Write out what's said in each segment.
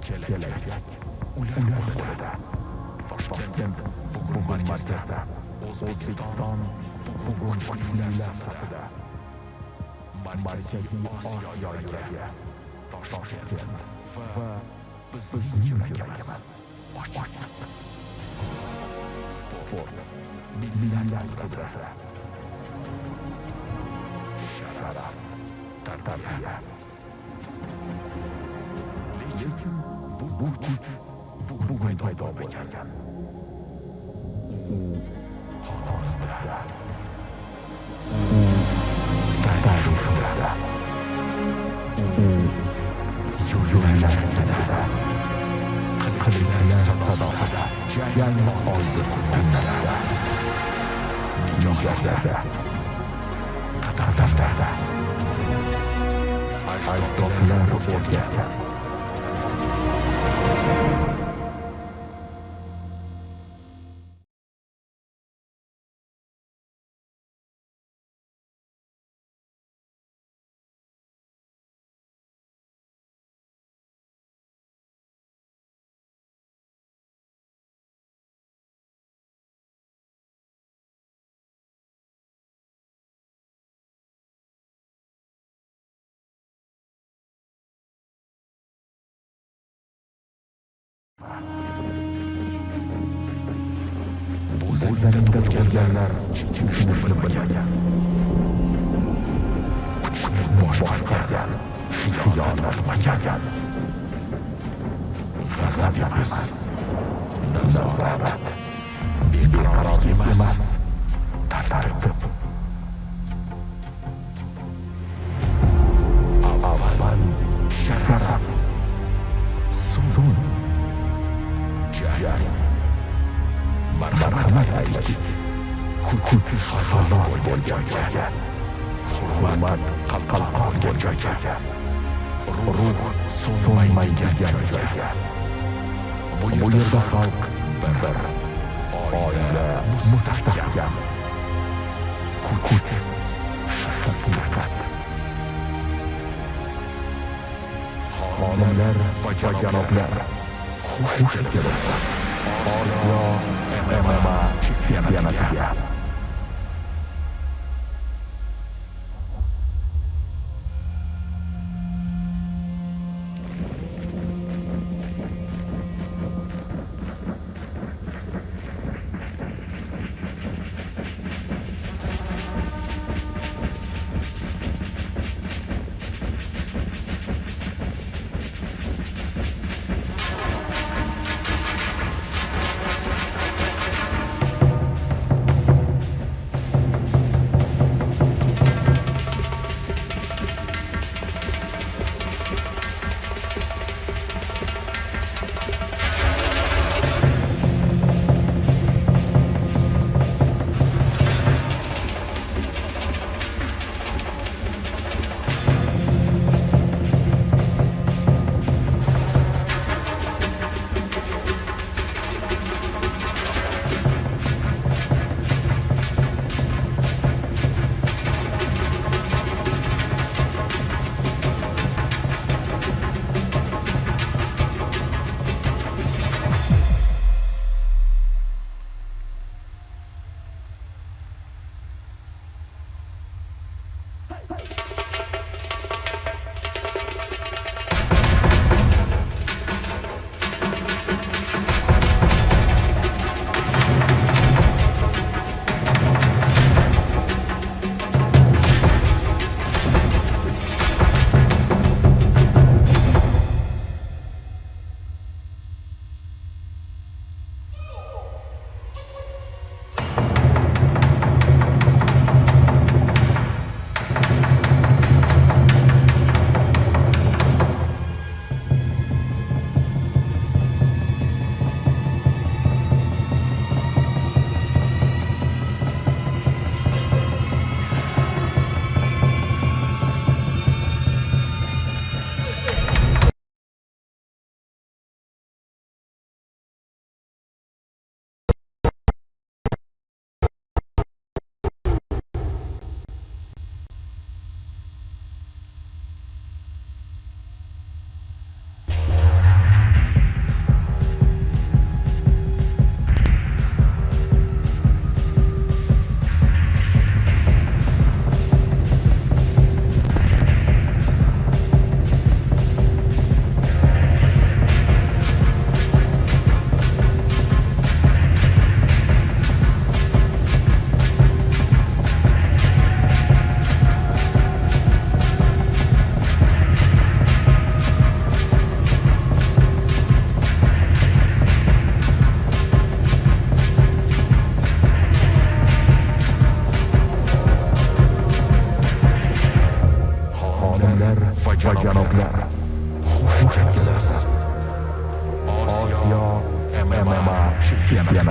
kelajak ular qo'lida. Toshkent bugun markazda, O'zbekiston bugun kuchlilar safida. Markaziy Osiyoga Toshkent va bizning yuragimiz ochdi. Sport millat qudrati. Sharaf, tarbiya. Lekin bu bugun paydo bo'lgan. U xonamizda. Tariximizda. Yo'llarida. Qilqilar sadosida. Jang oldi kunlarda. Nigohlarda. Qatarlarda. Ajdodlar o'rgatgan. Bu zaminda tug'ilganlar shuni bilmagan. Kuchni boshqargan, xiyonat qilmagan. G'azab emas, nazorat, beqarorlik emas, tartib. Avval sharaf, so'ng jang. Marhamat ayting. Kuch halol bo'lgan joyga, hurmat qalqon bo'lgan joyga, ruh so'nmaydigan joyga. Bu yerda xalq bir, oila mustahkam. Kuch haqiqat. Xonimlar va janoblar, xush kelibsiz. Osiyo MMA chempionatiga.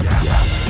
wajah.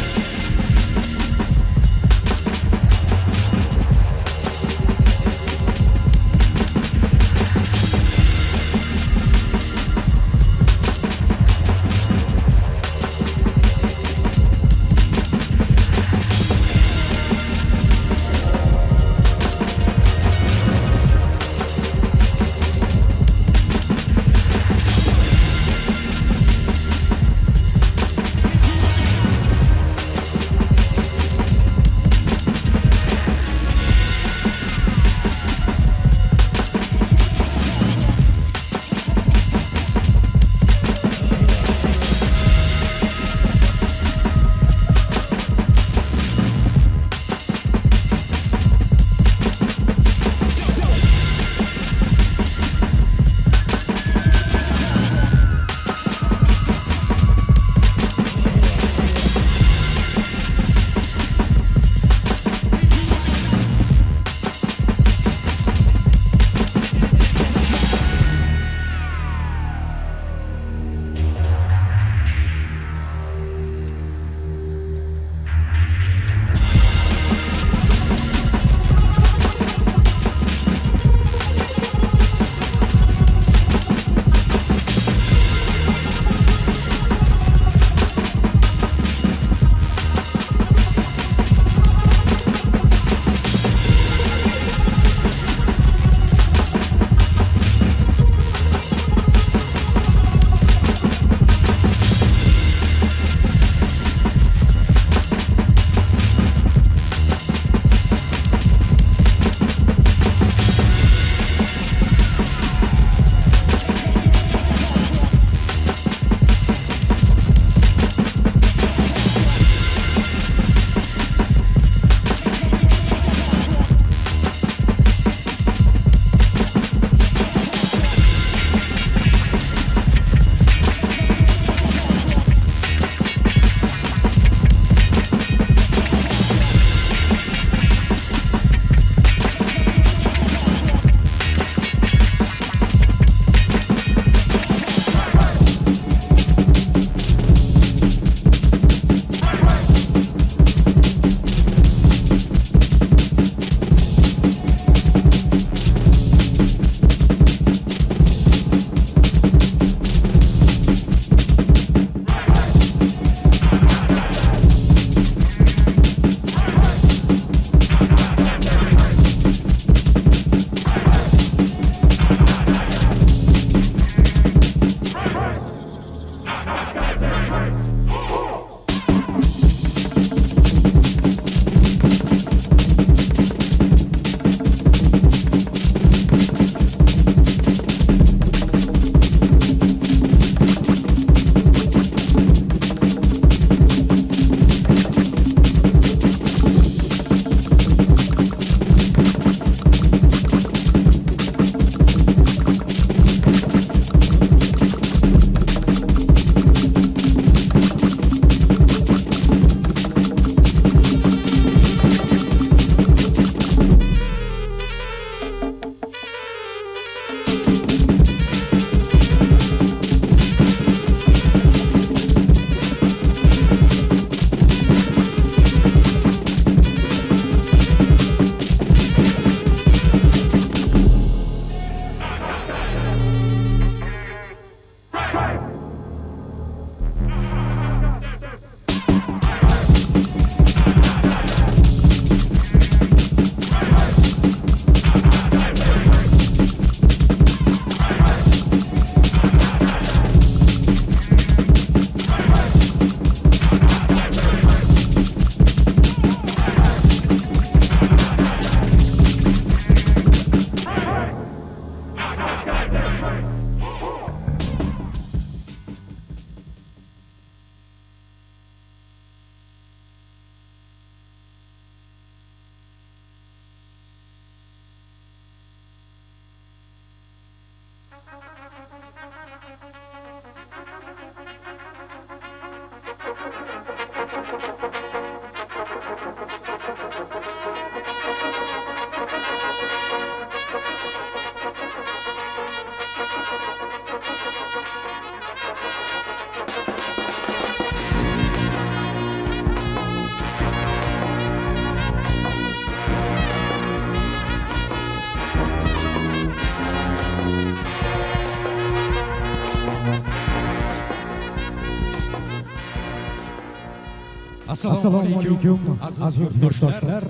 Assalomu-alaykum aziz yurtdoshlar.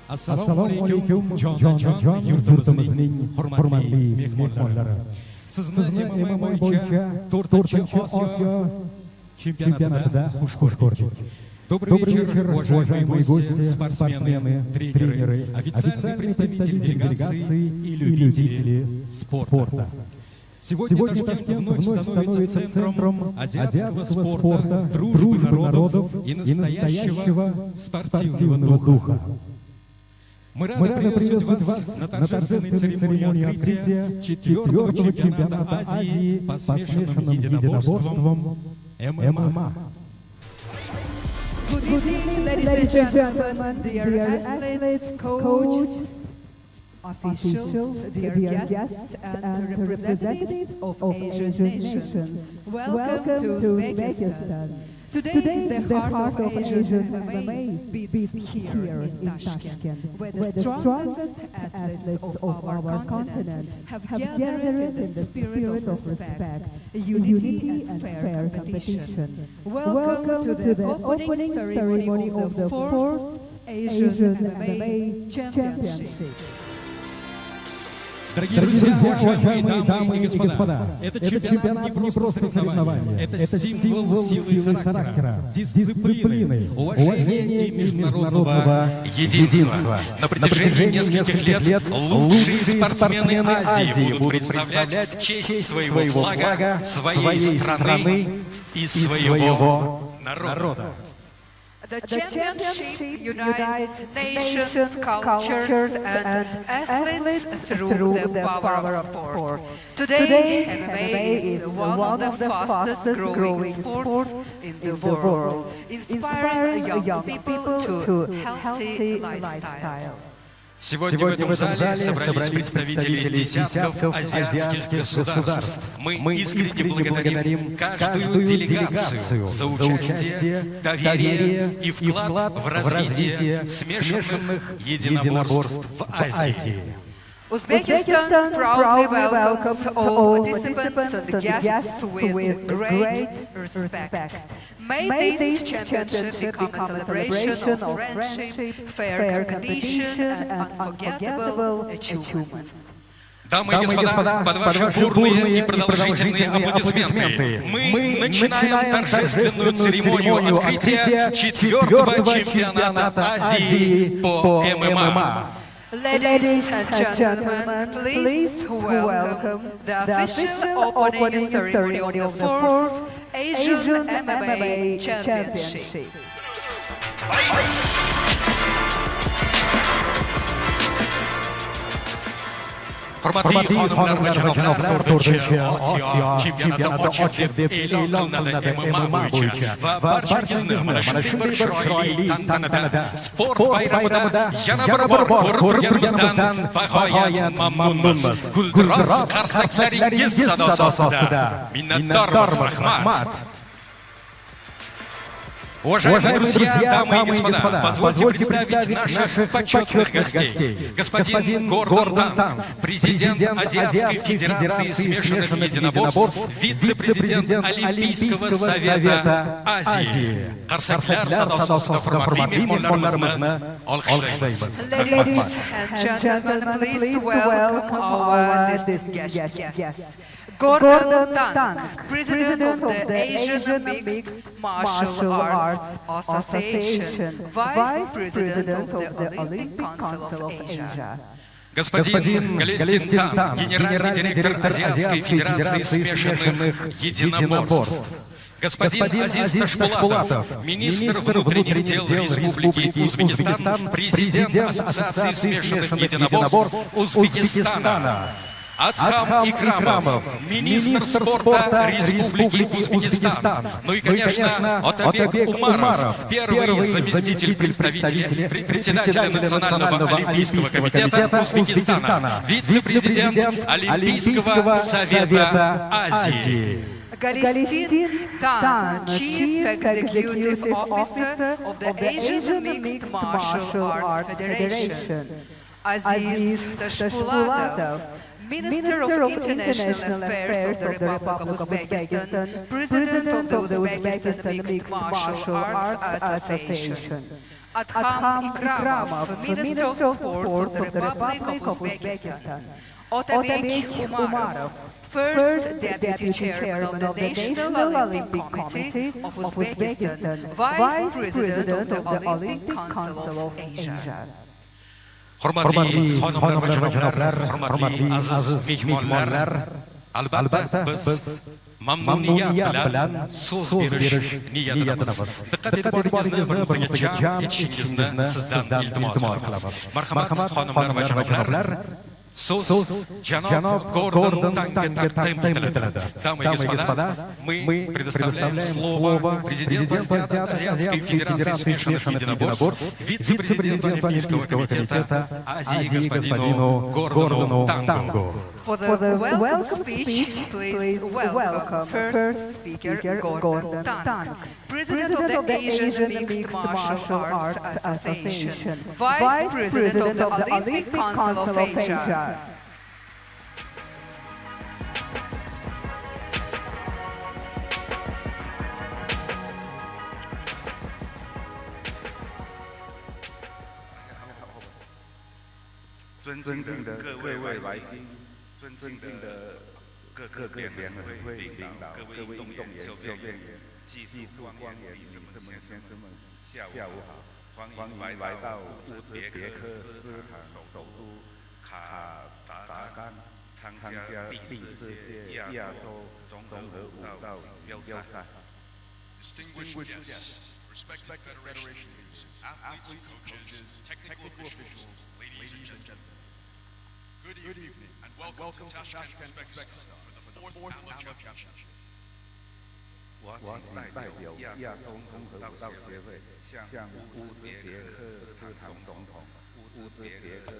Assalomu-alaykum jonajon yurtimizning hurmatli mehmonlari. Sizni MMA bo'yicha 4-Osiyo chempionatida xush ko'rdik. Добрый вечер, уважаемые гости, спортсмены, тренеры, официальные представители делегации и любители спорта. Сегодня Ташкент вновь становится центром азиатского спорта, дружбы народов и настоящего спортивного духа. Мы рады приветствовать вас на торжественной церемонии открытия 4-го чемпионата Азии по смешанным единоборствам ММА. Good evening, ladies and gentlemen, dear athletes, coaches, officials, dear guests, and representatives of Asian nations. Welcome to Uzbekistan. Today, the heart of Asian MMA beats here in Tashkent, where the strongest athletes of our continent have gathered in the spirit of respect, unity, and fair competition. Welcome to the opening ceremony of the 4th Asian MMA Championship. Дорогие друзья, уважаемые дамы и господа, этот чемпионат не просто соревнование, это символ силы и характера, дисциплины, уважения и международного единства. На протяжении нескольких лет лучшие спортсмены Азии будут представлять честь своего флага, своей страны и своего народа. The championship unites nations, cultures, and athletes through the power of sport. Today, MMA is one of the fastest growing sports in the world, inspiring young people to healthy lifestyle. Сегодня в этом зале собрались представители десятков азиатских государств. Мы искренне благодарим каждую делегацию за участие, доверие и вклад в развитие смешанных единоборств в Азии. Uzbekistan proudly welcomes all participants and guests with great respect. May this championship become a celebration of friendship, fair competition, and unforgettable achievements. Дамы и господа, под ваши бурные и продолжительные аплодисменты мы начинаем торжественную церемонию открытия 4-го чемпионата Азии по ММА. Ladies and gentlemen, please welcome the official opening ceremony of the 4th Asian MMA Championship. Hurmatli xonimlar va janoblar, 4-Osiyo chempionati ochiq deb e'lon qilinadi MMA bo'yicha va barchangizni mana shunday bir chiroyli tantanada, sport bayramida yana bir bor ko'rib turganimizdan bag'oyat mamnunmiz. Guldiroz qarsaklaringiz sadosi ostida minnatdormiz, rahmat. Уважаемые друзья, дамы и господа, позвольте представить наших почетных гостей. Господин Гордон Танк, президент Азиатской Федерации смешанных единоборств, вице-президент Олимпийского совета Азии. Qarsaklar sadosi ostida hurmatli mehmonlarimizni olqishlaymiz. Ladies and gentlemen, please welcome our distinguished guests. Gordon Tank, President of the Asian Mixed Martial Arts Association, Vice President of the Olympic Council of Asia. Господин Галестин Тан, генеральный директор Азиатской Федерации смешанных единоборств. Господин Азиз Ташпулатов, министр внутренних дел Республики Узбекистан, президент Ассоциации смешанных единоборств Узбекистана. Адхам Икрамов, министр спорта Республики Узбекистан. Ну и, конечно, Отабек Умаров, первый заместитель председателя Национального олимпийского комитета Узбекистана, вице-президент Олимпийского совета Азии. Галестин Тан, Chief Executive Officer of the Asian Mixed Martial Arts Federation. Aziz Tashpulatov, Minister of International Affairs of the Republic of Uzbekistan, President of the Uzbekistan Mixed Martial Arts Association. Adham Ikramov, Minister of Sports of the Republic of Uzbekistan. Otabek Umarov, First Deputy Chairman of the National Olympic Committee of Uzbekistan, Vice President of the Olympic Council of Asia. Hurmatli xonimlar va janoblar, hurmatli aziz mehmonlar, albatta biz mamnuniyat bilan so'z berish niyatidamiz. Diqqat e'tiboringizni bir nuqtaga jalb etishingizni sizdan iltimos qilamiz. Marhamat xonimlar va janoblar, so'z janob Gordon Tangga taqdim etiladi. Дамы и господа, мы предоставляем слово президенту Азиатской Федерации смешанных единоборств, вице-президенту Олимпийского комитета Азии господину Гордону Тангу. For the welcome speech, please welcome first speaker Gordon Tang, President of the Asian Mixed Martial Arts Association, Vice President of the Olympic Council of Asia. Distinguished guests, respected federation leaders, athletes and coaches, technical officials, ladies and gentlemen. Good evening and welcome to Tashkent, Uzbekistan for the fourth AMMA Championship. 我请代表亚洲综合武道协会向乌兹别克斯坦总统、乌兹别克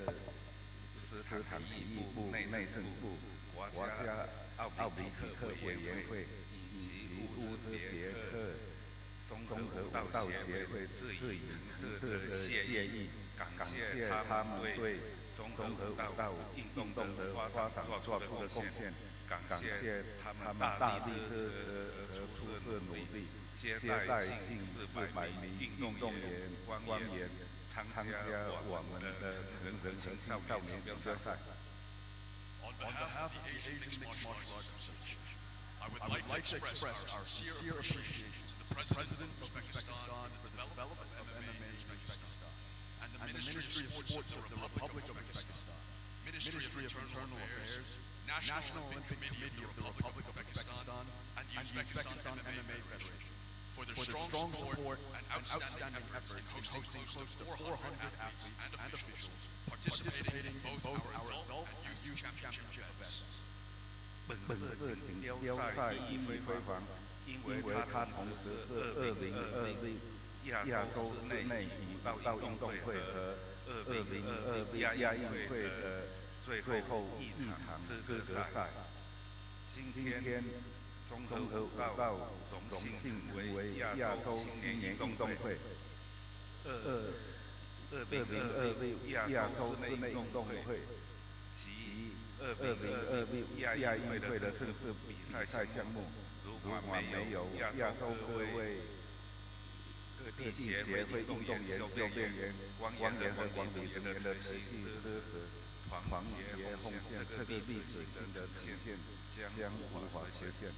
斯坦体育部内政部、国家奥林匹克委员会以及乌兹别克综合武道协会致以诚挚的谢意，感谢他们对综合武道运动的发展做出的贡献。 感谢他们大力支持和出色努力，接待近400名运动员、官员参加我们的人青少年锦标赛。On behalf of the Asian Mixed Martial Arts Association, I would like to express our sincere appreciation to the President of Uzbekistan for the development of MMA in Uzbekistan, and the Ministry of Sports of the Republic of Uzbekistan, Ministry of Internal Affairs, National Olympic Committee of the Republic of Uzbekistan, and the Uzbekistan MMA Federation for their strong support and outstanding efforts in hosting close to 400 athletes and officials participating in both our adult and youth championship events. 本次锦标赛意义非凡，因为它同时是2022亚洲室内武道运动会和2022亚运会的 最后一场资格赛，今天综合武道荣幸为亚洲青年运动会2026亚洲室内运动会及2026亚运会的正式比赛项目。如果没有亚洲各位各地协会运动员、教练员、官员和管理人员的持续支持。 团结奉献，这个历史性的呈现将无法实现。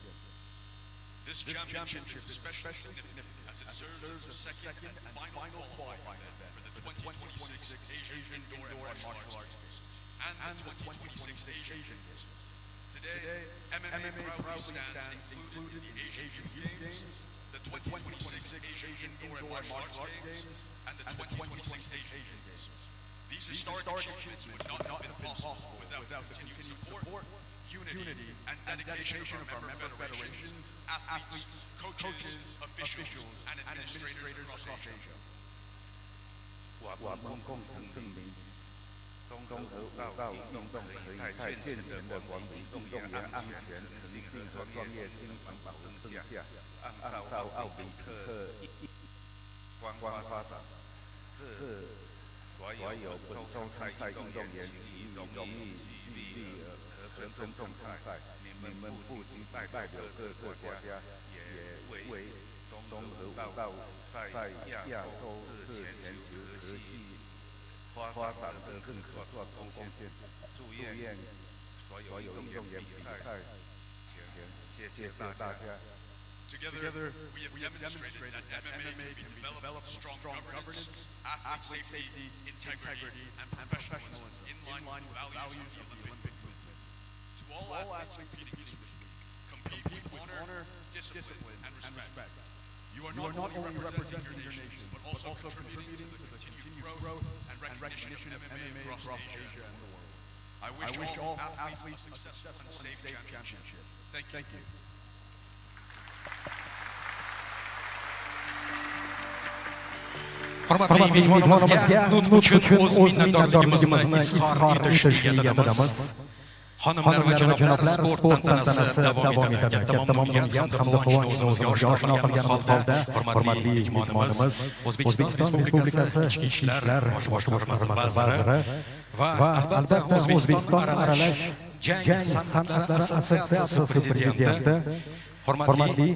This championship is especially significant as it serves as the second and final qualifying event for the 2026 Asian Indoor and Martial Arts Games and the 2026 Asian Games. Today, MMA proudly stands included in the Asian Youth Games, the 2026 Asian Indoor and Martial Arts Games, and the 2026 Asian Games. These historic achievements would not have been possible without the continued support, unity, and dedication of our member federations, athletes, coaches, officials, and administrators across Asia. 我们共同证明，综合武道运动可以在健全的管理运动员安全、诚信和专业精神保证下，按照奥林匹克观光发展。所有本周参赛运动员以荣誉、纪律和总赛，你们不仅代表各国家，也为综合武道在亚洲日前和系发展的更可做贡献。祝愿所有运动员比赛前，谢谢大家。Together, we have demonstrated that MMA can be developed with strong governance, athlete safety, integrity, and professionalism in line with the values of the Olympic movement. To all athletes competing this week, compete with honor, discipline, and respect. You are not only representing your nations, but also contributing to the continued growth and recognition of MMA across Asia and the world. I wish all athletes a successful and safe championship. Thank you. Hurmatli mehmonimizga nutq uchun o'z minnatdorligimizni izhor etishga yetamiz. Xonimlar va janoblar, sport tantanasi davom etadi. Katta mamnuniyat hamda quvonchni o'zimizga oshkor qilganimiz holda, hurmatli mehmonimiz, O'zbekiston Respublikasi Ichki ishlar bosh boshqarmasi vaziri va albatta O'zbekiston aralash jang san'atlari assotsiatsiyasi prezidenti, hurmatli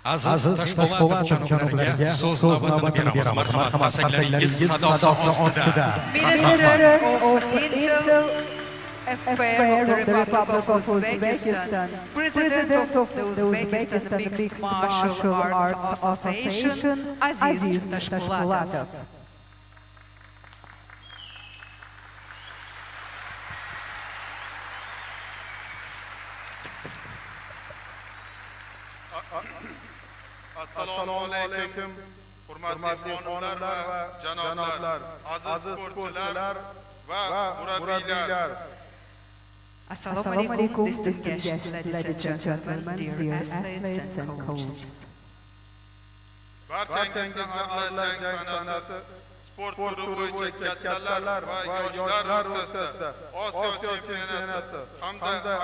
Aziz Tashpo'latov janoblariga so'z navbatini beramiz. Marhamat, qarsaklaringiz sadosi ostida. Minister of Internal Affairs of the Republic of Uzbekistan, President of the Uzbekistan Mixed Martial Arts Association, Aziz Tashpo'latov. Assalomu alaykum, hurmatli xonimlar va janoblar, aziz sportchilar va murabbiylar. Assalomu alaykum, distinguished ladies and gentlemen, dear athletes and coaches. Barchangizga aralash jang san'ati sport turi bo'yicha kattalar va yoshlar o'rtasida Osiyo chempionati hamda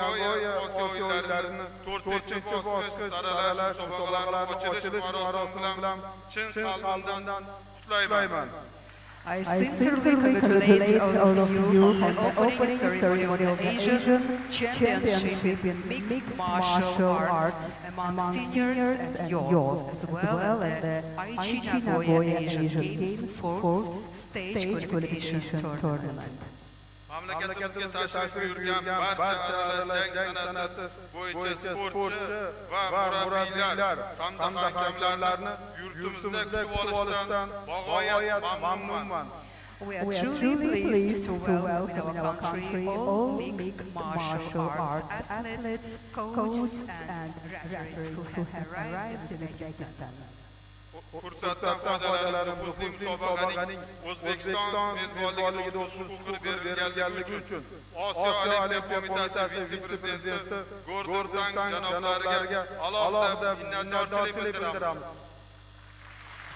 Nagoya Osiyo o'yinlarining 4-bosqich saralash musobaqalarining ochilish marosimi bilan chin qalbimdan qutlayman. I sincerely congratulate all of you on the opening ceremony of the Asian Championship in Mixed Martial Arts among seniors and youth, as well as the Aichi Nagoya Asian Games 4th Stage Qualification Tournament. Mamlakatimizga tashrif buyurgan barcha aralash jang san'ati bo'yicha sportchi va murabbiylar hamda hakamlarni yurtimizda kutib olishdan bag'oyat mamnunman. We are truly pleased to welcome in our country all mixed martial arts athletes, coaches and referees who have arrived in Uzbekistan. Fursatdan foydalanib nufuzli musobaqaning O'zbekiston mezbonligida o'tish huquqi berilganligi uchun Osiyo Olimpiya Qo'mitasi vitse-prezidenti Gordon janoblariga alohida minnatdorchilik bildiramiz.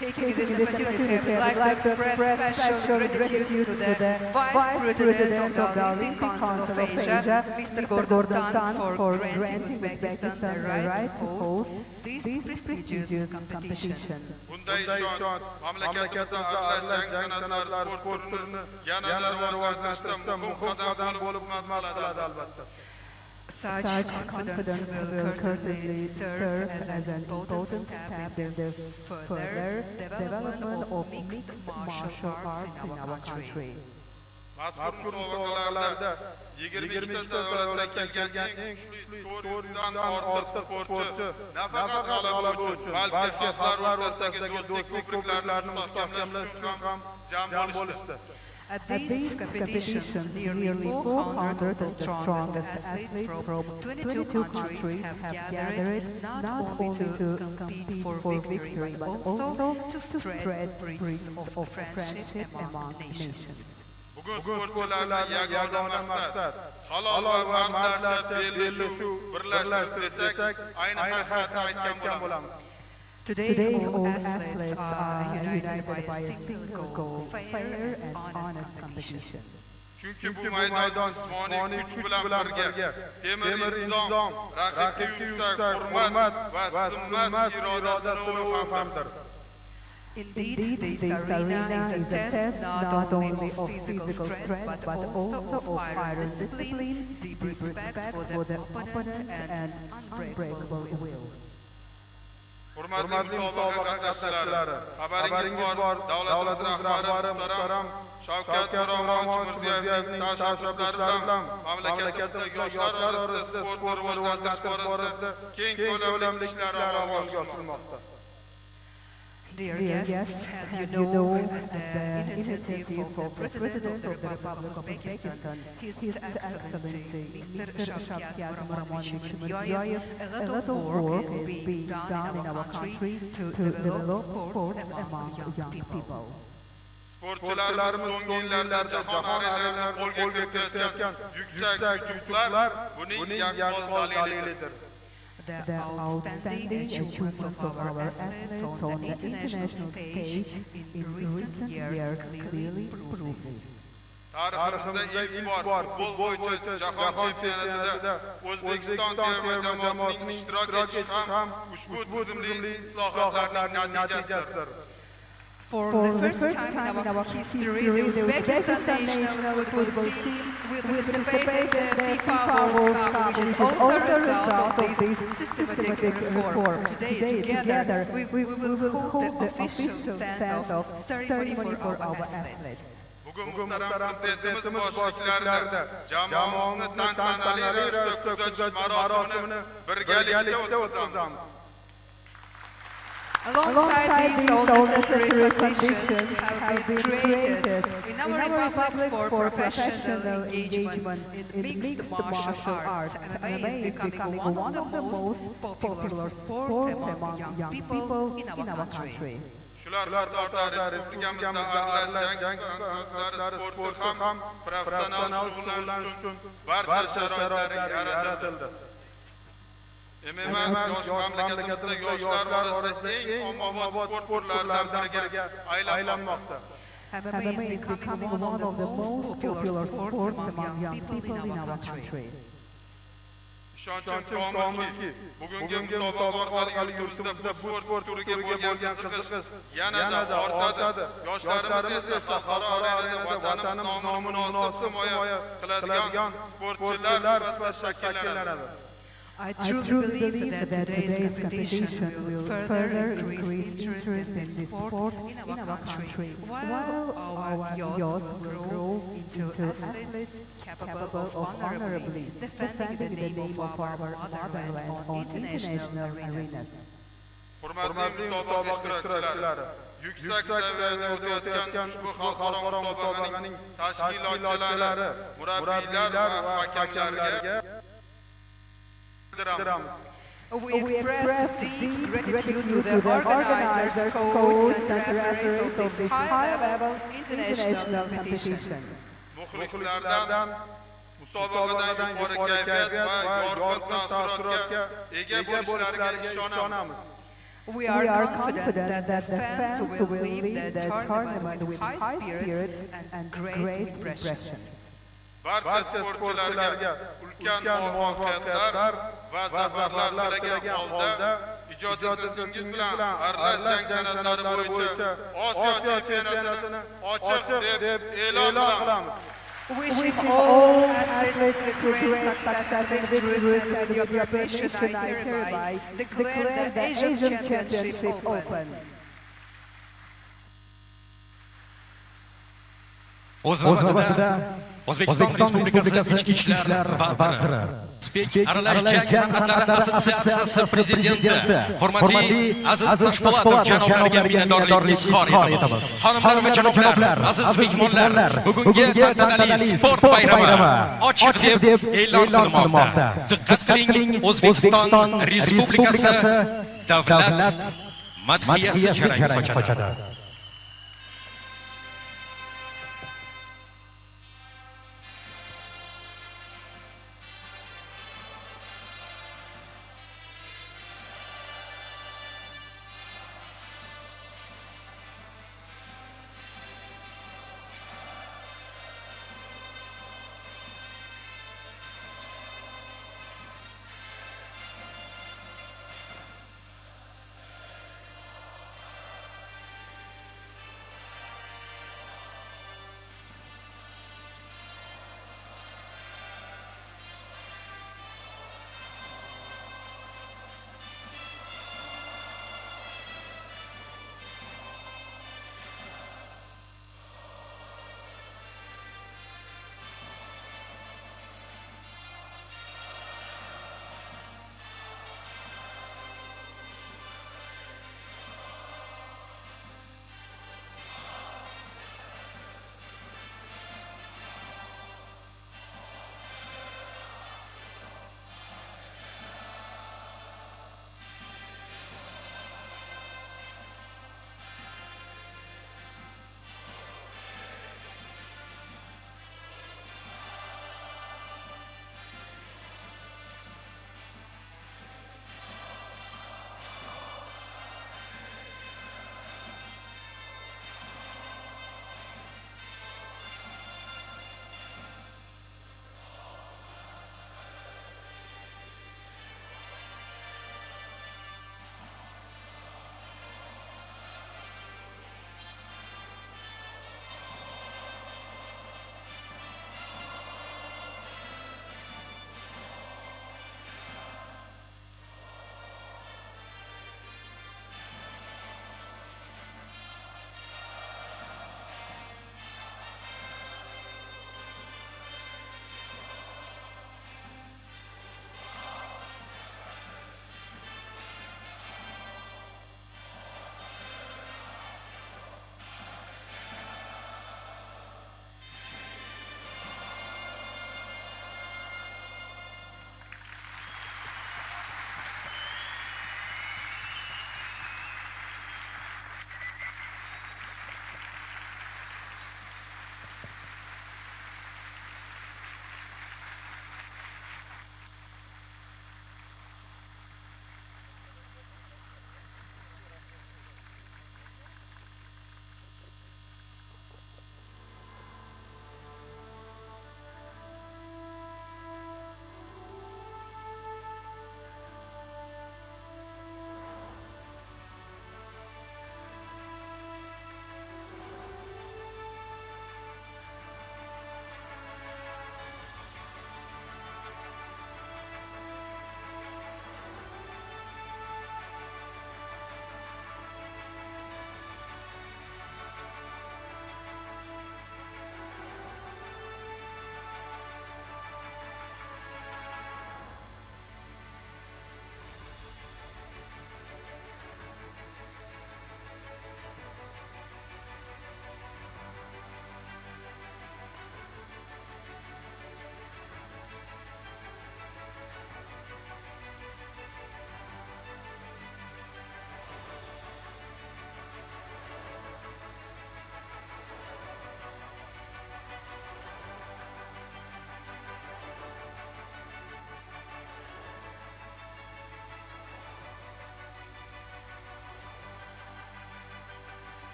Taking this opportunity, I would like to express special gratitude to the Vice President of the Olympic Council of Asia, Mr. Gordon, for granting Uzbekistan the right to host this prestigious competition. Bunday ishonch mamlakatimizda aralash jang san'atlari sport turini yanada rivojlantirishda muhim qadam bo'lib xizmat qiladi albatta. Such confidence will certainly serve as an important step in the further development of mixed martial arts in our country. Mazkur musobaqalarda 22 ta davlatdan kelgan eng kuchli 400 dan ortiq sportchi nafaqat g'alaba uchun, balki xalqlar o'rtasidagi do'stlik ko'priklarni mustahkamlash uchun ham jam bo'lishdi. At these competitions, nearly 400 of the strongest athletes from 22 countries have gathered not only to compete for victory, but also to spread bridges of friendship among nations. Bugun sportchilarning yagona maqsad halol va mardlarcha bellashuv birlashtirib desak, ayni haqiqatni aytgan bo'lamiz. Today, all athletes are united by a single goal, fair and honest competition. Chunki bu maydon jismoniy kuch bilan birga temir intizom, raqibga yuksak hurmat va sinmas irodasini o'yib hamdir. Indeed, this arena is a test not only of physical strength, but also of iron discipline, deep respect for the opponent, and unbreakable will. Hurmatli musobaqa qatnashchilari, xabaringiz bor, davlatimiz rahbari muhtaram Shavkat Miromonovich Mirziyoyevning tashabbuslari bilan mamlakatimizda yoshlar orasida sportni rivojlantirish borasida keng ko'lamli ishlar amalga oshirilmoqda. Dear guests, as you know, at the initiative of the President of the Republic of Uzbekistan, His Excellency Mr. Shavkat Miromonovich Mirziyoyev, a lot of work is being done in our country to develop sports among young people. Sportchilarimiz so'nggi yillarda jahon arenalarida qo'lga kiritayotgan yuksak yutuqlar buning yaqqol dalilidir. The outstanding achievements of our athletes on the international stage in recent years clearly prove this. Tariximizda ilk bor futbol bo'yicha jahon chempionatida O'zbekiston terma jamoasining ishtirok etishi ham ushbu tizimli islohotlarning natijasidir. For the first time in our history, the Uzbekistan national football team will participate in the FIFA World Cup, which is also a result of this systematic reform. Today, together, we will hold the official stand-off ceremony for our athletes. Bugun muhtaram prezidentimiz boshchiliklarida jamoamizni tantanali ravishda kuzatish marosimini birgalikda o'tkazamiz. Alongside these, all necessary conditions have been created in our republic for professional engagement in mixed martial arts. MMA is becoming one of the most popular sports among young people in our country. Shular qatorida respublikamizda aralashgan jang sporti ham professional shug'ullanish uchun barcha sharoitlar yaratildi. MMA yosh mamlakatimizda yoshlar orasida eng ommabop sport turlaridan biriga aylanmoqda. MMA is becoming one of the most popular sports among young people in our country. Ishonchim komilki, bugungi musobaqa orqali yurtimizda bu sport turiga bo'lgan qiziqish yanada ortadi. Yoshlarimiz esa xalqaro arenada vatanimiz nomini munosib himoya qiladigan sportchilar sifatida shakllanadi. I truly believe that today's competition will further increase interest in this sport in our country, while our youth will grow into athletes capable of honorably defending the name of our motherland on international arenas. Hurmatli musobaqa ishtirokchilari, yuksak saviyada o'tayotgan ushbu xalqaro musobaqaning tashkilotchilari, murabbiylar va hakamlarga we express deep gratitude to the organizers, coaches, and referees of this high-level international competition. Muxlislardan musobaqadan yuqori kayfiyat va yorqin taassurotga ega bo'lishlariga ishonamiz. We are confident that the fans will leave the tournament with high spirits and great impressions. Barcha sportchilarga ulkan muvaffaqiyatlar va zafarlar tilagan holda ijodiyatingiz bilan aralash jang san'atlari bo'yicha Osiyo chempionatini ochiq deb e'lon qilamiz. Wishing all athletes great success and victories, and with your permission I hereby declare the Asian Championship open. O'z navbatida O'zbekiston Respublikasi Ichki ishlar vaziri, O'zbek aralash jang san'atlari assotsiatsiyasi prezidenti, hurmatli aziz Toshpo'latov janoblariga minnatdorlik izhor etamiz. Xonimlar va janoblar, aziz mehmonlar, bugungi tantanali sport bayrami ochiq deb e'lon qilinmoqda. Diqqat qiling, O'zbekiston Respublikasi davlat madhiyasi jarang sochadi.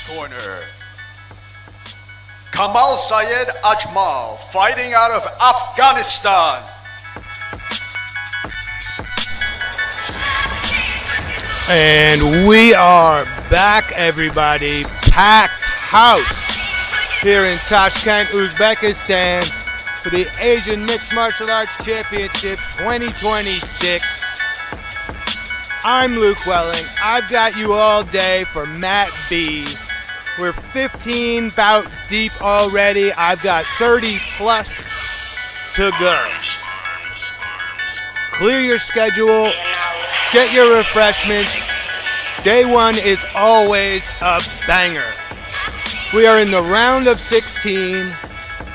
Corner. Kamal Sayed Ajmal, fighting out of Afghanistan. And we are back, everybody. Packed house here in Tashkent, Uzbekistan for the Asian Mixed Martial Arts Championship 2026. I'm Luke Welling. I've got you all day for Matt B. We're 15 bouts deep already. I've got 30 plus to go. Clear your schedule. Get your refreshments. Day one is always a banger. We are in the round of 16.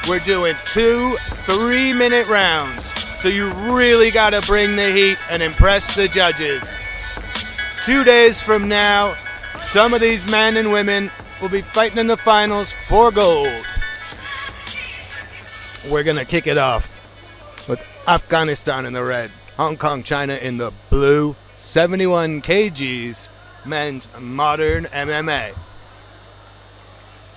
We're doing 2 3-minute rounds. So you really got to bring the heat and impress the judges. 2 days from now, some of these men and women will be fighting in the finals for gold. We're going to kick it off with Afghanistan in the red, Hong Kong, China in the blue, 71 kgs, men's modern MMA.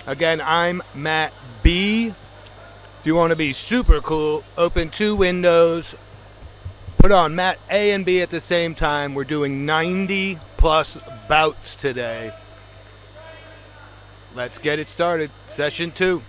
Again, I'm Matt B. If you want to be super cool, open 2 windows, put on Matt A and B at the same time. We're doing 90 plus bouts today. Let's get it started. Session 2.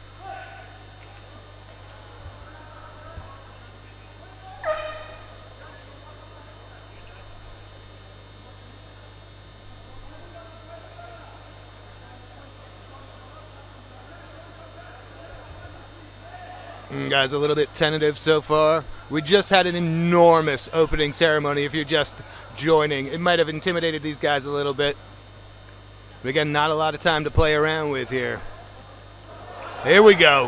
Guys, a little bit tentative so far. We just had an enormous opening ceremony. If you're just joining, it might have intimidated these guys a little bit. But again, not a lot of time to play around with here. Here we go.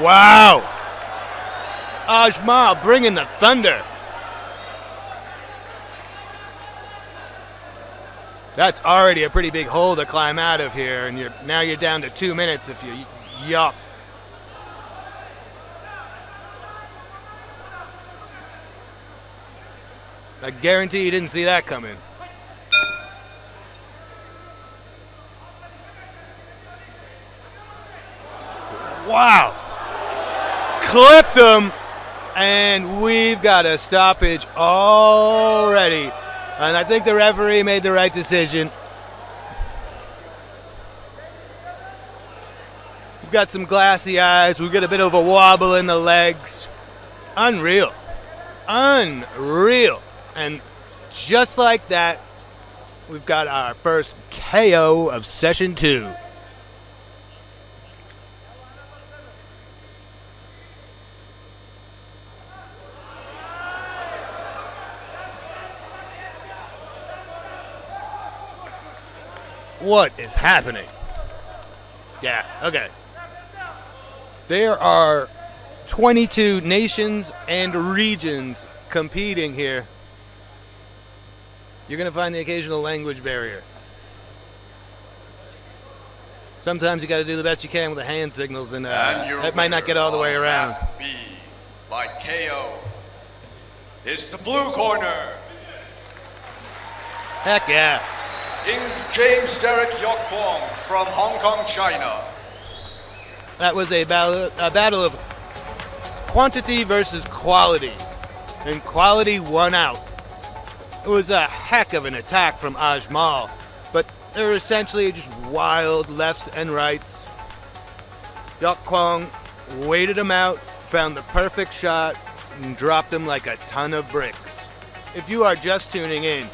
Wow. Ajmal bringing the thunder. That's already a pretty big hole to climb out of here, and now you're down to 2 minutes if you yup. I guarantee you didn't see that coming. Wow. Clipped him, and we've got a stoppage already. And I think the referee made the right decision. We've got some glassy eyes. We've got a bit of a wobble in the legs. Unreal. Unreal. And just like that, we've got our first KO of session 2. What is happening? Yeah, okay. There are 22 nations and regions competing here. you're going to find the occasional language barrier. Sometimes you got to do the best you can with the hand signals, and that might not get all the way around. B by KO is the blue corner. Heck yeah. In James Derek Yok Kwong from Hong Kong, China. That was a battle of quantity versus quality, and quality won out. It was a heck of an attack from Ajmal, but they were essentially just wild lefts and rights. Yok Kwong waited him out, found the perfect shot, and dropped him like a ton of bricks. If you are just tuning in,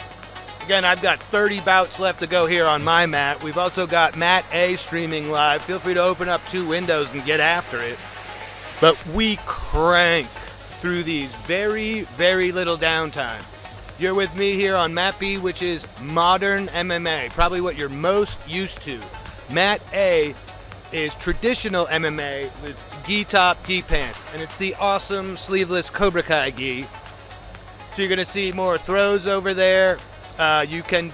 again, I've got 30 bouts left to go here on my mat. We've also got Mat A streaming live. Feel free to open up 2 windows and get after it. But we crank through these very, very little downtime. You're with me here on Mat B, which is modern MMA, probably what you're most used to. Mat A is traditional MMA with gi top, gi pants, and it's the awesome sleeveless Cobra Kai gi. So you're gonna see more throws over there. You can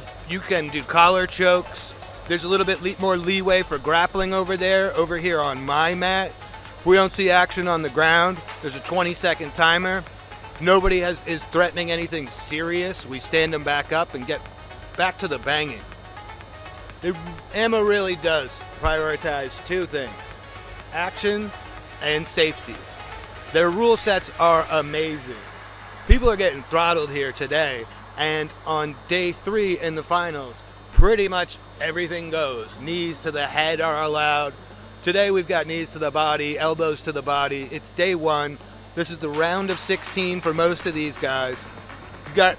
do collar chokes. There's a little bit more leeway for grappling over there. Over here on my mat, if we don't see action on the ground, there's a 20-second timer. If nobody is threatening anything serious, we stand them back up and get back to the banging. AMMA really does prioritize 2 things: action and safety. Their rule sets are amazing. People are getting throttled here today, and on day 3 in the finals, pretty much everything goes. Knees to the head are allowed. Today we've got knees to the body, elbows to the body. It's day 1. This is the round of 16 for most of these guys.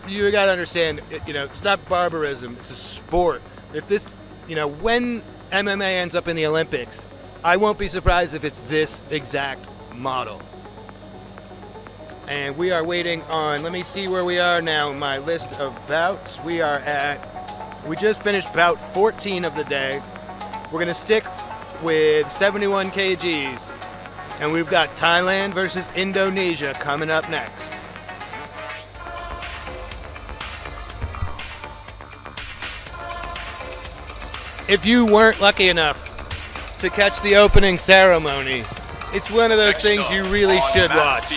You got to understand, it's not barbarism, it's a sport. If this, when MMA ends up in the Olympics, I won't be surprised if it's this exact model. And we are waiting on, let me see where we are now in my list of bouts. We just finished bout 14 of the day. We're going to stick with 71 kgs. And we've got Thailand versus Indonesia coming up next. If you weren't lucky enough to catch the opening ceremony, it's one of those things you really should watch. B,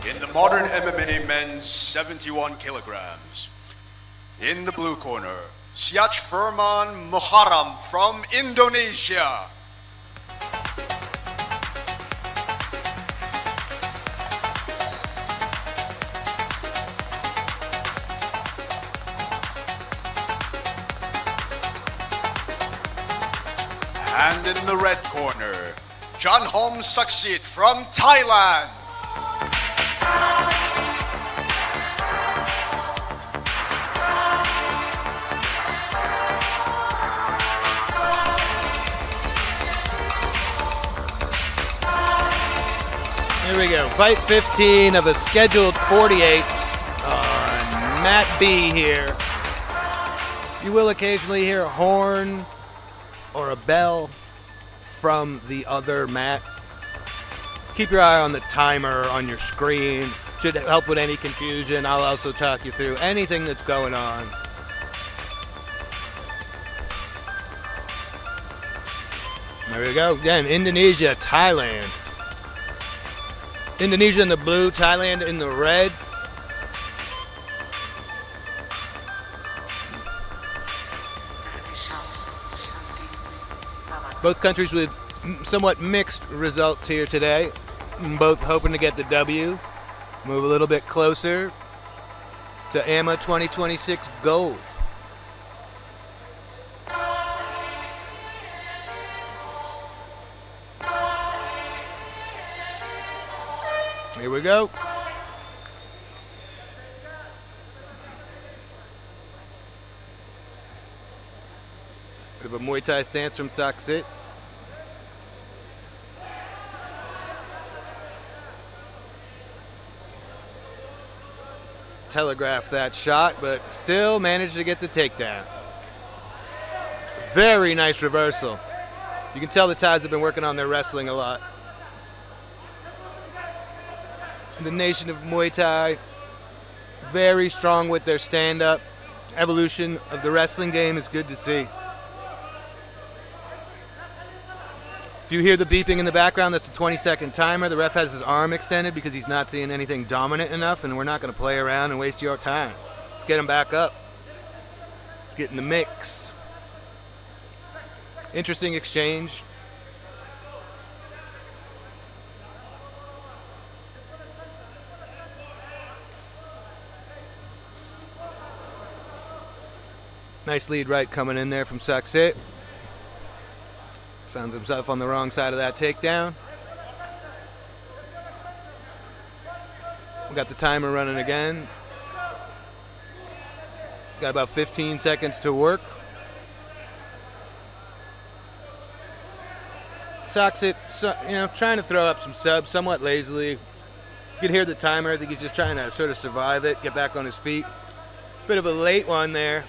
in the modern MMA men's 71 kilograms. In the blue corner, Siach Firman Muharram from Indonesia. And in the red corner, John Hom Saksit from Thailand. Here we go, fight 15 of a scheduled 48 on Mat B here. You will occasionally hear a horn or a bell from the other mat. Keep your eye on the timer on your screen. Should help with any confusion. I'll also talk you through anything that's going on. There we go. Again, Indonesia, Thailand. Indonesia in the blue, Thailand in the red. Both countries with somewhat mixed results here today. Both hoping to get the W. Move a little bit closer to AMMA 2026 gold. Here we go. Bit of a Muay Thai stance from Saksit. Telegraphed that shot, but still managed to get the takedown. Very nice reversal. You can tell the Thais have been working on their wrestling a lot. The nation of Muay Thai, very strong with their stand-up. evolution of the wrestling game is good to see. If you hear the beeping in the background, that's a 20-second timer. The ref has his arm extended because he's not seeing anything dominant enough, and we're not going to play around and waste your time. Let's get him back up. Let's get in the mix. Interesting exchange. Nice lead right coming in there from Suxit. Found himself on the wrong side of that takedown. We got the timer running again. Got about 15 seconds to work. Suxit, trying to throw up some subs somewhat lazily. You can hear the timer. I think he's just trying to sort of survive it, get back on his feet. Bit of a late one there.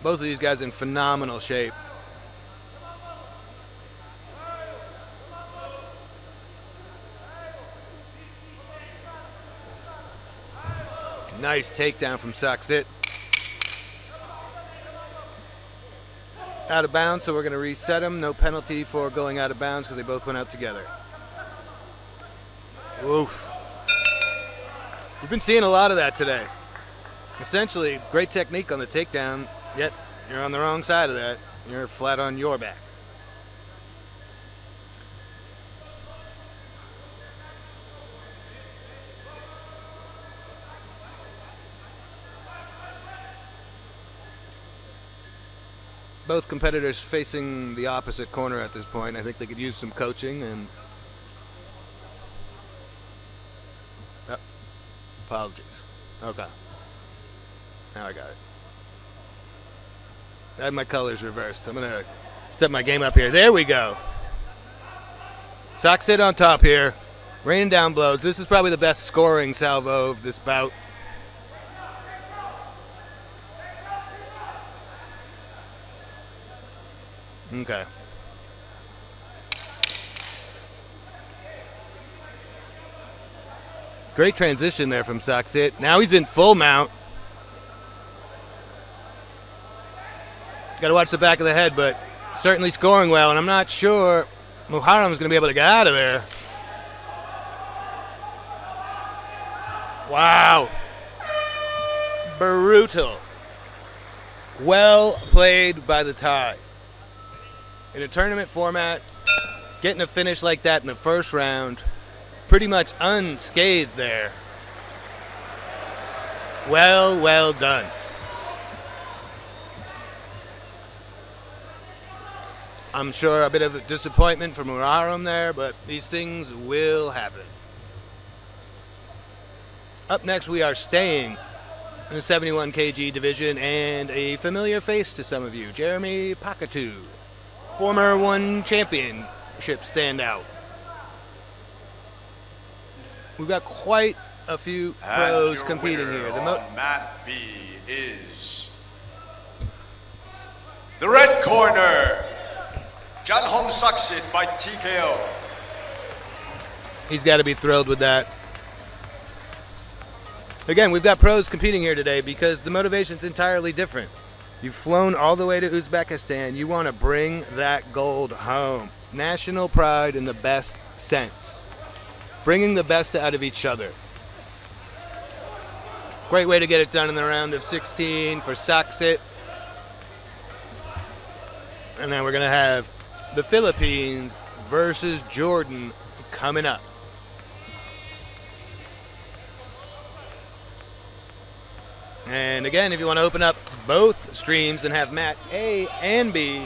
Both of these guys in phenomenal shape. Nice takedown from Suxit. Out of bounds, so we're going to reset him. No penalty for going out of bounds because they both went out together. Oof. We've been seeing a lot of that today. Essentially, great technique on the takedown. Yet, you're on the wrong side of that. You're flat on your back. Both competitors facing the opposite corner at this point. I think they could use some coaching and... Oh, apologies. Okay. Now I got it. I had my colors reversed. I'm going to step my game up here. There we go. Suxit on top here. Raining down blows. This is probably the best scoring salvo of this bout. Okay. Great transition there from Suxit. Now he's in full mount. Got to watch the back of the head, but certainly scoring well, and I'm not sure Muharrem's going to be able to get out of there. Wow. Brutal. Well played by the Thai. In a tournament format, getting a finish like that in the first round, pretty much unscathed there. Well done. I'm sure a bit of a disappointment for Muharrem there, but these things will happen. Up next, we are staying in the 71 kg division, and a familiar face to some of you, Jeremy Pakatu, former one championship standout. We've got quite a few pros competing here. On mat B is the red corner, Janhom Suxit by TKO. He's got to be thrilled with that. Again, we've got pros competing here today because the motivation's entirely different. You've flown all the way to Uzbekistan. You want to bring that gold home. National pride in the best sense. Bringing the best out of each other. Great way to get it done in the round of 16 for Suxit. And then we're going to have the Philippines versus Jordan coming up. And again, if you want to open up both streams and have mat A and B,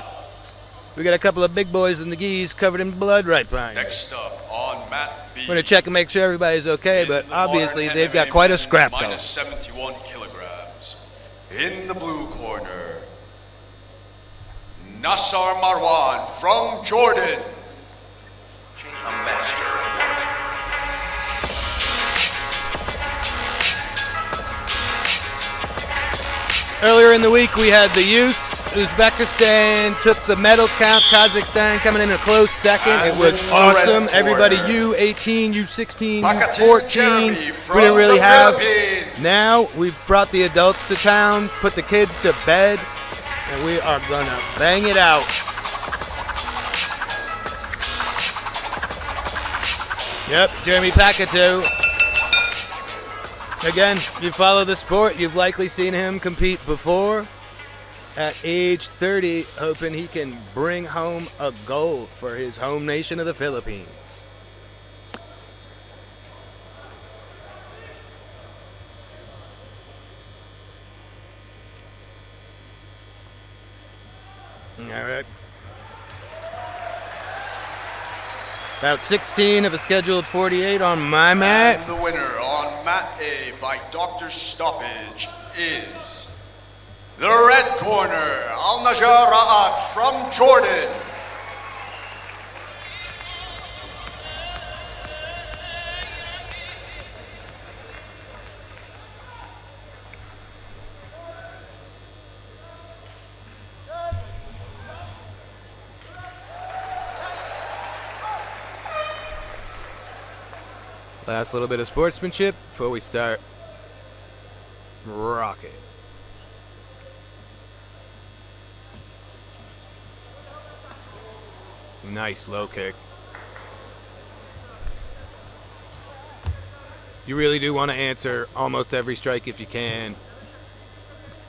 we got a couple of big boys in the gis covered in blood right behind. Next up on mat B. We're going to check and make sure everybody's okay, but obviously they've got quite a scrap going. Minus 71 kilograms. In the blue corner, Nassar Marwan from Jordan. A master of mastery. Earlier in the week, we had the youths Uzbekistan took the medal count. Kazakhstan coming in a close second. And it was in the awesome. red Everybody, corner, U18, U16, Bakatin U14. Jeremy We from didn't really the have. Philippines. Now we've brought the adults to town, put the kids to bed, and we are gonna bang it out. Yep, Jeremy Pakatu. Again, you follow the sport, you've likely seen him compete before. At age 30, hoping he can bring home a gold for his home nation of the Philippines. All right. About 16 of a scheduled 48 on my mat. And the winner on mat A by Dr. Stoppage is the red corner, Al Najar Ra'at from Jordan. Last little bit of sportsmanship before we start. Rocket. Nice low kick. You really do want to answer almost every strike if you can.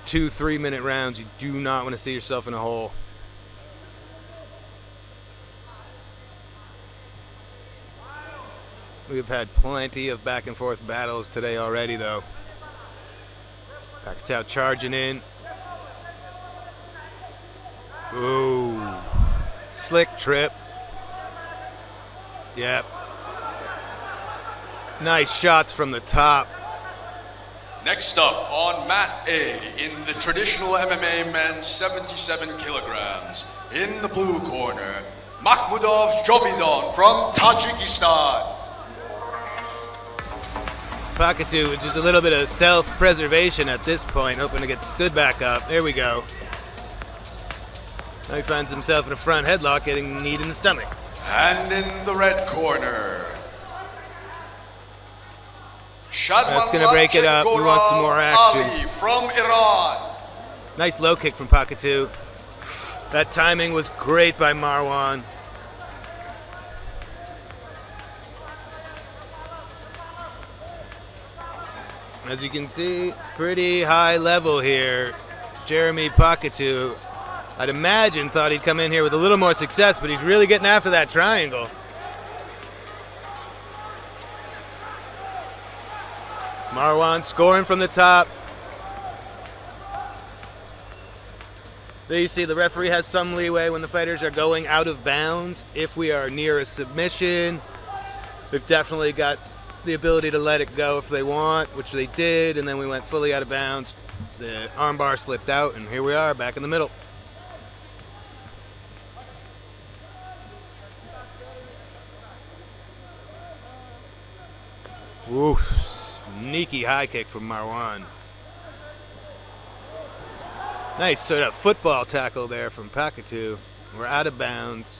2 3-minute rounds. You do not want to see yourself in a hole. We've had plenty of back and forth battles today already, though. Pakatow charging in. Ooh. Slick trip. Yep. Nice shots from the top. Next up on mat A in the traditional MMA men's 77 kilograms. In the blue corner, Makhmudov Jovidon from Tajikistan. Pakatu with just a little bit of self-preservation at this point, hoping to get stood back up. There we go. Now he finds himself in a front headlock, getting kneed in the stomach. And in the red corner, That's going to break it up. We want some more action. Ali from Iran. Nice low kick from Pakatu. That timing was great by Marwan. As you can see, it's pretty high level here. Jeremy Pakatu, I'd imagine, thought he'd come in here with a little more success, but he's really getting after that triangle. Marwan scoring from the top. There you see the referee has some leeway when the fighters are going out of bounds. If we are near a submission, they've definitely got the ability to let it go if they want, which they did, and then we went fully out of bounds. The armbar slipped out, and here we are back in the middle. Ooh, sneaky high kick from Marwan. Nice sort of football tackle there from Pakatu. We're out of bounds.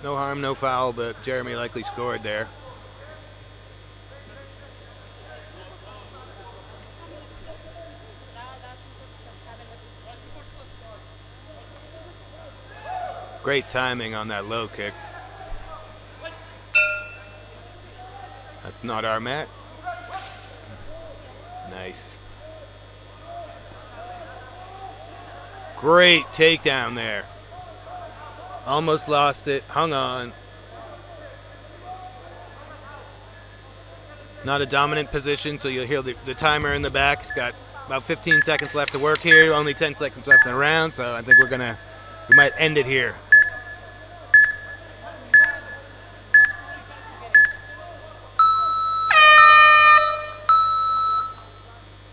No harm, no foul, but Jeremy likely scored there. Great timing on that low kick. That's not our mat. Nice. Great takedown there. Almost lost it. Hung on. Not a dominant position, so you'll hear the timer in the back. It's got about 15 seconds left to work here. Only 10 seconds left in the round, so I think we might end it here.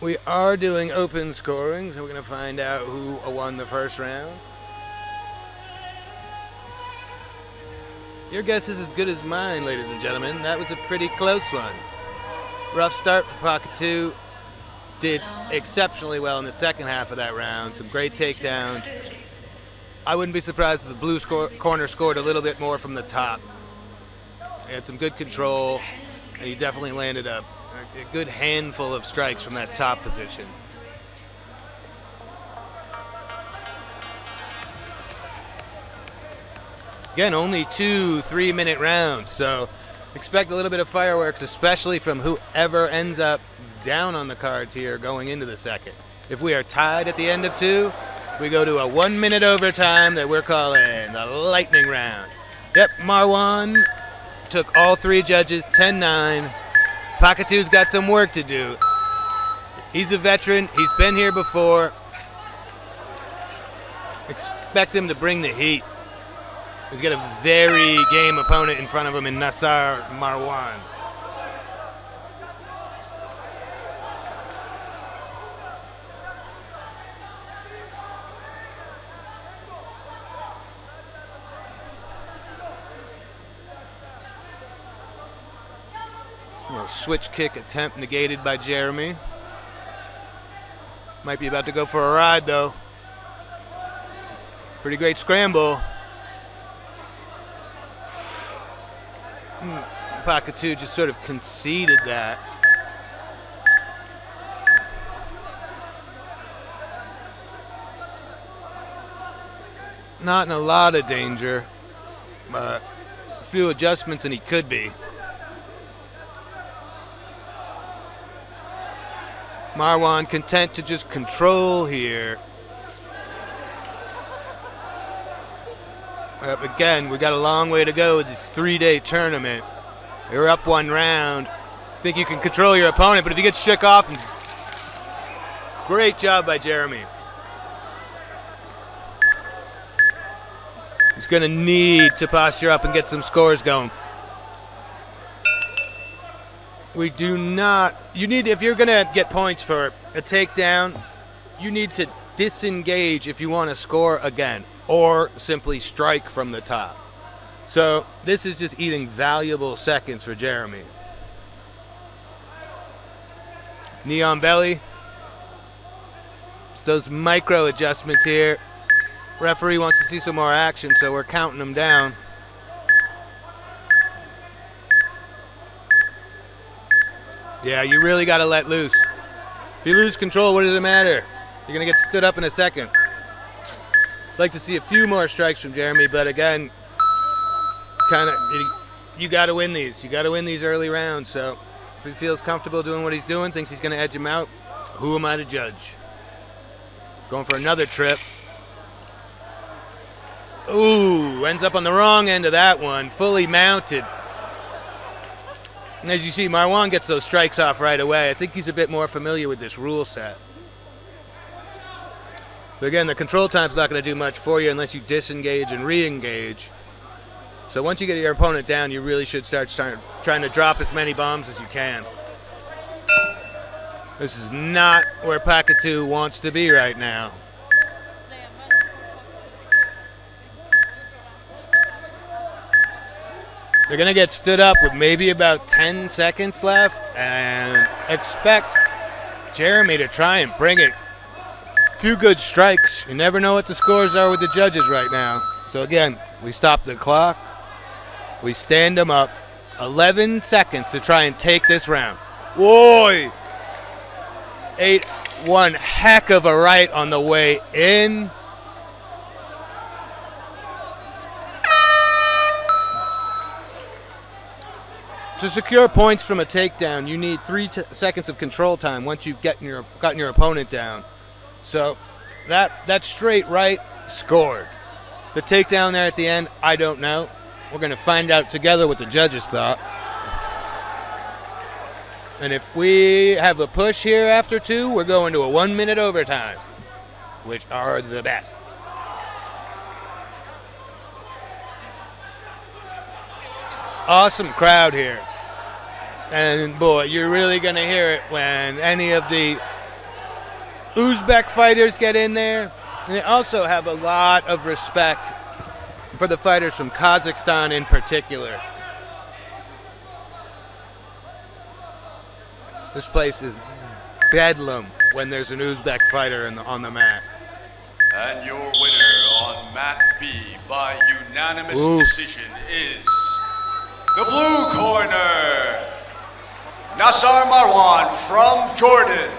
We are doing open scoring, so we're going to find out who won the first round. Your guess is as good as mine, ladies and gentlemen. That was a pretty close one. Rough start for Pakatu. Did exceptionally well in the second half of that round. Some great takedowns. I wouldn't be surprised if the blue corner scored a little bit more from the top. He had some good control, and he definitely landed a good handful of strikes from that top position. Again, only 2 3-minute rounds, so expect a little bit of fireworks, especially from whoever ends up down on the cards here going into the second. If we are tied at the end of 2, we go to a 1-minute overtime that we're calling the lightning round. Yep, Marwan took all 3 judges, 10-9. Pakatu's got some work to do. He's a veteran. He's been here before. Expect him to bring the heat. He's got a very game opponent in front of him in Nassar Marwan. Switch kick attempt negated by Jeremy. Might be about to go for a ride though. Pretty great scramble. Pakatu just sort of conceded that. Not in a lot of danger, but a few adjustments and he could be. Marwan content to just control here. Again, we got a long way to go with this 3-day tournament. You're up 1 round. Think you can control your opponent, but if you get shook off, great job by Jeremy. He's gonna need to posture up and get some scores going. We do not, you need, if you're gonna get points for a takedown, you need to disengage if you want to score again, or simply strike from the top. So this is just eating valuable seconds for Jeremy. Knee on belly. It's those micro adjustments here. Referee wants to see some more action, so we're counting them down. Yeah, you really got to let loose. If you lose control, what does it matter? You're going to get stood up in a second. I'd like to see a few more strikes from Jeremy, but again, you got to win these. You got to win these early rounds. So if he feels comfortable doing what he's doing, thinks he's going to edge him out, who am I to judge? Going for another trip. Ooh, ends up on the wrong end of that one, fully mounted. And as you see, Marwan gets those strikes off right away. I think he's a bit more familiar with this rule set. But again, the control time's not going to do much for you unless you disengage and re-engage. So once you get your opponent down, you really should start trying to drop as many bombs as you can. This is not where Pakatu wants to be right now. They're going to get stood up with maybe about 10 seconds left and expect Jeremy to try and bring it. A few good strikes. You never know what the scores are with the judges right now. So again, we stop the clock. We stand them up. 11 seconds to try and take this round. Whoa! 8-1. Heck of a right on the way in. To secure points from a takedown, you need 3 seconds of control time once you've gotten your opponent down. So that straight right scored. The takedown there at the end, I don't know. We're going to find out together what the judges thought. And if we have a push here after 2, we're going to a 1-minute overtime, which are the best. Awesome crowd here. And boy, you're really going to hear it when any of the Uzbek fighters get in there. And they also have a lot of respect for the fighters from Kazakhstan in particular. This place is bedlam when there's an Uzbek fighter on the mat. And your winner on Mat B by unanimous decision is the blue corner, Nassar Marwan from Jordan.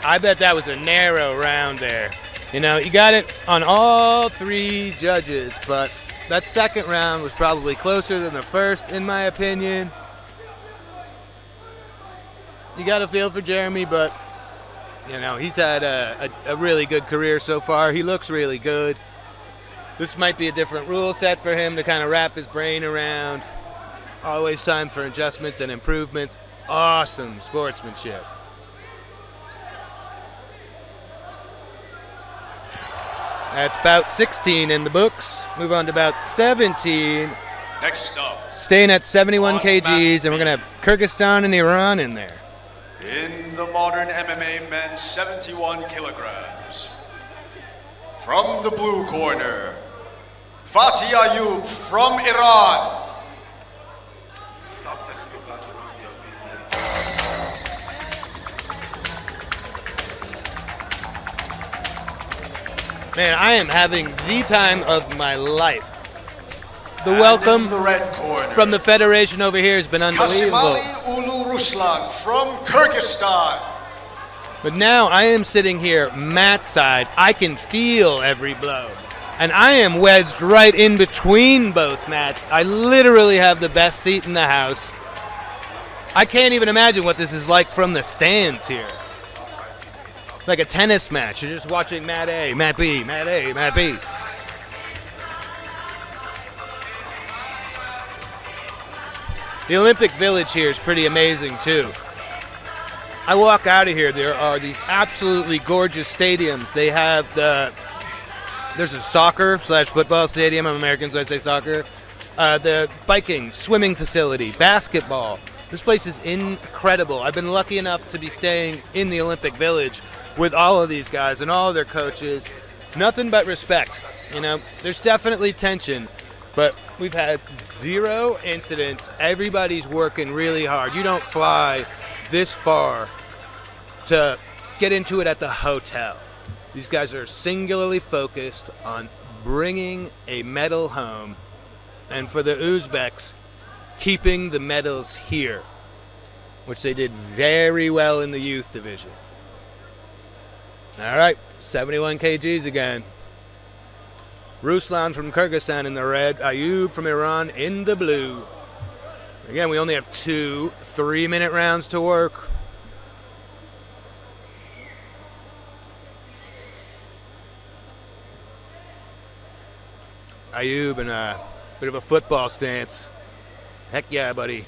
I bet that was a narrow round there. You know, you got it on all three judges, but that second round was probably closer than the first, in my opinion. You got to feel for Jeremy, but, you know, he's had a really good career so far. He looks really good. This might be a different rule set for him to kind of wrap his brain around. Always time for adjustments and improvements. Awesome sportsmanship. That's Bout 16 in the books. Move on to Bout 17. Next up, staying at 71 kgs, and we're going to have Kyrgyzstan and Iran in there. in the modern MMA men's 71 kilograms. From the blue corner, Fatih Ayub from Iran. Stop telling people how to run your business. Man, I am having the time of my life. The welcome in the red corner, from the Federation over here has been unbelievable. Kasimali Ulu Ruslan from Kyrgyzstan. But now I am sitting here, mat side. I can feel every blow. And I am wedged right in between both mats. I literally have the best seat in the house. I can't even imagine what this is like from the stands here. Like a tennis match. You're just watching mat A, mat B, mat A, mat B. The Olympic Village here is pretty amazing too. I walk out of here, there are these absolutely gorgeous stadiums. They have there's a soccer / football stadium. I'm American, so I say soccer. The biking, swimming facility, basketball. This place is incredible. I've been lucky enough to be staying in the Olympic Village with all of these guys and all of their coaches. Nothing but respect. You know, there's definitely tension, but we've had 0 incidents. Everybody's working really hard. You don't fly this far to get into it at the hotel. These guys are singularly focused on bringing a medal home, and for the Uzbeks, keeping the medals here, which they did very well in the youth division. All right, 71 kgs again. Ruslan from Kyrgyzstan in the red, Ayub from Iran in the blue. Again, we only have 2 3-minute rounds to work. Ayub in a bit of a football stance. Heck yeah, buddy.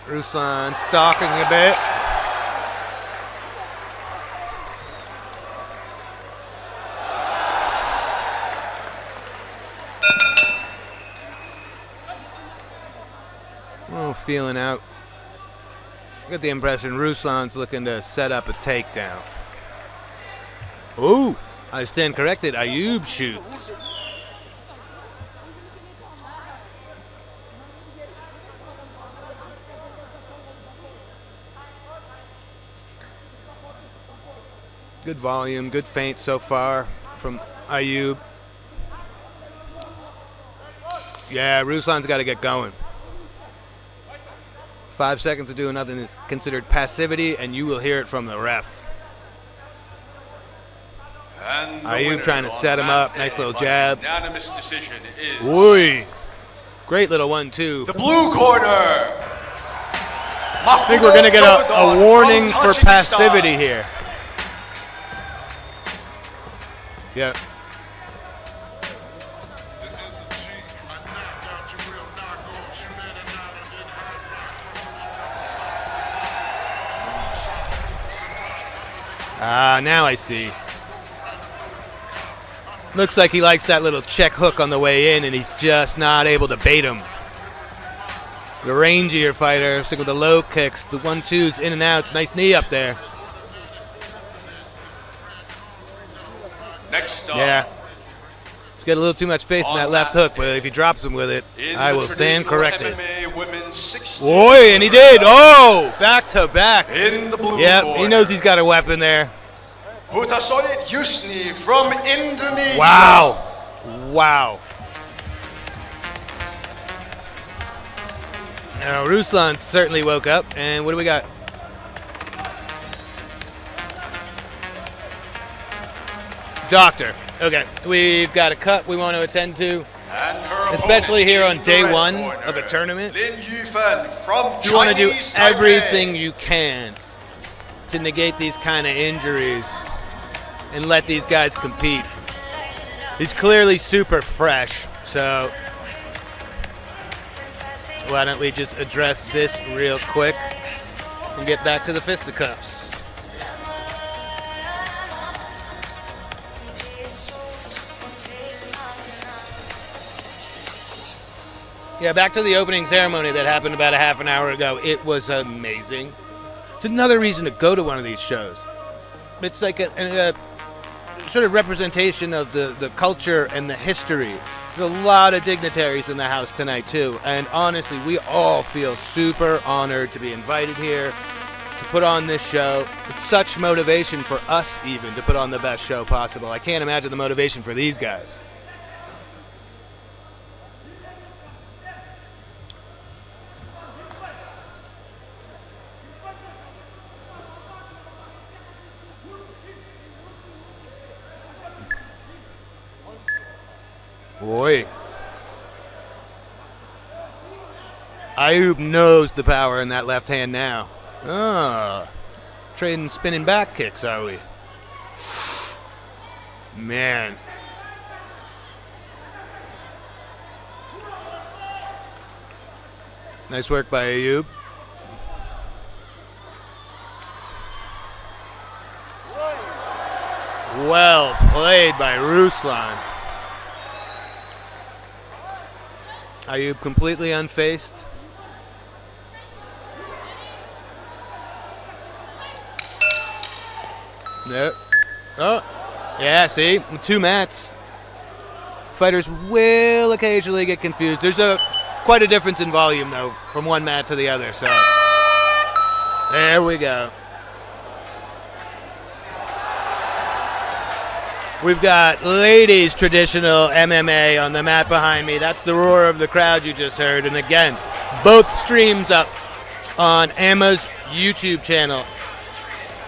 Ruslan stalking a bit. Oh, feeling out. I get the impression Ruslan's looking to set up a takedown. Ooh, I stand corrected. Ayub shoots. Good volume, good feint so far from Ayub. Yeah, Ruslan's got to get going. 5 seconds to do nothing is considered passivity, and you will hear it from the ref. And Ayub trying to set him up. Nice little jab. Unanimous decision is Wooey. Great little 1-2. the blue corner. I think we're going to get a warning for passivity here. Yeah. Now I see. Looks like he likes that little check hook on the way in, and he's just not able to bait him. The rangier fighter, stick with the low kicks, the 1-2s, in and outs. Nice knee up there. Next up. Yeah. He's got a little too much faith in that left hook, but if he drops him with it, I will stand corrected. Boy, and he did. Oh, back to back. In the blue Yep, corner. he knows he's got a weapon there. Hutasoyit Yusni from Indonesia. Wow. Wow. Now, Ruslan certainly woke up, and what do we got? Doctor. Okay, we've got a cut we want to attend to, especially here on day one of a tournament. Lin Yufan from You want to do Chinese everything you can to negate these kind of injuries and let these guys compete. He's clearly super fresh, so why don't we just address this real quick and get back to the fisticuffs. Yeah, back to the opening ceremony that happened about a half an hour ago. It was amazing. It's another reason to go to one of these shows. It's like a sort of representation of the culture and the history. There's a lot of dignitaries in the house tonight, too. And honestly, we all feel super honored to be invited here to put on this show. It's such motivation for us, even, to put on the best show possible. I can't imagine the motivation for these guys. Boy. Ayub knows the power in that left hand now. Ah. Trading spinning back kicks, are we? Man. Nice work by Ayub. Well played by Ruslan. Ayub completely unfaced. Nope. Oh, yeah, see? Two mats. Fighters will occasionally get confused. There's quite a difference in volume, though, from one mat to the other. So there we go. We've got ladies' traditional MMA on the mat behind me. That's the roar of the crowd you just heard. And again, both streams up on AMMA's YouTube channel.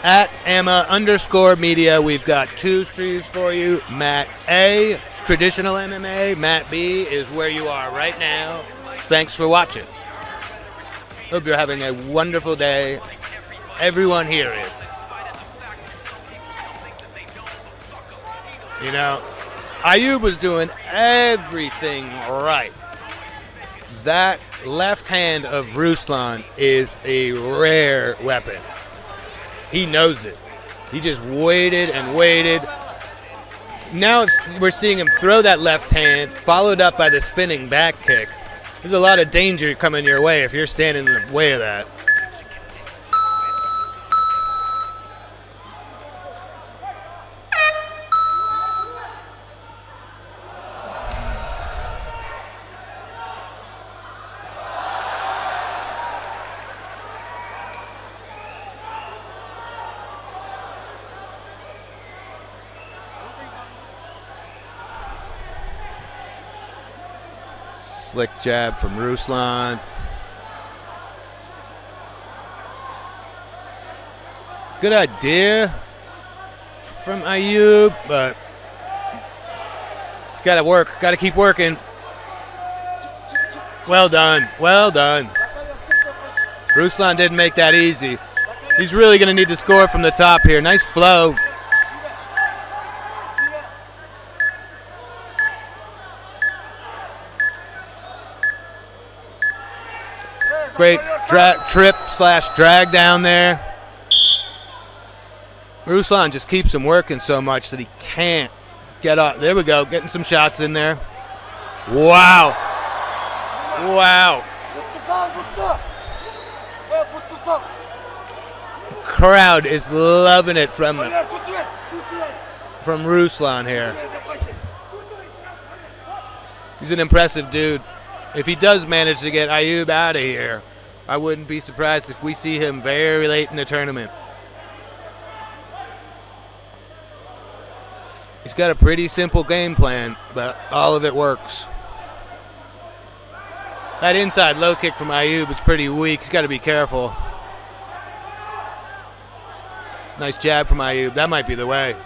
At AMMA_media, we've got two streams for you. Mat A, traditional MMA. Mat B is where you are right now. Thanks for watching. Hope you're having a wonderful day. Everyone here is. You know, Ayub was doing everything right. That left hand of Ruslan is a rare weapon. He knows it. He just waited and waited. Now we're seeing him throw that left hand, followed up by the spinning back kick. There's a lot of danger coming your way if you're standing in the way of that. Slick jab from Ruslan. Good idea from Ayub, but it's got to work. Got to keep working. Well done. Well done. Ruslan didn't make that easy. He's really going to need to score from the top here. Nice flow. Great trip/drag down there. Ruslan just keeps him working so much that he can't get up. There we go, getting some shots in there. Wow. Wow. crowd is loving it from Ruslan here. He's an impressive dude. If he does manage to get Ayub out of here, I wouldn't be surprised if we see him very late in the tournament. He's got a pretty simple game plan, but all of it works. That inside low kick from Ayub is pretty weak. He's got to be careful. Nice jab from Ayub. That might be the way.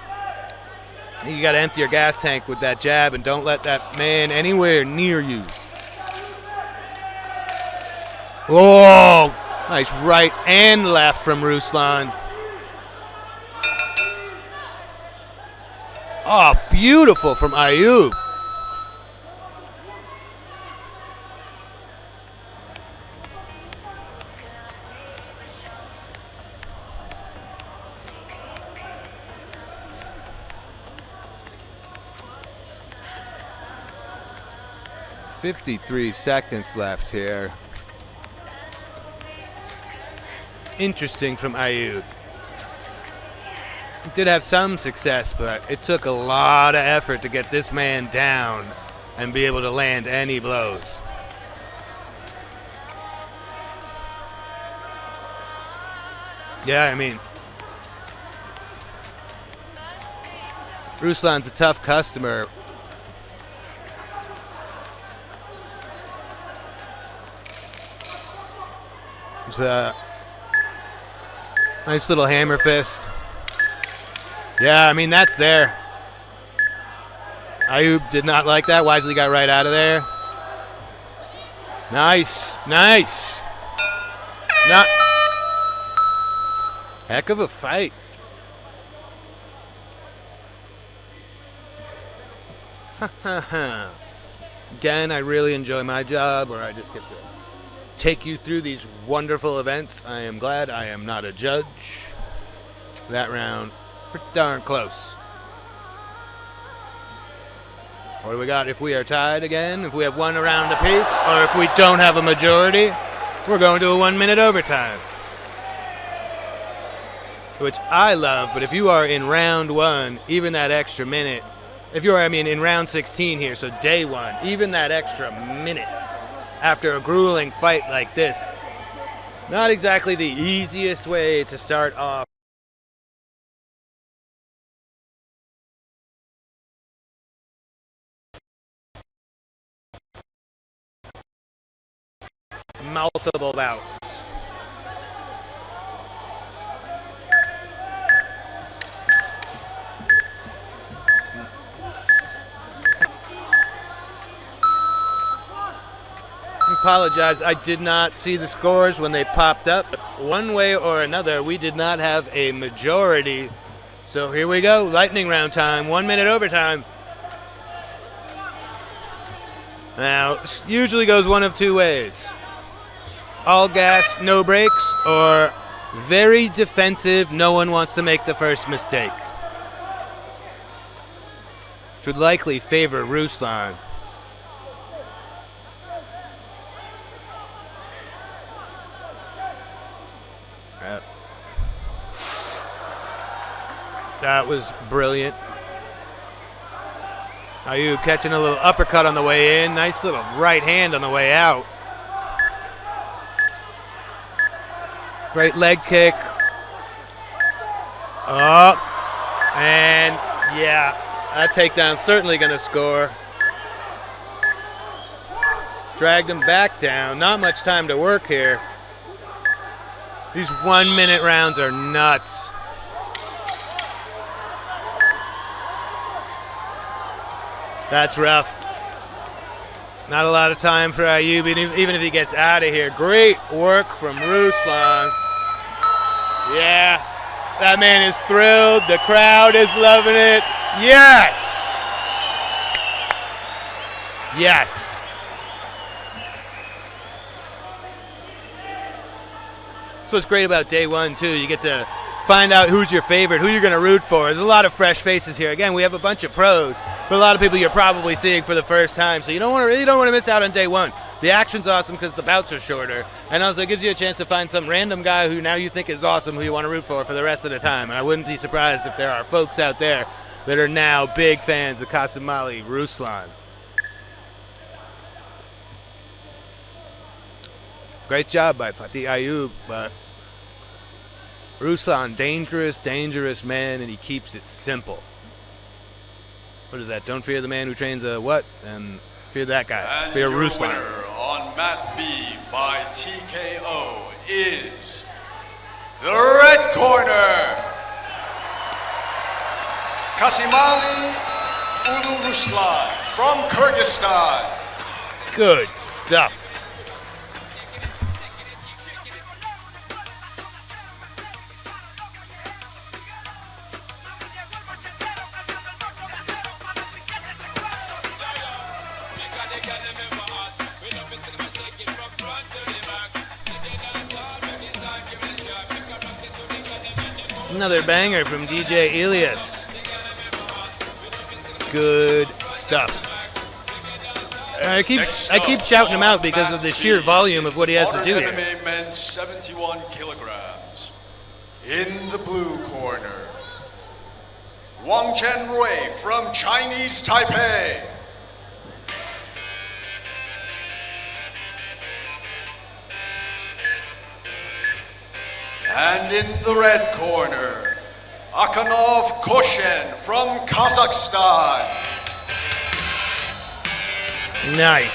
You got to empty your gas tank with that jab and don't let that man anywhere near you. Whoa! Nice right and left from Ruslan. Oh, beautiful from Ayub. $53 seconds left here. Interesting from Ayub. He did have some success, but it took a lot of effort to get this man down and be able to land any blows. Yeah, I mean, Ruslan's a tough customer. It's a nice little hammer fist. Yeah, I mean, that's there. Ayub did not like that. Wisely got right out of there. Nice. Nice. Not. Heck of a fight. Again, I really enjoy my job where I just get to take you through these wonderful events. I am glad I am not a judge. That round, pretty darn close. What do we got if we are tied again? If we have one round apiece, or if we don't have a majority, we're going to a 1 minute overtime. Which I love, but if you are in round one, even that extra minute, if you're, I mean, in round 16 here, so day one, even that extra minute after a grueling fight like this, not exactly the easiest way to start off. Multiple bouts. Apologize, I did not see the scores when they popped up. One way or another, we did not have a majority. So here we go, lightning round time, 1 minute overtime. Now, usually goes one of two ways. All gas, no brakes, or very defensive, no one wants to make the first mistake. Which would likely favor Ruslan. That was brilliant. Ayub catching a little uppercut on the way in. Nice little right hand on the way out. Great leg kick. Up. And yeah, that takedown certainly going to score. Dragged him back down. Not much time to work here. These 1 minute rounds are nuts. That's rough. Not a lot of time for Ayub, even if he gets out of here. Great work from Ruslan. Yeah, that man is thrilled. The crowd is loving it. Yes! Yes. That's what's great about day one, too. You get to find out who's your favorite, who you're going to root for. There's a lot of fresh faces here. Again, we have a bunch of pros, but a lot of people you're probably seeing for the first time. So you really don't want to miss out on day one. The action's awesome because the bouts are shorter, and also it gives you a chance to find some random guy who now you think is awesome who you want to root for the rest of the time. And I wouldn't be surprised if there are folks out there that are now big fans of Kasimali Ruslan. Great job by Fatih Ayub, but Ruslan, dangerous man, and he keeps it simple. What is that? Don't fear the man who trains a what? And fear that guy. And fear your Ruslan. winner on mat B by TKO is the red corner, Kasimali Ulu Ruslan from Kyrgyzstan. Good stuff. Another banger from DJ Elias. Good stuff. I keep shouting him out because of the sheer volume of what he has to do here. MMA men's 71 kilograms. In the blue corner, Wang Chen Rui from Chinese Taipei. And in the red corner, Akanov Koshen from Kazakhstan. Nice.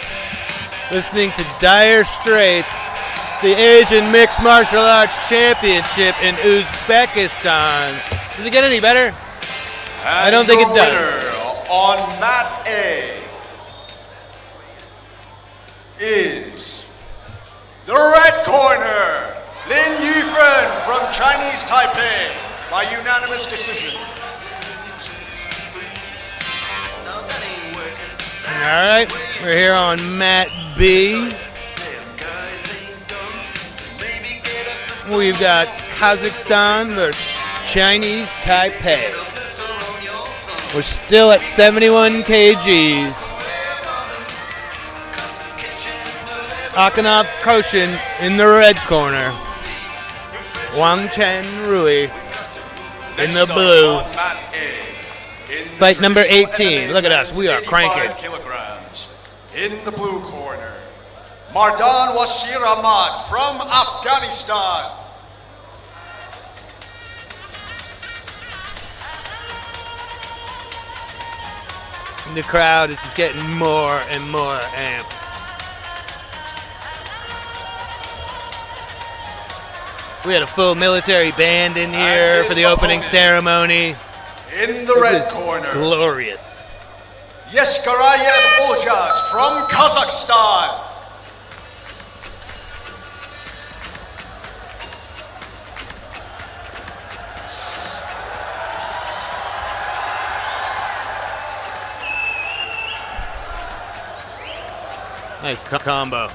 Listening to Dire Straits, the Asian Mixed Martial Arts Championship in Uzbekistan. Does it get any better? And I don't think it does. Winner on mat A is the red corner, Lin Yifren from Chinese Taipei by unanimous decision. All right, we're here on mat B. We've got Kazakhstan versus Chinese Taipei. We're still at 71 kgs. Akanov Koshin in the red corner. Wang Chen Rui in the blue. Fight number 18. Look at us. We are cranking. Kilograms. In the blue corner, Mardan Wasir Ahmad from Afghanistan. The crowd is just getting more and more amped. We had a full military band in here for the opening ceremony. In the red corner, glorious. Yeskarayev Oljaz from Kazakhstan. Nice combo.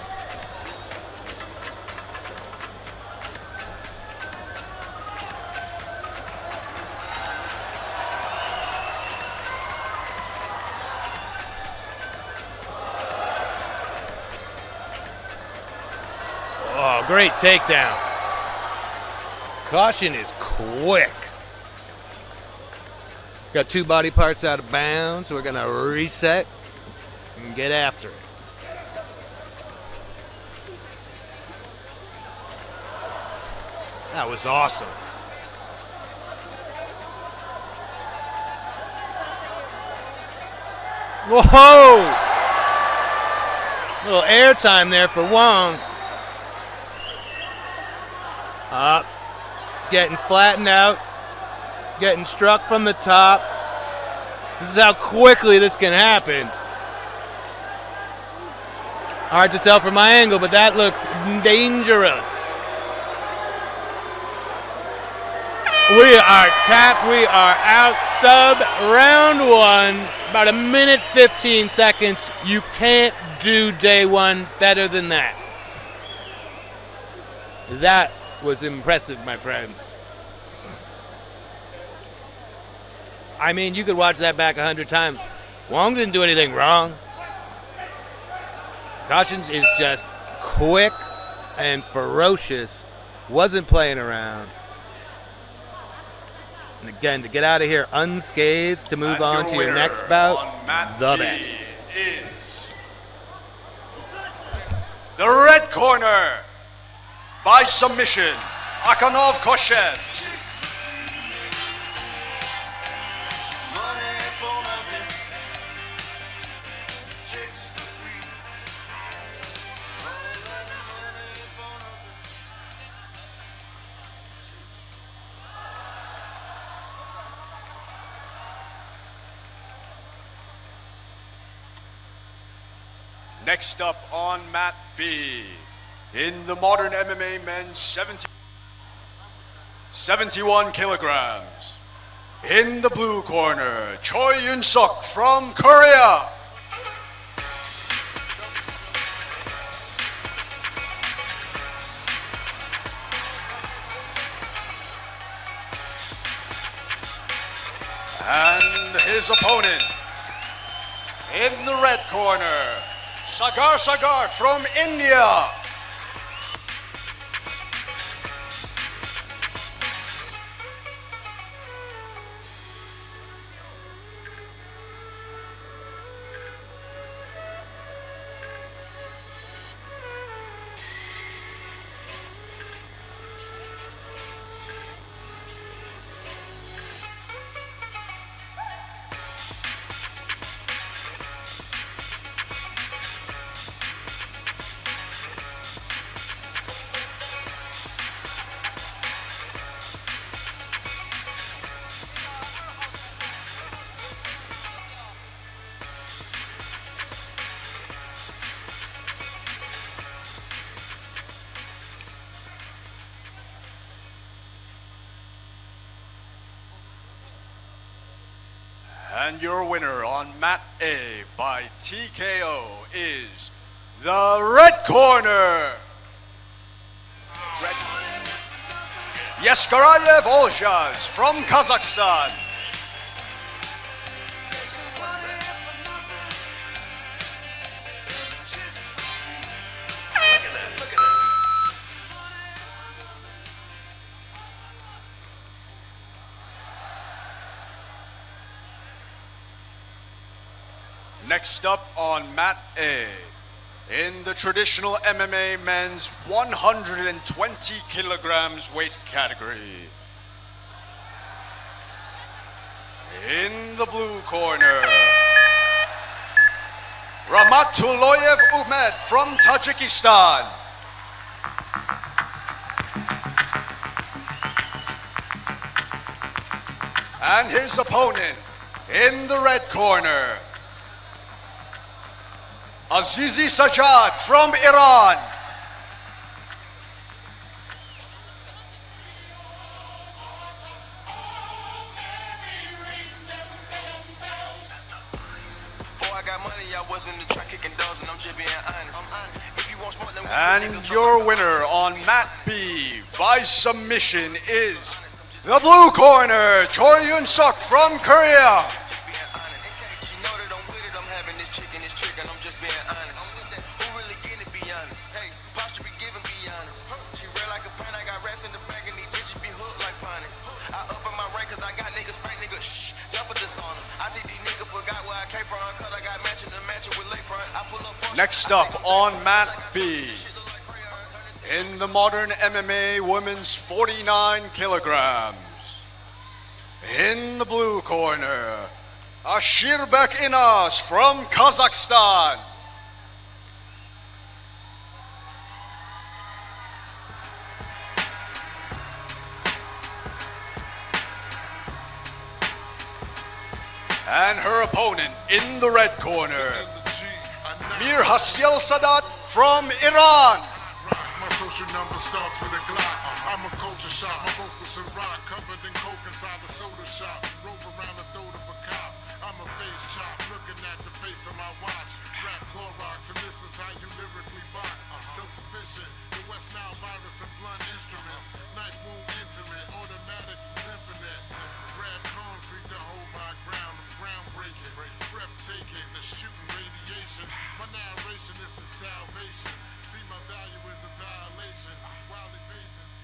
Oh, great takedown. Caution is quick. Got two body parts out of bounds. We're going to reset and get after it. That was awesome. Whoa! Little air time there for Wang. Up. Getting flattened out. Getting struck from the top. This is how quickly this can happen. Hard to tell from my angle, but that looks dangerous. We are tapped. We are out. Sub round one. About a minute 15 seconds. You can't do day one better than that. That was impressive, my friends. I mean, you could watch that back 100 times. Wang didn't do anything wrong. Cautions is just quick and ferocious. Wasn't playing around. And again, to get out of here unscathed, to move on to your next bout, the best. Is the red corner, by submission, Akanov Koshev. Next up on mat B, in the modern MMA men's 71 kilograms. In the blue corner, Choi Yun-suk from Korea. And his opponent, in the red corner, Sagar from India. And your winner on mat A by TKO is the red corner, Yeskarayev Oljaz from Kazakhstan. Next up on mat A, in the traditional MMA men's 120 kilograms weight category. In the blue corner, Ramatuloyev Umed from Tajikistan. And his opponent, in the red corner, Azizi Sajjad from Iran. And your winner on mat B by submission is the blue corner, Choi Yun-suk from Korea. Next up on mat B, in the modern MMA women's 49 kilograms. In the blue corner, Ashirbek Inas from Kazakhstan. And her opponent in the red corner, Mir Hasiel Sadat from Iran. My social number starts with a Glock. I'm a culture shot. My vocals are rock, covered in coke inside the soda shop. Rope around the throat of a cop. I'm a face chop, looking at the face of my watch. Rap Clorox, and this is how you lyrically box. Self-sufficient, the West Nile virus and blunt instruments. Knife wound intimate, automatics is infinite. Grab concrete to hold my ground. I'm groundbreaking, breathtaking, the shooting radiation. My narration is the sound salvation. See, my value is a violation. While evasions.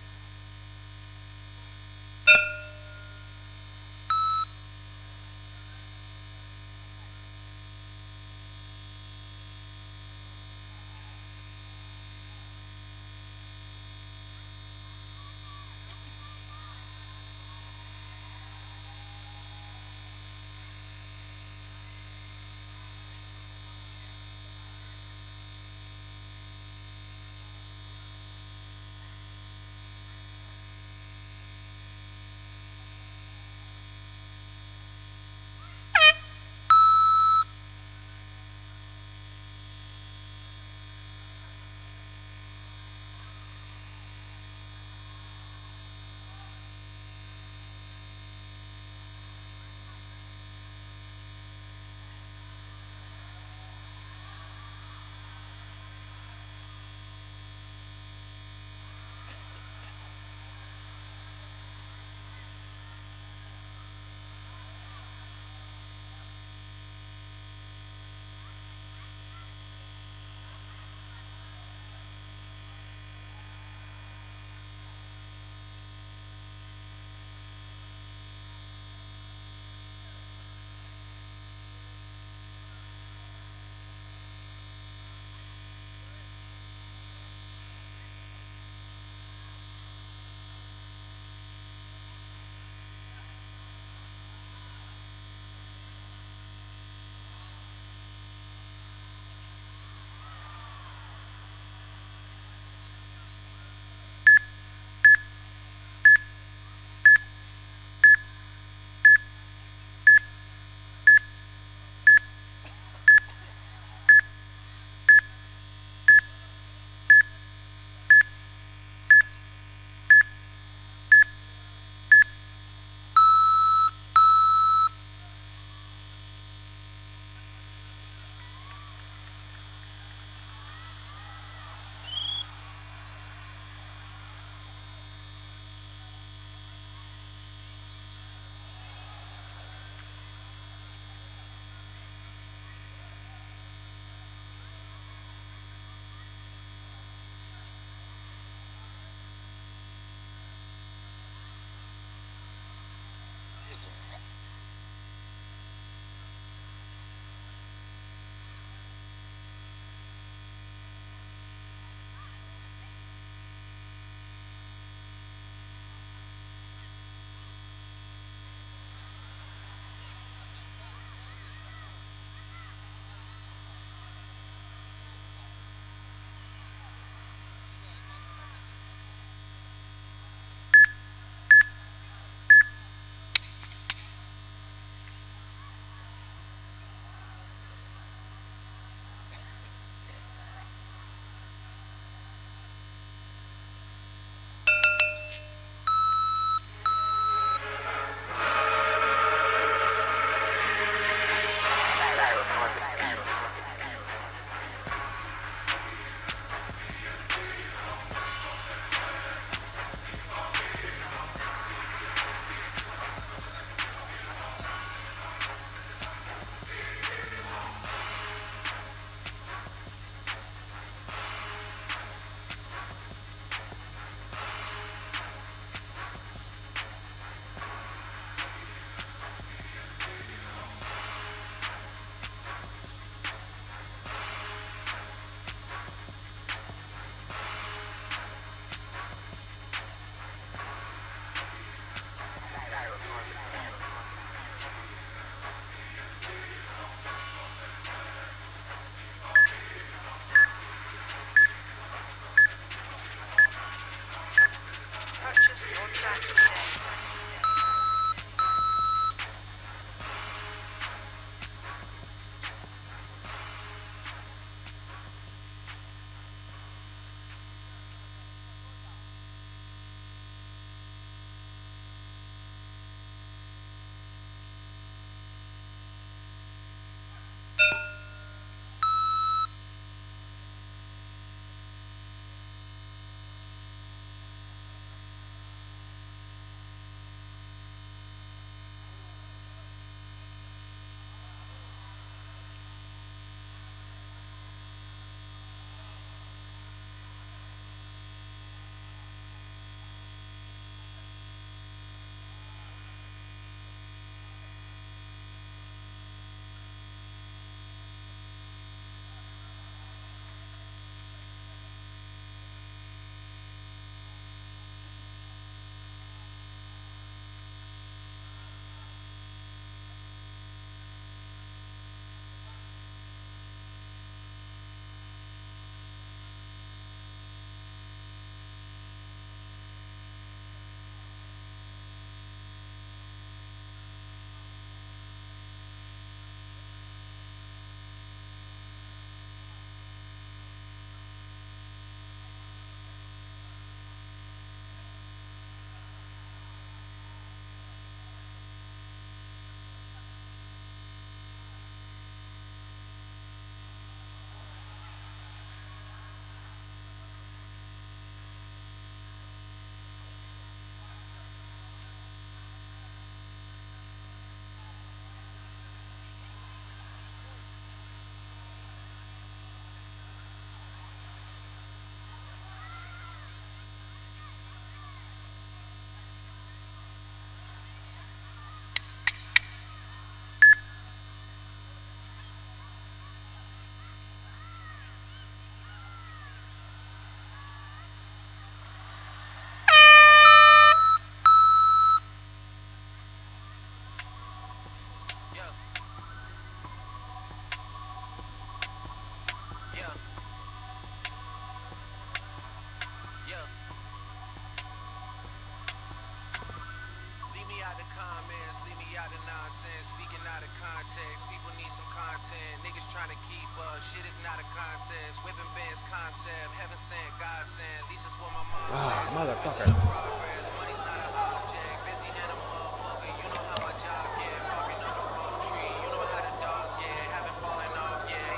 context. People need some content. Niggas trying to keep up. Shit is not a contest. Whipping bands concept. Heaven sent, God sent. At least it's what my mom says. Motherfucker. Progress. Money's not an object. Busy than a motherfucker. You know how my job get. Barking up a palm tree. You know how the dogs get. Haven't fallen off yet.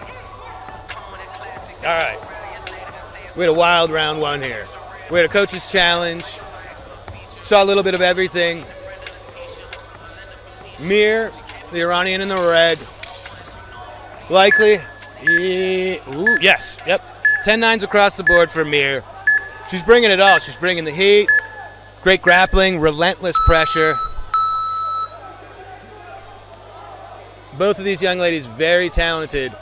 Come with a classic. All right. We had a wild round one here. We had a coach's challenge. Saw a little bit of everything. Mir, the Iranian in the red. Likely. Ooh, yes. Yep. 10-9s across the board for Mir. She's bringing it all. She's bringing the heat. Great grappling. Relentless pressure. Both of these young ladies very talented.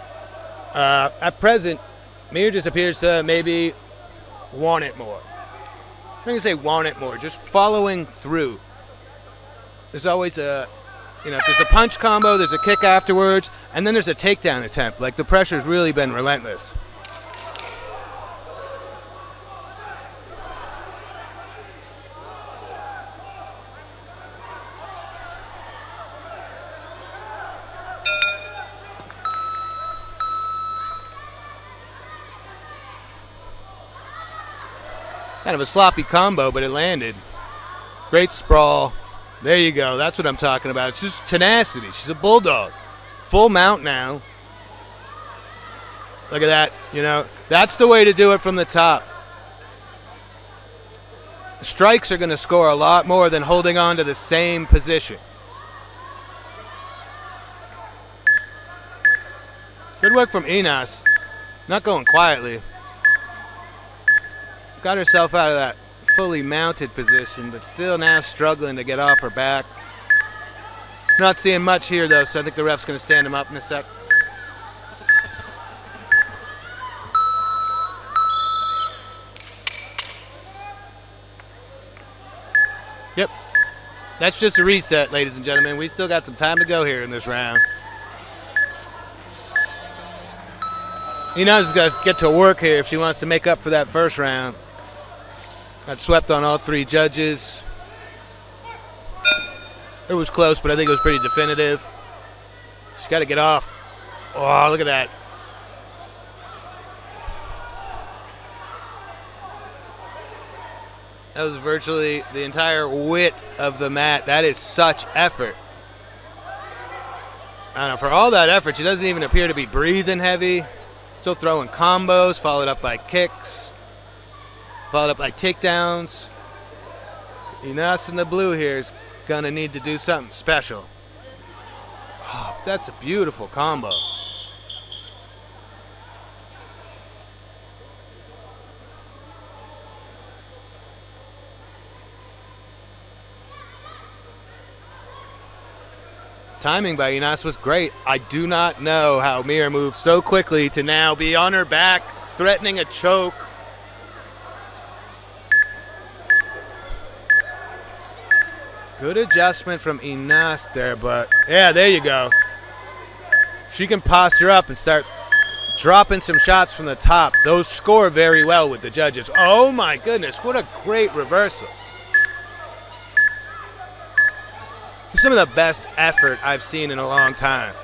At present, Mir just appears to maybe want it more. I'm going to say want it more. Just following through. There's always a... You know, if there's a punch combo, there's a kick afterwards, and then there's a takedown attempt. Like, the pressure's really been relentless. Kind of a sloppy combo, but it landed. Great sprawl. There you go. That's what I'm talking about. It's just tenacity. She's a bulldog. Full mount now. Look at that. You know, that's the way to do it from the top. Strikes are going to score a lot more than holding on to the same position. Good work from Enos. Not going quietly. Got herself out of that fully mounted position, but still now struggling to get off her back. Not seeing much here, though, so I think the ref's going to stand him up in a sec. Yep. That's just a reset, ladies and gentlemen. We still got some time to go here in this round. Ina's got to get to work here if she wants to make up for that first round. Got swept on all three judges. It was close, but I think it was pretty definitive. She's got to get off. Oh, look at that. That was virtually the entire width of the mat. That is such effort. I don't know, for all that effort, she doesn't even appear to be breathing heavy. Still throwing combos, followed up by kicks. Followed up by takedowns. Enos in the blue here is going to need to do something special. Oh, that's a beautiful combo. Timing by Enos was great. I do not know how Mir moved so quickly to now be on her back, threatening a choke. Good adjustment from Enos there, but yeah, there you go. She can posture up and start dropping some shots from the top. Those score very well with the judges. Oh my goodness, what a great reversal. Some of the best effort I've seen in a long time.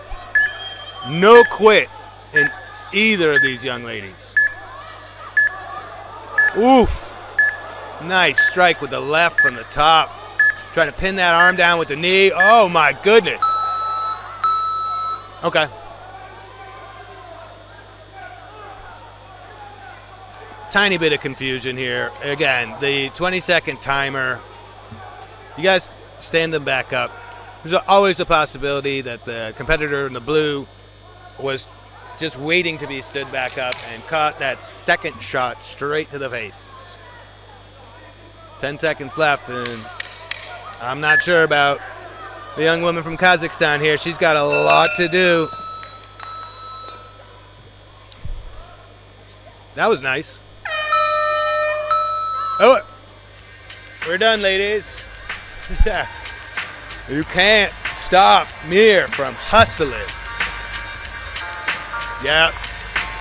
No quit in either of these young ladies. Oof. Nice strike with the left from the top. Trying to pin that arm down with the knee. Oh my goodness. Okay. Tiny bit of confusion here. Again, the 20-second timer. You guys stand them back up. There's always a possibility that the competitor in the blue was just waiting to be stood back up and caught that second shot straight to the face. 10 seconds left, and I'm not sure about the young woman from Kazakhstan here. She's got a lot to do. That was nice. Oh, we're done, ladies. Yeah. You can't stop Mir from hustling. Yeah,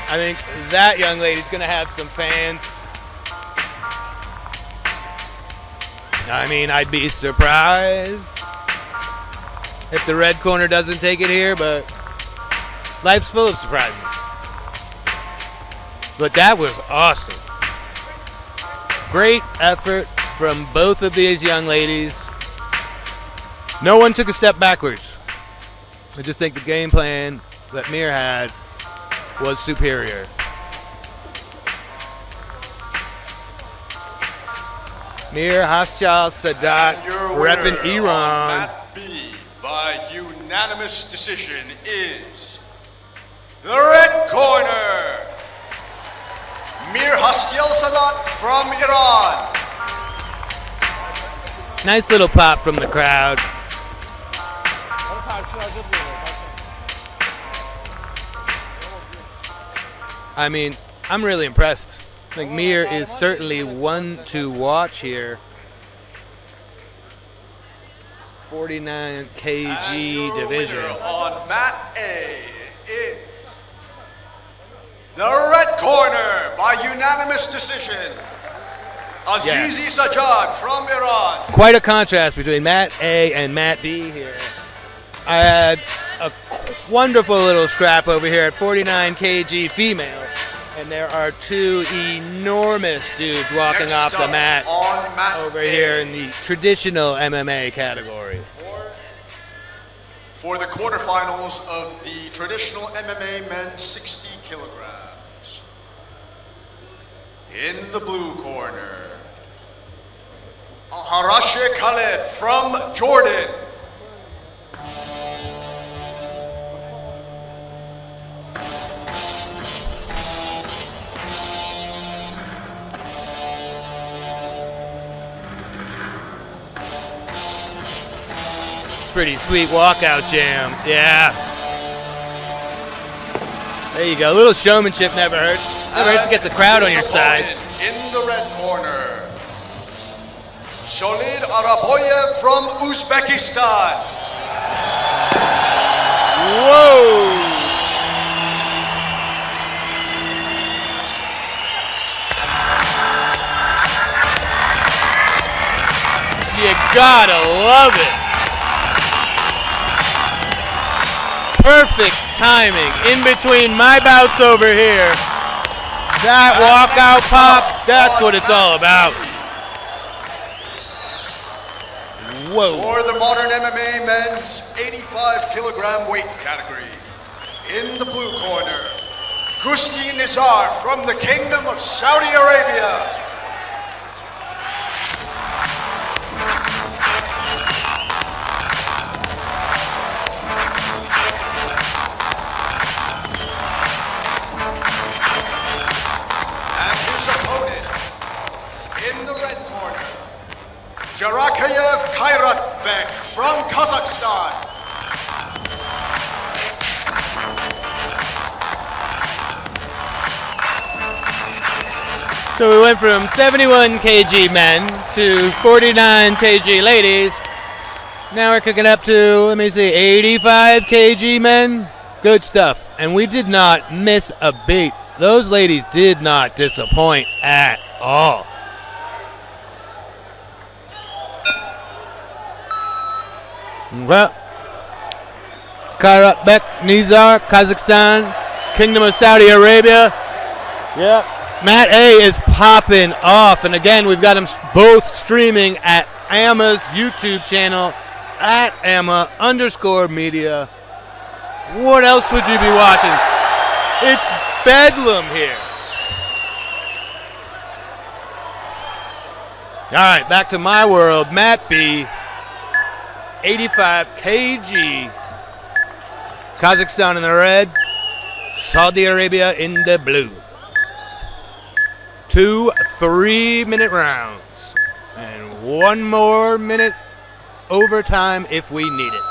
I think that young lady's going to have some fans. I mean, I'd be surprised if the red corner doesn't take it here, but life's full of surprises. But that was awesome. Great effort from both of these young ladies. No one took a step backwards. I just think the game plan that Mir had was superior. Mir Haschal Sadat repping Iran. Mat B by unanimous decision is the red corner, Mir Haschal Sadat from Iran. Nice little pop from the crowd. I mean, I'm really impressed. I think Mir is certainly one to watch here. 49 kg division. On Mat A is the red corner by unanimous decision, Azizi Sajjad from Iran. Quite a contrast between Mat A and Mat B here. I had a wonderful little scrap over here at 49 kg female, and there are two enormous dudes walking off the mat over here in the traditional MMA category. For the quarterfinals of the traditional MMA men's 60 kilograms. In the blue corner, Harashe Khaled from Jordan. Pretty sweet walkout jam. Yeah. There you go. A little showmanship never hurts. Never hurts to get the crowd on your side. In the red corner, Solid Araboyev from Uzbekistan. Whoa! You gotta love it. Perfect timing in between my bouts over here. That walkout pop, that's what it's all about. Whoa. For the modern MMA men's 85 kilogram weight category, in the blue corner, Gusti Nizar from the Kingdom of Saudi Arabia. Jarakayev Kairatbek from Kazakhstan. So we went from 71 kg men to 49 kg ladies. Now we're cooking up to, let me see, 85 kg men. Good stuff. And we did not miss a beat. Those ladies did not disappoint at all. Well, Kairatbek, Nizar, Kazakhstan, Kingdom of Saudi Arabia. Yeah. Mat A is popping off. And again, we've got them both streaming at AMMA's YouTube channel, at AMMA_media. What else would you be watching? It's bedlam here. All right, back to my world. Mat B. 85 kg. Kazakhstan in the red, Saudi Arabia in the blue. 2 3-minute rounds. And 1 more minute overtime if we need it.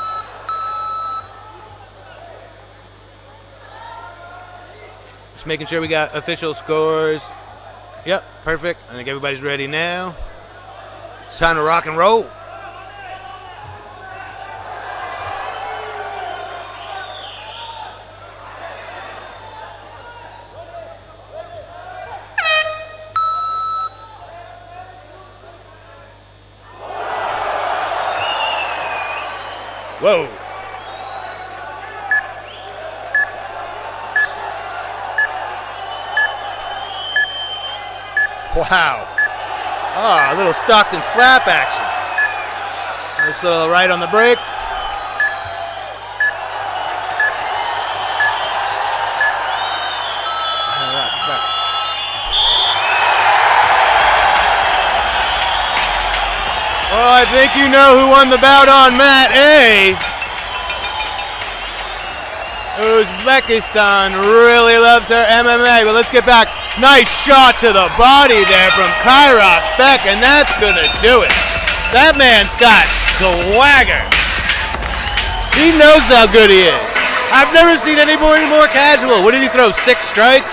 Just making sure we got official scores. Yep, perfect. I think everybody's ready now. It's time to rock and roll. Whoa. Wow. Oh, a little Stockton slap action. Nice little right on the break. Well, I think you know who won the bout on mat A. Uzbekistan really loves their MMA, but let's get back. Nice shot to the body there from Kairat Beck, and that's gonna do it. That man's got swagger. He knows how good he is. I've never seen anybody more casual. What did he throw, 6 strikes?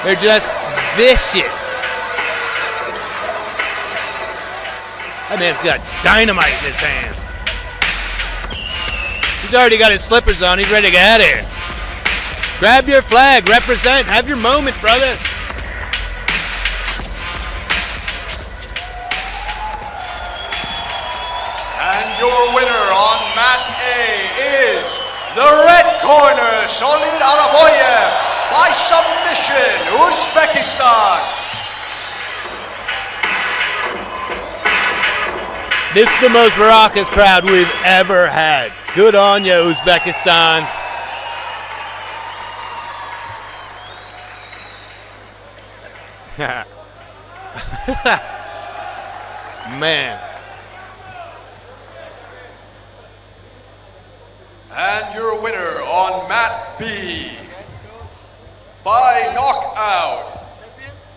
They're just vicious. That man's got dynamite in his hands. He's already got his slippers on. He's ready to get out of here. Grab your flag, represent, have your moment, brother. And your winner on mat A is the red corner, Solid Araboyev, by submission, Uzbekistan. This is the most raucous crowd we've ever had. Good on you, Uzbekistan. Man. And your winner on mat B, by knockout,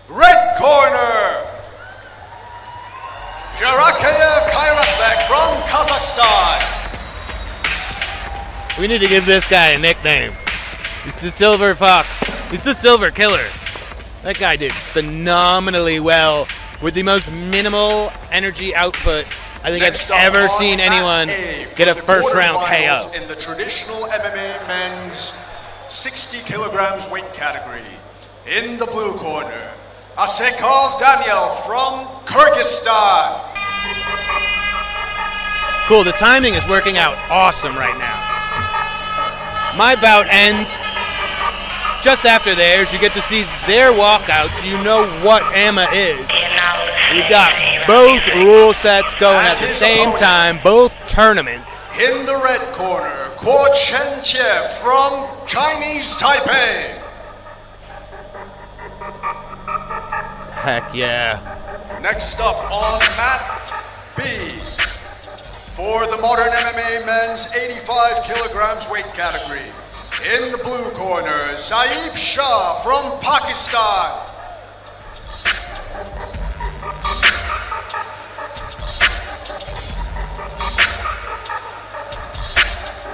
red corner, Jarakev Kairatbek from Kazakhstan. We need to give this guy a nickname. He's the Silver Fox. He's the Silver Killer. That guy did phenomenally well with the most minimal energy output I think I've ever seen anyone get a first-round KO. In the traditional MMA men's 60 kilograms weight category, in the blue corner, Asekov Daniel from Kyrgyzstan. Cool, the timing is working out awesome right now. My bout ends just after theirs. You get to see their walkouts. You know what AMMA is. We've got both rule sets going at the same time, both tournaments. In the red corner, Guo Chen-Tie from Chinese Taipei. Heck yeah. Next up on mat B, for the modern MMA men's 85 kilograms weight category, in the blue corner, Zaib Shah from Pakistan.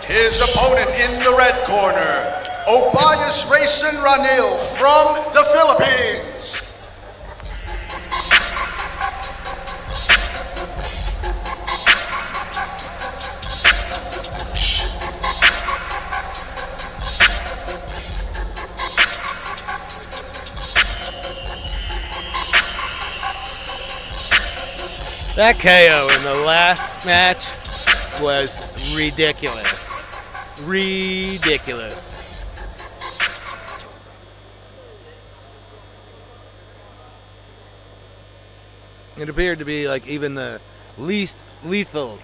His opponent in the red corner, Obayas Raisin Ranil from the Philippines. That KO in the last match was ridiculous. Ridiculous. It appeared to be like even the least lethal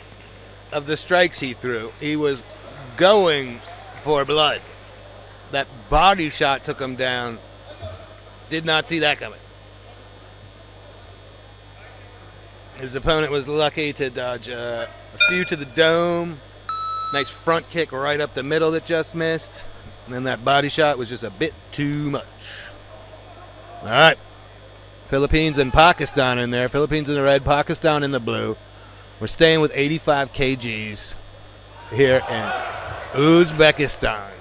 of the strikes he threw. He was going for blood. That body shot took him down. Did not see that coming. His opponent was lucky to dodge a few to the dome. Nice front kick right up the middle that just missed. And then that body shot was just a bit too much. All right. Philippines and Pakistan in there. Philippines in the red, Pakistan in the blue. We're staying with 85 kgs here in Uzbekistan.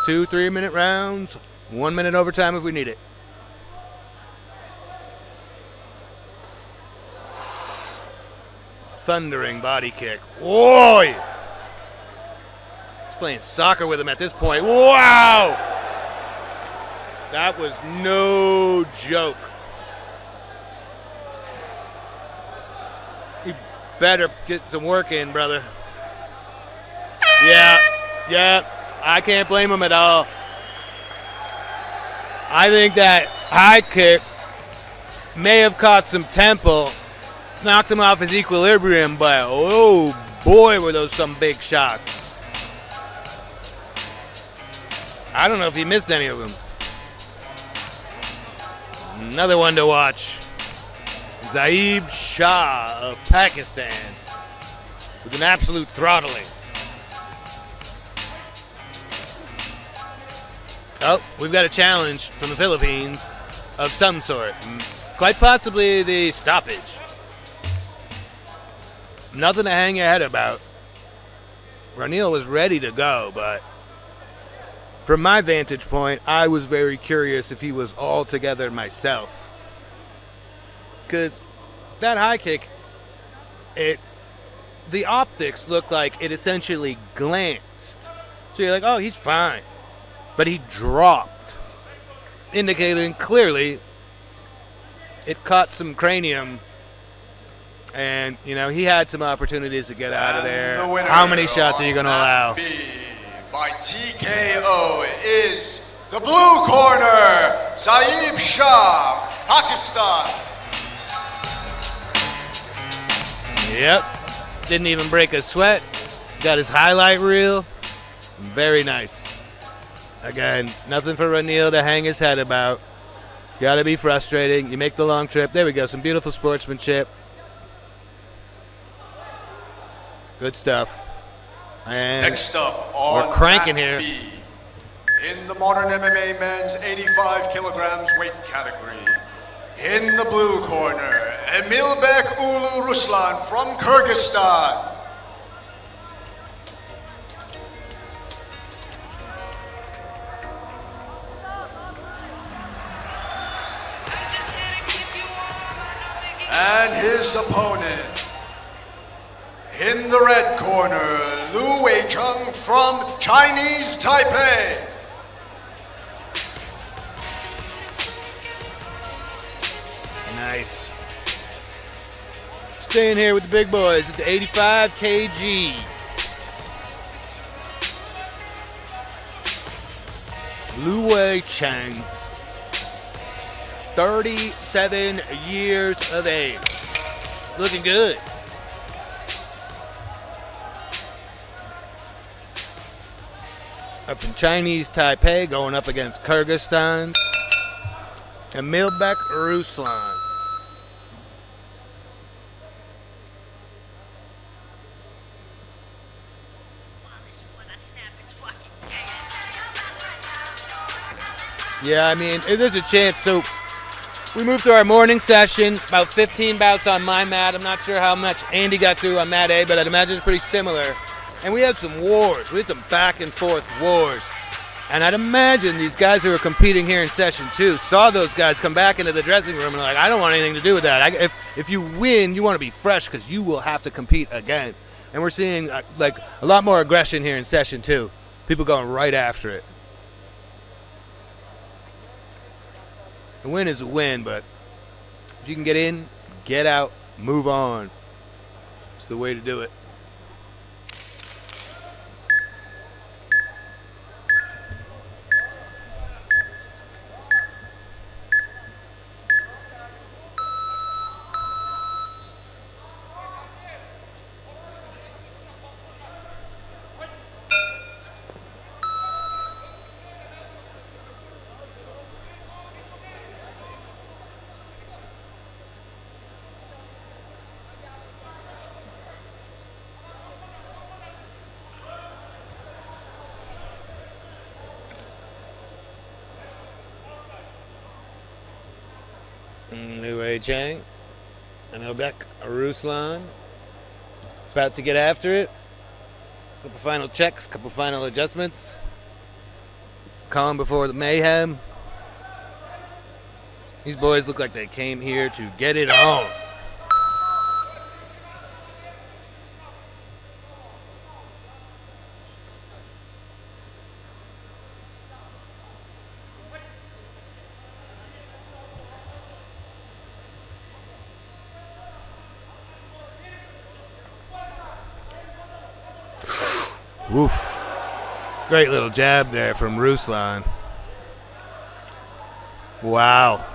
Two 3-minute rounds, 1 minute overtime if we need it. Thundering body kick. Whoa! He's playing soccer with him at this point. Wow! That was no joke. You better get some work in, brother. Yeah, I can't blame him at all. I think that high kick may have caught some tempo, knocked him off his equilibrium, but oh boy, were those some big shots. I don't know if he missed any of them. Another one to watch. Zaib Shah of Pakistan with an absolute throttling. Oh, we've got a challenge from the Philippines of some sort. Quite possibly the stoppage. Nothing to hang your head about. Ranil was ready to go, but from my vantage point, I was very curious if he was all together myself. Because that high kick, the optics look like it essentially glanced. So you're like, oh, he's fine. But he dropped, indicating clearly it caught some cranium. And, you know, he had some opportunities to get out of there. How many shots are you going to allow? By TKO is the blue corner, Zaib Shah, Pakistan. Yep. Didn't even break a sweat. Got his highlight reel. Very nice. Again, nothing for Ranil to hang his head about. Got to be frustrating. You make the long trip. There we go. Some beautiful sportsmanship. Good stuff. And next up on we're cranking Mat here. B, in the modern MMA men's 85 kilograms weight category. In the blue corner, Emilbek Ulu Ruslan from Kyrgyzstan. And his opponent, in the red corner, Lu Weicheng from Chinese Taipei. Nice. Staying here with the big boys at the 85 kg. Lu Weicheng, 37 years of age. Looking good. Up in Chinese Taipei, going up against Kyrgyzstan. Emilbek Ruslan. Yeah, I mean, there's a chance. So we moved to our morning session, about 15 bouts on my mat. I'm not sure how much Andy got through on mat A, but I'd imagine it's pretty similar. And we had some wars. We had some back and forth wars. And I'd imagine these guys who are competing here in session 2 saw those guys come back into the dressing room and like, I don't want anything to do with that. If you win, you want to be fresh because you will have to compete again. And we're seeing like a lot more aggression here in session 2. People going right after it. A win is a win, but if you can get in, get out, move on. It's the way to do it. Lu Weicheng, Emilbek Ruslan, about to get after it. Couple final checks, couple final adjustments. Calm before the mayhem. These boys look like they came here to get it on. Oof. Great little jab there from Ruslan. Wow.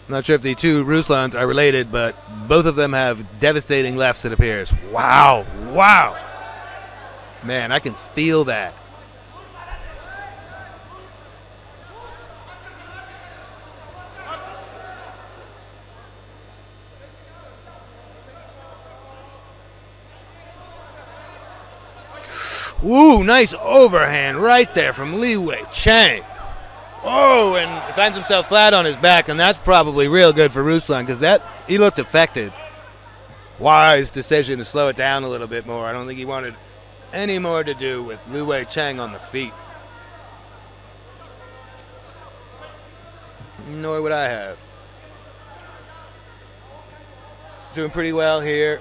Not sure if the two Ruslans are related, but both of them have devastating lefts, it appears. Wow. Wow. Man, I can feel that. Ooh, nice overhand right there from Li Wei Chang. Oh, and he finds himself flat on his back, and that's probably real good for Ruslan because he looked affected. Wise decision to slow it down a little bit more. I don't think he wanted any more to do with Li Wei Chang on the feet. Nor would I have. Doing pretty well here.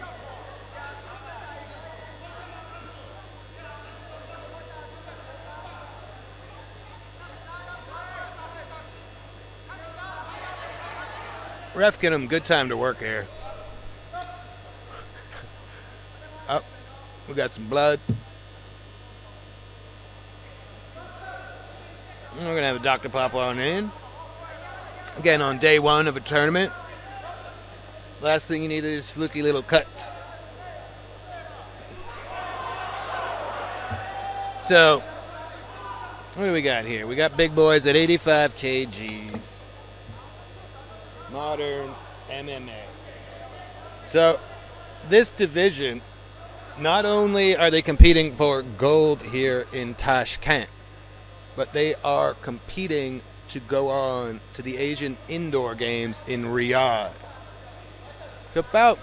Ref getting him good time to work here. Oh, we got some blood. We're going to have a doctor pop on in. Again, on day one of a tournament. Last thing you need is fluky little cuts. So, what do we got here? We got big boys at 85 kgs. Modern MMA. So, this division, not only are they competing for gold here in Tashkent, but they are competing to go on to the Asian Indoor Games in Riyadh. About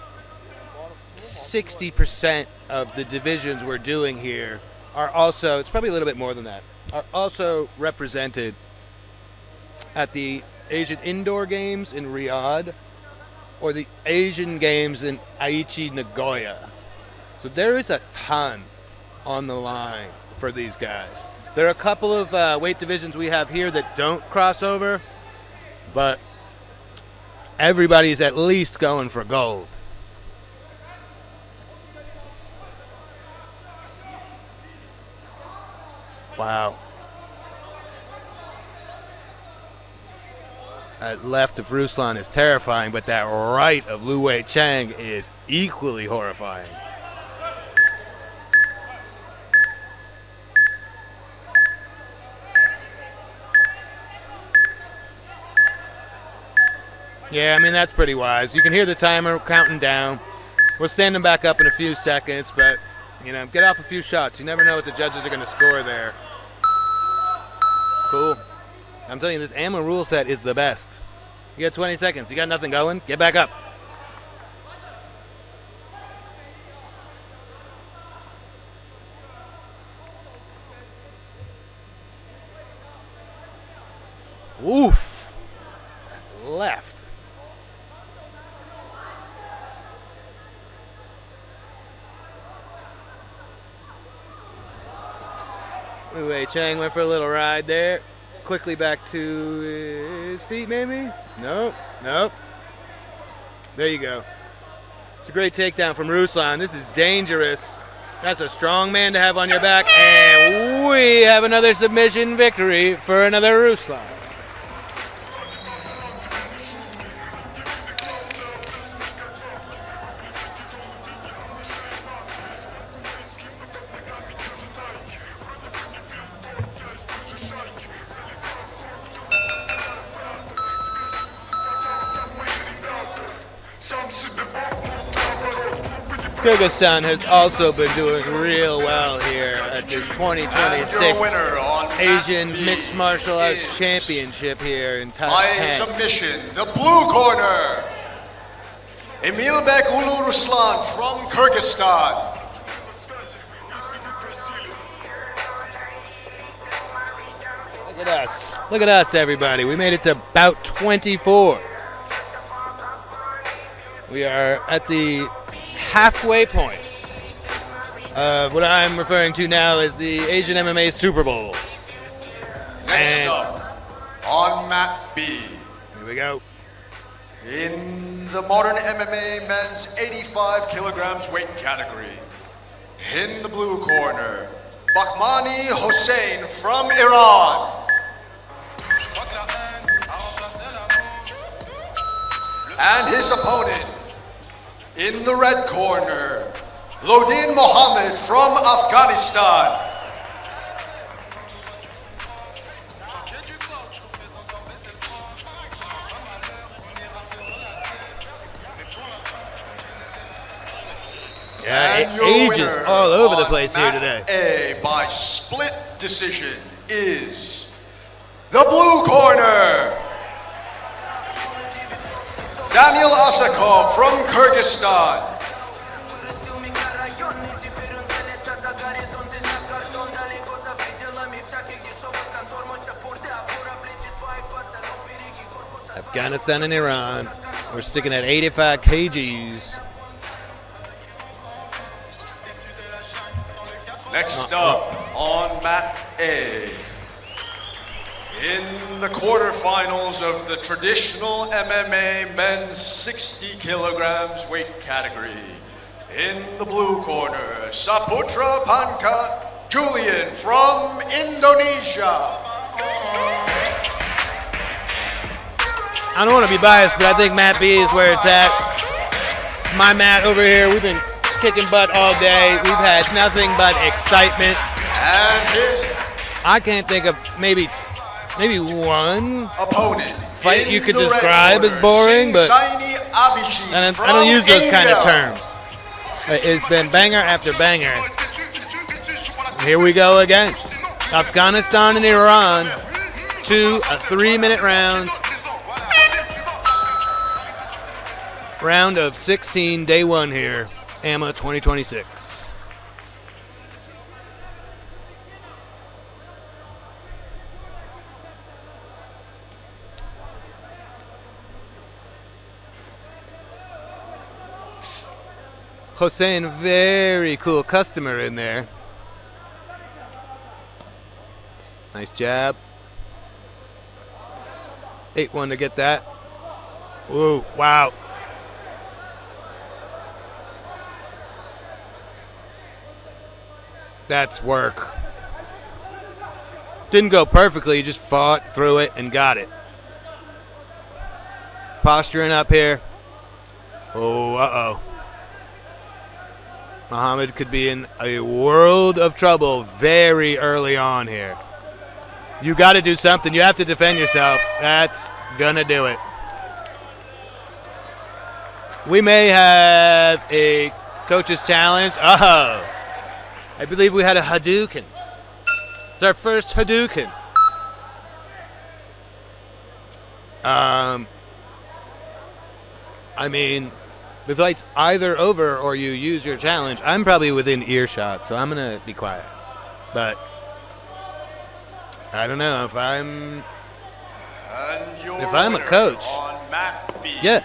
60% of the divisions we're doing here are also, it's probably a little bit more than that, are also represented at the Asian Indoor Games in Riyadh or the Asian Games in Aichi, Nagoya. So there is a ton on the line for these guys. There are a couple of weight divisions we have here that don't cross over, but everybody's at least going for gold. Wow. That left of Ruslan is terrifying, but that right of Li Wei Chang is equally horrifying. Yeah, I mean, that's pretty wise. You can hear the timer counting down. We'll stand them back up in a few seconds, but, you know, get off a few shots. You never know what the judges are going to score there. Cool. I'm telling you, this AMMA rule set is the best. You got 20 seconds. You got nothing going. Get back up. Oof. Left. Li Wei Chang went for a little ride there. Quickly back to his feet, maybe? Nope, nope. There you go. It's a great takedown from Ruslan. This is dangerous. That's a strong man to have on your back. And we have another submission victory for another Ruslan. Kyrgyzstan has also been doing real well here at this 2026 Asian Mixed Martial Arts Championship here in Tashkent. By submission, the blue corner, Emilbek Ulu Ruslan from Kyrgyzstan. Look at us. Look at us, everybody. We made it to Bout 24. We are at the halfway point of what I'm referring to now as the Asian MMA Super Bowl. Next up, on mat B. Here we go. In the modern MMA men's 85 kilograms weight category, In the blue corner, Bakhmani Hossein from Iran. And his opponent, in the red corner, Lodin Mohammed from Afghanistan. Yeah, ages all over the place here today. A by split decision is the blue corner, Daniel Asakov from Kyrgyzstan. Afghanistan and Iran. We're sticking at 85 kgs. Next up on mat A, in the quarterfinals of the traditional MMA men's 60 kilograms weight category, in the blue corner, Saputra Panka Julian from Indonesia. I don't want to be biased, but I think mat B is where it's at. My mat over here, we've been kicking butt all day. We've had nothing but excitement. And his I can't think of maybe one opponent fight you could describe as boring, but I don't use those kind of terms. It's been banger after banger. Here we go again. Afghanistan and Iran, 2 3-minute rounds. Round of 16, day 1 here. AMMA 2026. Hossein, very cool customer in there. Nice jab. 8-1 to get that. Whoa, wow. That's work. Didn't go perfectly, just fought through it and got it. Posturing up here. Oh, uh-oh. Muhammad could be in a world of trouble very early on here. You got to do something. You have to defend yourself. That's going to do it. We may have a coach's challenge. Oh. I believe we had a Hadouken. It's our first Hadouken. I mean, the fight's either over or you use your challenge. I'm probably within earshot, so I'm going to be quiet. But I don't know if I'm a coach. Yeah,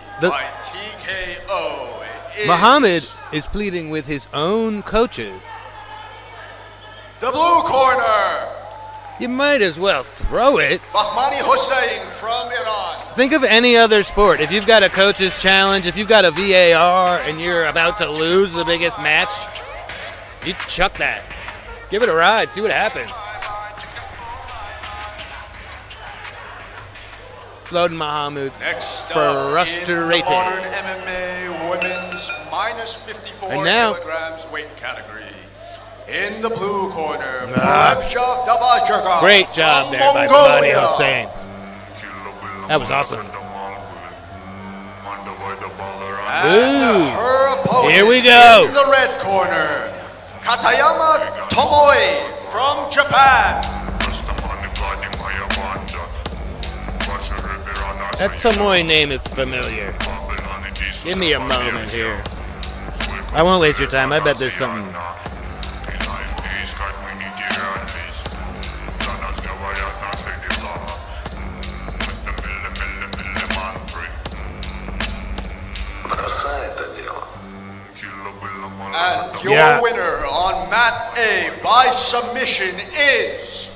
Muhammad is pleading with his own coaches. The blue corner, you might as well throw it. Bakhmani Hossein from Iran. Think of any other sport. If you've got a coach's challenge, if you've got a VAR and you're about to lose the biggest match, you chuck that. Give it a ride, see what happens. Loden Muhammad, Next frustrated. In the modern MMA women's minus 54 kilograms weight category. In the blue corner, Prevjov Davajerga. Great job there by Bakhmani Hossein. That was awesome. And her opponent here we go. In the red corner, Katayama Tomoe from Japan. That Tomoe name is familiar. Give me a moment here. I won't waste your time. I bet there's something. And your winner on mat A by submission is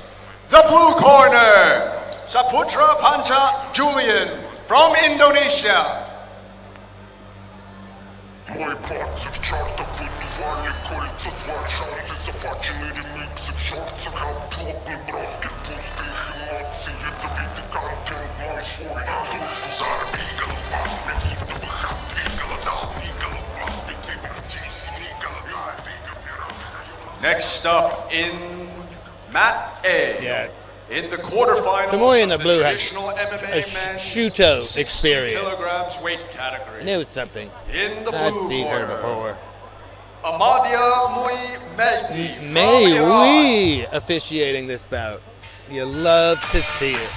the blue corner, Saputra Panca Julian from Indonesia. Мой пальцы в чертов выдували кольца. Next up in Mat A. Yeah. In the quarterfinals, Tomoe in the of blue has traditional MMA a men's Shuto 60 experience. kilograms weight category. Knew something. In the I've blue seen corner, her before. Amadia Mui Mehdi from May Iran. we officiating this bout. You love to see it.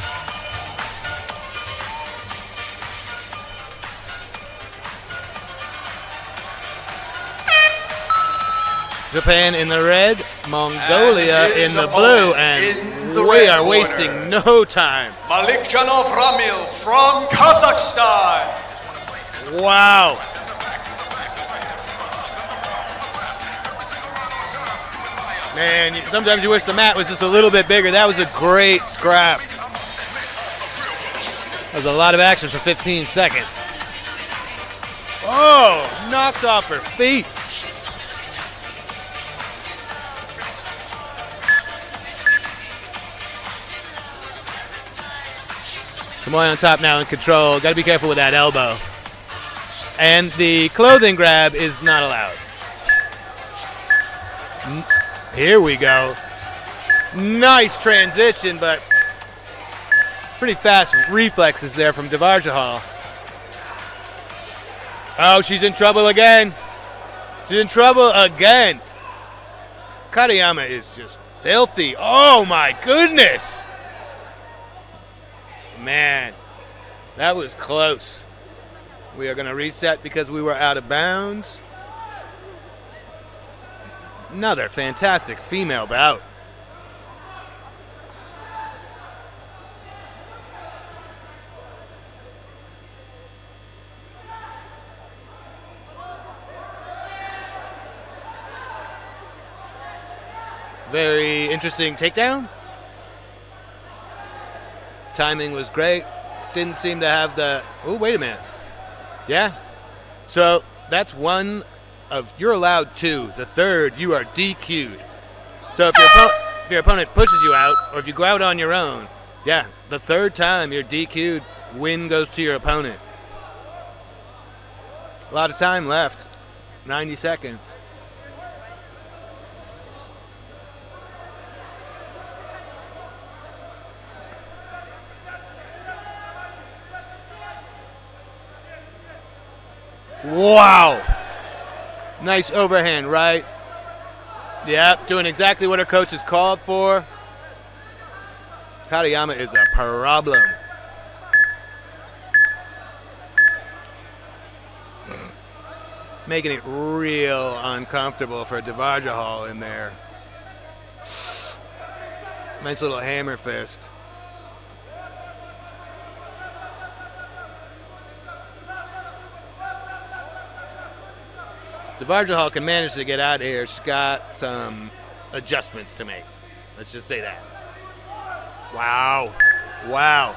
Japan in the red, Mongolia And in his the blue, opponent and in the we red are corner. wasting no time. Malikjanov Ramil from Kazakhstan. Wow. Man, sometimes you wish the mat was just a little bit bigger. That was a great scrap. That was a lot of action for 15 seconds. Oh, knocked off her feet. Tomoe on top now in control. Got to be careful with that elbow. And the clothing grab is not allowed. Here we go. Nice transition, but pretty fast reflexes there from Devarjahal. Oh, she's in trouble again. She's in trouble again. Katayama is just filthy. Oh my goodness. Man, that was close. We are going to reset because we were out of bounds. Another fantastic female bout. Very interesting takedown. Timing was great. Didn't seem to have the... Oh, wait a minute. Yeah. So that's one of... You're allowed two. The third, you are DQ'd. So if your opponent pushes you out, or if you go out on your own, yeah, the third time you're DQ'd, win goes to your opponent. A lot of time left. 90 seconds. Wow. Nice overhand right. Yep, doing exactly what her coach has called for. Katayama is a problem. Making it real uncomfortable for Devarjahal in there. Nice little hammer fist. Devarjahal can manage to get out of here. She's got some adjustments to make. Let's just say that. Wow. Wow.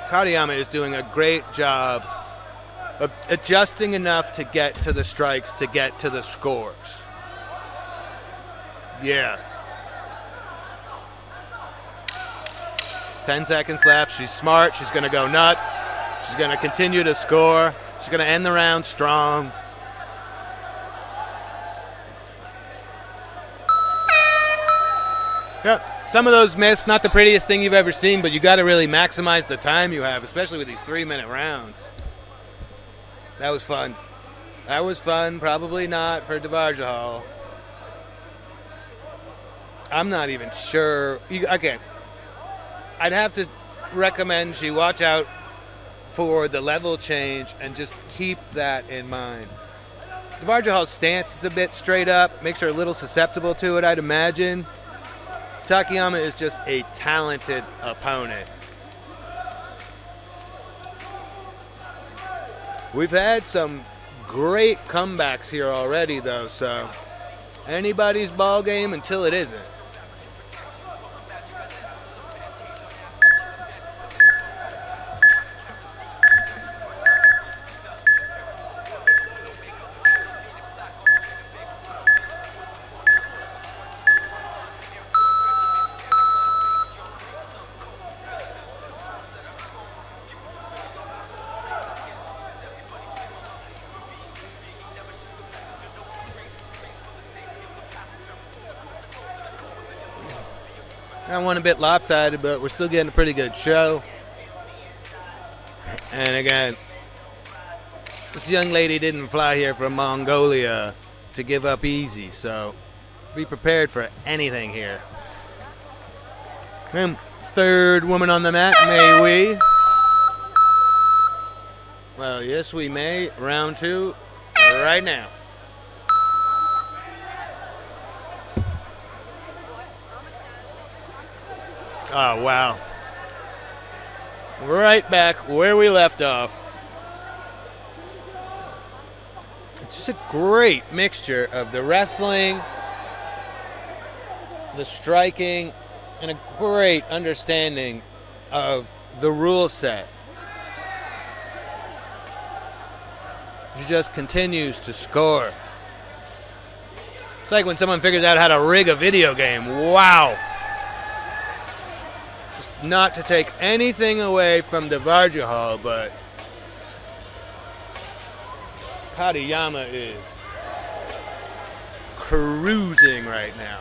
Katayama is doing a great job of adjusting enough to get to the strikes, to get to the scores. Yeah. 10 seconds left. She's smart. She's going to go nuts. She's going to continue to score. She's going to end the round strong. Yep. Some of those missed. Not the prettiest thing you've ever seen, but you got to really maximize the time you have, especially with these 3-minute rounds. That was fun. That was fun. Probably not for Devarjahal. I'm not even sure. Okay. I'd have to recommend she watch out for the level change and just keep that in mind. Devarjahal's stance is a bit straight up, makes her a little susceptible to it, I'd imagine. Takayama is just a talented opponent. We've had some great comebacks here already, though, so anybody's ball game until it isn't. Got one a bit lopsided, but we're still getting a pretty good show. And again, this young lady didn't fly here from Mongolia to give up easy, so be prepared for anything here. And third woman on the mat, may we? Well, yes, we may. Round 2, right now. Oh, wow. Right back where we left off. It's just a great mixture of the wrestling, the striking, and a great understanding of the rule set. She just continues to score. It's like when someone figures out how to rig a video game. Wow. Just not to take anything away from the Varjahal, but Katayama is cruising right now.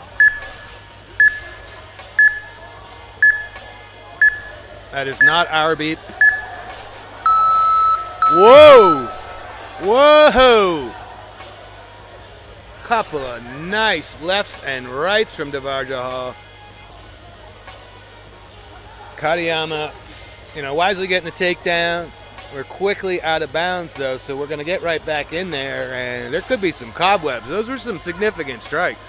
That is not our beat. Whoa! Whoa! Couple of nice lefts and rights from Devarjahal. Katayama, wisely getting the takedown. We're quickly out of bounds, though, so we're going to get right back in there, and there could be some cobwebs. Those were some significant strikes.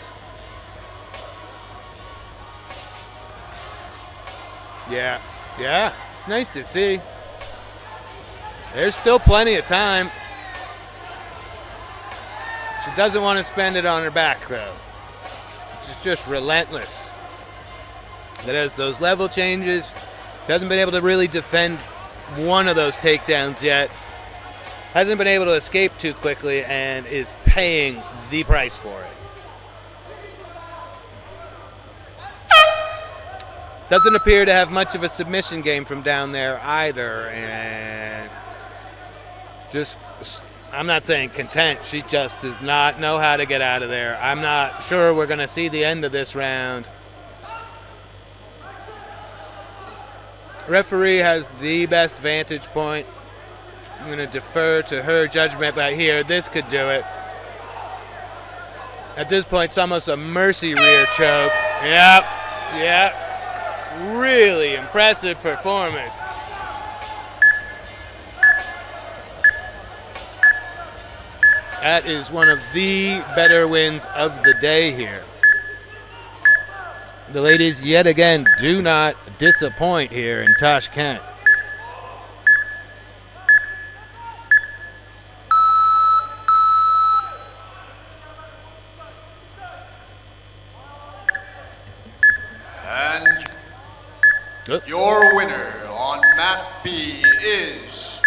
Yeah, it's nice to see. There's still plenty of time. She doesn't want to spend it on her back, though. She's just relentless. That has those level changes. She hasn't been able to really defend one of those takedowns yet. Hasn't been able to escape too quickly and is paying the price for it. Doesn't appear to have much of a submission game from down there either, and I'm not saying content, she just does not know how to get out of there. I'm not sure we're going to see the end of this round. Referee has the best vantage point. I'm going to defer to her judgment, but here, this could do it. At this point, it's almost a mercy rear choke. Yep. Really impressive performance. That is one of the better wins of the day here. The ladies, yet again, do not disappoint here in Tashkent. And your winner on mat B is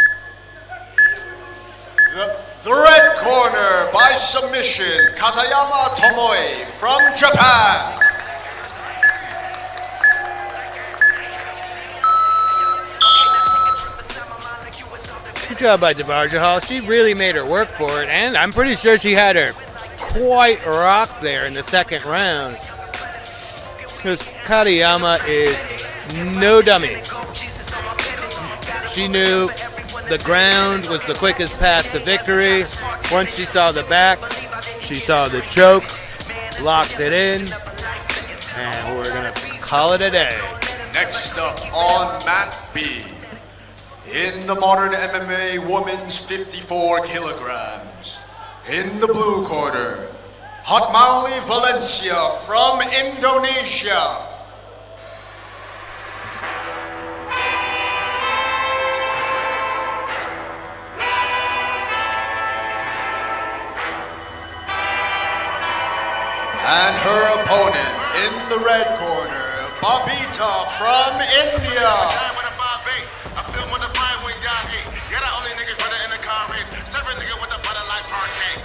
the red corner by submission, Katayama Tomoe from Japan. Good job by Devarjahal. She really made her work for it, and I'm pretty sure she had her quite rocked there in the second round. Because Katayama is no dummy. She knew the ground was the quickest path to victory. Once she saw the back, she saw the choke, locked it in, and we're going to call it a day. Next up on mat B, in the modern MMA women's 54 kilograms, in the blue corner, Hotmauli Valencia from Indonesia. And her opponent in the red corner, Babita from India. I feel when the fire when y'all hate. You're the only niggas running in the car race. Serve a nigga with a butter like parquet.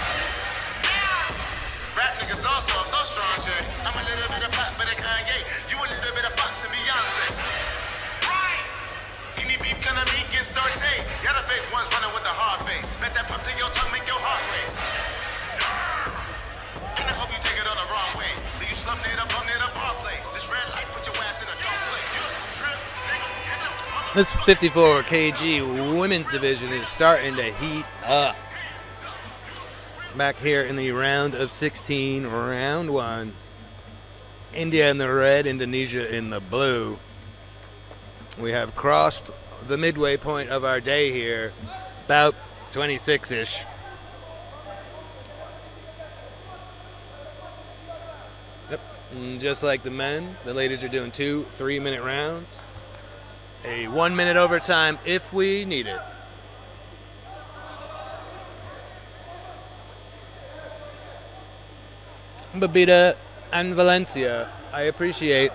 Rap niggas also, I'm so strong, Jay. I'm a little bit of pop for the Kanye. You a little bit of Fox and Beyonce. Right. Any beef gonna be get sauteed. Y'all the fake ones running with a hard face. Bet that pump to your tongue make your heart race. And I hope you take it on the wrong way. Do you slump near the bar place? This red light put your ass This 54 kg women's division is starting to heat up. Back here in the round of 16, round 1. India in the red, Indonesia in the blue. We have crossed the midway point of our day here, about 26-ish. Yep, and just like the men, the ladies are doing 2 3-minute rounds. A 1-minute overtime if we need it. Babita and Valencia, I appreciate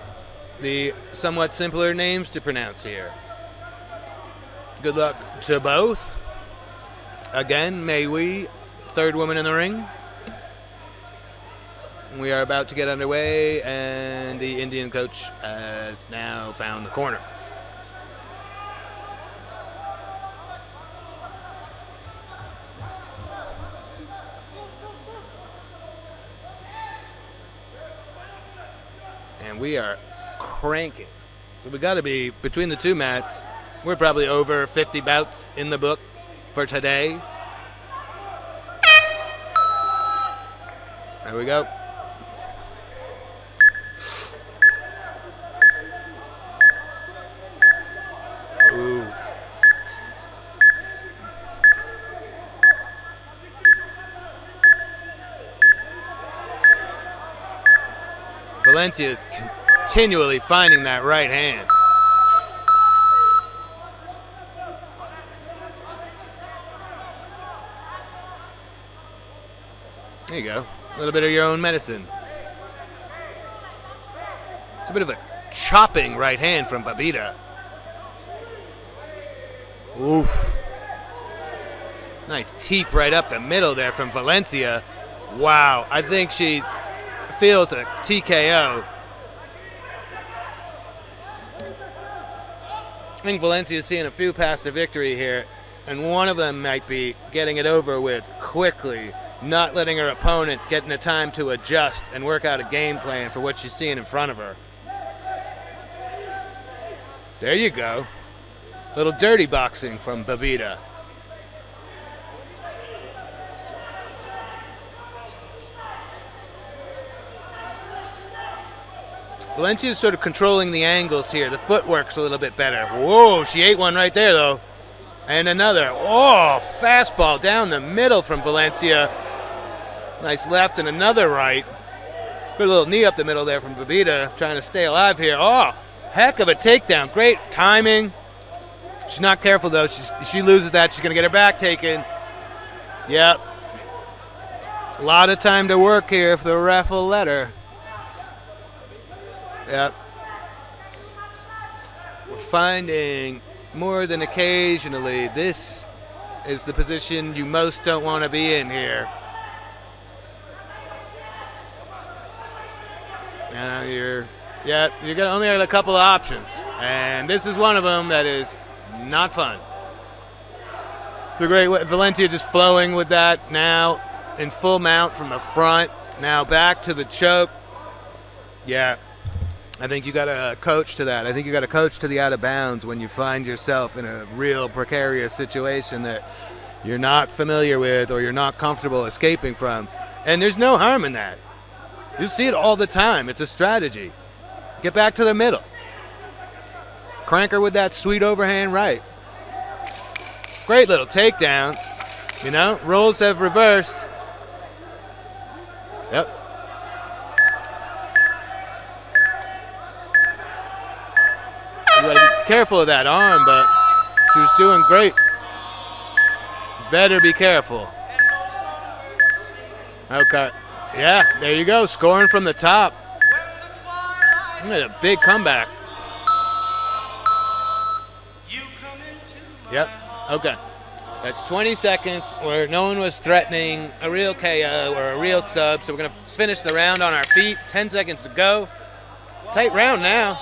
the somewhat simpler names to pronounce here. Good luck to both. Again, may we, third woman in the ring. We are about to get underway, and the Indian coach has now found the corner. And we are cranking. So we got to be, between the two mats, we're probably over 50 bouts in the book for today. There we go. Ooh. Valencia is continually finding that right hand. There you go. A little bit of your own medicine. It's a bit of a chopping right hand from Babita. Oof. Nice teep right up the middle there from Valencia. Wow, I think she feels a TKO. I think Valencia's seeing a few paths to victory here, and one of them might be getting it over with quickly, not letting her opponent get the time to adjust and work out a game plan for what she's seeing in front of her. There you go. Little dirty boxing from Babita. Valencia's sort of controlling the angles here. The footwork's a little bit better. Whoa, she ate one right there, though. And another. Oh, fastball down the middle from Valencia. Nice left and another right. Put a little knee up the middle there from Babita, trying to stay alive here. Oh, heck of a takedown. Great timing. She's not careful, though. She loses that. She's going to get her back taken. Yep. A lot of time to work here if the ref will let her. Yep. We're finding more than occasionally this is the position you most don't want to be in here. You got only got a couple of options, and this is one of them that is not fun. The great Valencia just flowing with that now in full mount from the front. Now back to the choke. Yeah. I think you got to coach to that. I think you got to coach to the out of bounds when you find yourself in a real precarious situation that you're not familiar with or you're not comfortable escaping from. And there's no harm in that. You see it all the time. It's a strategy. Get back to the middle. Crank her with that sweet overhand right. Great little takedown. You know, roles have reversed. Yep. You gotta be careful of that arm, but she was doing great. Better be careful. Okay. Yeah, there you go. Scoring from the top. A big comeback. Yep. Okay. That's 20 seconds where no one was threatening a real KO or a real sub, so we're going to finish the round on our feet. 10 seconds to go. Tight round now.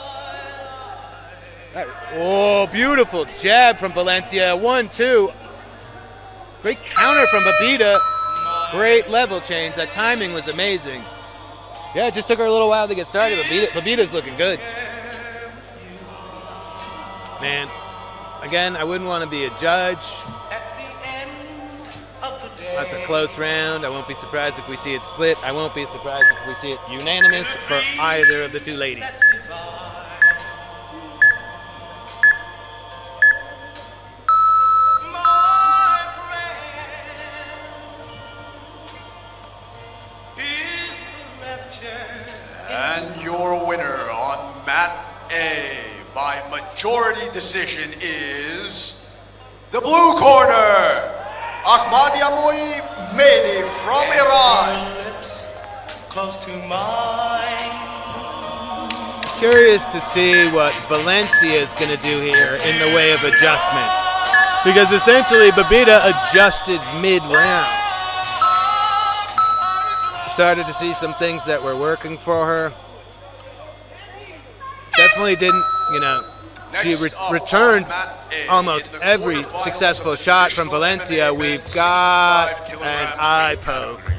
Oh, beautiful jab from Valencia. 1-2. Great counter from Babita. Great level change. That timing was amazing. Yeah, it just took her a little while to get started, but Babita's looking good. Man, again, I wouldn't want to be a judge. That's a close round. I won't be surprised if we see it split. I won't be surprised if we see it unanimous for either of the two ladies. And your winner on mat A by majority decision is the blue corner, Ahmadiamoy Mehdi from Iran. Close to mine. Curious to see what Valencia is going to do here in the way of adjustments. Because essentially, Babita adjusted mid-round. Started to see some things that were working for her. Definitely didn't, you know, she returned almost every successful shot from Valencia. We've got an eye poke.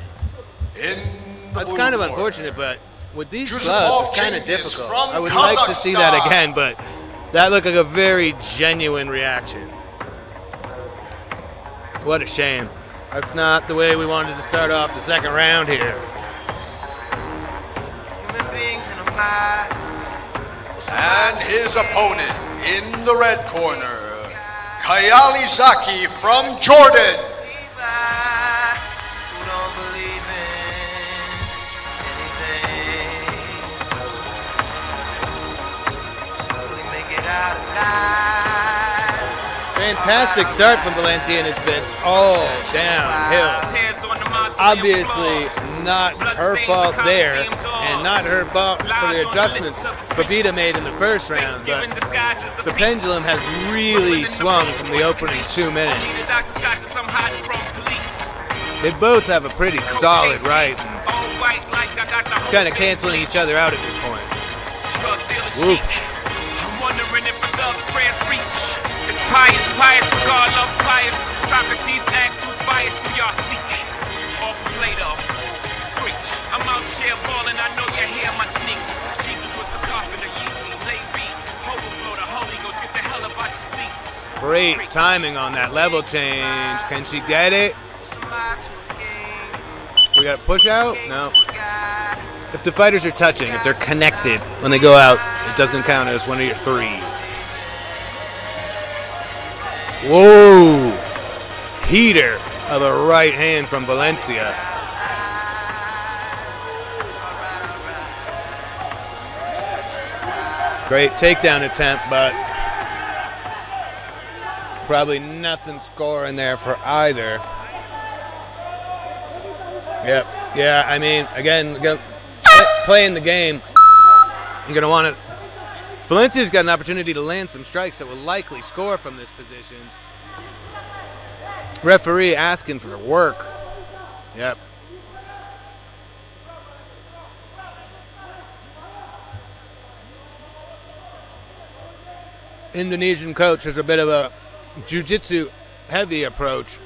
That's kind of unfortunate, but with these gloves, it's kind of difficult. I would like to see that again, but that looked like a very genuine reaction. What a shame. That's not the way we wanted to start off the second round here. And his opponent in the red corner, Kayali Zaki from Jordan. Fantastic start from Valencia, and it's been all downhill. Obviously not her fault there, and not her fault for the adjustments Babita made in the first round, but the pendulum has really swung from the opening 2 minutes. They both have a pretty solid right, kind of canceling each other out at this point. Woof. Pious, for God loves pious. Socrates asks who's biased for y'all seek. Off Plato, screech. I'm out here balling, I know you hear my sneaks. Jesus was a carpenter, Yeezy, lay beats. Overflow the Holy Ghost, get the hell up out your seats. Great timing on that level change. Can she get it? We got a push out? No. If the fighters are touching, if they're connected when they go out, it doesn't count as one of your three. Whoa! Heater of a right hand from Valencia. Great takedown attempt, but probably nothing scoring there for either. Yep. Yeah, I mean, again, playing the game, you're going to want to. Valencia's got an opportunity to land some strikes that will likely score from this position. Referee asking for work. Yep. Indonesian coach has a bit of a jiu-jitsu heavy approach.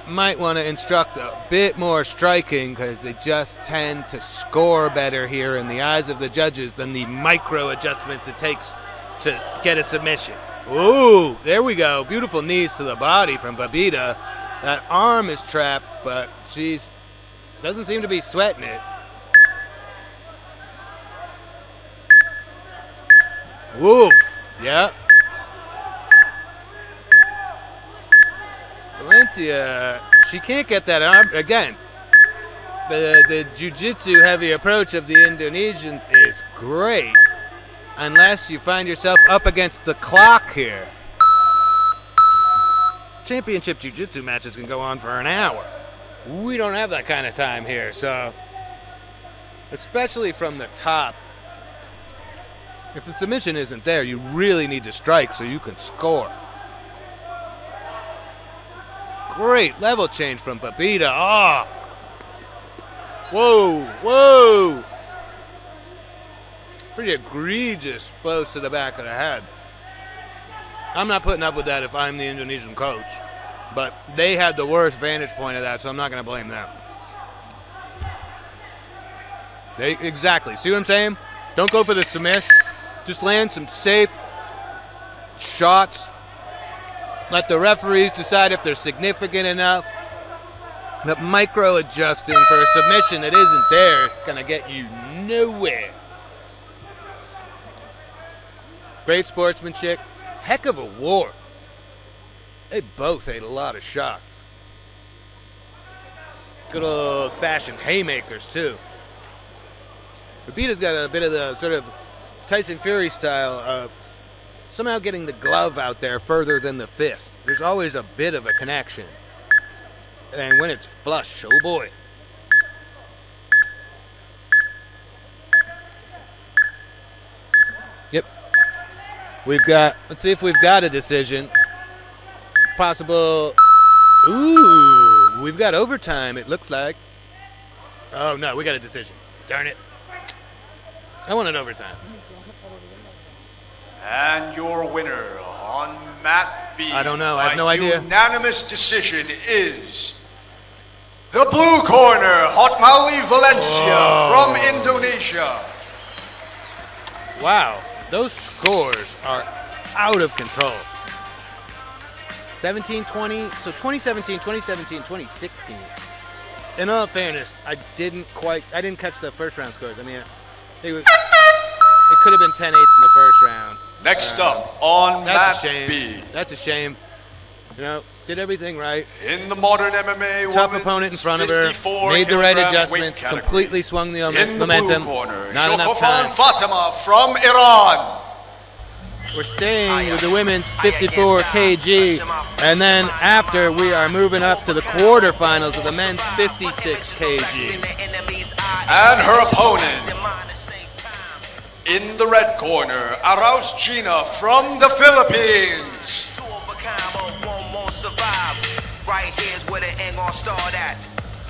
Might want to instruct a bit more striking because they just tend to score better here in the eyes of the judges than the micro adjustments it takes to get a submission. Ooh, there we go. Beautiful knees to the body from Babita. That arm is trapped, but she's doesn't seem to be sweating it. Woof. Yep. Valencia, she can't get that arm. Again, the jiu-jitsu heavy approach of the Indonesians is great unless you find yourself up against the clock here. Championship jiu-jitsu matches can go on for an hour. We don't have that kind of time here, so especially from the top, if the submission isn't there, you really need to strike so you can score. Great level change from Babita. Ah! Whoa, whoa! Pretty egregious blows to the back of the head. I'm not putting up with that if I'm the Indonesian coach, but they had the worst vantage point of that, so I'm not going to blame them. Exactly. See what I'm saying? Don't go for the submiss. Just land some safe shots. Let the referees decide if they're significant enough. But micro-adjusting for a submission that isn't there is going to get you nowhere. Great sportsmanship. Heck of a war. They both ate a lot of shots. Good old-fashioned haymakers, too. Rabita's got a bit of the sort of Tyson Fury style of somehow getting the glove out there further than the fist. There's always a bit of a connection. And when it's flush, oh boy. Yep. Let's see if we've got a decision. Possible. Ooh, we've got overtime, it looks like. Oh no, we got a decision. Darn it. I want an overtime. And your winner on mat B. I don't know, I have no idea. Unanimous decision is the blue corner, Hotmauli Valencia from Indonesia. Wow, those scores are out of control. 17-20, so 2017, 2017, 2016. In all fairness, I didn't catch the first round scores. I mean, it could have been 10-8s in the first round. Next up on mat B. That's a shame. You know, did everything right. In the modern MMA, tough opponent in front of her, made the right adjustments, completely swung the momentum. Corner, not enough time. Fatima from Iran. We're staying with the women's 54 kg, and then after we are moving up to the quarterfinals of the men's 56 kg. And her opponent in the red corner, Arauz Gina from the Philippines. Right here's where the end gon' start at.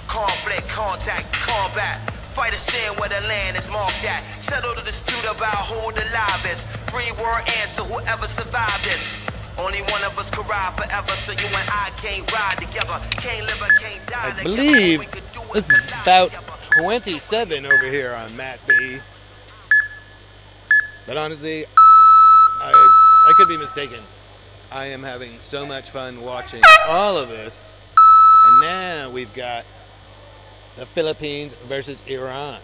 Conflict, contact, combat. Fight a sin where the land is marked at. Settle the dispute about who the live is. 3-word answer, whoever survived this. Only one of us could ride forever, so you and I can't ride together. Can't live or can't die I believe this is about 27 over here on mat B. But honestly, I could be mistaken. I am having so much fun watching all of this. And now we've got the Philippines versus Iran.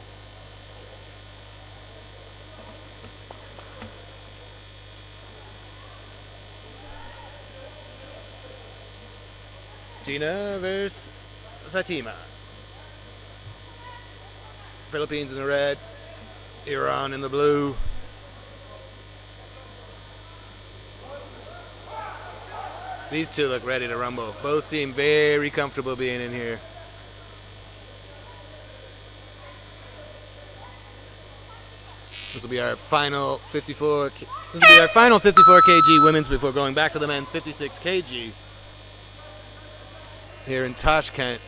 Gina versus Fatima. Philippines in the red, Iran in the blue. These two look ready to rumble. Both seem very comfortable being in here. This will be our final 54. This will be our final 54 kg women's before going back to the men's 56 kg here in Tashkent,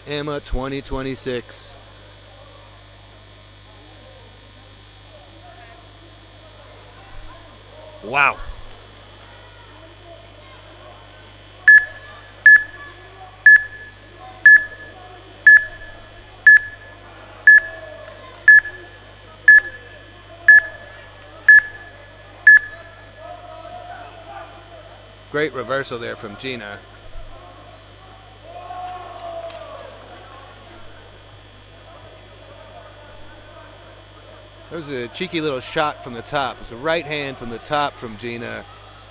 AMMA 2026. Wow. Great reversal there from Gina. There was a cheeky little shot from the top. It was a right hand from the top from Gina.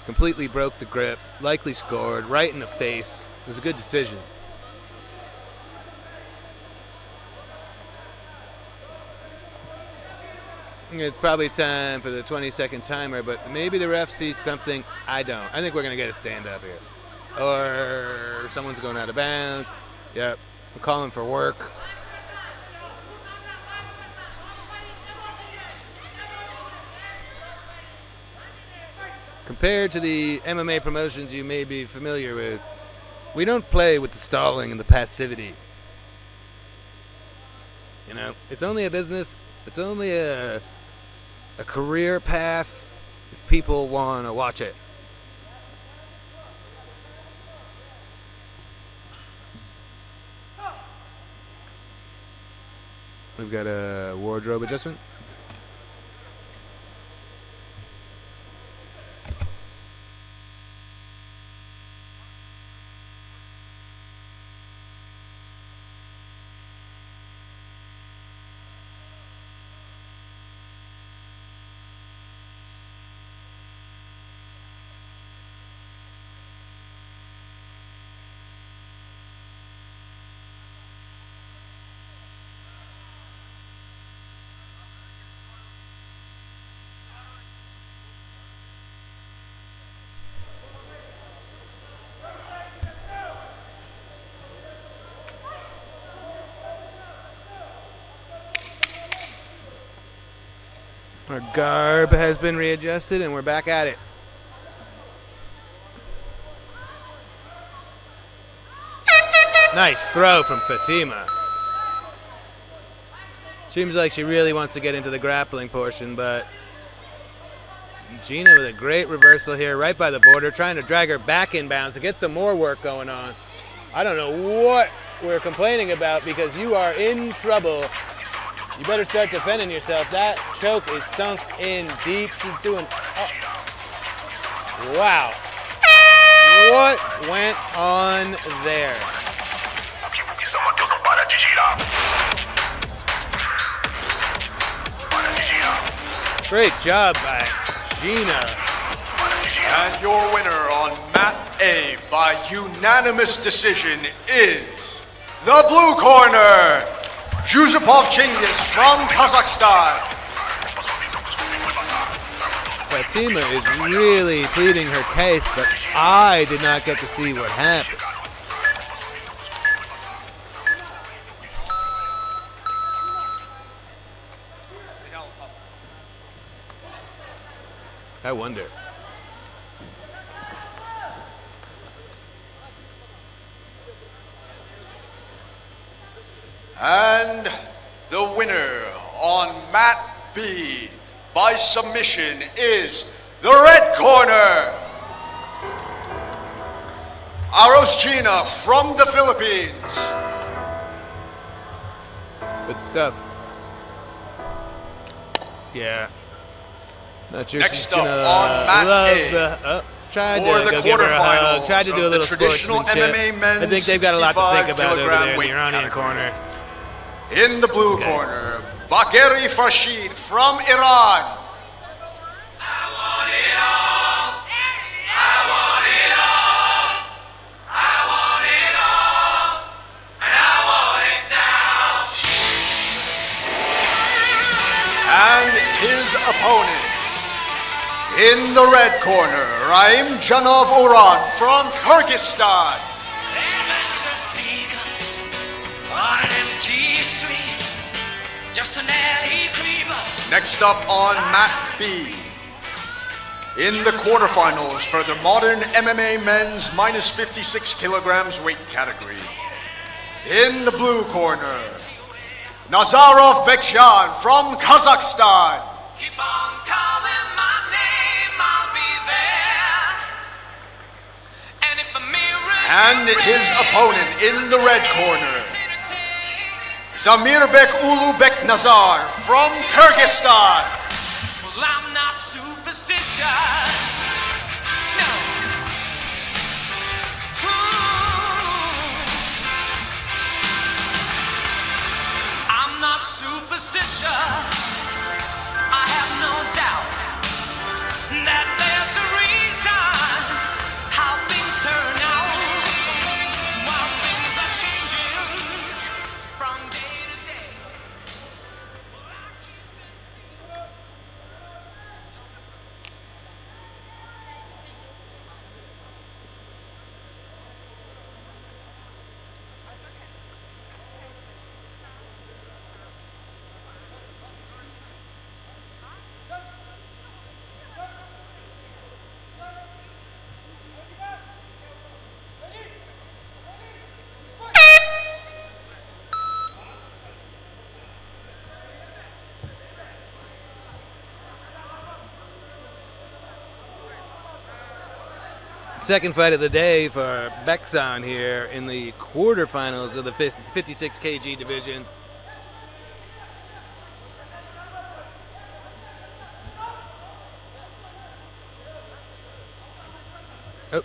Completely broke the grip. Likely scored. Right in the face. It was a good decision. It's probably time for the 20-second timer, but maybe the ref sees something I don't. I think we're going to get a stand-up here. Or someone's going out of bounds. Yep, I'm calling for work. Compared to the MMA promotions you may be familiar with, we don't play with the stalling and the passivity. You know, it's only a business. It's only a career path if people want to watch it. We've got a wardrobe adjustment. Our garb has been readjusted and we're back at it. Nice throw from Fatima. Seems like she really wants to get into the grappling portion, but Gina with a great reversal here right by the border, trying to drag her back in bounds to get some more work going on. I don't know what we're complaining about because you are in trouble. You better start defending yourself. That choke is sunk in deep. She's doing... Wow. What went on there? Great job by Gina. And your winner on mat A by unanimous decision is the blue corner, Yusupov Chingiz from Kazakhstan. Fatima is really pleading her case, but I did not get to see what happened. I wonder. And the winner on mat B by submission is the red corner, Arosgina from the Philippines. Good stuff. Yeah. Not sure Next she's up gonna on mat love A the, tried for to the go give her a hug, quarterfinals tried to do a of little the traditional sportsmanship. MMA men's I think they've got a lot to think about over there in the weight Iranian category. corner. In the blue corner, Bagheri Farshid from Iran. And his opponent, in the red corner, Raim Janov Uran from Kyrgyzstan. Next up on mat B, in the quarterfinals for the modern MMA men's minus 56 kilograms weight category. In the blue corner, Nazarov Bekjan from Kazakhstan. Keep on calling my name, I'll be there. And if the mirror And his opponent in the red corner, Zamirbek Ulubek Nazar from Kyrgyzstan. well, I'm not superstitious. No. I'm not superstitious. I have no doubt that there's a reason how things turn out while things are changing from day to day. Second fight of the day for Beksan here in the quarterfinals of the 56 kg division. Oh.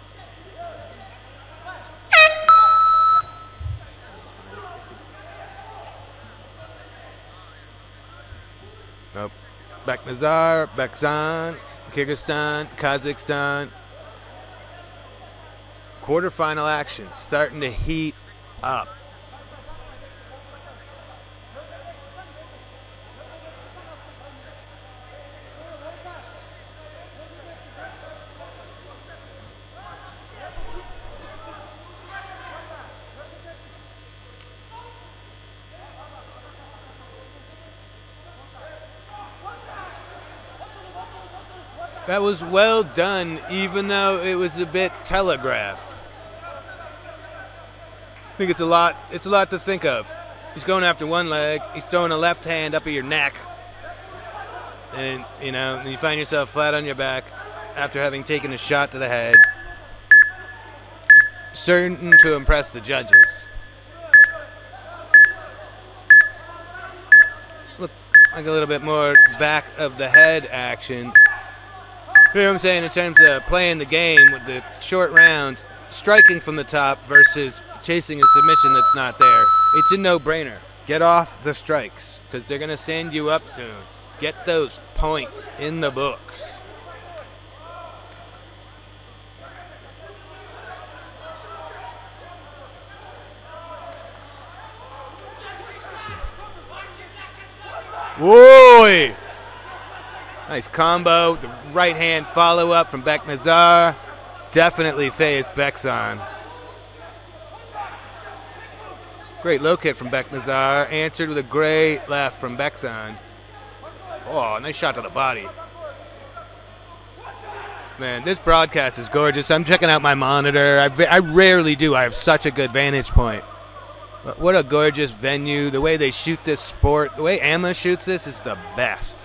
Oh. Beknazar, Beksan, Kyrgyzstan, Kazakhstan. Quarterfinal action starting to heat up. That was well done, even though it was a bit telegraphed. I think it's a lot to think of. He's going after one leg, he's throwing a left hand up at your neck. And, you know, you find yourself flat on your back after having taken a shot to the head. Certain to impress the judges. Look like a little bit more back of the head action. You know what I'm saying, in terms of playing the game with the short rounds, striking from the top versus chasing a submission that's not there. It's a no-brainer. Get off the strikes, because they're going to stand you up soon. Get those points in the books. Whoa! Nice combo. The right hand follow up from Beknazar. Definitely phased Beksan. Great low kick from Beknazar. Answered with a great left from Beksan. Oh, nice shot to the body. Man, this broadcast is gorgeous. I'm checking out my monitor. I rarely do. I have such a good vantage point. But what a gorgeous venue. The way they shoot this sport, the way AMMA shoots this is the best.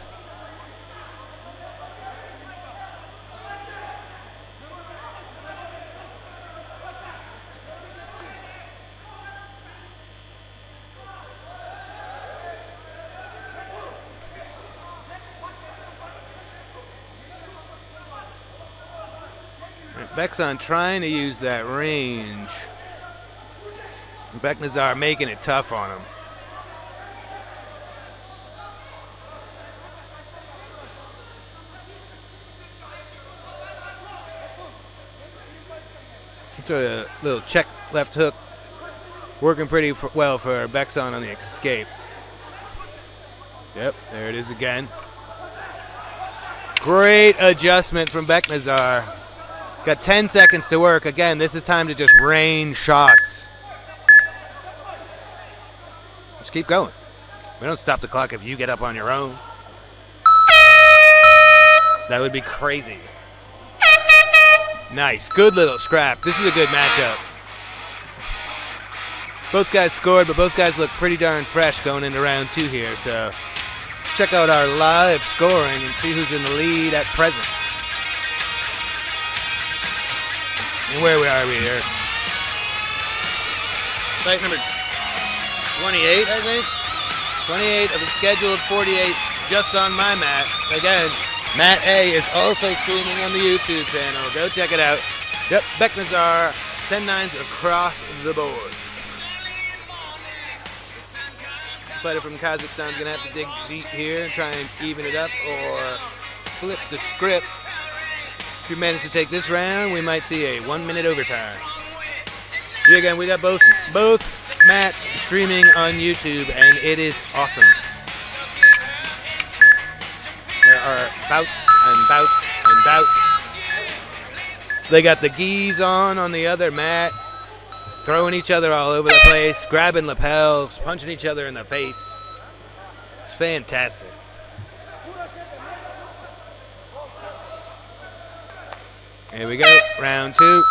Beksan trying to use that range. Beknazar making it tough on him. Throw a little check left hook. Working pretty well for Beksan on the escape. Yep, there it is again. Great adjustment from Beknazar. Got 10 seconds to work. Again, this is time to just rain shots. Just keep going. We don't stop the clock if you get up on your own. That would be crazy. Nice. Good little scrap. This is a good matchup. Both guys scored, but both guys look pretty darn fresh going into round 2 here. So check out our live scoring and see who's in the lead at present. And where are we here? Fight number 28, I think. 28 of a scheduled 48 just on my mat. Again, Mat A is also streaming on the YouTube channel. Go check it out. Yep, Beknazar, 10-9s across the board. Fighter from Kazakhstan is going to have to dig deep here and try and even it up or flip the script. If you manage to take this round, we might see a 1-minute overtime. Here again, we got both mats streaming on YouTube, and it is awesome. There are bouts and bouts and bouts. They got the geese on the other mat, throwing each other all over the place, grabbing lapels, punching each other in the face. It's fantastic. Here we go, round 2.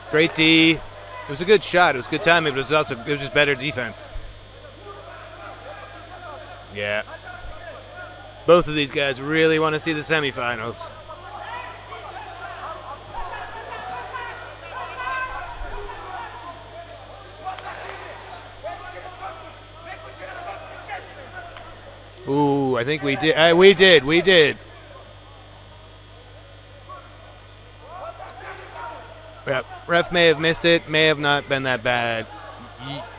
Straight D. It was a good shot. It was good timing, but it was just better defense. Yeah. Both of these guys really want to see the semifinals. Ooh, I think we did. We did. Yep. Ref may have missed it, may have not been that bad.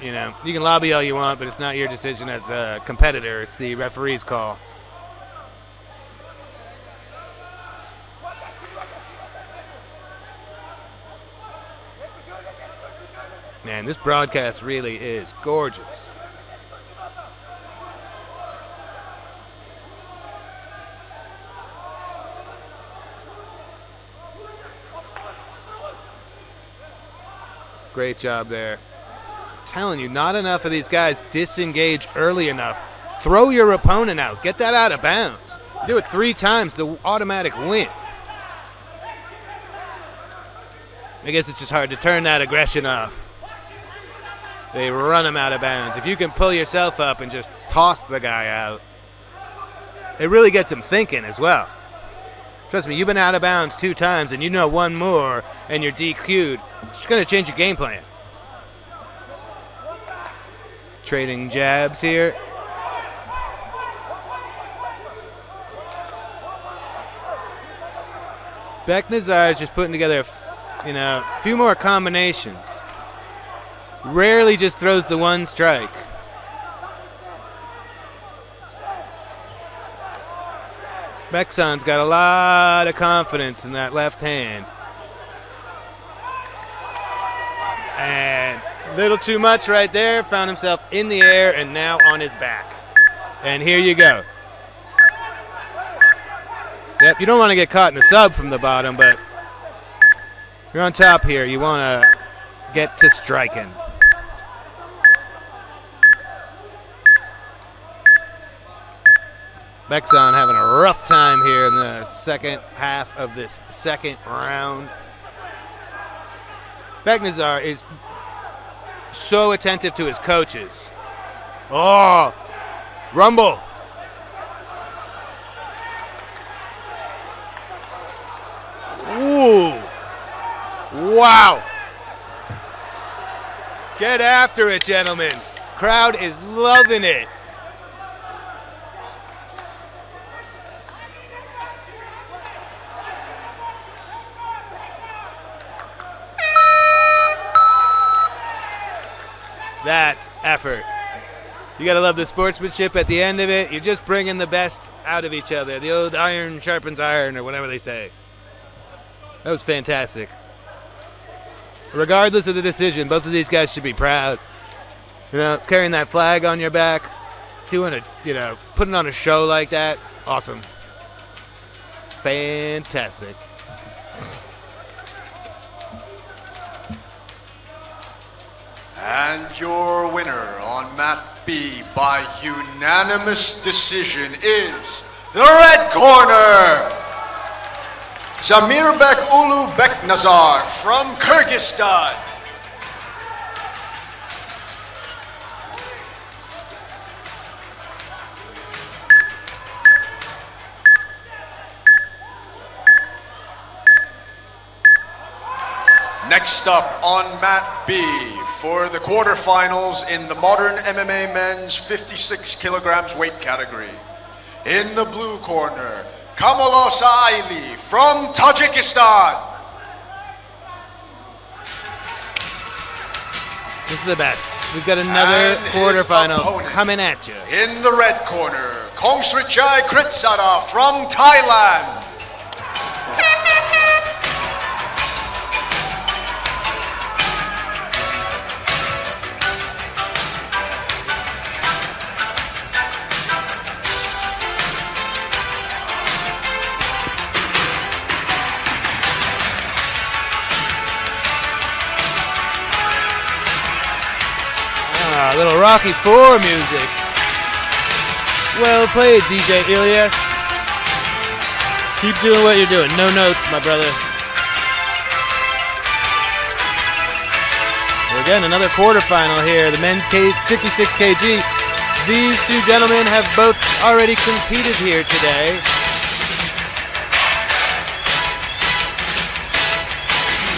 You know, you can lobby all you want, but it's not your decision as a competitor. It's the referee's call. Man, this broadcast really is gorgeous. Great job there. I'm telling you, not enough of these guys disengage early enough. Throw your opponent out. Get that out of bounds. Do it 3 times, the automatic win. I guess it's just hard to turn that aggression off. They run him out of bounds. If you can pull yourself up and just toss the guy out, it really gets him thinking as well. Trust me, you've been out of bounds 2 times and you know one more and you're DQ'd. It's going to change your game plan. Trading jabs here. Beknazar is just putting together a few more combinations. Rarely just throws the one strike. Beksan's got a lot of confidence in that left hand. And a little too much right there. Found himself in the air and now on his back. And here you go. Yep, you don't want to get caught in a sub from the bottom, but you're on top here. You want to get to striking. Beksan having a rough time here in the second half of this second round. Beknazar is so attentive to his coaches. Oh, rumble. Ooh. Wow. Get after it, gentlemen. Crowd is loving it. That's effort. You gotta love the sportsmanship at the end of it. You're just bringing the best out of each other. The old iron sharpens iron, or whatever they say. That was fantastic. Regardless of the decision, both of these guys should be proud. Carrying that flag on your back, doing putting on a show like that, awesome. Fantastic. And your winner on Mat B by unanimous decision is the red corner, Zamirbek Ulu Beknazar from Kyrgyzstan. Next up on Mat B for the quarterfinals in the modern MMA men's 56 kilograms weight category. In the blue corner, Kamalos Aili from Tajikistan. This is the best. We've got another quarterfinal coming at you. In the red corner, Kongsrichai Kritsara from Thailand. Little Rocky IV music. Well played, DJ Ilya. Keep doing what you're doing. No notes, my brother. Well, again, another quarterfinal here. The men's 56 kg. These two gentlemen have both already competed here today.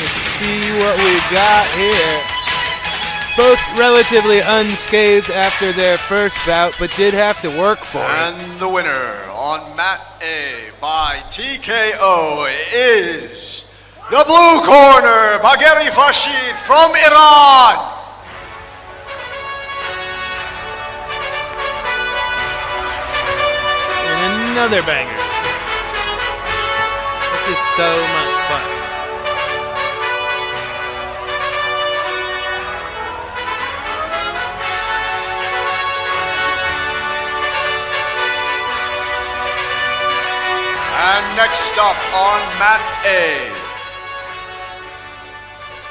Let's see what we got here. Both relatively unscathed after their first bout, but did have to work for it. And the winner on Mat A by TKO is the blue corner, Bagheri Fashid from Iran. And another banger. This is so much fun. And next up on Mat A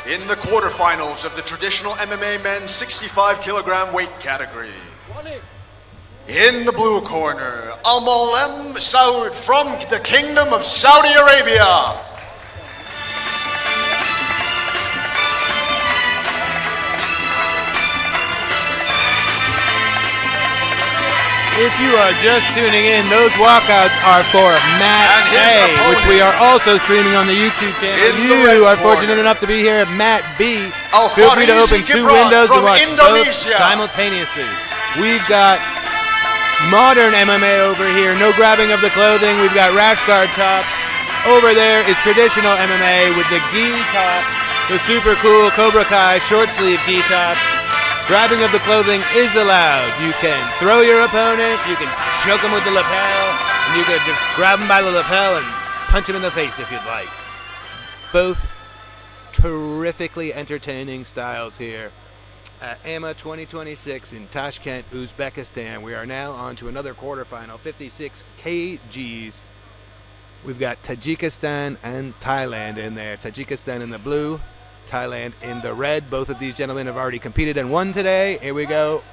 in the quarterfinals of the traditional MMA men's 65 kilogram weight category. In the blue corner, Al-Mu'allim Saud from the Kingdom of Saudi Arabia. If you are just tuning in, those walkouts are for Matt A, which we are also streaming on the YouTube channel. If you are fortunate enough to be here at Matt B, feel free to open two windows and watch both simultaneously. We've got modern MMA over here, no grabbing of the clothing. We've got rash guard tops. Over there is traditional MMA with the gi tops, the super cool Cobra Kai short sleeve gi tops. Grabbing of the clothing is allowed. You can throw your opponent, you can choke him with the lapel, and you can just grab him by the lapel and punch him in the face if you'd like. Both terrifically entertaining styles here at AMMA 2026 in Tashkent, Uzbekistan. We are now on to another quarterfinal, 56 kgs. We've got Tajikistan and Thailand in there. Tajikistan in the blue, Thailand in the red. Both of these gentlemen have already competed and won today. Here we go.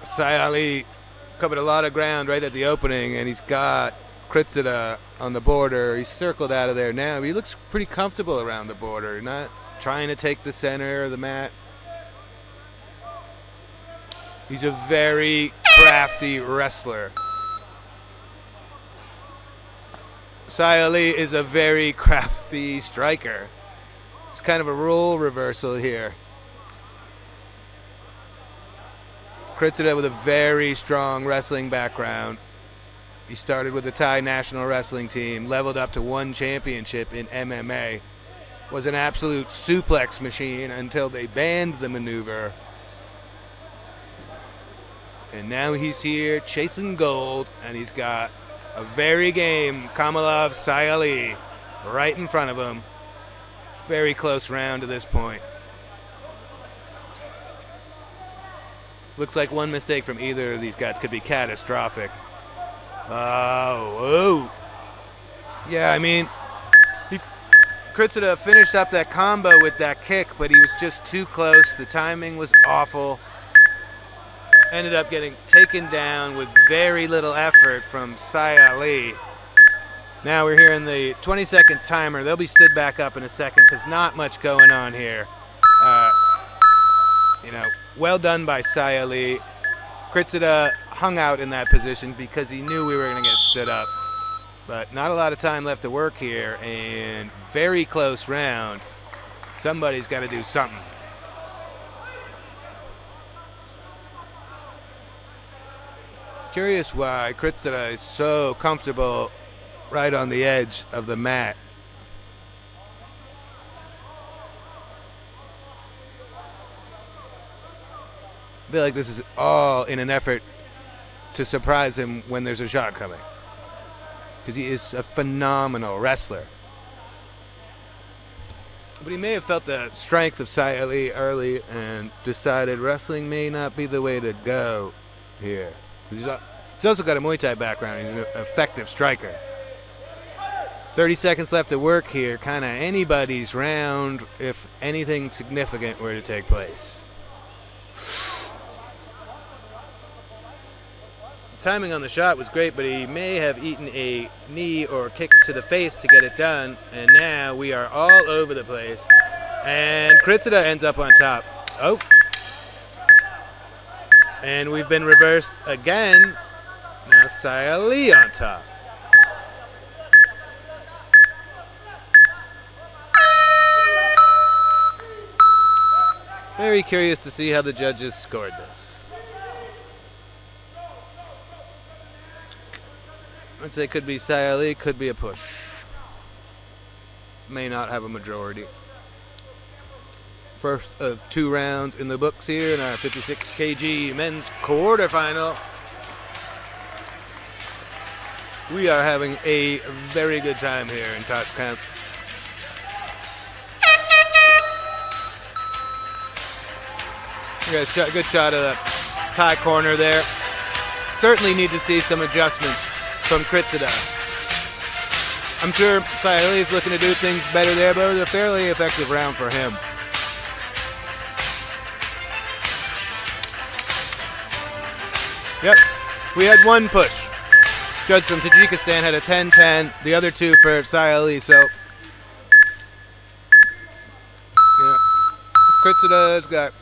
Sai Ali covered a lot of ground right at the opening, and he's got Kritsida on the border. He's circled out of there now. He looks pretty comfortable around the border, not trying to take the center of the mat. He's a very crafty wrestler. Sai Ali is a very crafty striker. It's kind of a role reversal here. Kritsida with a very strong wrestling background. He started with the Thai national wrestling team, leveled up to one championship in MMA, was an absolute suplex machine until they banned the maneuver. And now he's here chasing gold, and he's got a very game Kamalov Sai Ali right in front of him. Very close round to this point. Looks like one mistake from either of these guys could be catastrophic. Oh. Yeah, I mean, Kritsida finished up that combo with that kick, but he was just too close. The timing was awful. Ended up getting taken down with very little effort from Sai Ali. Now we're here in the 20-second timer. They'll be stood back up in a second because not much going on here. Well done by Sai Ali. Kritsida hung out in that position because he knew we were going to get stood up. But not a lot of time left to work here, and very close round. Somebody's got to do something. Curious why Kritsida is so comfortable right on the edge of the mat. I feel like this is all in an effort to surprise him when there's a shot coming, because he is a phenomenal wrestler. But he may have felt the strength of Sai Ali early and decided wrestling may not be the way to go here. He's also got a Muay Thai background. He's an effective striker. 30 seconds left to work here. Kind of anybody's round if anything significant were to take place. Timing on the shot was great, but he may have eaten a knee or kick to the face to get it done, and now we are all over the place, and Kritsida ends up on top. Oh, and we've been reversed again. Now Sai Ali on top. Very curious to see how the judges scored this. I'd say could be Sai Ali, could be a push. May not have a majority. First of two rounds in the books here in our 56 kg men's quarterfinal. We are having a very good time here in Tashkent. We got a good shot of the tie corner there. Certainly need to see some adjustments from Kritsida. I'm sure Sayali is looking to do things better there, but it was a fairly effective round for him. Yep, we had one push. Judge from Tajikistan had a 10-10, the other two for Sayali, so yeah, Kritsida's got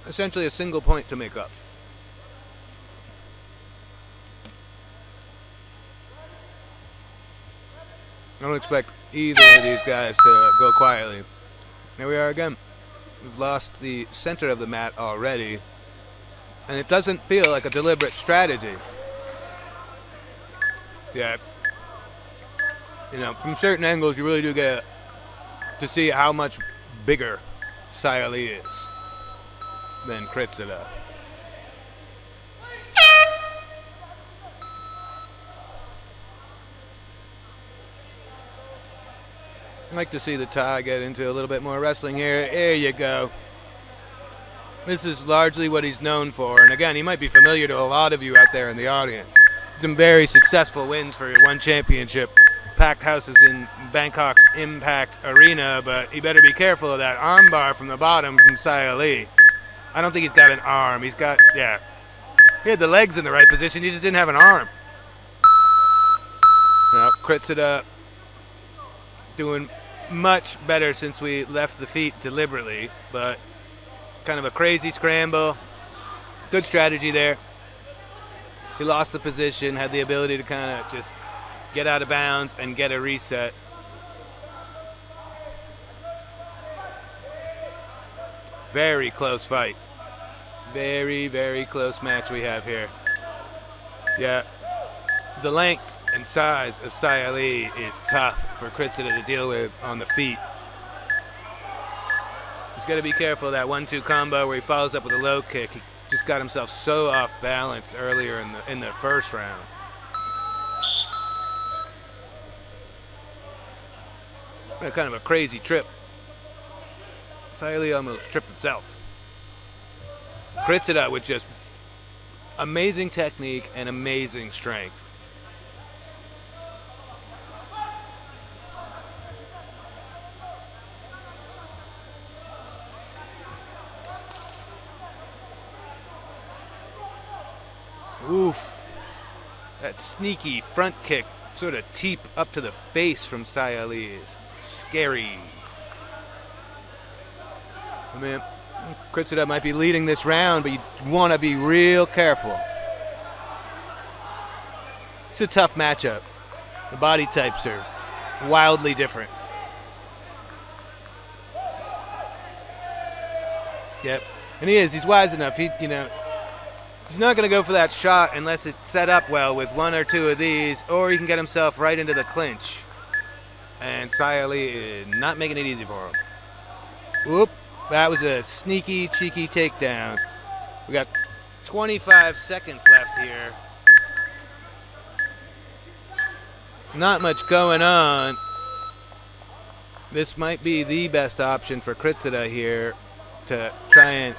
essentially a single point to make up. I don't expect either of these guys to go quietly. Here we are again. We've lost the center of the mat already, and it doesn't feel like a deliberate strategy. Yeah. You know, from certain angles, you really do get to see how much bigger Sayali is than Kritsida. I'd like to see the tie get into a little bit more wrestling here. There you go. This is largely what he's known for. And again, he might be familiar to a lot of you out there in the audience. Some very successful wins for your one championship. Packed houses in Bangkok's Impact Arena, but he better be careful of that arm bar from the bottom from Sayali. I don't think he's got an arm. He's got, yeah. He had the legs in the right position. He just didn't have an arm. Now, Kritsida doing much better since we left the feet deliberately, but kind of a crazy scramble. Good strategy there. He lost the position, had the ability to kind of just get out of bounds and get a reset. Very close fight. Very, very close match we have here. Yeah, the length and size of Sayali is tough for Kritsida to deal with on the feet. He's got to be careful of that 1-2 combo where he follows up with a low kick. He just got himself so off balance earlier in the first round. Kind of a crazy trip. Sayali almost tripped himself. Kritsida with just amazing technique and amazing strength. Oof. That sneaky front kick, sort of teep up to the face from Sayali is scary. I mean, Kritsida might be leading this round, but you want to be real careful. It's a tough matchup. The body types are wildly different. Yep. And he's wise enough. He's not going to go for that shot unless it's set up well with one or two of these, or he can get himself right into the clinch. And Sayali is not making it easy for him. Whoop. That was a sneaky, cheeky takedown. We got 25 seconds left here. Not much going on. This might be the best option for Kritsida here to try and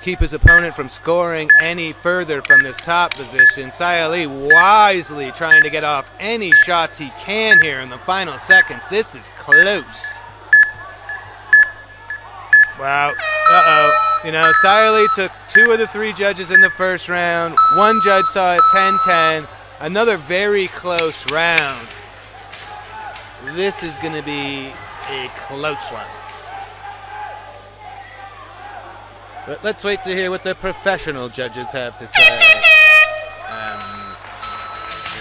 keep his opponent from scoring any further from this top position. Sayali wisely trying to get off any shots he can here in the final seconds. This is close. Wow. Uh-oh. Sayali took 2 of the 3 judges in the first round. One judge saw it 10-10. Another very close round. This is going to be a close one. But let's wait to hear what the professional judges have to say.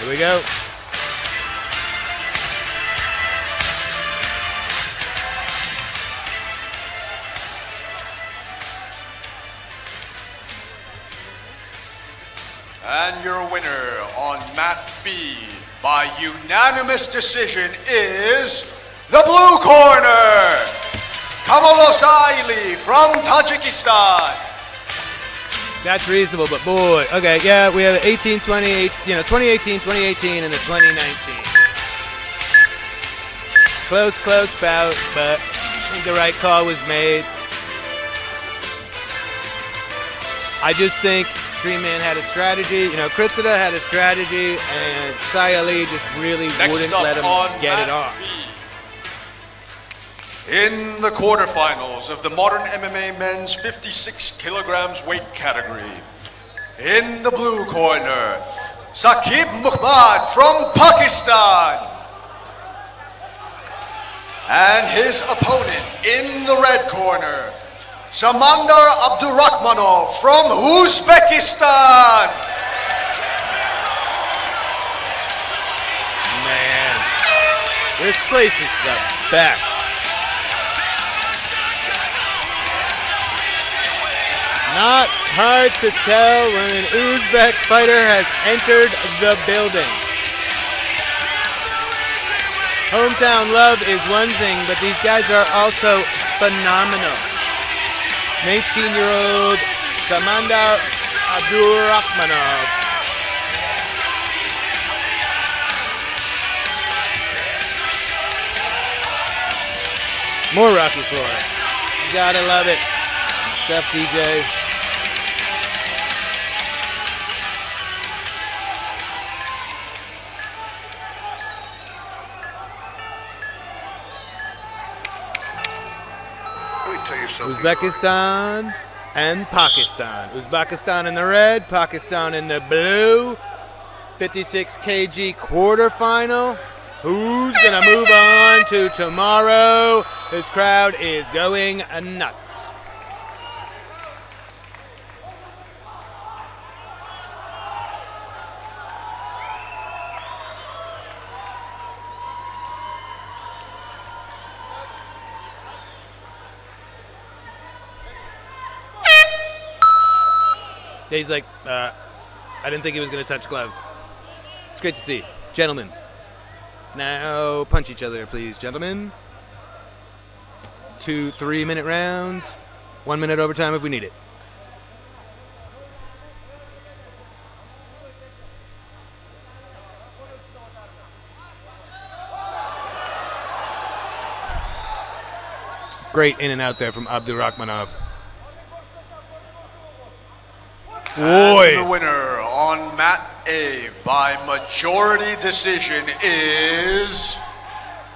Here we go. And your winner on mat B by unanimous decision is the blue corner, Kamalosayli from Tajikistan. That's reasonable, but boy, okay, yeah, we have 2018, 2018, and the 2019. Close bout, but I think the right call was made. I just think Dream Man had a strategy. You know, Kritsida had a strategy, and Sayali just really wouldn't let him get it off. In the quarterfinals of the Modern MMA Men's 56 kilograms weight category, in the blue corner, Saqib Muhammad from Pakistan. And his opponent in the red corner, Samandar Abdurrahmanov from Uzbekistan. Man, this place is the best. Not hard to tell when an Uzbek fighter has entered the building. Hometown love is one thing, but these guys are also phenomenal. 19-year-old Samandar Abdurrahmanov. More Rocky Floor. You gotta love it. Steph DJ. Uzbekistan and Pakistan. Uzbekistan in the red, Pakistan in the blue. 56 kg quarterfinal. Who's gonna move on to tomorrow? This crowd is going nuts. He's like, I didn't think he was going to touch gloves. It's great to see. Gentlemen, now punch each other, please, gentlemen. 2 3-minute rounds. 1 minute overtime if we need it. Great in and out there from Abdurrahmanov. And the winner on mat A by majority decision is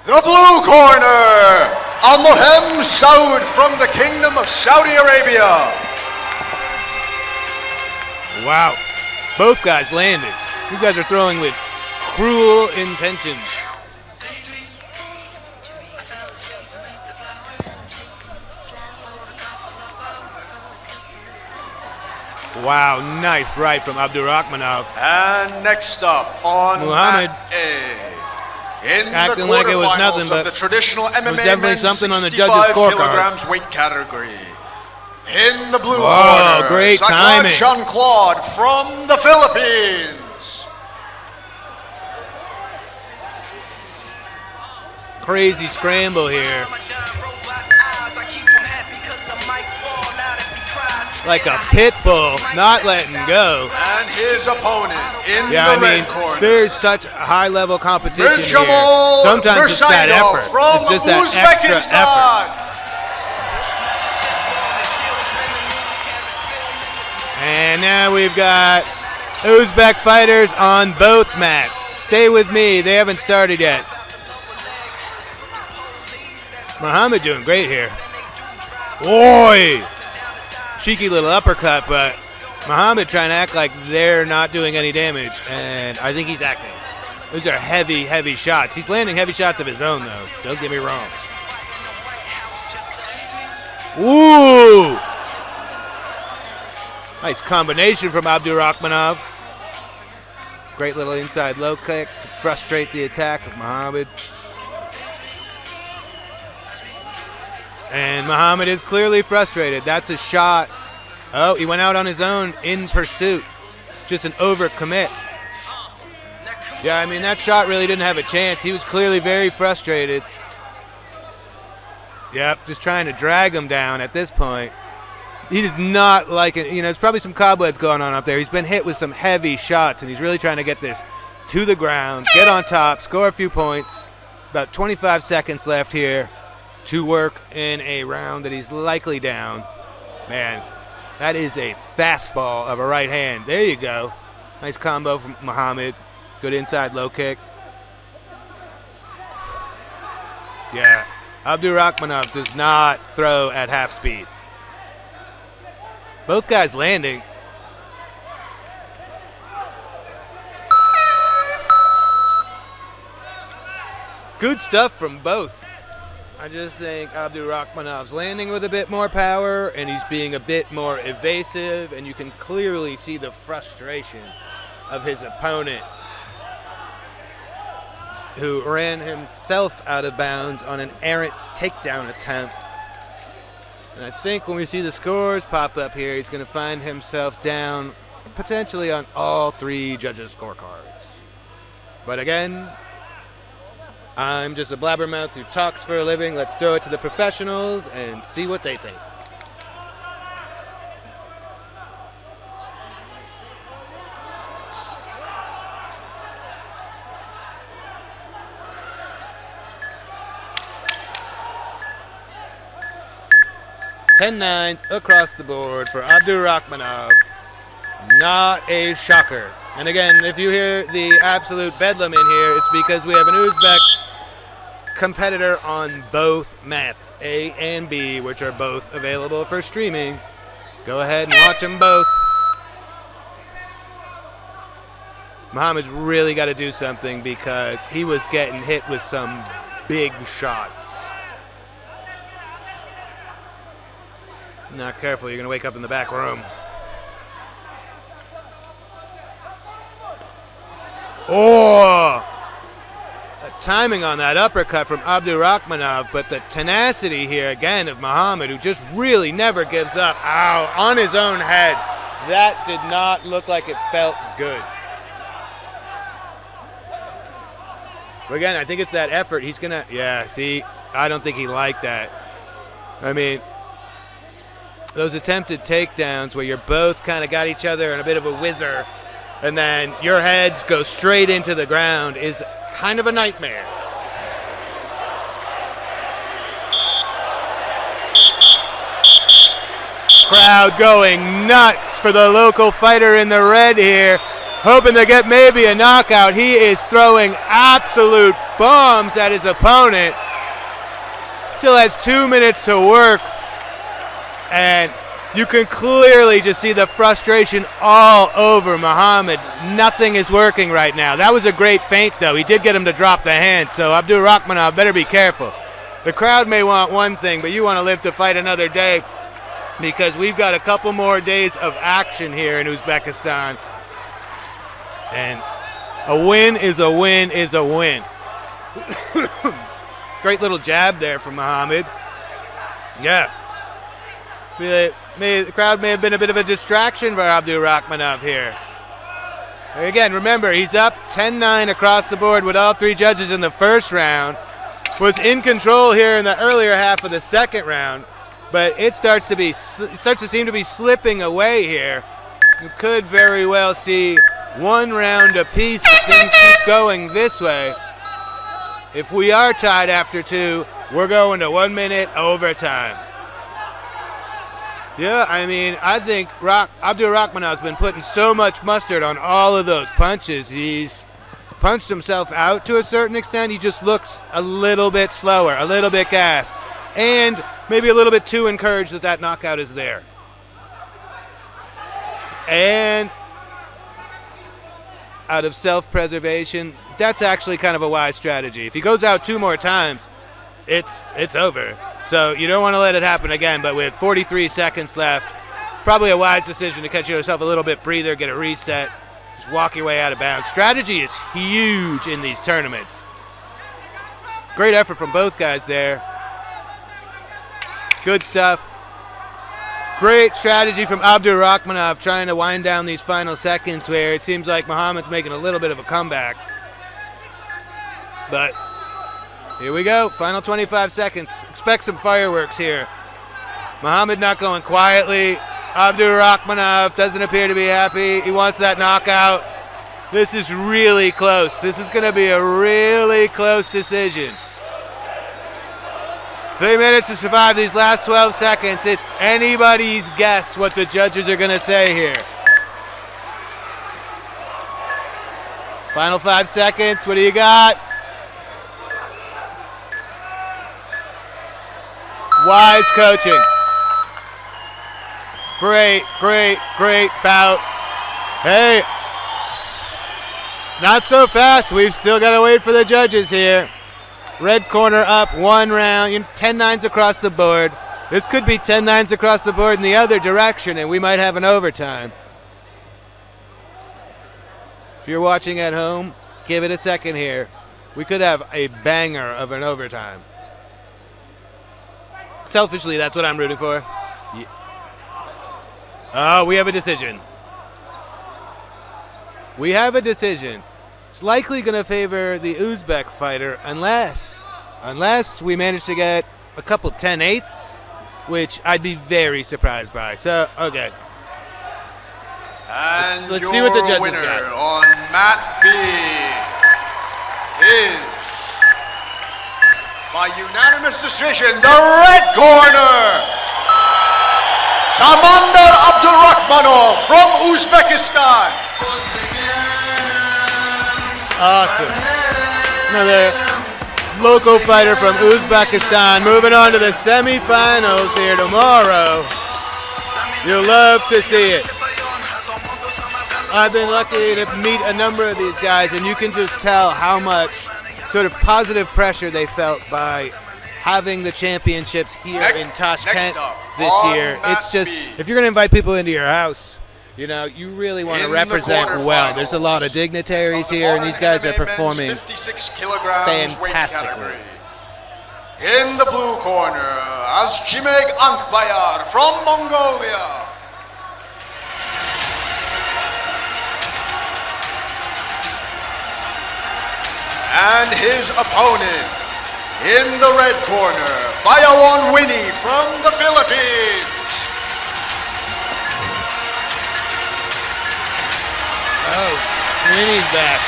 the blue corner, Al-Mohem Saud from the Kingdom of Saudi Arabia. Wow. Both guys landed. These guys are throwing with cruel intentions. Wow, nice right from Abdurrahmanov. And next up on Muhammad mat A, in acting the like it was nothing, quarterfinals but of the traditional MMA definitely men's something on the 65 judges' scorecard. kilograms weight category. In the blue Whoa, corner, great timing. Jean-Claude from the Philippines. Crazy scramble here. Like a pit bull, not letting go. And his opponent in the red corner. There's such high-level competition here. Jamal Sometimes it's that Mursaidov effort. from It's just that extra effort. And now we've got Uzbek fighters on both mats. Stay with me. They haven't started yet. Muhammad doing great here. Oi! Cheeky little uppercut, but Muhammad trying to act like they're not doing any damage, and I think he's acting. Those are heavy, heavy shots. He's landing heavy shots of his own, though. Don't get me wrong. Ooh! Nice combination from Abdurrahmanov. Great little inside low kick to frustrate the attack of Muhammad. And Muhammad is clearly frustrated. That's a shot. Oh, he went out on his own in pursuit. Just an overcommit. Yeah, I mean, that shot really didn't have a chance. He was clearly very frustrated. Yep, just trying to drag him down at this point. He does not like it. You know, there's probably some cobwebs going on up there. He's been hit with some heavy shots, and he's really trying to get this to the ground, get on top, score a few points. About 25 seconds left here to work in a round that he's likely down. Man, That is a fastball of a right hand. There you go. Nice combo from Muhammad. Good inside low kick. Yeah, Abdurakhmanov does not throw at half speed. Both guys landing. Good stuff from both. I just think Abdurakhmanov's landing with a bit more power, and he's being a bit more evasive, and you can clearly see the frustration of his opponent, who ran himself out of bounds on an errant takedown attempt. And I think when we see the scores pop up here, he's going to find himself down potentially on all three judges' scorecards. But again, I'm just a blabbermouth who talks for a living. Let's throw it to the professionals and see what they think. Ten nines across the board for Abdurakhmanov. Not a shocker. And again, if you hear the absolute bedlam in here, it's because we have an Uzbek competitor on both mats, A and B, which are both available for streaming. Go ahead and watch them both. Muhammad's really got to do something because he was getting hit with some big shots. Not careful, you're going to wake up in the back room. Oh! Timing on that uppercut from Abdurakhmanov, but the tenacity here again of Muhammad, who just really never gives up. Ow, on his own head. That did not look like it felt good. But again, I think it's that effort. He's going to, yeah, see, I don't think he liked that. I mean, those attempted takedowns where you're both kind of got each other in a bit of a whizzer, and then your heads go straight into the ground is kind of a nightmare. Crowd going nuts for the local fighter in the red here, hoping to get maybe a knockout. He is throwing absolute bombs at his opponent. Still has 2 minutes to work, and you can clearly just see the frustration all over Muhammad. Nothing is working right now. That was a great feint, though. He did get him to drop the hand, so Abdurakhmanov better be careful. The crowd may want one thing, but you want to live to fight another day, because we've got a couple more days of action here in Uzbekistan. And a win is a win is a win. Great little jab there from Muhammad. Yeah. The crowd may have been a bit of a distraction for Abdurakhmanov here. Again, remember, he's up 10-9 across the board with all three judges in the first round. Was in control here in the earlier half of the second round, but it starts to seem to be slipping away here. You could very well see one round apiece if things keep going this way. If we are tied after two, we're going to 1 minute overtime. Yeah, I mean, I think Abdurakhmanov's been putting so much mustard on all of those punches. He's punched himself out to a certain extent. He just looks a little bit slower, a little bit gassed, and maybe a little bit too encouraged that that knockout is there. And out of self-preservation, that's actually kind of a wise strategy. If he goes out 2 more times, it's over. So you don't want to let it happen again, but with 43 seconds left, probably a wise decision to catch yourself a little bit breather, get a reset, just walk your way out of bounds. Strategy is huge in these tournaments. Great effort from both guys there. Good stuff. Great strategy from Abdurakhmanov trying to wind down these final seconds where it seems like Muhammad's making a little bit of a comeback. But here we go, final 25 seconds. Expect some fireworks here. Muhammad not going quietly. Abdurakhmanov doesn't appear to be happy. He wants that knockout. This is really close. This is going to be a really close decision. 3 minutes to survive these last 12 seconds. It's anybody's guess what the judges are going to say here. Final 5 seconds. What do you got? Wise coaching. Great bout. Hey, not so fast. We've still got to wait for the judges here. Red corner up 1 round, 10-9s across the board. This could be 10-9s across the board in the other direction, and we might have an overtime. If you're watching at home, give it a second here. We could have a banger of an overtime. Selfishly, that's what I'm rooting for. Yeah. Oh, we have a decision. We have a decision. It's likely going to favor the Uzbek fighter unless we manage to get a couple 10-8s, which I'd be very surprised by. So, okay. And let's your see what the judges winner got. on mat B is, by unanimous decision, the red corner, Samandar Abdurrahmanov from Uzbekistan. Awesome. Another local fighter from Uzbekistan moving on to the semifinals here tomorrow. You'll love to see it. I've been lucky to meet a number of these guys, and you can just tell how much sort of positive pressure they felt by having the championships here in Tashkent this year. It's just, if you're going to invite people into your house, you know, you really want to represent well. There's a lot of dignitaries here, and these guys are performing 56 kilograms fantastically. In the blue corner, Azjimeg Ankbayar from Mongolia. And his opponent, in the red corner, Bayawan Winnie from the Philippines. Oh, Winnie's back.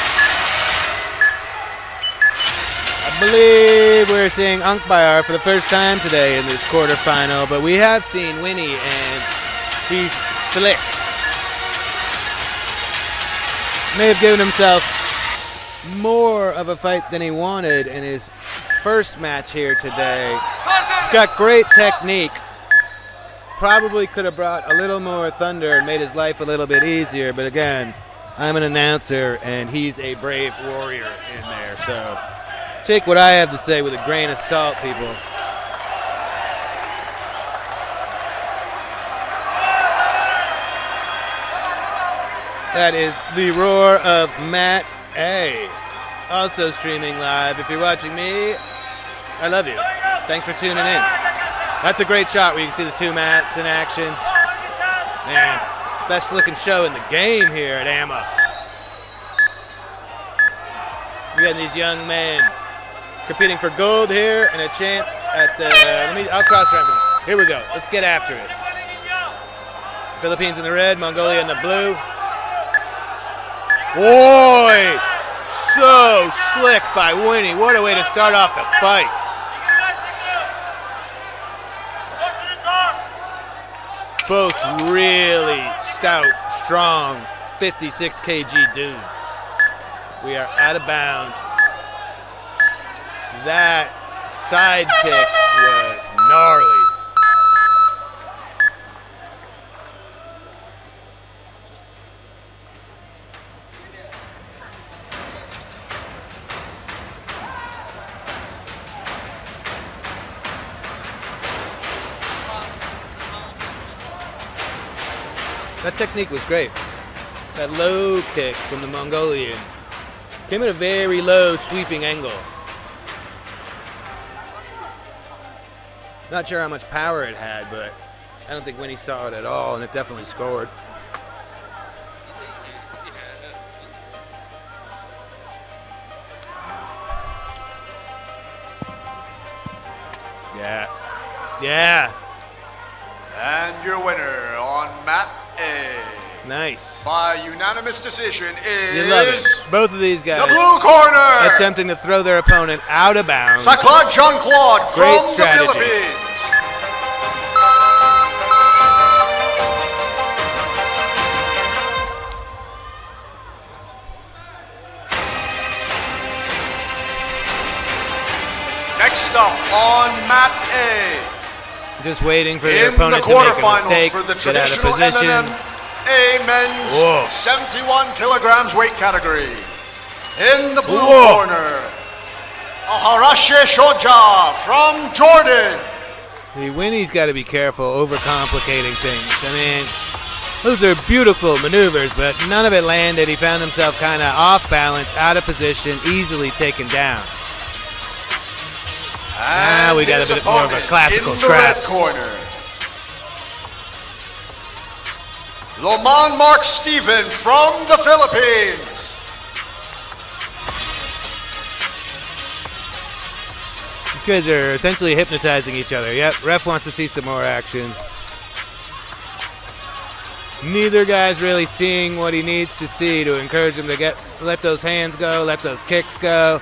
I believe we're seeing Ankbayar for the first time today in this quarterfinal, but we have seen Winnie, and he's slick. May have given himself more of a fight than he wanted in his first match here today. He's got great technique. Probably could have brought a little more thunder and made his life a little bit easier, but again, I'm an announcer and he's a brave warrior in there, so take what I have to say with a grain of salt, people. That is the roar of Mat A. Also streaming live. If you're watching me, I love you. Thanks for tuning in. That's a great shot where you can see the two mats in action. Man, best looking show in the game here at AMMA. We got these young men competing for gold here and a chance at the, I'll cross-reference. Here we go. Let's get after it. Philippines in the red, Mongolia in the blue. Boy, so slick by Winnie. What a way to start off the fight. Both really stout, strong, 56 kg dudes. We are out of bounds. That side kick was gnarly. That technique was great. That low kick from the Mongolian came at a very low sweeping angle. Not sure how much power it had, but I don't think Winnie saw it at all, and it definitely scored. Yeah. Yeah. And your winner on mat A. Nice. By unanimous decision You love it. is Both of these guys the blue corner, attempting to throw their opponent out of bounds. Saclad Jean-Claude Great from strategy. the Philippines. Next up on mat A, Just waiting for their in the opponent to make a quarterfinals mistake, for the get out of traditional position. MMA men's Whoa. 71 kilograms weight category. In the blue Whoa. corner, Aharashe Shoja from Jordan. See, Winnie's got to be careful overcomplicating things. I mean, those are beautiful maneuvers, but none of it landed. He found himself kind of off balance, out of position, easily taken down. Now we got a bit more of a classical in scrap. the red corner, Loman Mark Steven from the Philippines. These guys are essentially hypnotizing each other. Yep, ref wants to see some more action. Neither guy's really seeing what he needs to see to encourage him to let those hands go, let those kicks go.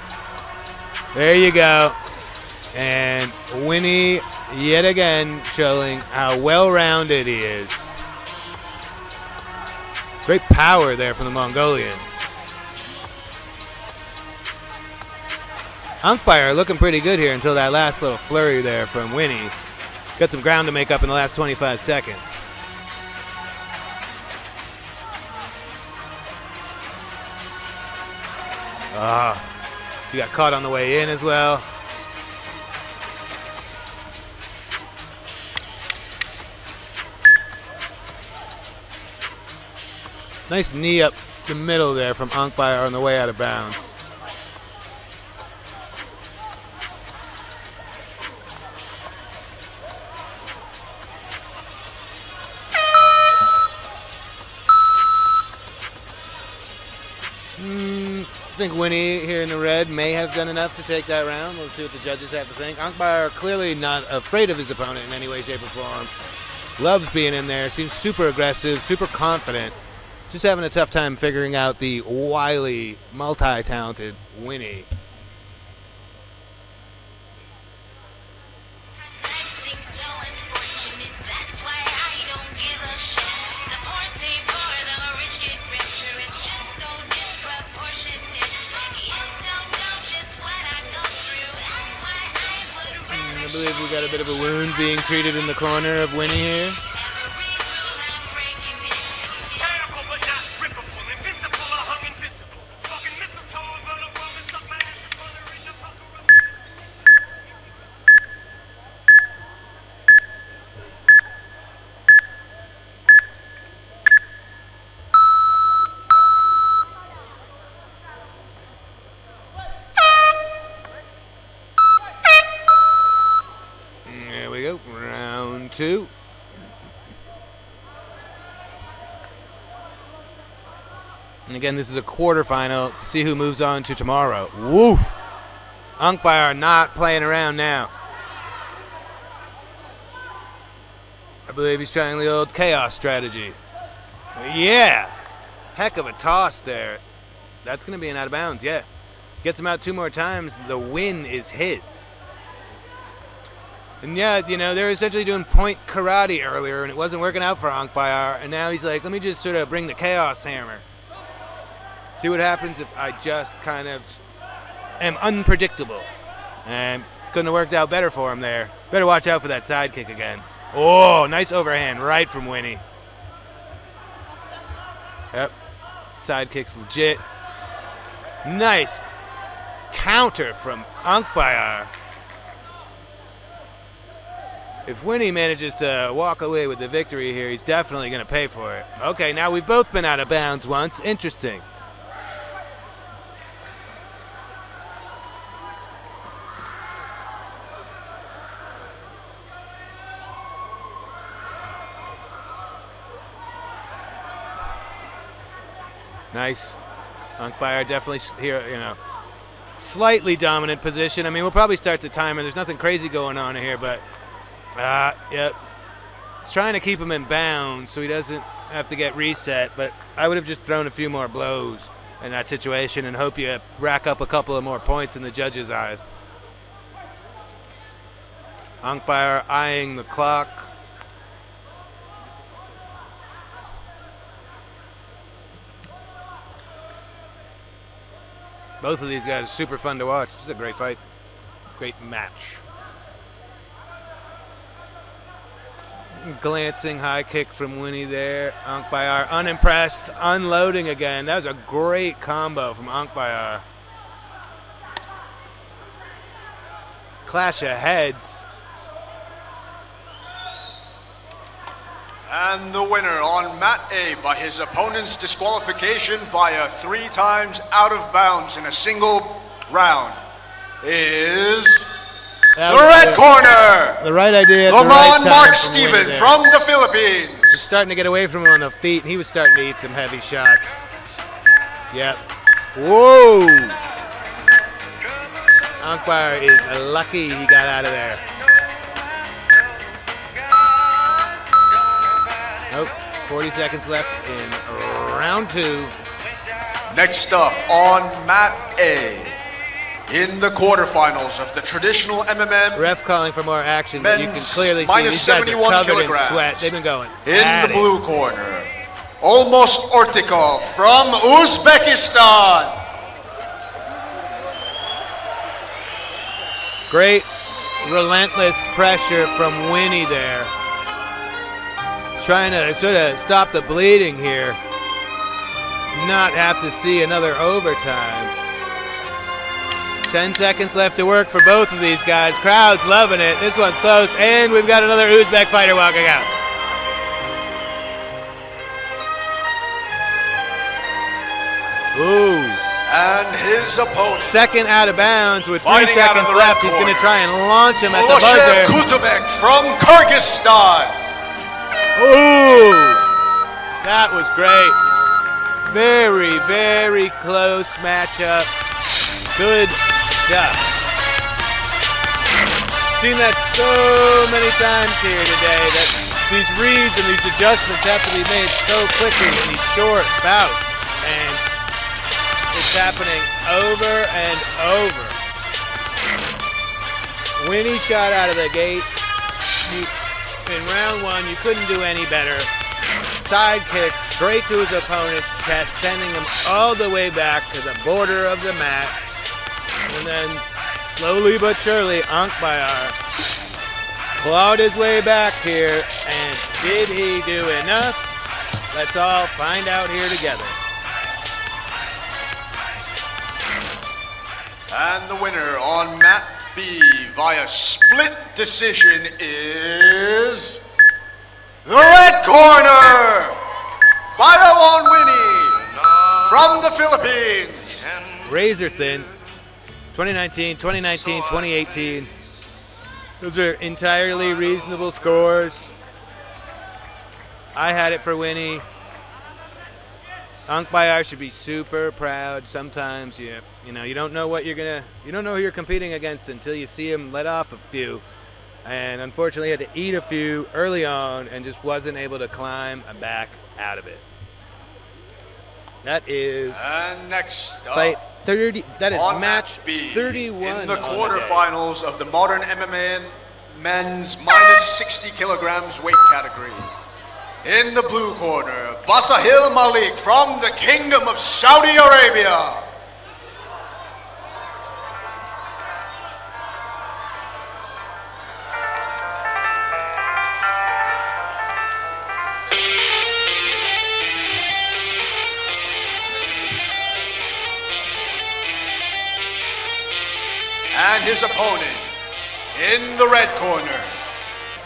There you go. And Winnie, yet again, showing how well-rounded he is. Great power there from the Mongolian. Umpire looking pretty good here until that last little flurry there from Winnie. Got some ground to make up in the last 25 seconds. He got caught on the way in as well. Nice knee up the middle there from Umpire on the way out of bounds. I think Winnie here in the red may have done enough to take that round. We'll see what the judges have to think. Umpire clearly not afraid of his opponent in any way, shape, or form. Loves being in there. Seems super aggressive, super confident. Just having a tough time figuring out the wily, multi-talented Winnie. I believe we got a bit of a wound being treated in the corner of Winnie here. Round two. And again, this is a quarterfinal to see who moves on to tomorrow. Woof! Umpire not playing around now. I believe he's trying the old chaos strategy. Yeah! Heck of a toss there. That's going to be an out of bounds, yeah. Gets him out two more times, the win is his. And yeah, you know, they were essentially doing point karate earlier, and it wasn't working out for Umpire, and now he's like, let me just sort of bring the chaos hammer. See what happens if I just kind of am unpredictable. And couldn't have worked out better for him there. Better watch out for that side kick again. Oh, nice overhand right from Winnie. Yep, side kick's legit. Nice counter from Umpire. If Winnie manages to walk away with the victory here, he's definitely going to pay for it. Okay, now we've both been out of bounds once. Interesting. Nice. Umpire definitely here, you know, slightly dominant position. I mean, we'll probably start the timer. There's nothing crazy going on here, but yep. He's trying to keep him in bounds so he doesn't have to get reset, but I would have just thrown a few more blows in that situation and hope you rack up a couple of more points in the judges' eyes. Umpire eyeing the clock. Both of these guys are super fun to watch. This is a great fight. Great match. Glancing high kick from Winnie there. Umpire unimpressed, unloading again. That was a great combo from Umpire. Clash of heads. And the winner on mat A by his opponent's disqualification via 3 times out of bounds in a single round is the red corner. The right idea. Lamont Mark Steven from the Philippines. He's starting to get away from him on the feet, and he was starting to eat some heavy shots. Yep. Whoa. Umpire is lucky he got out of there. Nope. 40 seconds left in round 2. Next up on mat A, in the quarterfinals of the traditional MMA. Ref calling for more action, but you can clearly see minus these guys 71 are covered kilograms. in sweat. They've been going In the blue corner, Almost Ortikov from Uzbekistan. Great relentless pressure from Winnie there. Trying to sort of stop the bleeding here. Not have to see another overtime. 10 seconds left to work for both of these guys. Crowd's loving it. This one's close, and we've got another Uzbek fighter walking out. Ooh. And his opponent. Second out of bounds with 3 Fighting out of seconds the left. red He's going to corner. try and launch him at the Lushev buzzer. Kutubek from Kyrgyzstan. Ooh. That was great. Very, very close matchup. Good stuff. Seen that so many times here today that these reads and these adjustments have to be made so quickly in these short bouts. And it's happening over and over. Winnie shot out of the gate. In round 1, you couldn't do any better. Side kick straight to his opponent's chest, sending him all the way back to the border of the mat. And then, slowly but surely, Ankbayar clawed his way back here. And did he do enough? Let's all find out here together. And the winner on mat B via split decision is the red corner, Bailon Winnie from the Philippines. Razor thin. 2019, 2019, 2018. Those are entirely reasonable scores. I had it for Winnie. Ankbayar should be super proud. Sometimes you know you don't know what you don't know who you're competing against until you see him let off a few. And unfortunately had to eat a few early on and just wasn't able to climb back out of it. That is And next fight up 30. That is on match mat B 31 in the on the day. quarterfinals of the modern MMA men's minus 60 kilograms weight category. In the blue corner, Basahil Malik from the Kingdom of Saudi Arabia. And his opponent in the red corner,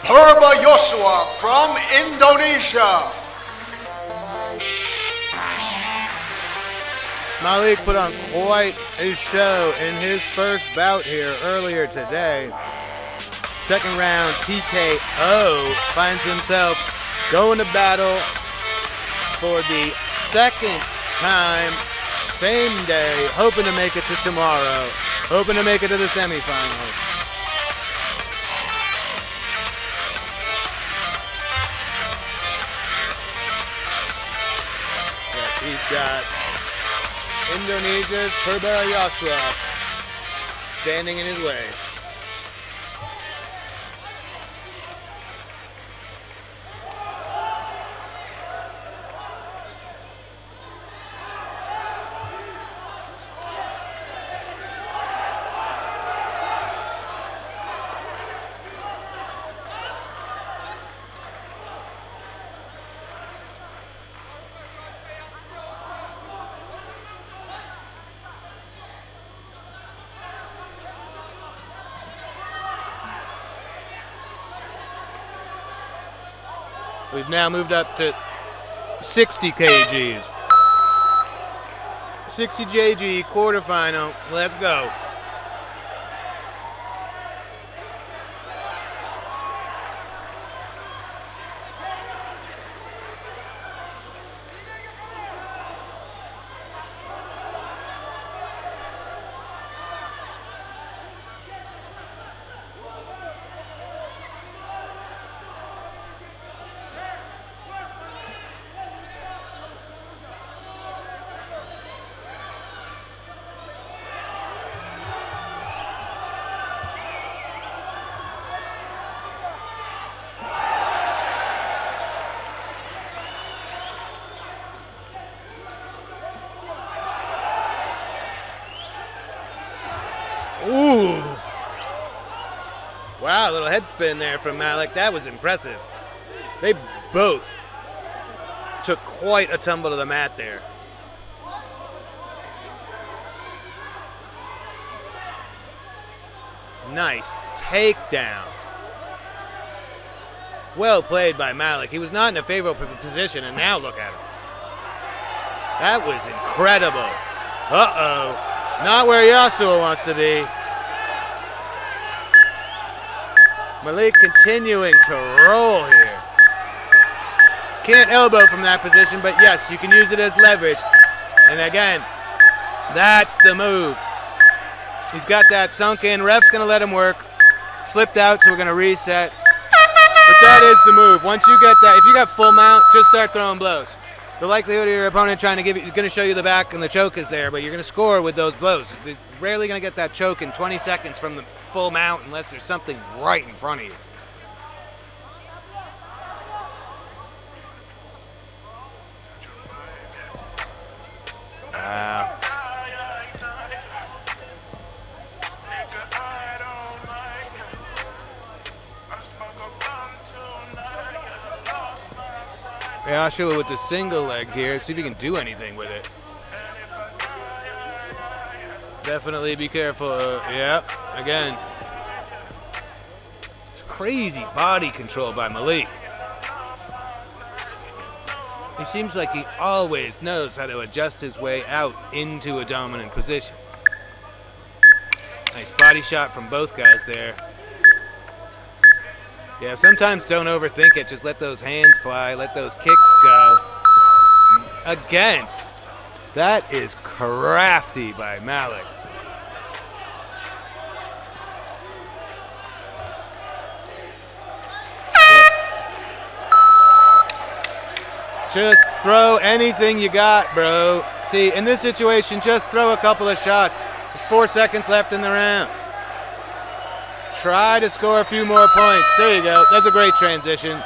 Purba Yosua from Indonesia. Malik put on quite a show in his first bout here earlier today. Second round TKO, finds himself going to battle for the second time, same day, hoping to make it to tomorrow, hoping to make it to the semifinals. He's got Indonesia's Purba Yasra standing in his way. We've now moved up to 60 kgs. 60 kg quarterfinal. Let's go. Ooh. Wow, a little head spin there from Malik. That was impressive. They both took quite a tumble to the mat there. Nice takedown. Well played by Malik. He was not in a favorable position, and now look at him. That was incredible. Uh-oh. Not where Yasuo wants to be. Malik continuing to roll here. Can't elbow from that position, but yes, you can use it as leverage. And again, that's the move. He's got that sunk in. Ref's going to let him work. Slipped out, so we're going to reset. But that is the move. Once you get that, if you got full mount, just start throwing blows. The likelihood of your opponent trying to give you, going to show you the back and the choke is there, but you're going to score with those blows. You're rarely going to get that choke in 20 seconds from the full mount unless there's something right in front of you. Wow. Joshua with the single leg here. See if he can do anything with it. Definitely be careful. Yeah, again. Crazy body control by Malik. He seems like he always knows how to adjust his way out into a dominant position. Nice body shot from both guys there. Yeah, sometimes don't overthink it. Just let those hands fly. Let those kicks go. Again, that is crafty by Malik. Just throw anything you got, bro. See, in this situation, just throw a couple of shots. There's 4 seconds left in the round. Try to score a few more points. There you go. That's a great transition.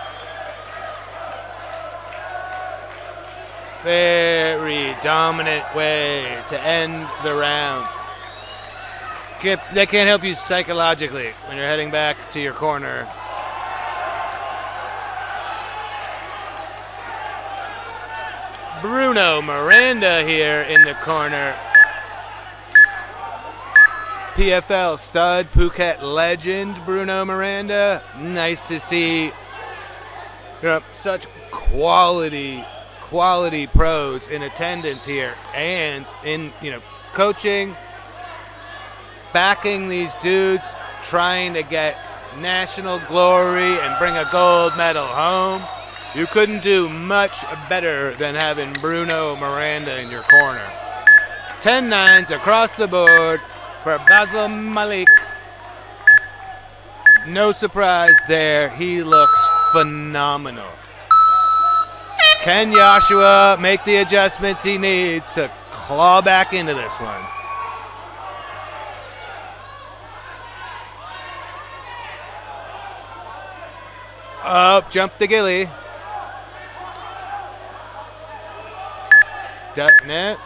Very dominant way to end the round. That can't help you psychologically when you're heading back to your corner. Bruno Miranda here in the corner. PFL stud, Phuket legend, Bruno Miranda. Nice to see such quality pros in attendance here and in coaching, backing these dudes, trying to get national glory and bring a gold medal home. You couldn't do much better than having Bruno Miranda in your corner. 10-9s across the board for Basil Malik. No surprise there. He looks phenomenal. Can Joshua make the adjustments he needs to claw back into this one? Up, jump the Gilly. No,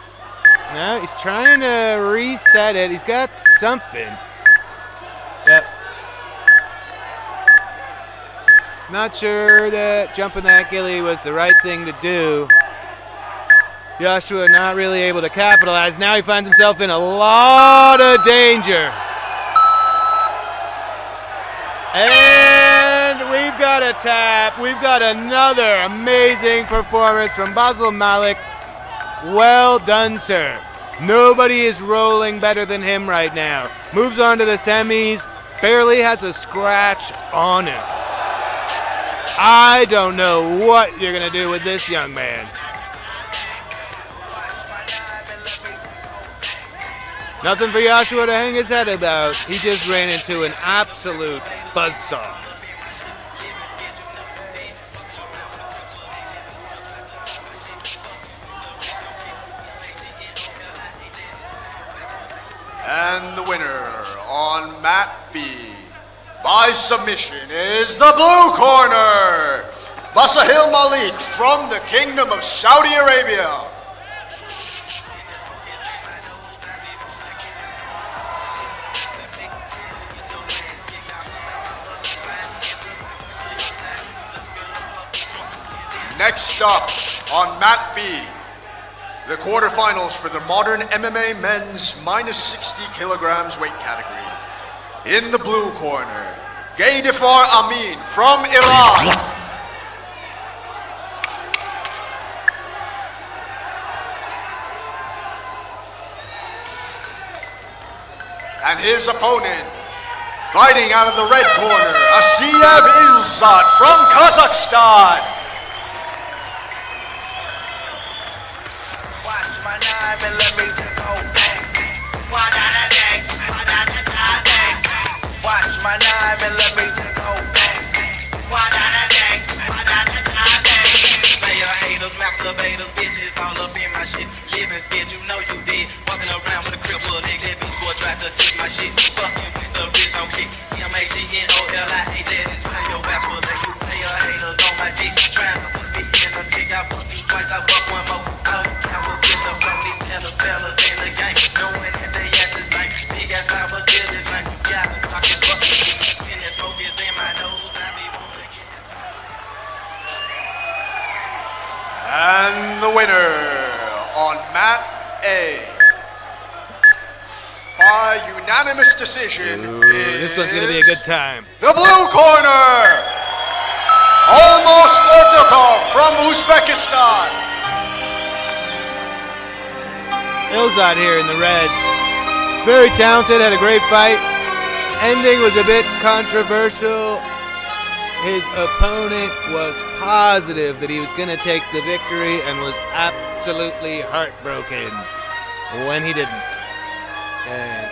he's trying to reset it. He's got something. Yep. Not sure that jumping that Gilly was the right thing to do. Joshua not really able to capitalize. Now he finds himself in a lot of danger. And we've got a tap. We've got another amazing performance from Basel Malik. Well done, sir. Nobody is rolling better than him right now. Moves on to the semis. Barely has a scratch on him. I don't know what you're going to do with this young man. Nothing for Joshua to hang his head about. He just ran into an absolute buzzsaw. And the winner on mat B by submission is the blue corner, Basahil Malik from the Kingdom of Saudi Arabia. Next up on mat B, the quarterfinals for the modern MMA men's -60 kilograms weight category. In the blue corner, Gaydifar Amin from Iran. And his opponent, fighting out of the red corner, Asiyev Ilzat from Kazakhstan. Watch my nine and let me go back. Player haters, masturbators, bitches all up in my shit. Living skid, you know you did. Walking around with a cripple, nigga, if you score, try to take my shit. Fucking with the wrist on kick. MAGNOLIA, that is why your ass will let you player haters on my dick. Trying to put me in a dick, I fucked you twice, I fucked one more. Oh, I was with the brody and the fellas in the game. Knowing that they ass is like big ass power, still is like, yeah, I can fuck you. And that smoke is in my nose, I be wanna get. And the winner on mat A by unanimous decision is This one's going to be a good time. the blue corner, Almost Ortukov from Uzbekistan. Ilzat here in the red. Very talented, had a great fight. Ending was a bit controversial. His opponent was positive that he was going to take the victory and was absolutely heartbroken when he didn't. And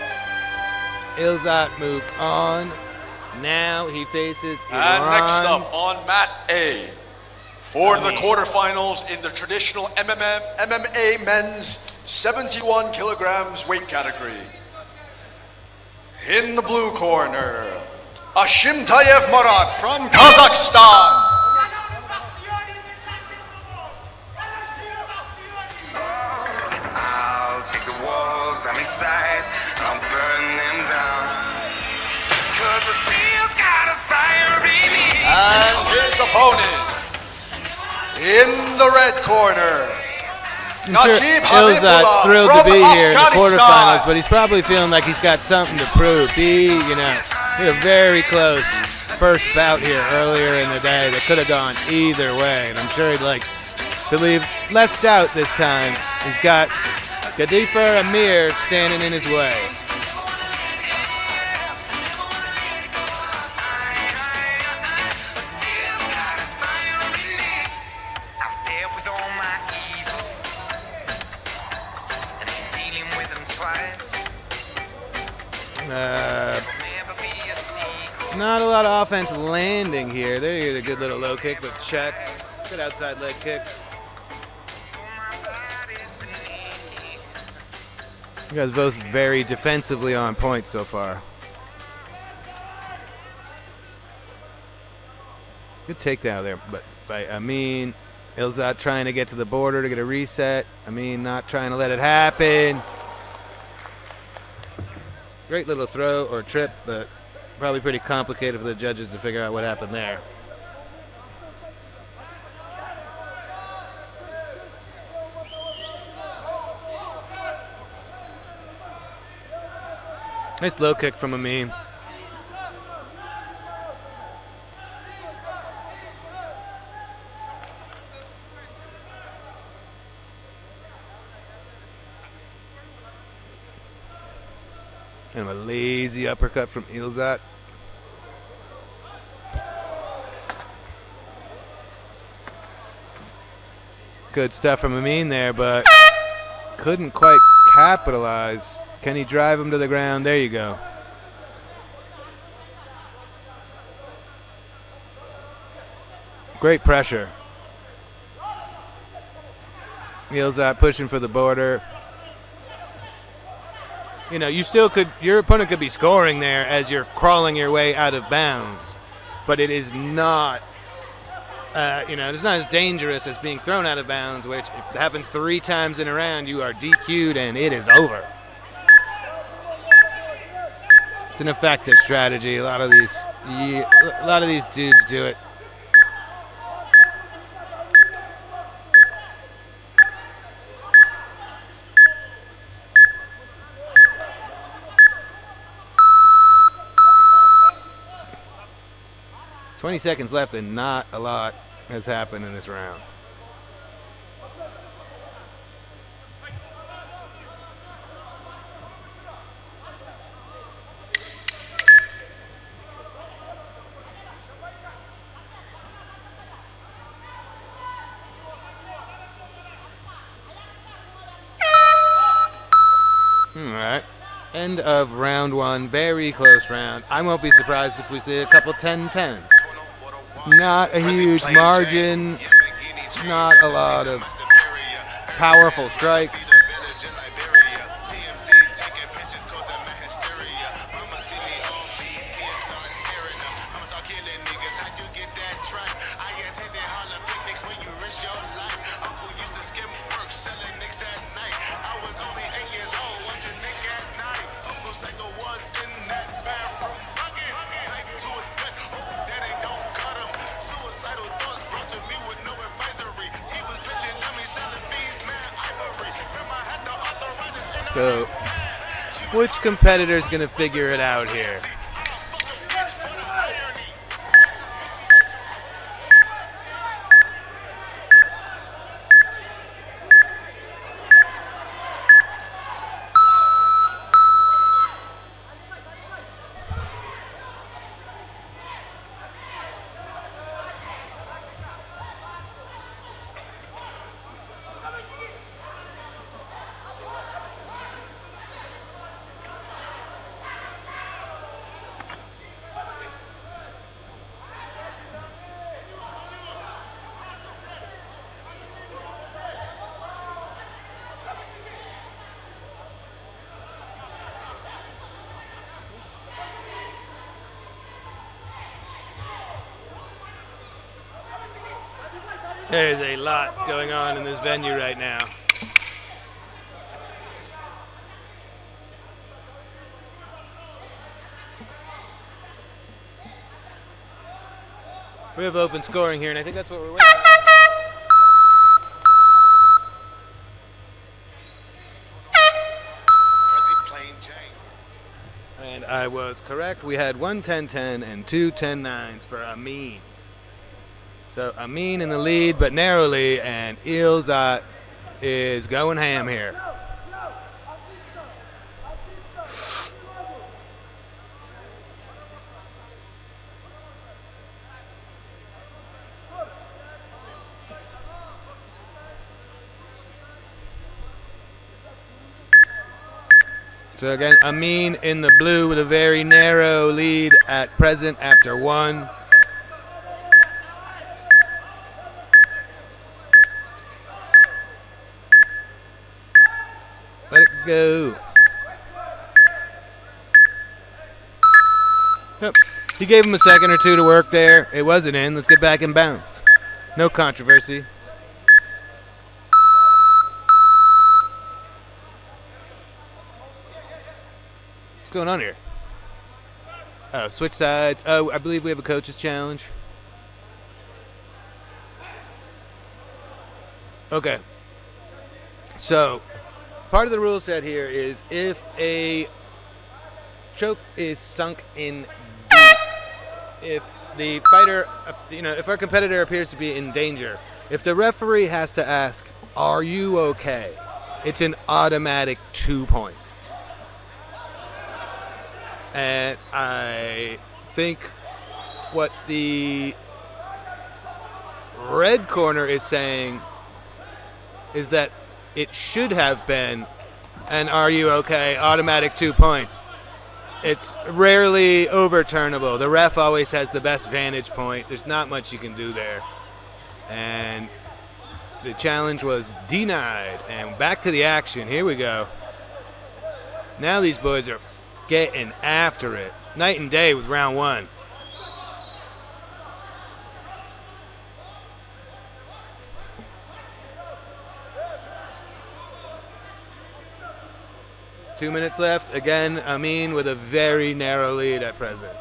Ilzat moved on. Now he faces Iran. And next up on mat A for the quarterfinals in the traditional MMA men's 71 kilograms weight category. In the blue corner, Ashimtayev Murat from Kazakhstan. I'll take the walls I'm inside, I'll burn them down. 'Cause I still got a fire in me. And his opponent in the red corner, Najib Ilzat's Habibullah thrilled from to be here in the quarterfinals, Afghanistan. but he's probably feeling like he's got something to prove. He had a very close first bout here earlier in the day that could have gone either way, and I'm sure he'd like to leave less doubt this time. He's got Gaydifar Amir standing in his way. I've dealt with all my evils, and ain't dealing with them twice. Never be a secret. Not a lot of offense landing here. There you get a good little low kick, but check. Good outside leg kick. You guys both very defensively on point so far. Good takedown there, but by Amin. Ilzat trying to get to the border to get a reset. Amin not trying to let it happen. Great little throw or trip, but probably pretty complicated for the judges to figure out what happened there. Nice low kick from Amin. And a lazy uppercut from Ilzat. Good stuff from Amin there, but couldn't quite capitalize. Can he drive him to the ground? There you go. Great pressure. Ilzat pushing for the border. You know, you still could, your opponent could be scoring there as you're crawling your way out of bounds, but it is not, you know, it's not as dangerous as being thrown out of bounds, which if it happens 3 times in a round, you are DQ'd and it is over. It's an effective strategy. A lot of these dudes do it. "20 seconds left and not a lot has happened in this round. All right. End of round 1. Very close round. I won't be surprised if we see a couple 10-10s. Not a huge margin. Not a lot of powerful strikes. So, which competitor's going to figure it out here? There's a lot going on in this venue right now. We have open scoring here, and I think that's what we're waiting for. And I was correct. We had 1 10-10 and 2 10-9s for Amin. So Amin in the lead, but narrowly, and Ilzat is going ham here. So again, Amin in the blue with a very narrow lead at present after 1. Let it go. Yep. He gave him a second or two to work there. It wasn't in. Let's get back in bounds. No controversy. What's going on here? Oh, switch sides. Oh, I believe we have a coach's challenge. Okay. So, part of the rule set here is if a choke is sunk in deep, if the fighter, if our competitor appears to be in danger, if the referee has to ask, "Are you okay?" it's an automatic 2 points. And I think what the red corner is saying is that it should have been an "Are you okay?" automatic 2 points. It's rarely overturnable. The ref always has the best vantage point. There's not much you can do there. And the challenge was denied. And back to the action. Here we go. Now these boys are getting after it. Night and day with round one. Two minutes left. Again, Amin with a very narrow lead at present.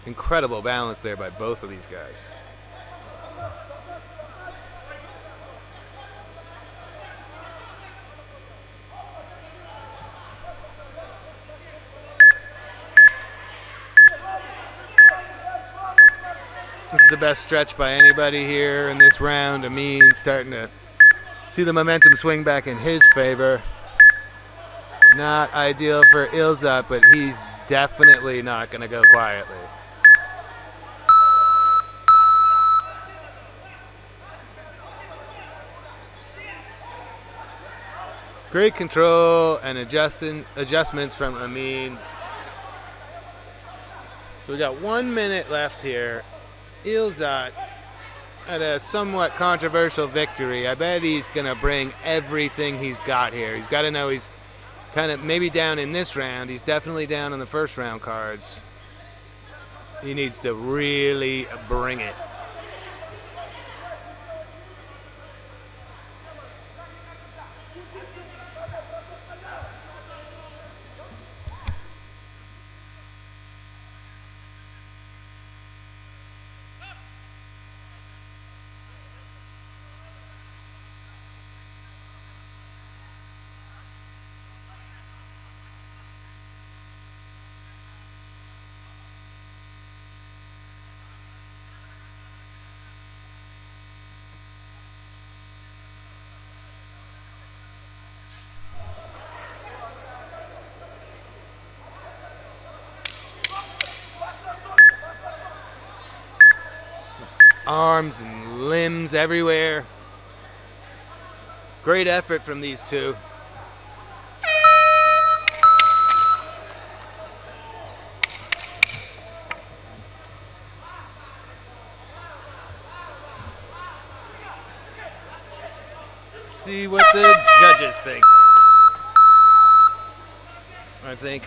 Incredible balance there by both of these guys. This is the best stretch by anybody here in this round. Amin starting to see the momentum swing back in his favor. Not ideal for Ilzat, but he's definitely not going to go quietly. Great control and adjustments from Amin. So we got 1 minute left here. Ilzat had a somewhat controversial victory. I bet he's going to bring everything he's got here. He's got to know he's kind of maybe down in this round. He's definitely down on the first round cards. He needs to really bring it. Arms and limbs everywhere. Great effort from these two. See what the judges think. I think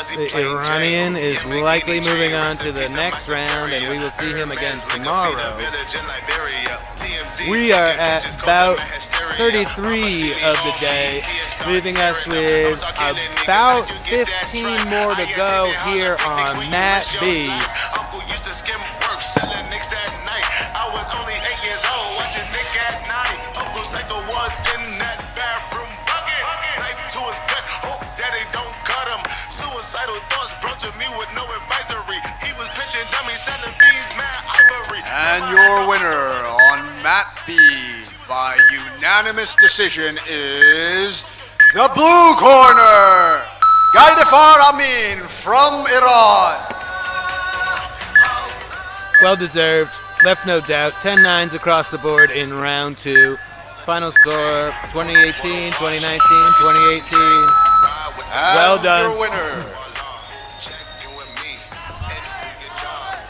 the Iranian is likely moving on to the next round, and we will see him again tomorrow. We are at about 33 of the day, leaving us with about 15 more to go here on Mat B. And your winner on Mat B by unanimous decision is the blue corner, Gaidefar Amin from Iran. Well deserved, left no doubt. 10-9s across the board in round two. Final score 2018, 2019, 2018. And well done. Your winner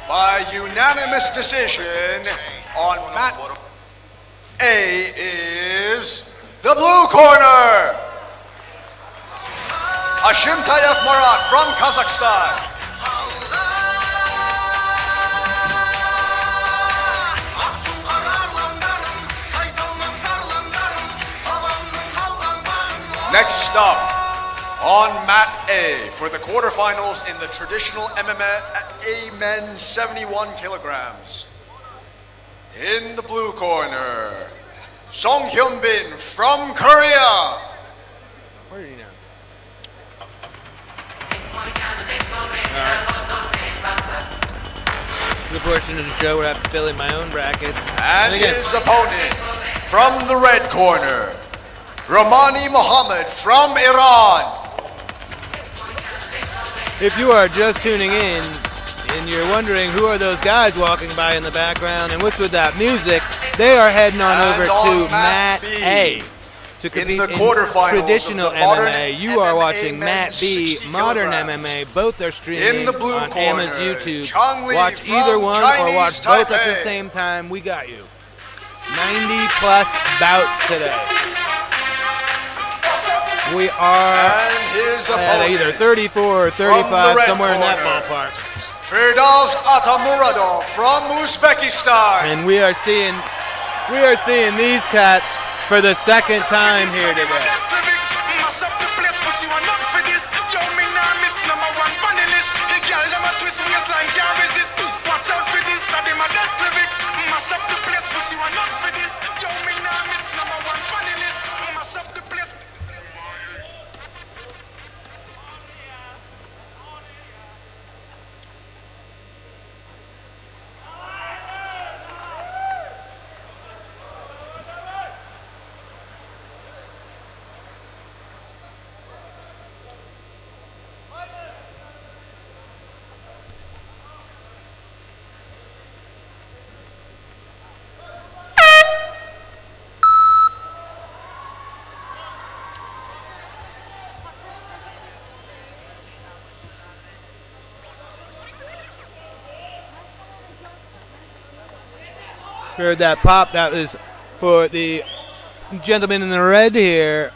by unanimous decision on mat A is the blue corner, Ashimtayev Murat from Kazakhstan. Next up on mat A for the quarterfinals in the traditional MMA men's 71 kilograms. In the blue corner, Song Hyun-bin from Korea. Where did he know? This is the portion of the show where I have to fill in my own bracket. And his opponent from the red corner, Ramani Mohammed from Iran. If you are just tuning in and you're wondering who are those guys walking by in the background and what's with that music, they are heading on over to mat A to compete in the quarterfinals traditional MMA. You are watching Mat B, Modern MMA. Both are streaming on AMMA's YouTube. Watch either one or watch both at the same time. We got you. 90 plus bouts today. We are at either 34 or 35, somewhere in that ballpark. Firdavs Atamuradov from Uzbekistan. And we are seeing these cats for the second time here today. Heard that pop. That was for the gentleman in the red here,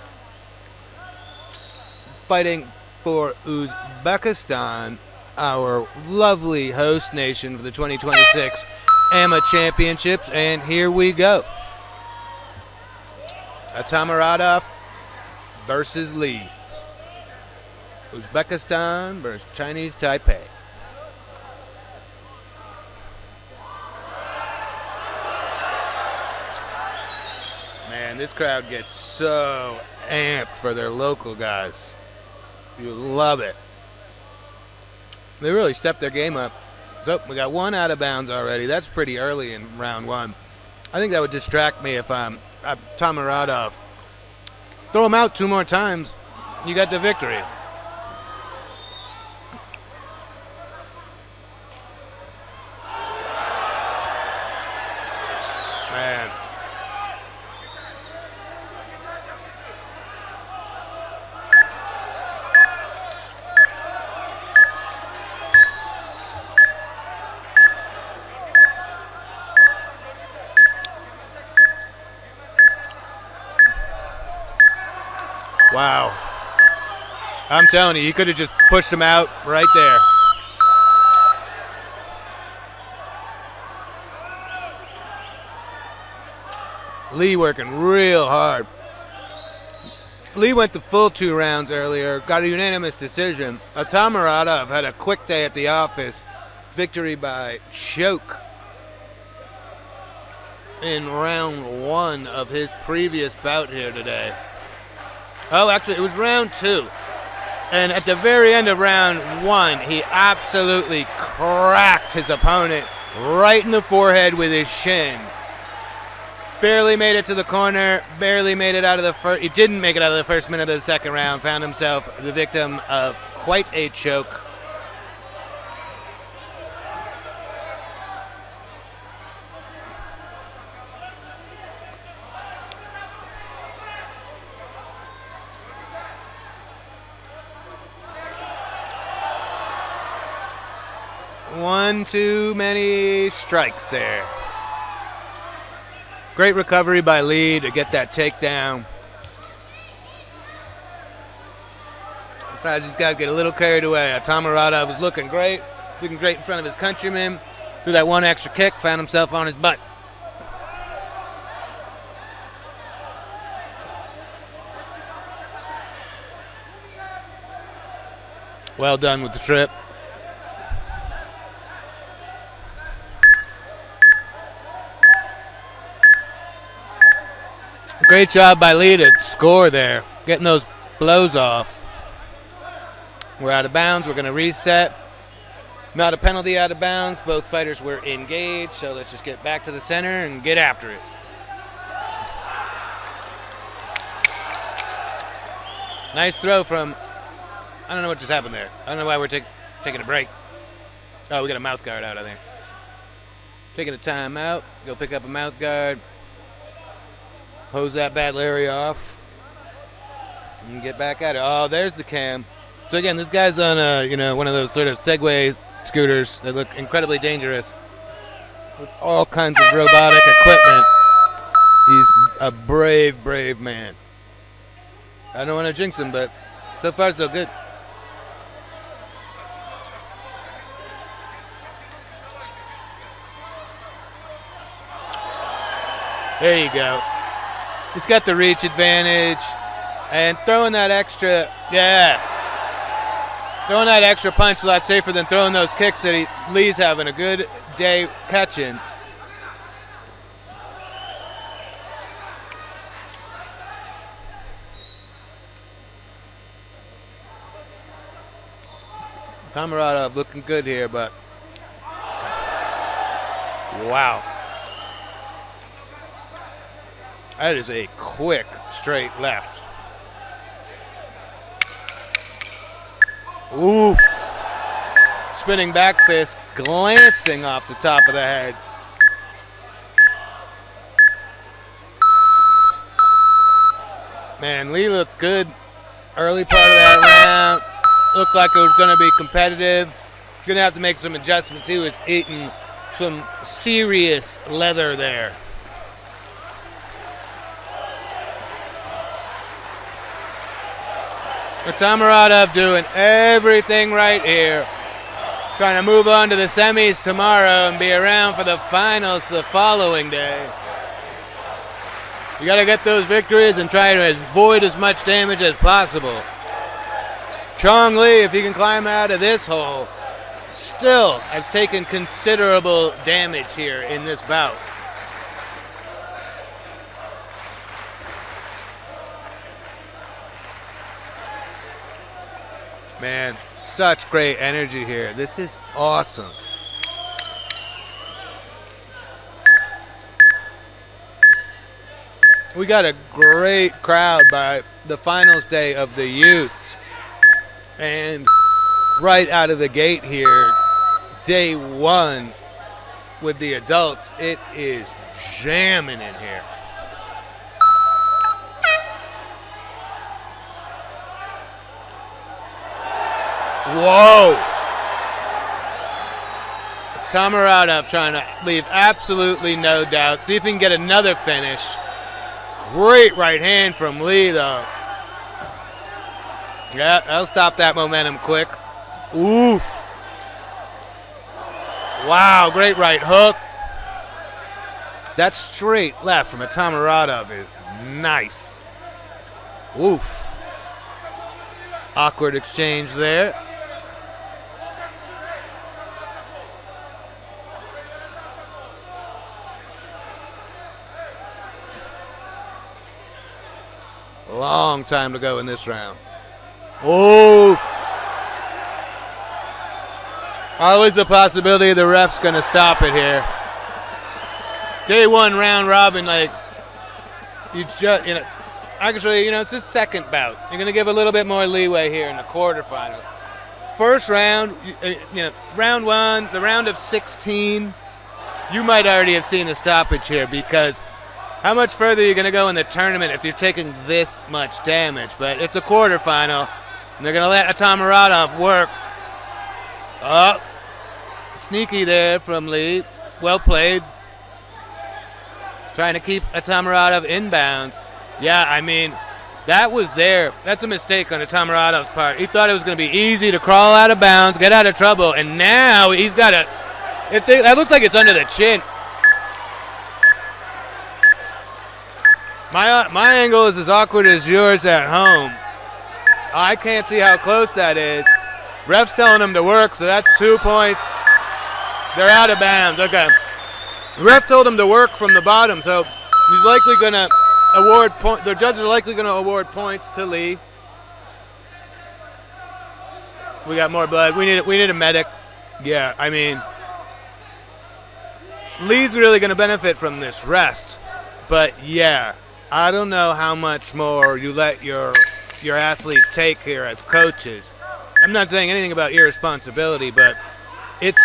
fighting for Uzbekistan, our lovely host nation for the 2026 AMMA Championships. And here we go. Atamuradov versus Lee. Uzbekistan versus Chinese Taipei. Man, this crowd gets so amped for their local guys. You love it. They really stepped their game up. So we got one out of bounds already. That's pretty early in round one. I think that would distract me if I'm Tamuradov. Throw him out 2 more times, you got the victory. Man. Wow. I'm telling you, he could have just pushed him out right there. Lee working real hard. Lee went the full 2 rounds earlier, got a unanimous decision. Atamuradov had a quick day at the office. Victory by choke in round 1 of his previous bout here today. Oh, actually, it was round 2. And at the very end of round 1, he absolutely cracked his opponent right in the forehead with his shin. Barely made it to the corner, barely made it out of the first. He didn't make it out of the first minute of the second round. Found himself the victim of quite a choke. One too many strikes there. Great recovery by Lee to get that takedown. Sometimes these guys get a little carried away. Tamarada was looking great in front of his countryman. Threw that one extra kick, found himself on his butt. Well done with the trip. Great job by Lee to score there, getting those blows off. We're out of bounds. We're going to reset. Not a penalty out of bounds. Both fighters were engaged, so let's just get back to the center and get after it. Nice throw from, I don't know what just happened there. I don't know why we're taking a break. Oh, we got a mouth guard out, I think. Taking a timeout. Go pick up a mouth guard. Hose that bad Larry off. And get back at it. Oh, there's the cam. So again, this guy's on a, one of those sort of Segway scooters that look incredibly dangerous with all kinds of robotic equipment. He's a brave, brave man. I don't want to jinx him, but so far so good. There you go. He's got the reach advantage and throwing that extra, throwing that extra punch a lot safer than throwing those kicks that Lee's having a good day catching. Tamarada looking good here, but wow. That is a quick straight left. Oof. Spinning back fist, glancing off the top of the head. Man, Lee looked good early part of that round. Looked like it was going to be competitive. Going to have to make some adjustments. He was eating some serious leather there. But Tamarada doing everything right here. Trying to move on to the semis tomorrow and be around for the finals the following day. You got to get those victories and try to avoid as much damage as possible. Chong Lee, if he can climb out of this hole, still has taken considerable damage here in this bout. Man, such great energy here. This is awesome. We got a great crowd by the finals day of the youths. And right out of the gate here, day one with the adults, it is jamming in here. Whoa! Tamarada trying to leave absolutely no doubt. See if he can get another finish. Great right hand from Lee, though. Yeah, that'll stop that momentum quick. Oof. Wow, great right hook. That straight left from a Tamarada is nice. Oof. Awkward exchange there. Long time to go in this round. Oof. Always a possibility the ref's going to stop it here. Day one round robin, like, you just, actually, it's the second bout. You're going to give a little bit more leeway here in the quarterfinals. First round, round one, the round of 16, you might already have seen a stoppage here because how much further are you going to go in the tournament if you're taking this much damage? But it's a quarterfinal, and they're going to let Tamarada work. sneaky there from Lee. Well played. Trying to keep Atamuratov inbounds. Yeah, I mean, that was there. That's a mistake on Atamuratov's part. He thought it was going to be easy to crawl out of bounds, get out of trouble, and now he's got a... that looks like it's under the chin. My angle is as awkward as yours at home. I can't see how close that is. Ref's telling him to work, so that's 2 points. They're out of bounds. Okay. The ref told him to work from the bottom, so he's likely going to award points. The judges are likely going to award points to Lee. We got more blood. We need a medic. Yeah, I mean, Lee's really going to benefit from this rest. But yeah, I don't know how much more you let your athlete take here as coaches. I'm not saying anything about irresponsibility, but it's,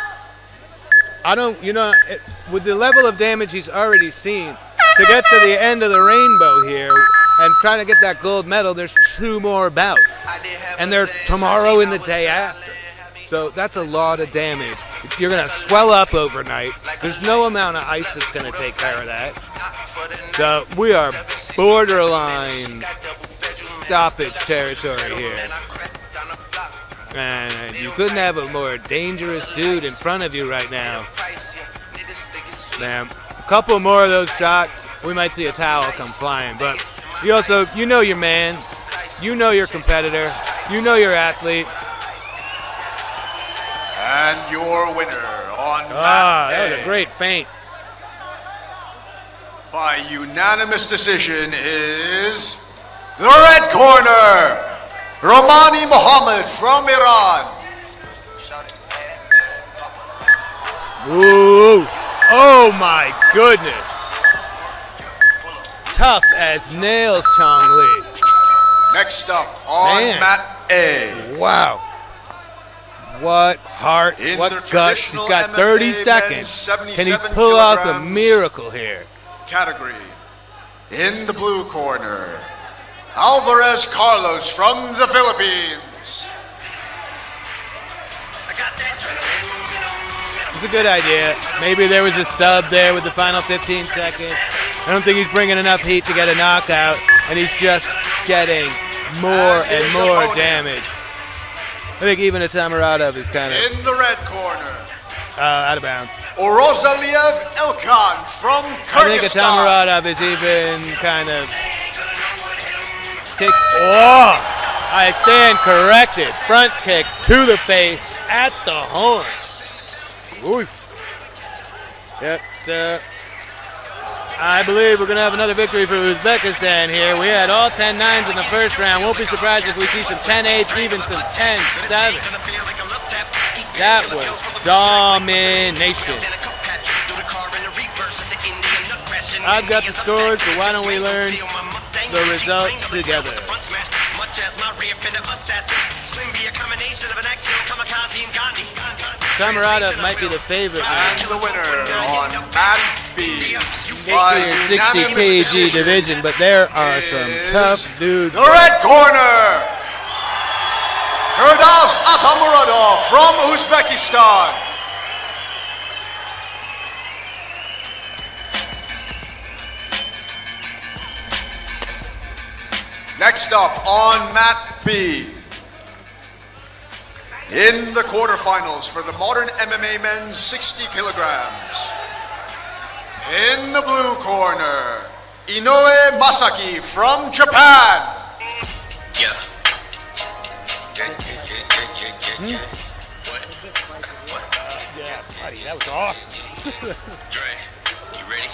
with the level of damage he's already seen, to get to the end of the rainbow here and trying to get that gold medal, there's 2 more bouts. And they're tomorrow and the day after. So that's a lot of damage. You're going to swell up overnight. There's no amount of ice that's going to take care of that. So we are borderline stoppage territory here. And you couldn't have a more dangerous dude in front of you right now. Man, a couple more of those shots, we might see a towel come flying. But you know your man, you know your competitor, you know your athlete. And your winner on that was a great feint. By unanimous decision is the red corner, Romani Mohammed from Iran. Ooh, oh my goodness. Tough as nails, Chong Lee. Next up on mat A. Wow. What heart, what guts. He's got 30 seconds. Can he pull off a miracle here? Category. In the blue corner, Alvarez Carlos from the Philippines. It's a good idea. Maybe there was a sub there with the final 15 seconds. I don't think he's bringing enough heat to get a knockout, and he's just getting more and more damage. I think even Atamuratov is kind of... In the red corner, out of bounds. Orozaliev Elkan from Kyrgyzstan. I think Atamuratov is even kind of... I stand corrected. Front kick to the face at the horn. Oof. Yep, so I believe we're going to have another victory for Uzbekistan here. We had all 10 9s in the first round. Won't be surprised if we see some 10 8s, even some 10 7s. That was domination. I've got the scores, but why don't we learn the result together? Atamuratov might be the favorite. And the winner on mat B. By 60 kg division, but there are some tough dudes. The red corner, Firdavs Atamuratov from Uzbekistan. Next up on mat B, in the quarterfinals for the modern MMA men's 60 kilograms. In the blue corner, Inoue Masaki from Japan. Yeah. Yeah, buddy, that was awesome. Dre, you ready?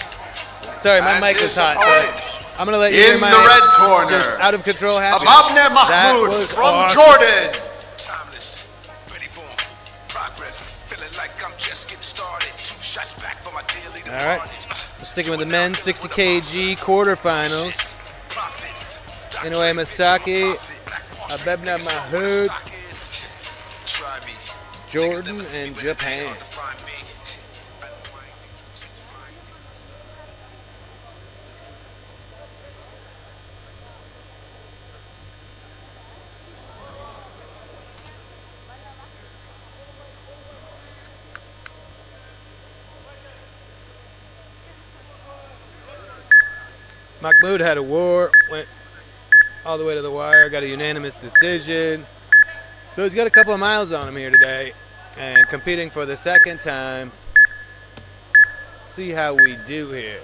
Sorry, my mic was hot, but I'm going to let you hear my in the red corner, just out of control happen. Ababne Mahmoud from awesome. Jordan. Timeless, ready for progress. Feeling like I'm just getting started. 2 shots back for my daily departed. All right, we're sticking with the men's 60 kg quarterfinals. Inoue Masaki, Ababne Mahmoud, Jordan, and Japan. Mahmoud had a war, went all the way to the wire, got a unanimous decision. So he's got a couple of miles on him here today and competing for the second time. See how we do here.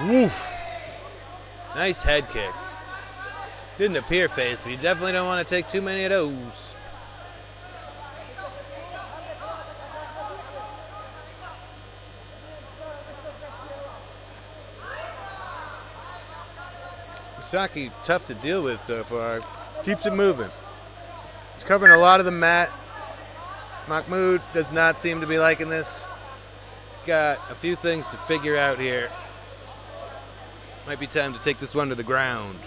Woof. Nice head kick. Didn't appear phased, but you definitely don't want to take too many of those. Misaki, tough to deal with so far. Keeps it moving. He's covering a lot of the mat. Mahmoud does not seem to be liking this. He's got a few things to figure out here. Might be time to take this one to the ground.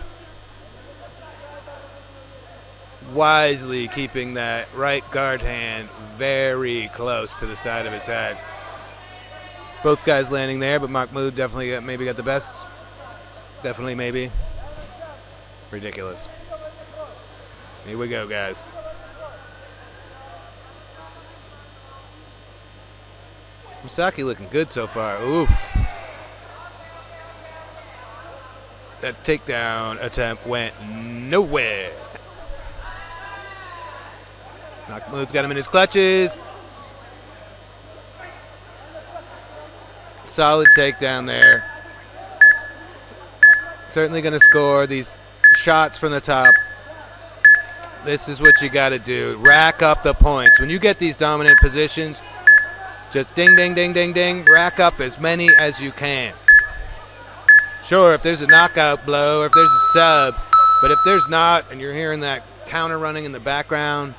Wisely keeping that right guard hand very close to the side of his head. Both guys landing there, but Mahmoud definitely maybe got the best. Definitely maybe. Ridiculous. Here we go, guys. Misaki looking good so far. Oof. That takedown attempt went nowhere. Mahmoud's got him in his clutches. Solid takedown there. Certainly going to score these shots from the top. This is what you got to do. Rack up the points. When you get these dominant positions, just ding, ding, ding, ding, ding. Rack up as many as you can. Sure, if there's a knockout blow or if there's a sub, but if there's not and you're hearing that counter running in the background,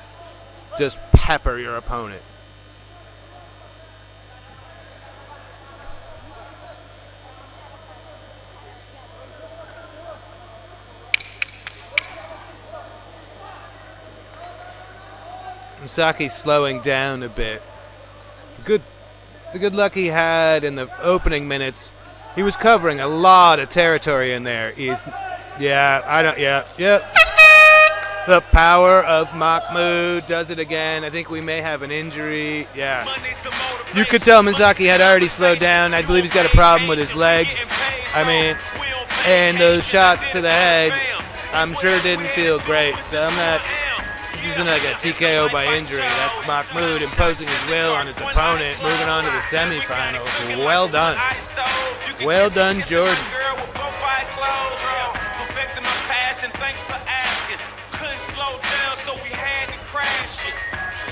just pepper your opponent. Misaki's slowing down a bit. The good luck he had in the opening minutes, he was covering a lot of territory in there. The power of Mahmoud does it again. I think we may have an injury. Yeah. You could tell Misaki had already slowed down. I believe he's got a problem with his leg. I mean, and those shots to the head, I'm sure didn't feel great. So I'm not. This isn't like a TKO by injury. That's Mahmoud imposing his will on his opponent, moving on to the semifinals. Well done. Well done, Jordan. Thanks for asking. Couldn't slow down, so we had to crash it.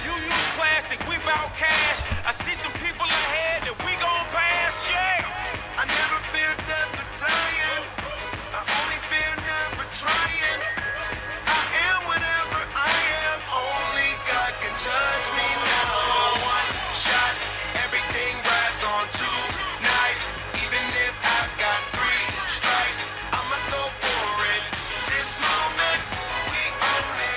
You use plastic, we bout cash. I see some people ahead that we gon' pass, yeah. I never fear death or dying. I only fear never trying. I am whatever I am. Only God can judge me now. One shot, everything rides on tonight. Even if I've got 3 strikes, I'ma go for it. This moment, we own it.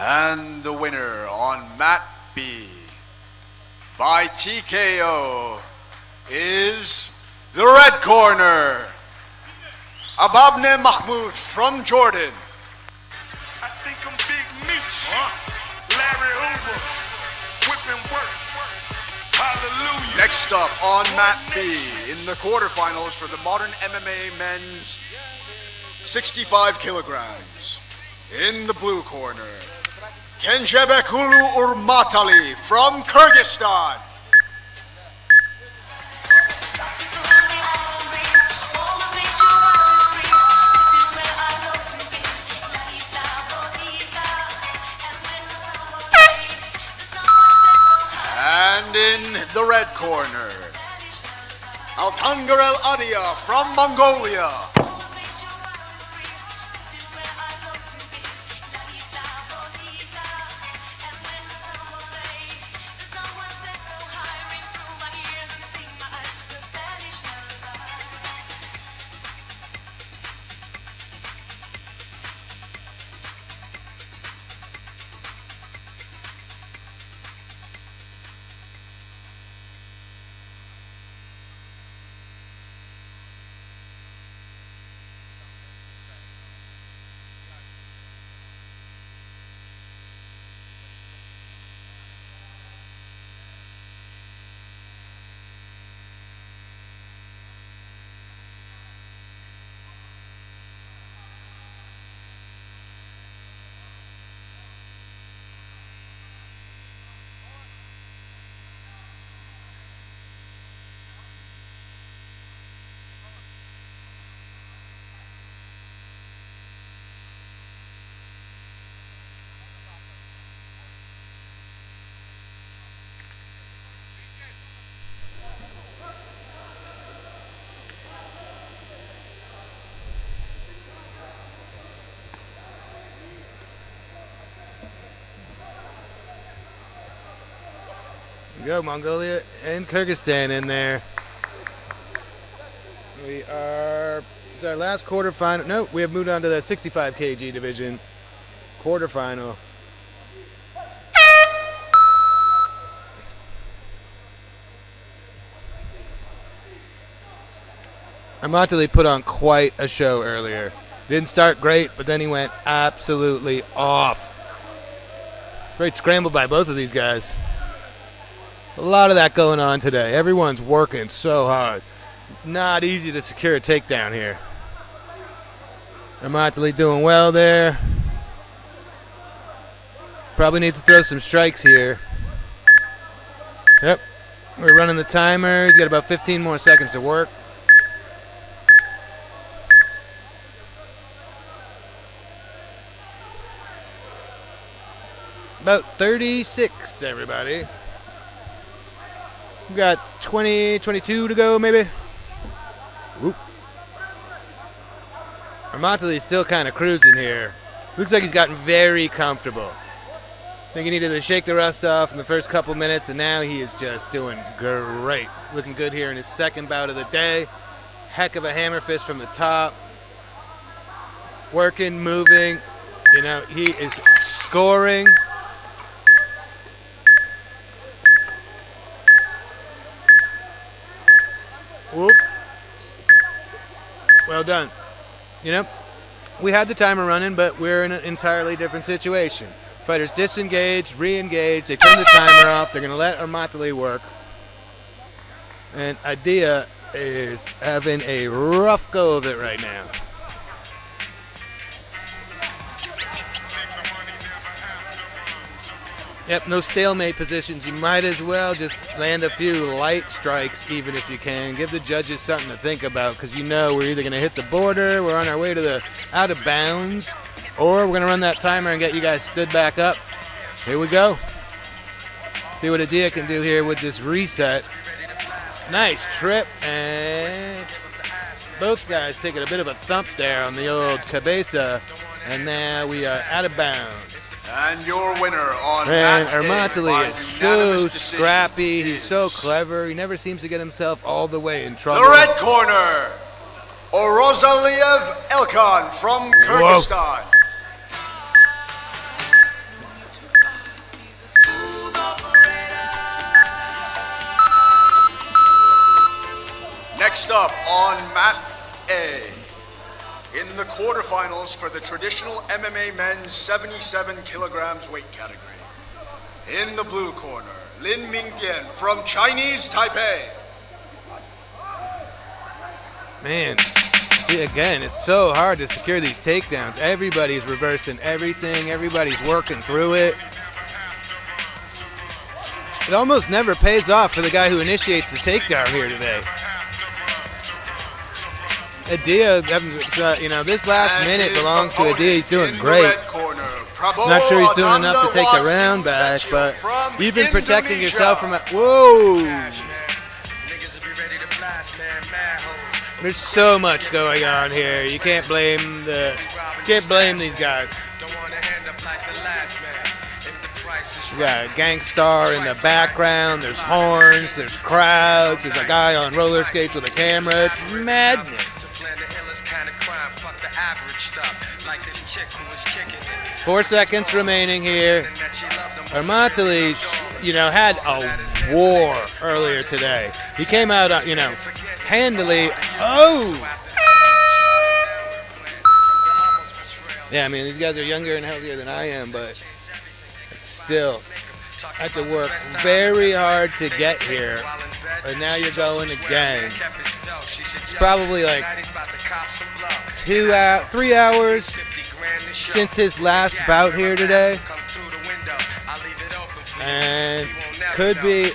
And the winner on mat B by TKO is the red corner, Ababne Mahmoud from Jordan. I think I'm Big Meech. Larry Hoover. Whipping work. Hallelujah. Next up on mat B in the quarterfinals for the modern MMA men's 65 kilograms. In the blue corner, Kenjebekulu Urmatali from Kyrgyzstan. And in the red corner, Altangarel Adia from Mongolia. We go, Mongolia and Kyrgyzstan in there. We are, it's our last quarterfinal. No, we have moved on to the 65 kg division quarterfinal. Armatali put on quite a show earlier. Didn't start great, but then he went absolutely off. Great scramble by both of these guys. A lot of that going on today. Everyone's working so hard. Not easy to secure a takedown here. Armatali doing well there. Probably needs to throw some strikes here. Yep. We're running the timer. He's got about 15 more seconds to work. About 36, everybody. We've got 22 to go, maybe. Oop. Armatali's still kind of cruising here. Looks like he's gotten very comfortable. I think he needed to shake the rust off in the first couple minutes, and now he is just doing great. Looking good here in his second bout of the day. Heck of a hammer fist from the top. Working, moving. You know, he is scoring. Whoop. Well done. You know, we had the timer running, but we're in an entirely different situation. Fighters disengage, re-engage, they turn the timer off, they're going to let Armatali work. And Idea is having a rough go of it right now. Yep, no stalemate positions. You might as well just land a few light strikes, even if you can. Give the judges something to think about, because you know we're either going to hit the border, we're on our way to the out of bounds, or we're going to run that timer and get you guys stood back up. Here we go. See what Idea can do here with this reset. Nice trip, and both guys taking a bit of a thump there on the old cabeza, and now we are out of bounds. And your winner on Man, Mat A Armatali by is so unanimous decision scrappy. He's is so clever. He never seems to get himself all the way in trouble. the red corner, Orozaliev Elkan from Kyrgyzstan. Next up on Mat A, in the quarterfinals for the traditional MMA men's 77 kilograms weight category. In the blue corner, Lin Mingtian from Chinese Taipei. Man, see, again, it's so hard to secure these takedowns. Everybody's reversing everything. Everybody's working through it. It almost never pays off for the guy who initiates the takedown here today. Idea, you know, this last minute belongs to Idea. He's doing great. Not sure he's doing enough to take the round back, but even protecting yourself from a... Whoa! There's so much going on here. You can't blame these guys. We got a Gangstar in the background. There's horns. There's crowds. There's a guy on roller skates with a camera. It's madness. 4 seconds remaining here. Armatali, you know, had a war earlier today. He came out, you know, handily. Oh! Yeah, I mean, these guys are younger and healthier than I am, but still, I had to work very hard to get here. And now you're going again. It's probably like 3 hours since his last bout here today. And could be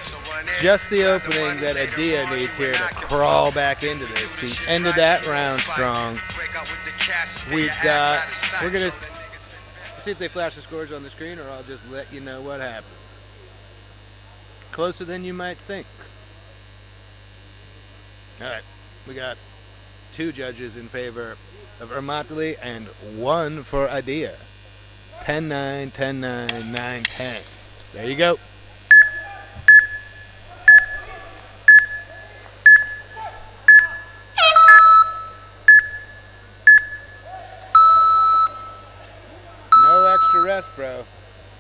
just the opening that Idea needs here to crawl back into this. He ended that round strong. We're going to see if they flash the scores on the screen, or I'll just let you know what happened. Closer than you might think. All right, we got 2 judges in favor of Armatali and 1 for Idea. 10-9, 10-9, 9-10. There you go. rest, bro.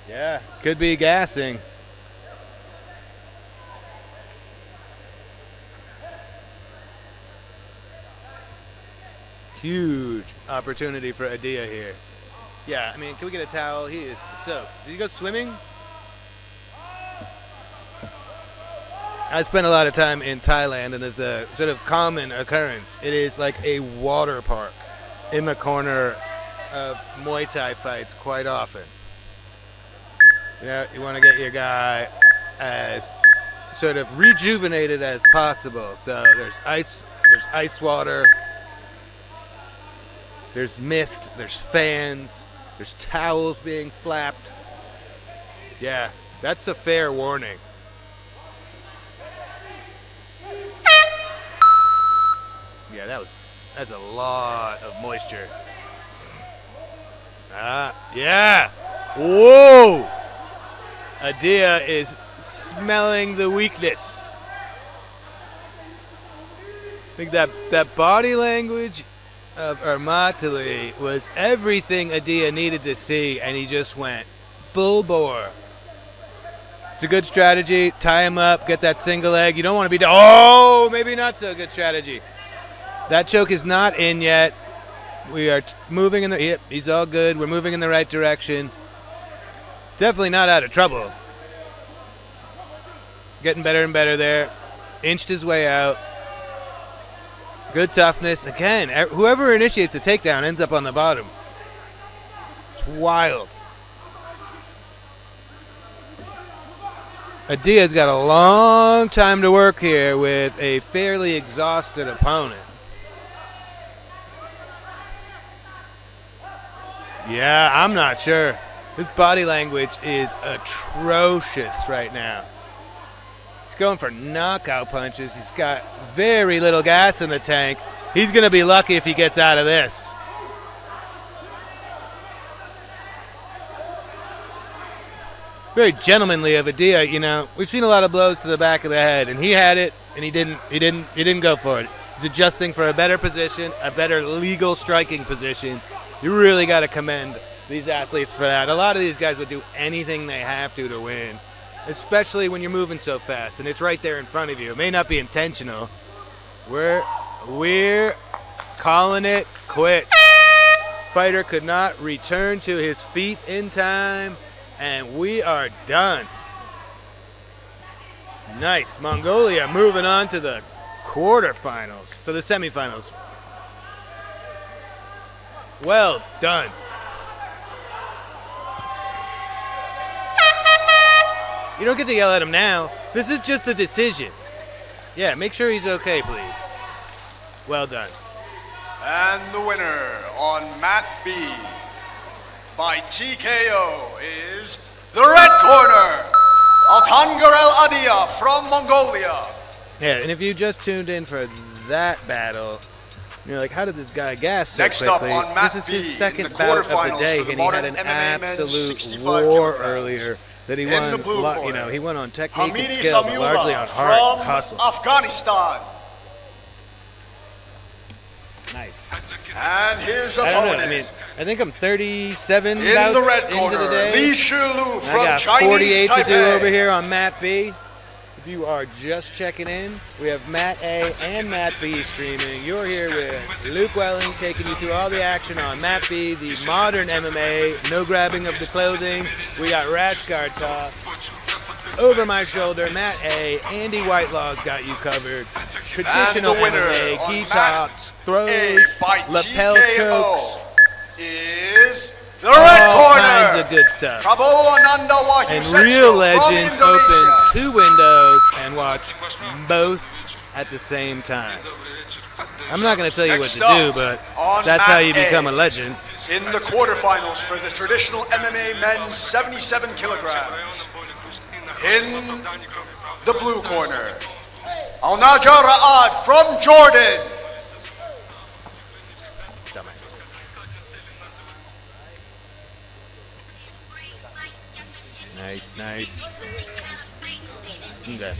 Yeah, could be gassing. Huge opportunity for Adia here. Yeah, I mean, can we get a towel? He is soaked. Did he go swimming? I spent a lot of time in Thailand, and it's a sort of common occurrence. It is like a water park in the corner of Muay Thai fights quite often. You know, you want to get your guy as sort of rejuvenated as possible. So there's ice water, there's mist, there's fans, there's towels being flapped. Yeah, that's a fair warning. Yeah, that's a lot of moisture. Yeah. Whoa! Adia is smelling the weakness. I think that body language of Ermatli was everything Adia needed to see, and he just went full bore. It's a good strategy. Tie him up, get that single leg. You don't want to be... Oh, maybe not so good strategy. That choke is not in yet. We are moving in the... Yep, he's all good. We're moving in the right direction. Definitely not out of trouble. Getting better and better there. Inched his way out. Good toughness. Again, whoever initiates the takedown ends up on the bottom. It's wild. Adia's got a long time to work here with a fairly exhausted opponent. Yeah, I'm not sure. His body language is atrocious right now. He's going for knockout punches. He's got very little gas in the tank. He's going to be lucky if he gets out of this. Very gentlemanly of Adia, you know. We've seen a lot of blows to the back of the head, and he had it, and he didn't go for it. He's adjusting for a better position, a better legal striking position. You really got to commend these athletes for that. A lot of these guys would do anything they have to win, especially when you're moving so fast, and it's right there in front of you. It may not be intentional. We're calling it quits. Fighter could not return to his feet in time, and we are done. Nice. Mongolia moving on to the quarterfinals, to the semifinals. Well done. You don't get to yell at him now. This is just a decision. Yeah, make sure he's okay, please. Well done. And the winner on Mat B by TKO is the red corner, Altangarel Adia from Mongolia. Yeah, and if you just tuned in for that battle, you're like, how did this guy gas so Next quickly? up on Mat This is B his second in the bout of the quarterfinals day, for the and he had modern an MMA men's absolute 65 war kilograms. earlier that he In won. the blue corner, You know, he won on technique and Hamidi skill, but largely Samula on heart from hustle. Afghanistan. Nice. And his I don't know. opponent I mean, I think I'm 37 in bouts the red into corner, the day. Li Shilu I from got Chinese 48 Taipei. to do over here on Mat B. If you are just checking in, we have Mat A and Mat B streaming. You're here with Luke Welling taking you through all the action on Mat B, the modern MMA. No grabbing of the clothing. We got rash guard talk. Over my shoulder, Mat A, Andy Whitelaw's got you covered. Traditional And the winner MMA, on key Mat tops, throws, A by lapel TKO chokes. is the red All corner, kinds of good stuff. Prabowo Ananda Wahyu And Setio real from legends Indonesia. open 2 windows and watch both at the same time. I'm not going to tell you what to do, but that's how you become a legend. In the quarterfinals for the traditional MMA men's 77 kilograms. In the blue corner, Al Najar Ra'ad from Jordan. Nice. Okay.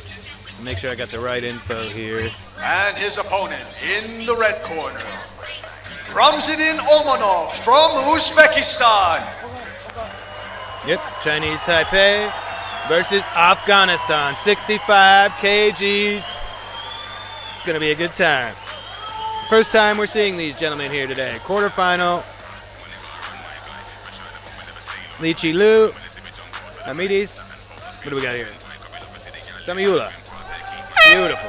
Make sure I got the right info here. And his opponent in the red corner, Ramzadin Omanov from Uzbekistan. Chinese Taipei versus Afghanistan. 65 kgs. It's going to be a good time. First time we're seeing these gentlemen here today. Quarterfinal. Li Chi-Lu, Amidis. What do we got here? Samiula. Beautiful.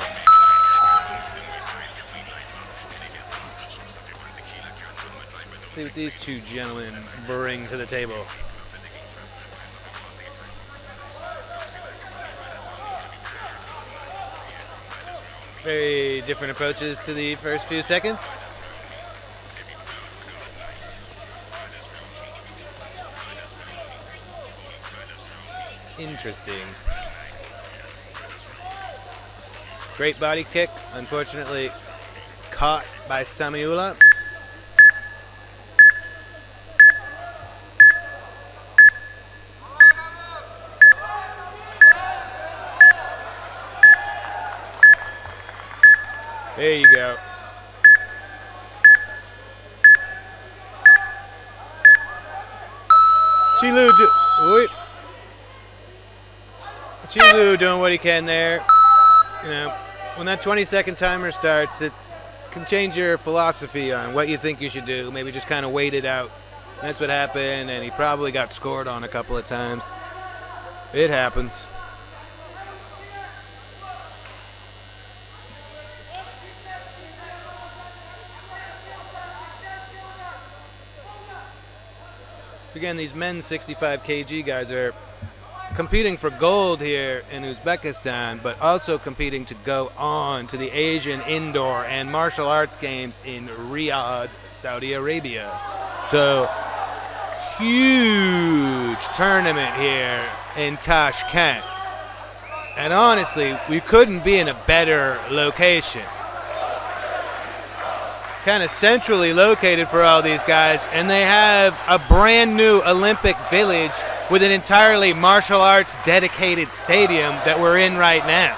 See what these two gentlemen bring to the table. Very different approaches to the first few seconds. Interesting. Great body kick, unfortunately caught by Samiula. There you go. Chi-Lu doing what he can there. You know, when that 20-second timer starts, it can change your philosophy on what you think you should do. Maybe just kind of wait it out. That's what happened, and he probably got scored on a couple of times. It happens. Again, these men's 65 kg guys are competing for gold here in Uzbekistan, but also competing to go on to the Asian Indoor and Martial Arts Games in Riyadh, Saudi Arabia. So, huge tournament here in Tashkent. And honestly, we couldn't be in a better location. Kind of centrally located for all these guys, and they have a brand new Olympic village with an entirely martial arts dedicated stadium that we're in right now.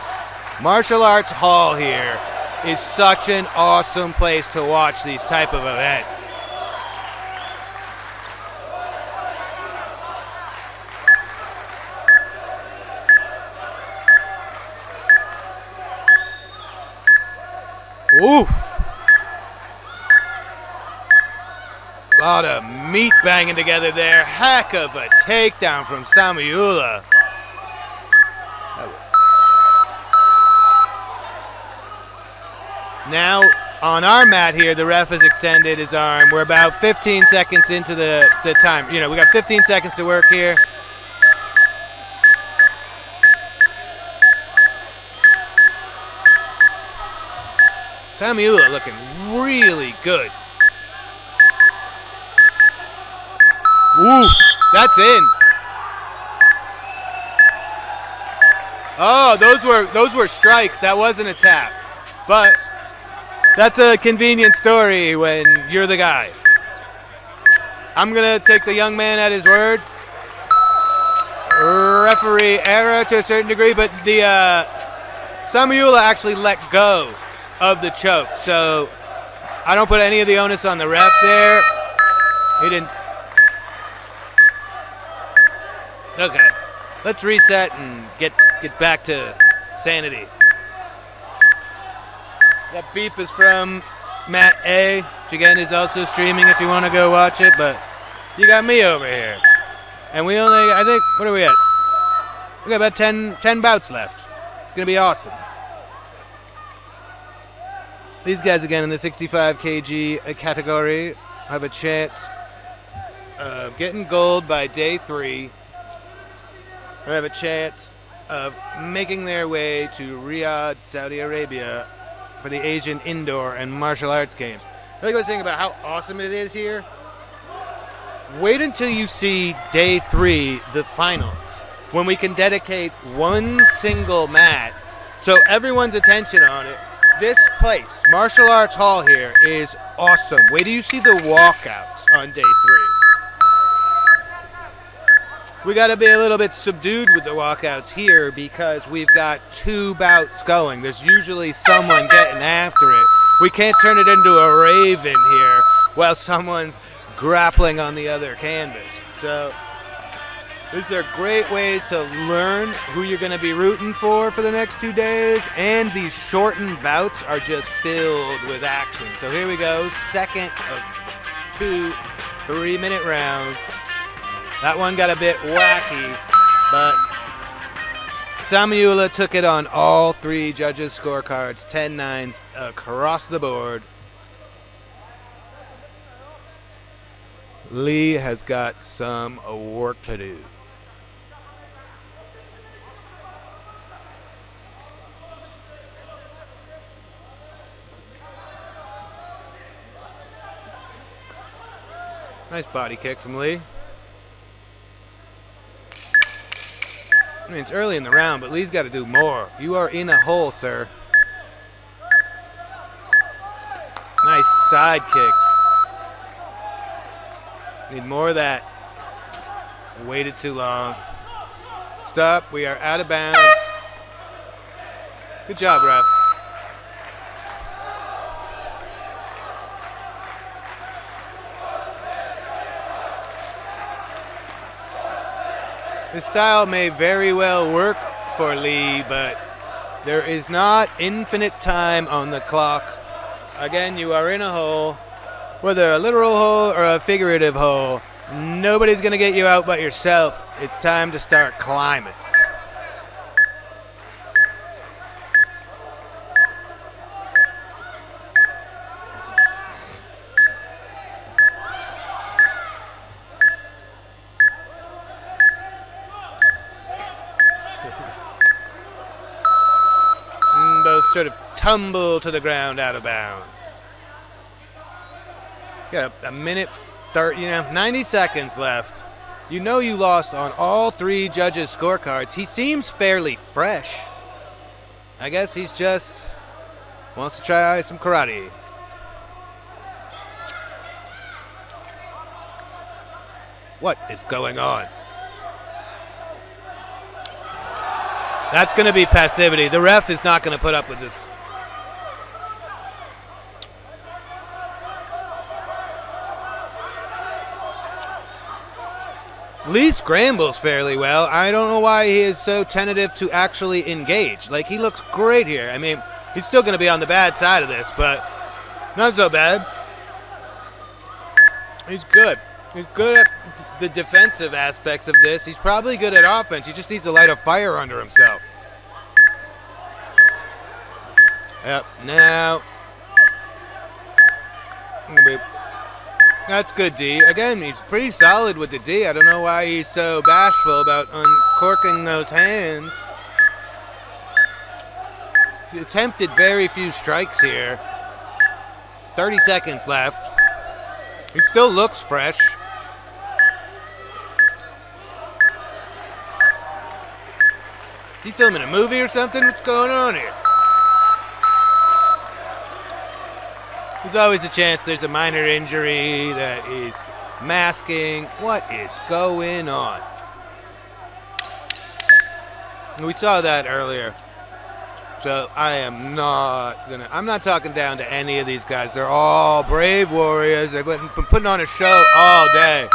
Martial Arts Hall here is such an awesome place to watch these type of events. Oof. A lot of meat banging together there. Heck of a takedown from Samiula. Now, on our mat here, the ref has extended his arm. We're about 15 seconds into the time. You know, we got 15 seconds to work here. Samiula looking really good. Ooh, that's in. Oh, those were strikes. That wasn't a tap. But that's a convenient story when you're the guy. I'm going to take the young man at his word. Referee error to a certain degree, but the Samiula actually let go of the choke. So I don't put any of the onus on the ref there. He didn't. Okay, let's reset and get back to sanity. That beep is from Matt A, which again is also streaming if you want to go watch it, but you got me over here. And we only, I think, what are we at? We got about 10 bouts left. It's going to be awesome. These guys again in the 65 kg category have a chance of getting gold by day 3. They have a chance of making their way to Riyadh, Saudi Arabia for the Asian Indoor and Martial Arts Games. I think I was saying about how awesome it is here. Wait until you see day 3, the finals, when we can dedicate one single mat so everyone's attention on it. This place, Martial Arts Hall here, is awesome. Wait till you see the walkouts on day 3. We got to be a little bit subdued with the walkouts here because we've got 2 bouts going. There's usually someone getting after it. We can't turn it into a raven here while someone's grappling on the other canvas. So These are great ways to learn who you're going to be rooting for the next 2 days, and these shortened bouts are just filled with action. So here we go, second of 2 3-minute rounds. That one got a bit wacky, but Samuela took it on all 3 judges' scorecards, 10-9s across the board. Lee has got some work to do. Nice body kick from Lee. I mean, it's early in the round, but Lee's got to do more. You are in a hole, sir. Nice side kick. Need more of that. Waited too long. Stop. We are out of bounds. Good job, ref. This style may very well work for Lee, but there is not infinite time on the clock. Again, you are in a hole, whether a literal hole or a figurative hole. Nobody's going to get you out but yourself. It's time to start climbing. Sort of tumble to the ground out of bounds. Got a minute 30, 90 seconds left. You know you lost on all 3 judges' scorecards. He seems fairly fresh. I guess he's just wants to try some karate. What is going on? That's going to be passivity. The ref is not going to put up with this. Lee scrambles fairly well. I don't know why he is so tentative to actually engage. Like, he looks great here. I mean, he's still going to be on the bad side of this, but not so bad. He's good. He's good at the defensive aspects of this. He's probably good at offense. He just needs to light a fire under himself. Yep, now. That's good, D. Again, he's pretty solid with the D. I don't know why he's so bashful about uncorking those hands. He attempted very few strikes here. 30 seconds left. He still looks fresh. Is he filming a movie or something? What's going on here? There's always a chance there's a minor injury that is masking. What is going on? We saw that earlier. So I'm not talking down to any of these guys. They're all brave warriors. They've been putting on a show all day.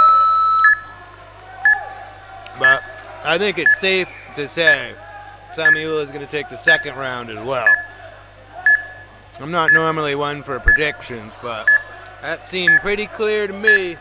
But I think it's safe to say Samuela is going to take the second round as well. I'm not normally one for predictions, but that seemed pretty clear to me.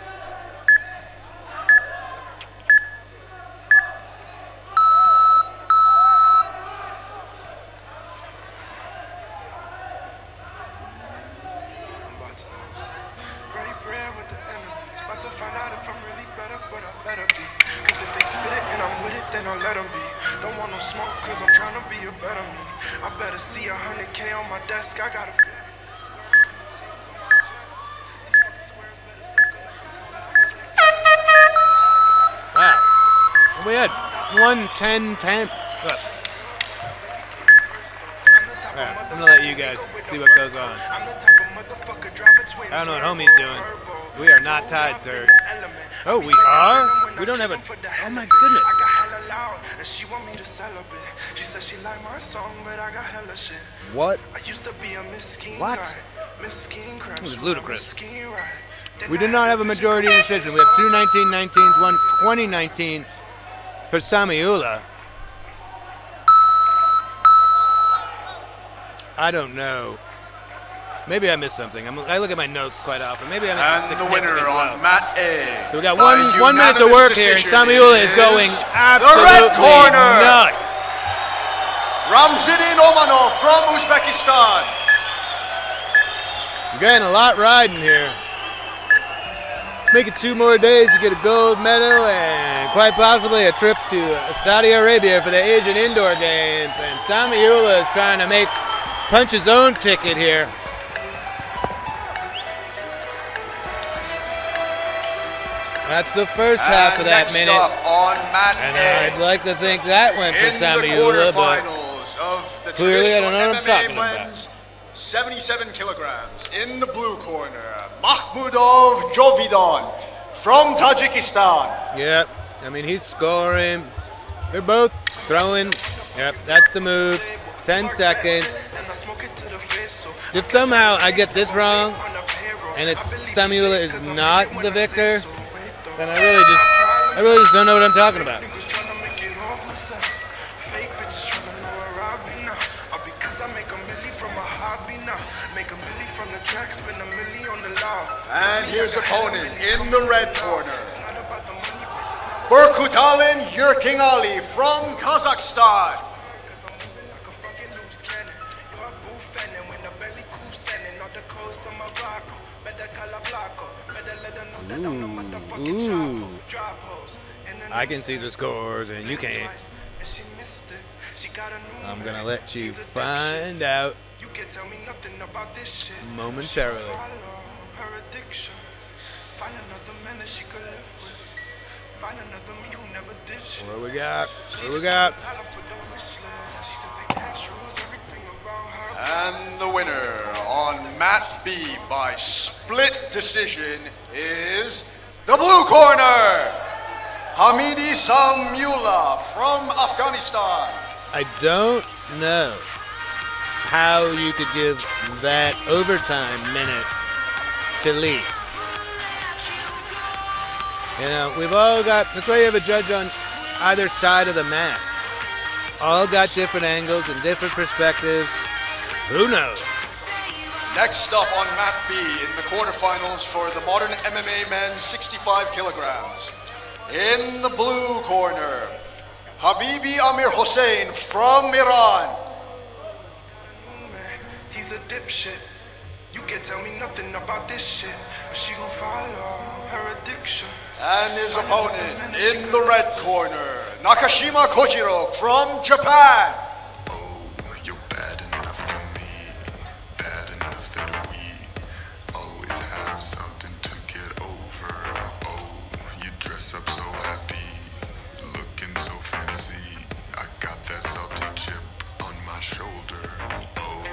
We had 1-10-10. Alright, I'm gonna let you guys see what goes on. I don't know what homie's doing. We are not tied, sir. Oh, we are? We don't have a... Oh my goodness. What? What? This is ludicrous. We did not have a majority decision. We have 2 19-19s, 1 20-19. for Samiula. I don't know. Maybe I missed something. I look at my notes quite often. Maybe I missed And the winner on mat A. So we got by 1 minute to work here, and decision Samiula is going the absolutely red corner. nuts. Ramzidin Omanov from Uzbekistan. Again, a lot riding here. Make it 2 more days, you get a gold medal and quite possibly a trip to Saudi Arabia for the Asian Indoor Games. And Samiula is trying to punch his own ticket here. That's the first half of that next minute. Up on mat And A. I'd like to think that went for In the Samiula, but quarterfinals of the clearly I don't traditional know what I'm MMA talking about. men's 77 kilograms. In the blue corner, Makhmudov Jovidon from Tajikistan. Yep, I mean, he's scoring. They're both throwing. Yep, that's the move. 10 seconds. If somehow I get this wrong and it's Samiula is not the victor, then I really just don't know what I'm talking about. And here's opponent in the red corner, Burkutalin Yurking Ali from Kazakhstan. Ooh. I can see the scores and you can't. I'm gonna let you find out momentarily. What we got? What we got? And the winner on mat B by split decision is the blue corner, Hamidi Samiula from Afghanistan. I don't know how you could give that overtime minute to Lee. You know, we've all got, that's why you have a judge on either side of the mat. All got different angles and different perspectives. Who knows? Next up on mat B in the quarterfinals for the modern MMA men 65 kilograms. In the blue corner, Habibi Amir Hossein from Iran. He's a dipshit. You can't tell me nothing about this shit. She gon' follow her addiction. And his opponent in the red corner, Nakashima Kojiro from Japan. You're bad enough for me, bad enough that we always have something to get over. Oh, you dress up so happy, looking so fancy. I got that salty chip on my shoulder. Oh,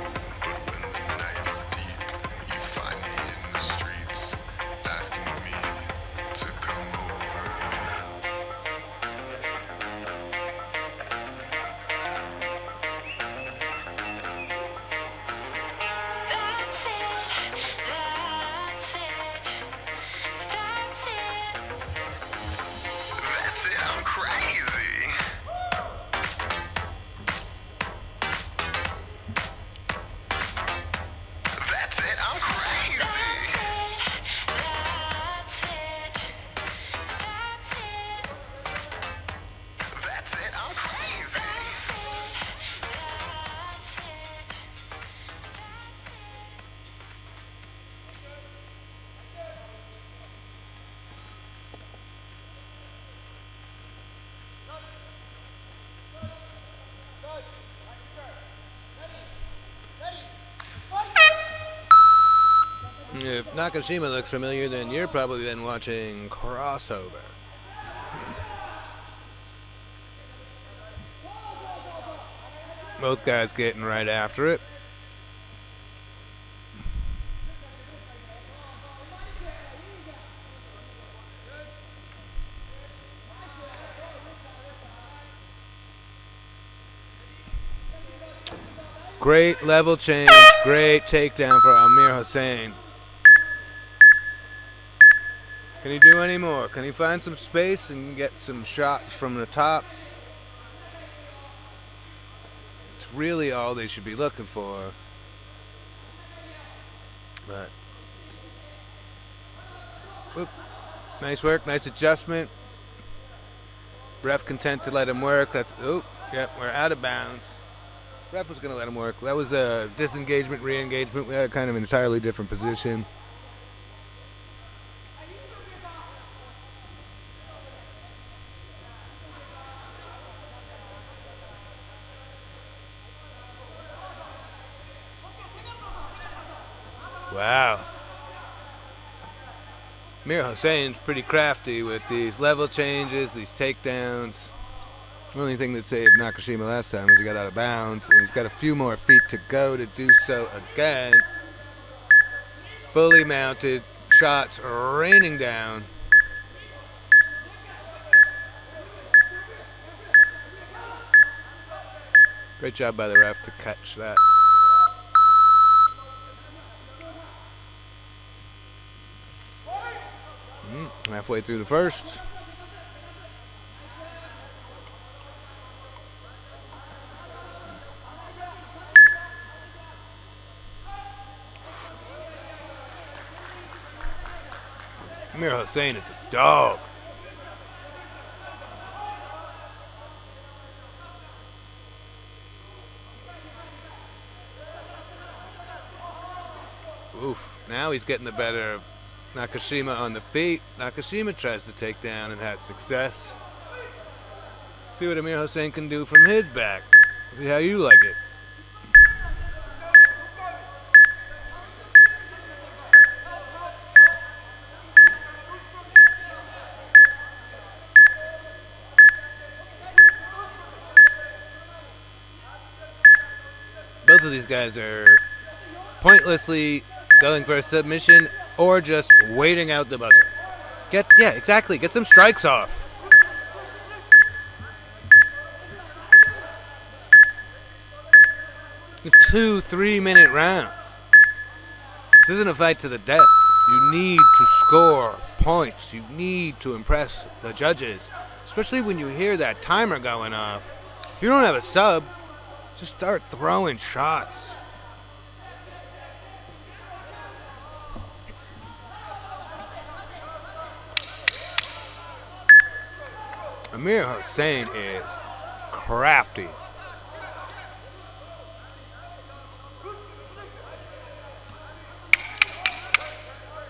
but when the night is deep, you find me in the streets, asking me to come over. That's it, I'm crazy. That's it, I'm crazy. That's it, I'm crazy. If Nakashima looks familiar, then you're probably then watching Crossover. Both guys getting right after it. Great level change, great takedown for Amir Hossein. Can he do any more? Can he find some space and get some shots from the top? It's really all they should be looking for. But whoop. Nice work, nice adjustment. Ref content to let him work. That's yep, we're out of bounds. Ref was gonna let him work. That was a disengagement, re-engagement. We had kind of an entirely different position. Wow. Mir Hossain's pretty crafty with these level changes, these takedowns. The only thing that saved Nakashima last time was he got out of bounds, and he's got a few more feet to go to do so again. Fully mounted, shots raining down. Great job by the ref to catch that. Halfway through the first. Mir Hossain is a dog. Oof. Now he's getting the better of Nakashima on the feet. Nakashima tries to take down and has success. See what Mir Hossain can do from his back. See how you like it. Both of these guys are pointlessly going for a submission or just waiting out the buzzer. Yeah, exactly. Get some strikes off. You have 2 3-minute rounds. This isn't a fight to the death. You need to score points. You need to impress the judges, especially when you hear that timer going off. If you don't have a sub, just start throwing shots. Mir Hossain is crafty.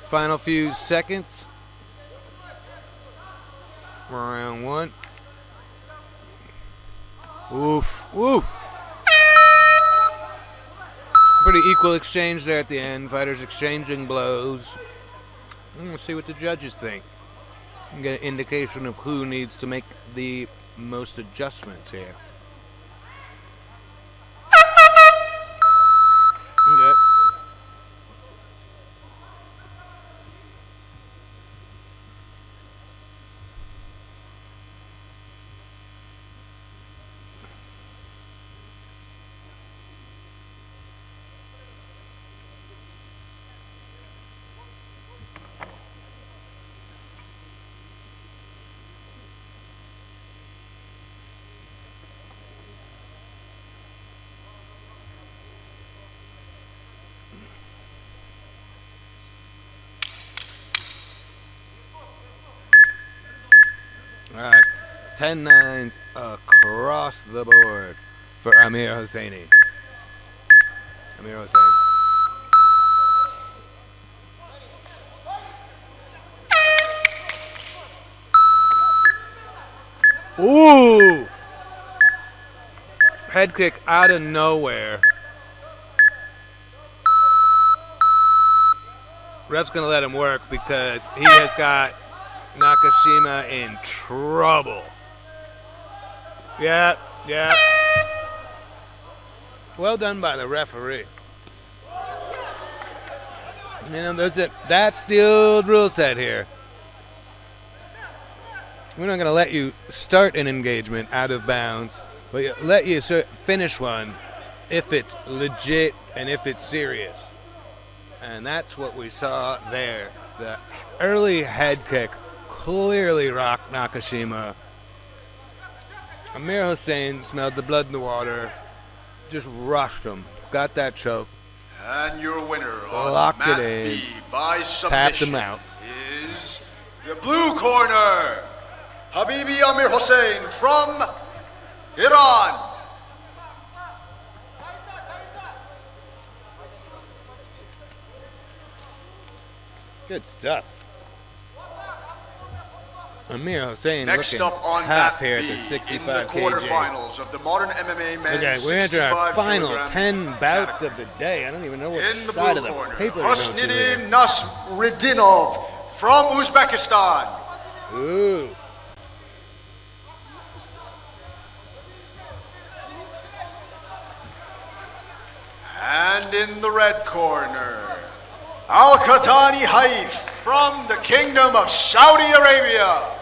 Final few seconds. Round 1. Oof, oof. Pretty equal exchange there at the end. Fighters exchanging blows. Let's see what the judges think. Get an indication of who needs to make the most adjustments here. Okay. All right, 10-9s across the board for Amir Hossaini. Amir Hossain. Ooh! Head kick out of nowhere. Ref's gonna let him work because he has got Nakashima in trouble. Yeah. Well done by the referee. You know, that's the old rule set here. We're not going to let you start an engagement out of bounds, but let you finish one if it's legit and if it's serious. And that's what we saw there. The early head kick clearly rocked Nakashima. Amir Hussein smelled the blood in the water, just rushed him, got that choke. And your winner on Locked Mat it in, B by tapped submission him out. is the blue corner, Habibi Amir Hussein from Iran. Good stuff. Amir Hussein Next looking up on tough Mat here B at the 65 in the kg. quarterfinals of the modern MMA men's Okay, we're into our 65 final kilograms 10 bouts of the day. I don't even know what In the side blue of the corner, paper we're going to here. Husnidin Nasridinov from Uzbekistan. Ooh. And in the red corner, Al-Qatani Haif from the Kingdom of Saudi Arabia.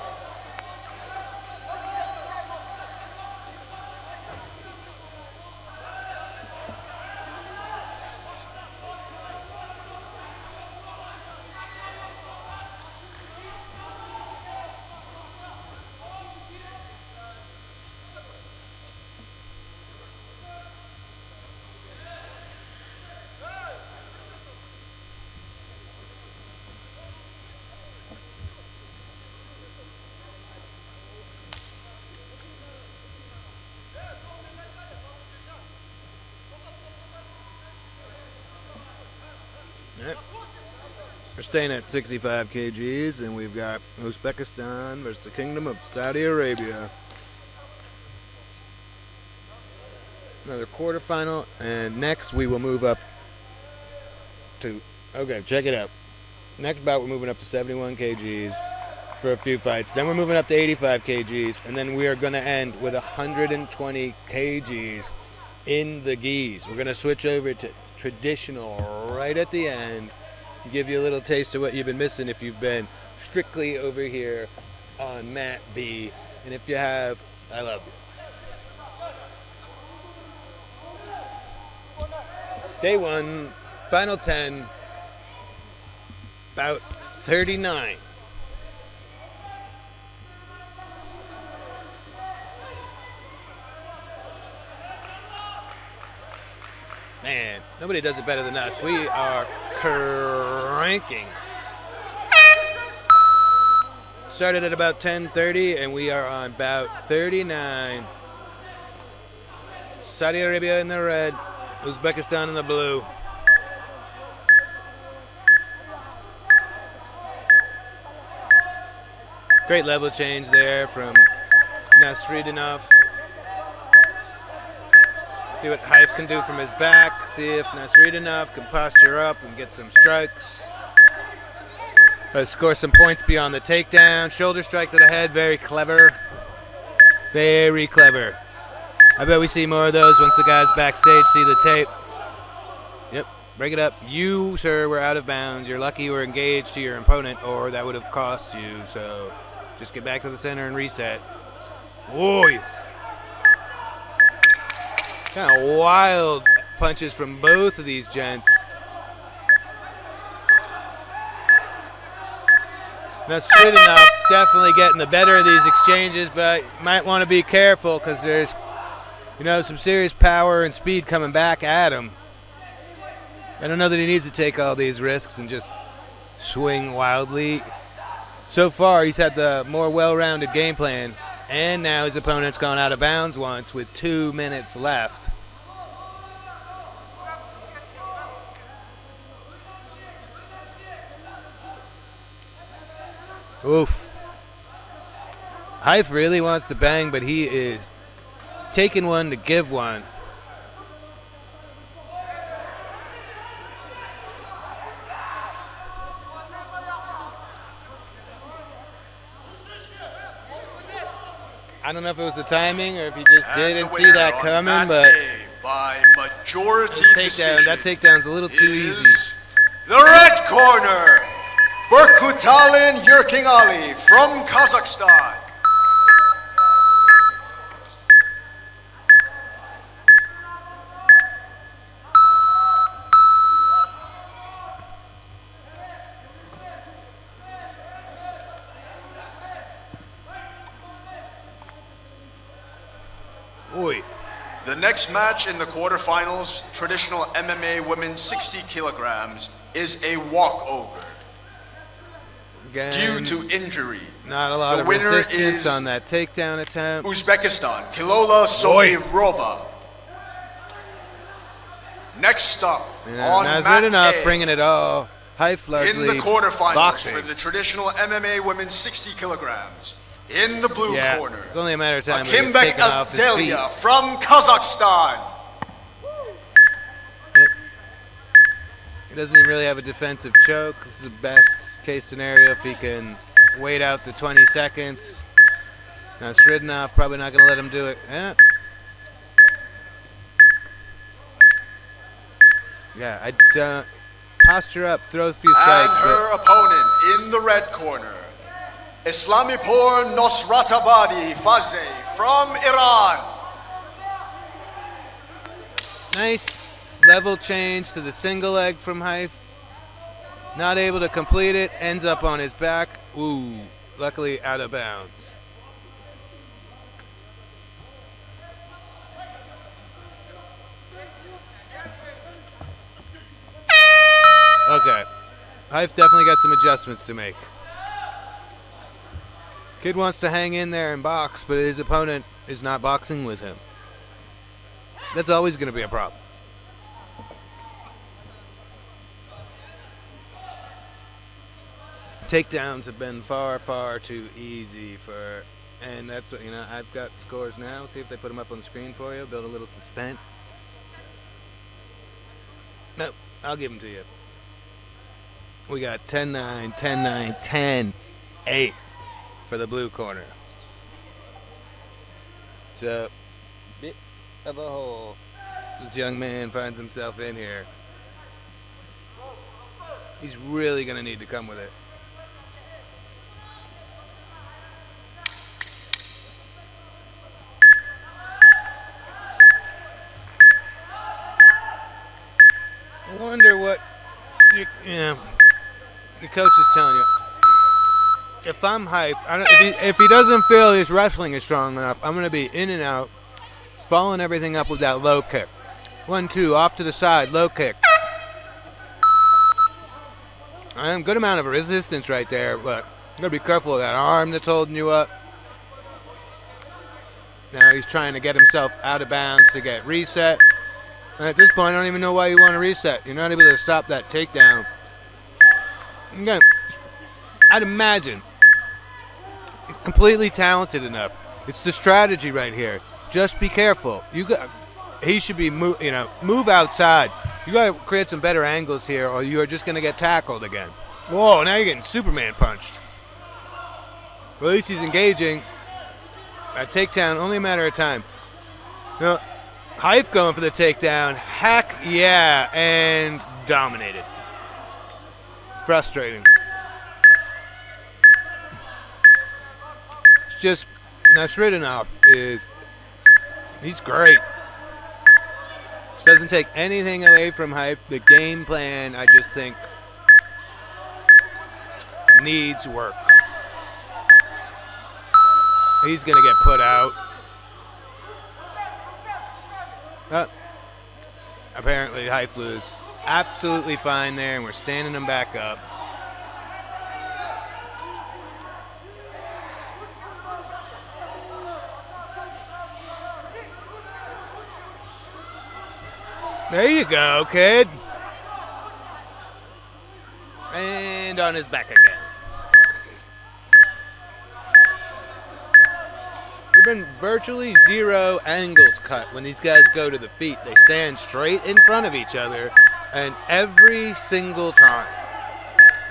Yep. We're staying at 65 kgs, and we've got Uzbekistan versus the Kingdom of Saudi Arabia. Another quarterfinal, and next we will move up to, okay, check it out. Next bout we're moving up to 71 kgs for a few fights. Then we're moving up to 85 kgs, and then we are going to end with 120 kgs in the gis. We're going to switch over to traditional right at the end, give you a little taste of what you've been missing if you've been strictly over here on Mat B, and if you have, I love you. Day 1, final 10, bout 39. Man, nobody does it better than us. We are cranking. Started at about 10:30, and we are on bout 39. Saudi Arabia in the red, Uzbekistan in the blue. Great level change there from Nasridinov. See what Haif can do from his back. See if Nasridinov can posture up and get some strikes. Score some points beyond the takedown. Shoulder strike to the head. Very clever. Very clever. I bet we see more of those once the guys backstage see the tape. Yep. Break it up. You, sir, were out of bounds. You're lucky you were engaged to your opponent, or that would have cost you. So just get back to the center and reset. Whoa. Kind of wild punches from both of these gents. Nasridinov definitely getting the better of these exchanges, but you might want to be careful because there's, you know, some serious power and speed coming back at him. I don't know that he needs to take all these risks and just swing wildly. So far, he's had the more well-rounded game plan. And now his opponent's gone out of bounds once with 2 minutes left. Oof. Haif really wants to bang, but he is taking one to give one. I don't know if it was the timing or if he just didn't see that coming, but by majority takedown, that takedown's a little too easy. The red corner, Berkutalin Yurking-Ali from Kazakhstan. The next match in the quarterfinals, traditional MMA women 60 kilograms, is a walkover. Again, due to injury. Not a lot of resistance on that takedown attempt. Uzbekistan, Kilola Soirova. Next up on mat A, bringing it all. in the quarterfinals for the traditional MMA women 60 kilograms. In the blue corner, it's only a matter of time. Akimbek Abdelia from Kazakhstan. He doesn't even really have a defensive choke. This is the best case scenario if he can wait out the 20 seconds. Now Sridhanov probably not going to let him do it. Yeah, posture up, throws a few strikes. And her opponent in the red corner, Islamipur Nosratabadi Faze from Iran. Nice level change to the single leg from Haif. Not able to complete it, ends up on his back. Ooh, luckily out of bounds. Okay, Haif definitely got some adjustments to make. Kid wants to hang in there and box, but his opponent is not boxing with him. That's always going to be a problem. Takedowns have been far, far too easy for, and that's what, I've got scores now. See if they put them up on the screen for you. Build a little suspense. Nope, I'll give them to you. We got 10-9, 10-9, 10-8 for the blue corner. So, bit of a hole this young man finds himself in here. He's really going to need to come with it. I wonder what your coach is telling you. If I'm hyped, if he doesn't feel his wrestling is strong enough, I'm going to be in and out, following everything up with that low kick. 1-2, off to the side, low kick. A good amount of resistance right there, but you got to be careful of that arm that's holding you up. Now he's trying to get himself out of bounds to get reset. And at this point, I don't even know why you want to reset. You're not able to stop that takedown. Again, I'd imagine he's completely talented enough. It's the strategy right here. Just be careful. He should be move outside. You got to create some better angles here, or you are just going to get tackled again. Whoa! Now you're getting Superman punched. Well, at least he's engaging. A takedown, only a matter of time. Now, Haif going for the takedown. Heck yeah, and dominated. Frustrating. It's just Nasridinov he's great. Doesn't take anything away from Haif. The game plan, I just think, needs work. He's going to get put out. Apparently, Haif is absolutely fine there, and we're standing him back up. There you go, kid. And on his back again. There have been virtually zero angles cut when these guys go to the feet. They stand straight in front of each other, and every single time,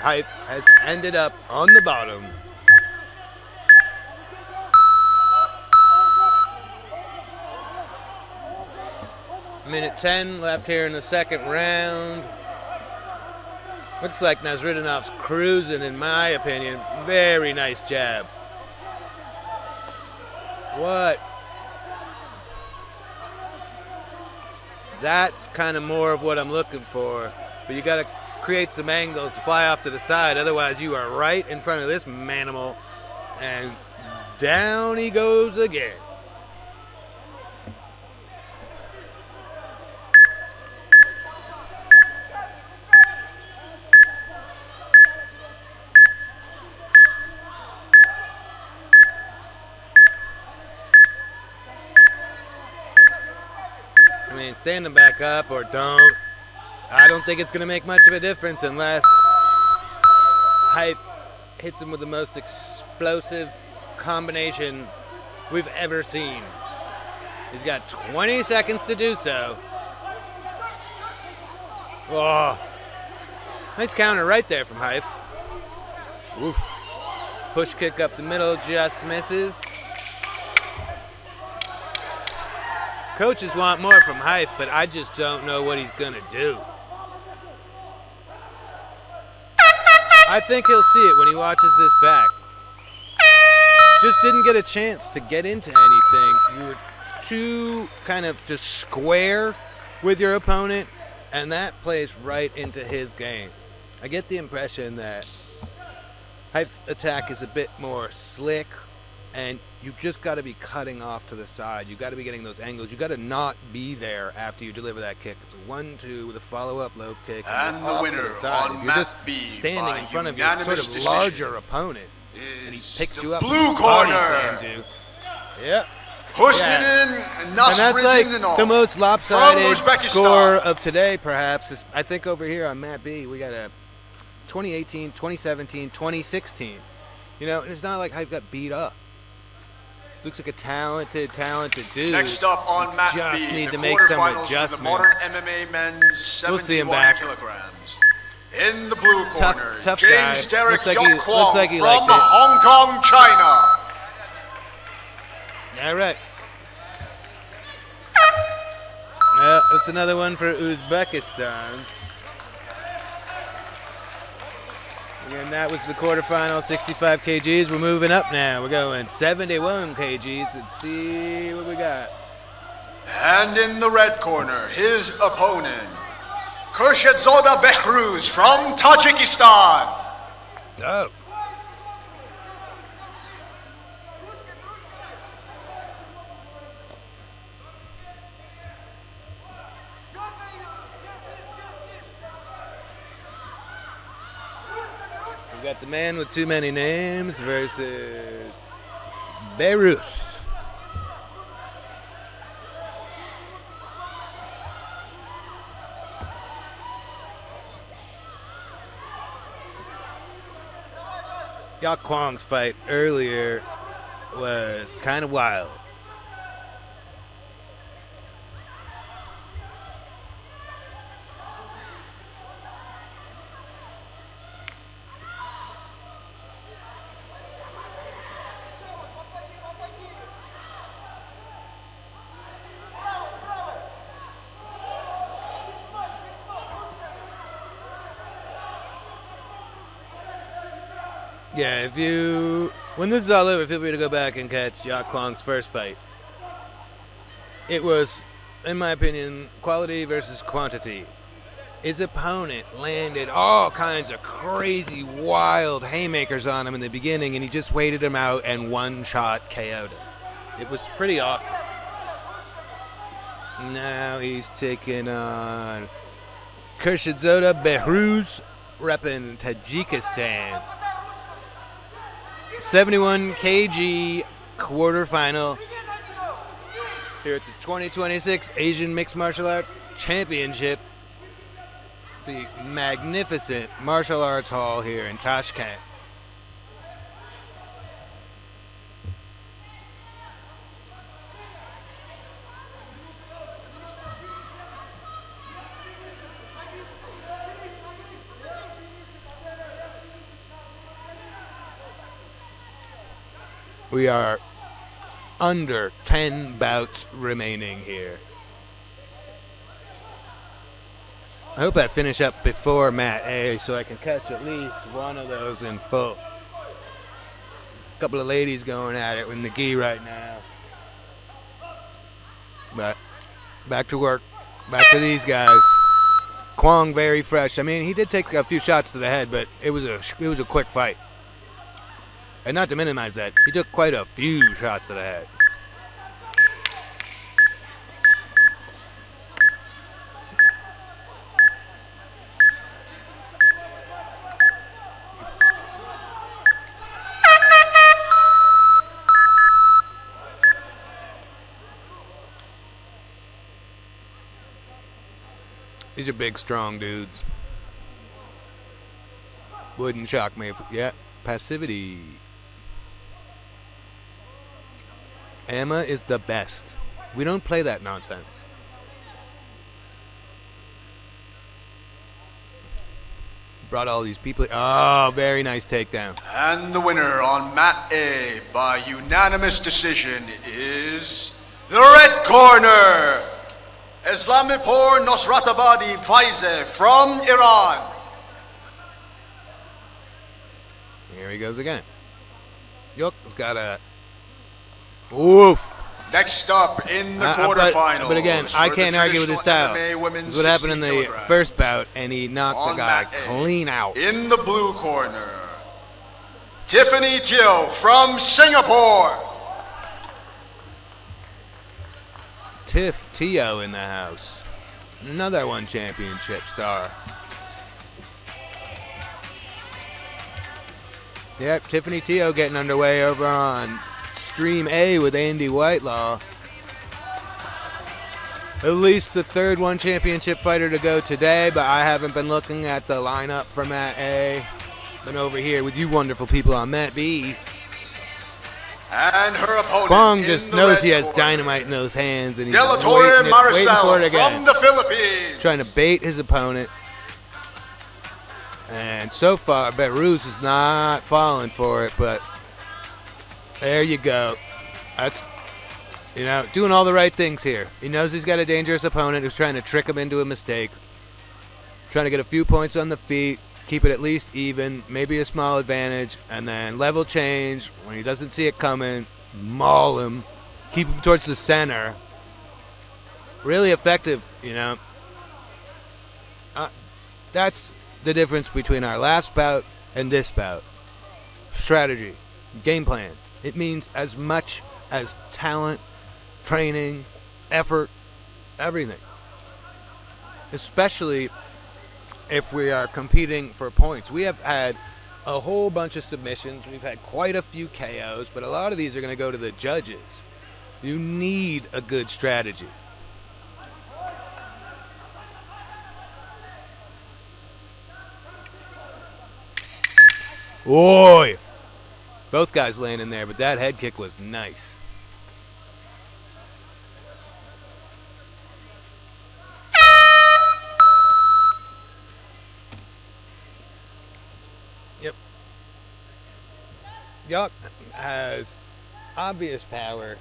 Haif has ended up on the bottom. Minute 10 left here in the second round. Looks like Nasridinov's cruising, in my opinion. Very nice jab. What? That's kind of more of what I'm looking for. But you got to create some angles, fly off to the side. Otherwise, you are right in front of this manimal. And down he goes again. mean, stand him back up or don't. I don't think it's going to make much of a difference unless Hype hits him with the most explosive combination we've ever seen. He's got 20 seconds to do so. Oh, nice counter right there from Hype. Oof. Push kick up the middle just misses. Coaches want more from Hype, but I just don't know what he's going to do. I think he'll see it when he watches this back. Just didn't get a chance to get into anything. You were too kind of just square with your opponent, and that plays right into his game. I get the impression that Hype's attack is a bit more slick, and you just got to be cutting off to the side. You got to be getting those angles. You got to not be there after you deliver that kick. It's a 1-2 with a follow-up low kick. And the winner on You're Map just B standing in front of your sort of decision larger opponent, and he picks you up. blue body corner. slams you. Yep. Hussein And that's like the most lopsided Uzbekistan. score of today, perhaps. I think over here on Map B, we got a 2018, 2017, 2016. You know, and it's not like Hype got beat up. He looks like a talented dude. Next up on Map Just B, need the to make some quarterfinals for the adjustments. modern MMA men's We'll see him 71 back. kilograms. In the blue corner, Tough James guy. Derek Looks Yok like he from liked it. Hong Kong, China. All right. That's another one for Uzbekistan. Again, that was the quarterfinal, 65 kgs. We're moving up now. We're going 71 kgs. Let's see what we got. And in the red corner, his opponent, Khurshedzoda Behruz from Tajikistan. Dope. We got the man with too many names versus Beirut. Yak Kwong's fight earlier was kind of wild. Yeah, when this is all over, feel free to go back and catch Yak Kwong's first fight. It was, in my opinion, quality versus quantity. His opponent landed all kinds of crazy, wild haymakers on him in the beginning, and he just waited him out and one-shot KO'd him. It was pretty awesome. Now he's taking on Khurshedzoda Behruz, repping Tajikistan. 71 kg quarterfinal here at the 2026 Asian Mixed Martial Arts Championship, the magnificent martial arts hall here in Tashkent. We are under 10 bouts remaining here. I hope I finish up before Mat A so I can catch at least one of those in full. A couple of ladies going at it with the gi right now. But back to work. Back to these guys. Kwong very fresh. I mean, he did take a few shots to the head, but it was a quick fight. And not to minimize that, he took quite a few shots to the head. These are big, strong dudes. Wouldn't shock me if... Yeah, passivity. AMMA is the best. We don't play that nonsense. Brought all these people... Oh, very nice takedown. And the winner on mat A by unanimous decision is the red corner, Islamipur Nosratabadi Faize from Iran. Here he goes again. Yok's got a... Oof. Next up in the quarterfinals. But again, I can't argue with his style. That's what happened in the first bout, and he knocked the guy clean out. In the blue corner, Tiffany Teo from Singapore. Tiff Teo in the house. Another one championship star. Yep, Tiffany Teo getting underway over on Stream A with Andy Whitelaw. At least the third one championship fighter to go today, but I haven't been looking at the lineup for Mat A. Been over here with you wonderful people on Mat B. And her opponent Kwong just knows he has dynamite in those hands, and he's waiting for it again. From the Philippines. Trying to bait his opponent. And so far, Belarus is not falling for it, but there you go. That's, you know, doing all the right things here. He knows he's got a dangerous opponent who's trying to trick him into a mistake. Trying to get a few points on the feet, keep it at least even, maybe a small advantage, and then level change. When he doesn't see it coming, maul him, keep him towards the center. Really effective, you know. That's the difference between our last bout and this bout. Strategy, game plan. It means as much as talent, training, effort, everything. Especially if we are competing for points. We have had a whole bunch of submissions. We've had quite a few KOs, but a lot of these are going to go to the judges. You need a good strategy. Oi! Both guys landing there, but that head kick was nice. Yep. Yuck has obvious power,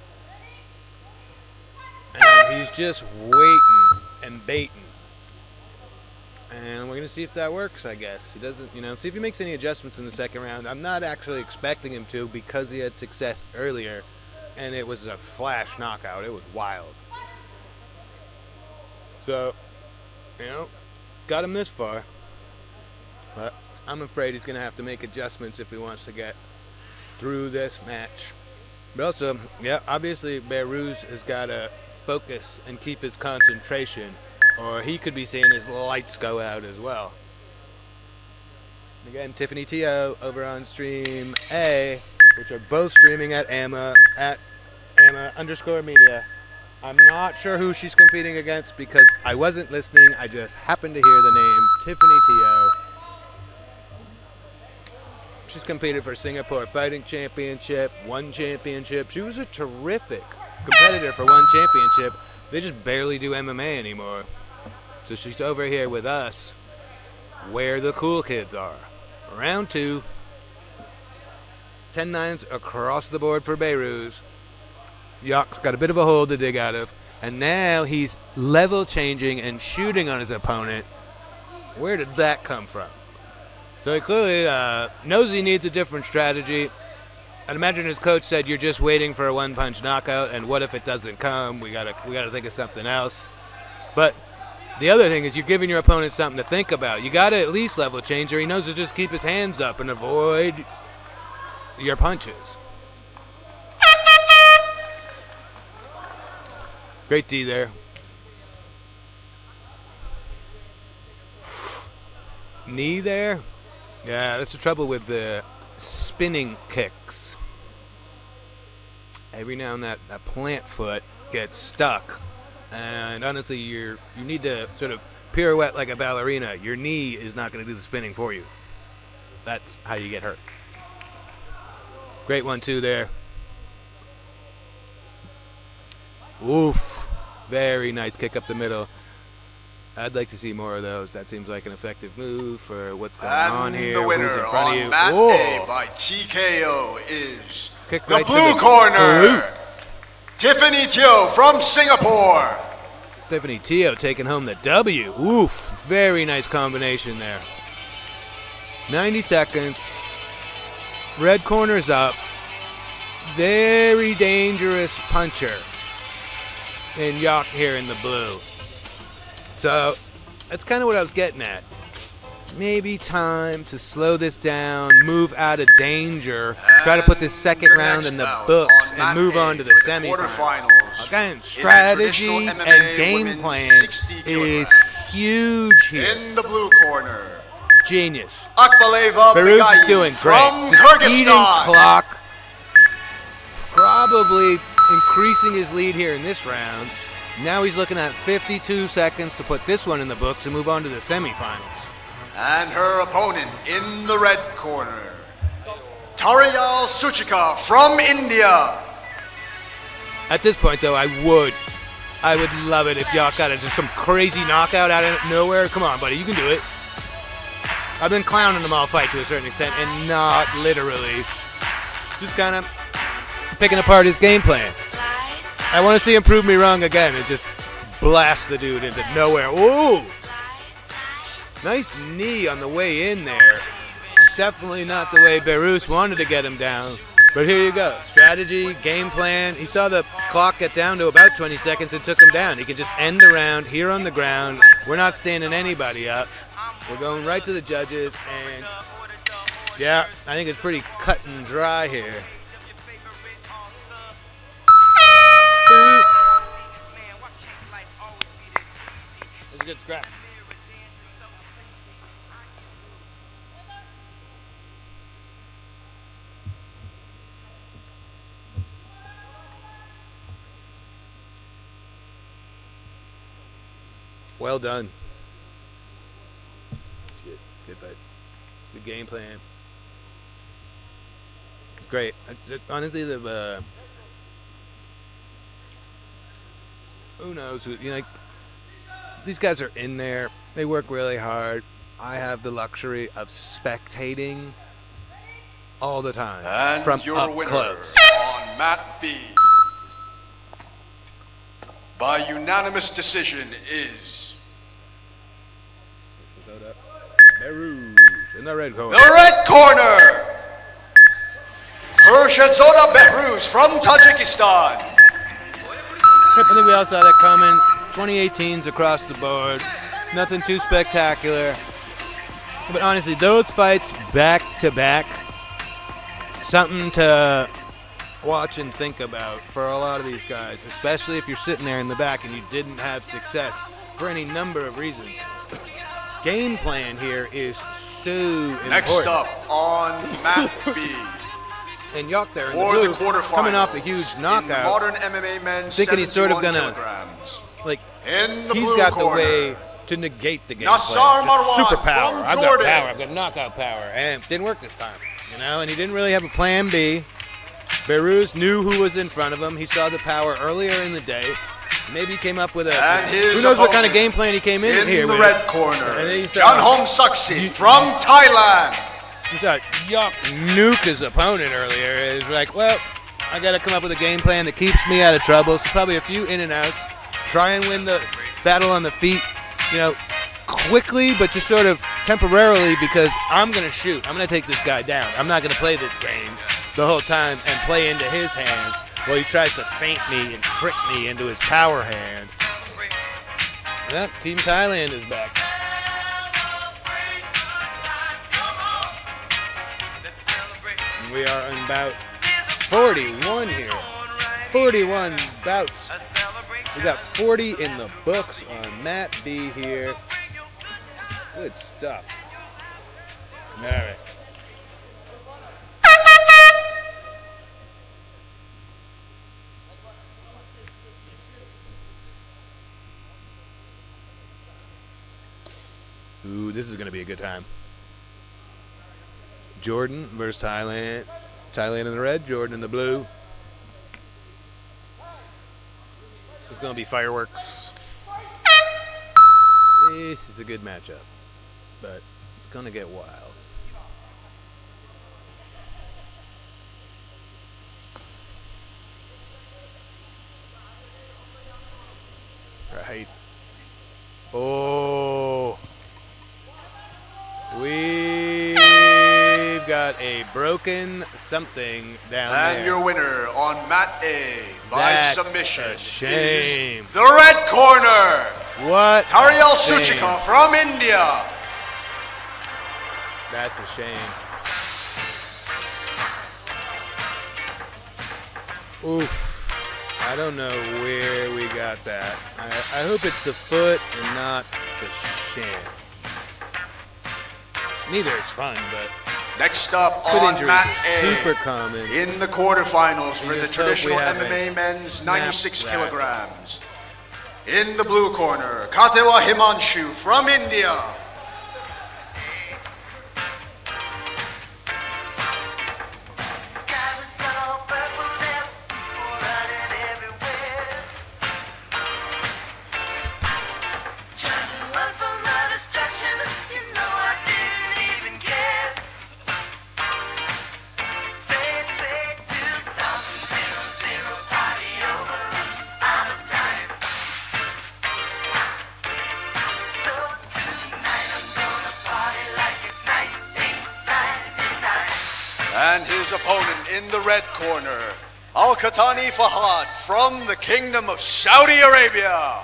and he's just waiting and baiting. And we're going to see if that works, I guess. He doesn't, you know, see if he makes any adjustments in the second round. I'm not actually expecting him to because he had success earlier, and it was a flash knockout. It was wild. So, you know, got him this far. But I'm afraid he's going to have to make adjustments if he wants to get through this match. But also, yeah, obviously Belarus has got to focus and keep his concentration, or he could be seeing his lights go out as well. Again, Tiffany Teo over on Stream A, which are both streaming at AMMA, at AMMA_media. I'm not sure who she's competing against because I wasn't listening. I just happened to hear the name Tiffany Teo. She's competed for Singapore Fighting Championship, one championship. She was a terrific competitor for one championship. They just barely do MMA anymore. So she's over here with us where the cool kids are. Round 2. 10-9s across the board for Belarus. Yok's got a bit of a hole to dig out of. And now he's level changing and shooting on his opponent. Where did that come from? So he clearly knows he needs a different strategy. I'd imagine his coach said, you're just waiting for a one-punch knockout, and what if it doesn't come? We gotta think of something else. But the other thing is you're giving your opponent something to think about. You got to at least level change, or he knows to just keep his hands up and avoid your punches. Great D there. Knee there. Yeah, that's the trouble with the spinning kicks. Every now and then that plant foot gets stuck. And honestly, you need to sort of pirouette like a ballerina, your knee is not going to do the spinning for you. That's how you get hurt. Great 1-2 there. Oof. Very nice kick up the middle. I'd like to see more of those. That seems like an effective move for what's going on here. The winner Who's in front of you? on mat Whoa. A by TKO is Kick the right to blue the corner, glute. Tiffany Teo from Singapore. Tiffany Teo taking home the W. Oof. Very nice combination there. 90 seconds. Red corner's up. Very dangerous puncher. And Yok here in the blue. So that's kind of what I was getting at. Maybe time to slow this down, move out of danger, try to put this second round in the books, and move on to the semifinals. Again, strategy and game plan is huge here. In the blue corner, Genius. Akbaleva Beirut is doing from great. Just eating Kyrgyzstan. clock. Probably increasing his lead here in this round. Now he's looking at 52 seconds to put this one in the books and move on to the semifinals. And her opponent in the red corner, Tariyal Suchika from India. At this point, though, I would love it if Yok got just some crazy knockout out of nowhere. Come on, buddy, you can do it. I've been clowning them all fight to a certain extent, and not literally. Just kind of picking apart his game plan. I want to see him prove me wrong again and just blast the dude into nowhere. Ooh! Nice knee on the way in there. Definitely not the way Beirut wanted to get him down. But here you go. Strategy, game plan. He saw the clock get down to about 20 seconds and took him down. He could just end the round here on the ground. We're not standing anybody up. We're going right to the judges. And, yeah, I think it's pretty cut and dry here. That's a good scrap. Well done. Shit, good fight. Good game plan. Great. Honestly, the who knows who, you know, like, these guys are in there. They work really hard. I have the luxury of spectating all the time And from your up winner close. on mat B by unanimous decision is Beirut in the red corner. the red corner, Khurshedzoda Behruz from Tajikistan. I think we all saw that coming. 2018's across the board. Nothing too spectacular. But honestly, those fights back to back, something to watch and think about for a lot of these guys, especially if you're sitting there in the back and you didn't have success for any number of reasons. Game plan here is so important. Next up on mat B, and Yok there in for the the blue, quarterfinals, coming off a huge in knockout, modern MMA men's thinking he's sort of 71 gonna, kilograms. like, In the he's blue got corner, the way to negate the game Nassar plan. Marwan Just superpower. from I've got Jordan. power. I've got knockout power. And it didn't work this time, you know. And he didn't really have a plan B. Beirut knew who was in front of him. He saw the power earlier in the day. Maybe he came up with a. And his who knows what kind of opponent game plan he came in here in the with. red corner, And then he saw- Janhom Saksi from Thailand. He thought Yok nuke his opponent earlier. He's like, well, I got to come up with a game plan that keeps me out of trouble. So probably a few in and outs. Try and win the battle on the feet, you know, quickly, but just sort of temporarily, because I'm going to shoot. I'm going to take this guy down. I'm not going to play this game the whole time and play into his hands while he tries to feint me and trick me into his power hand. Yep, Team Thailand is back. And we are on bout 41 here. 41 bouts. We got 40 in the books on mat B here. Good stuff. All right. Ooh, this is going to be a good time. Jordan versus Thailand. Thailand in the red, Jordan in the blue. It's going to be fireworks. This is a good matchup, but it's going to get wild. Right. Oh. We've got a broken something down there. And your winner on mat A by submission a shame. is the red corner. What? Tariel Suchika from India. That's a shame. Oof. I don't know where we got that. I hope it's the foot and not the shin. Neither is fun, but next up foot on injuries mat are A super common. in the quarterfinals for the just hope traditional we haven't MMA men's 96 snapped that. kilograms. In the blue corner, Katewa Himanshu from India. And his opponent in the red corner, Al-Qatani Fahad from the Kingdom of Saudi Arabia.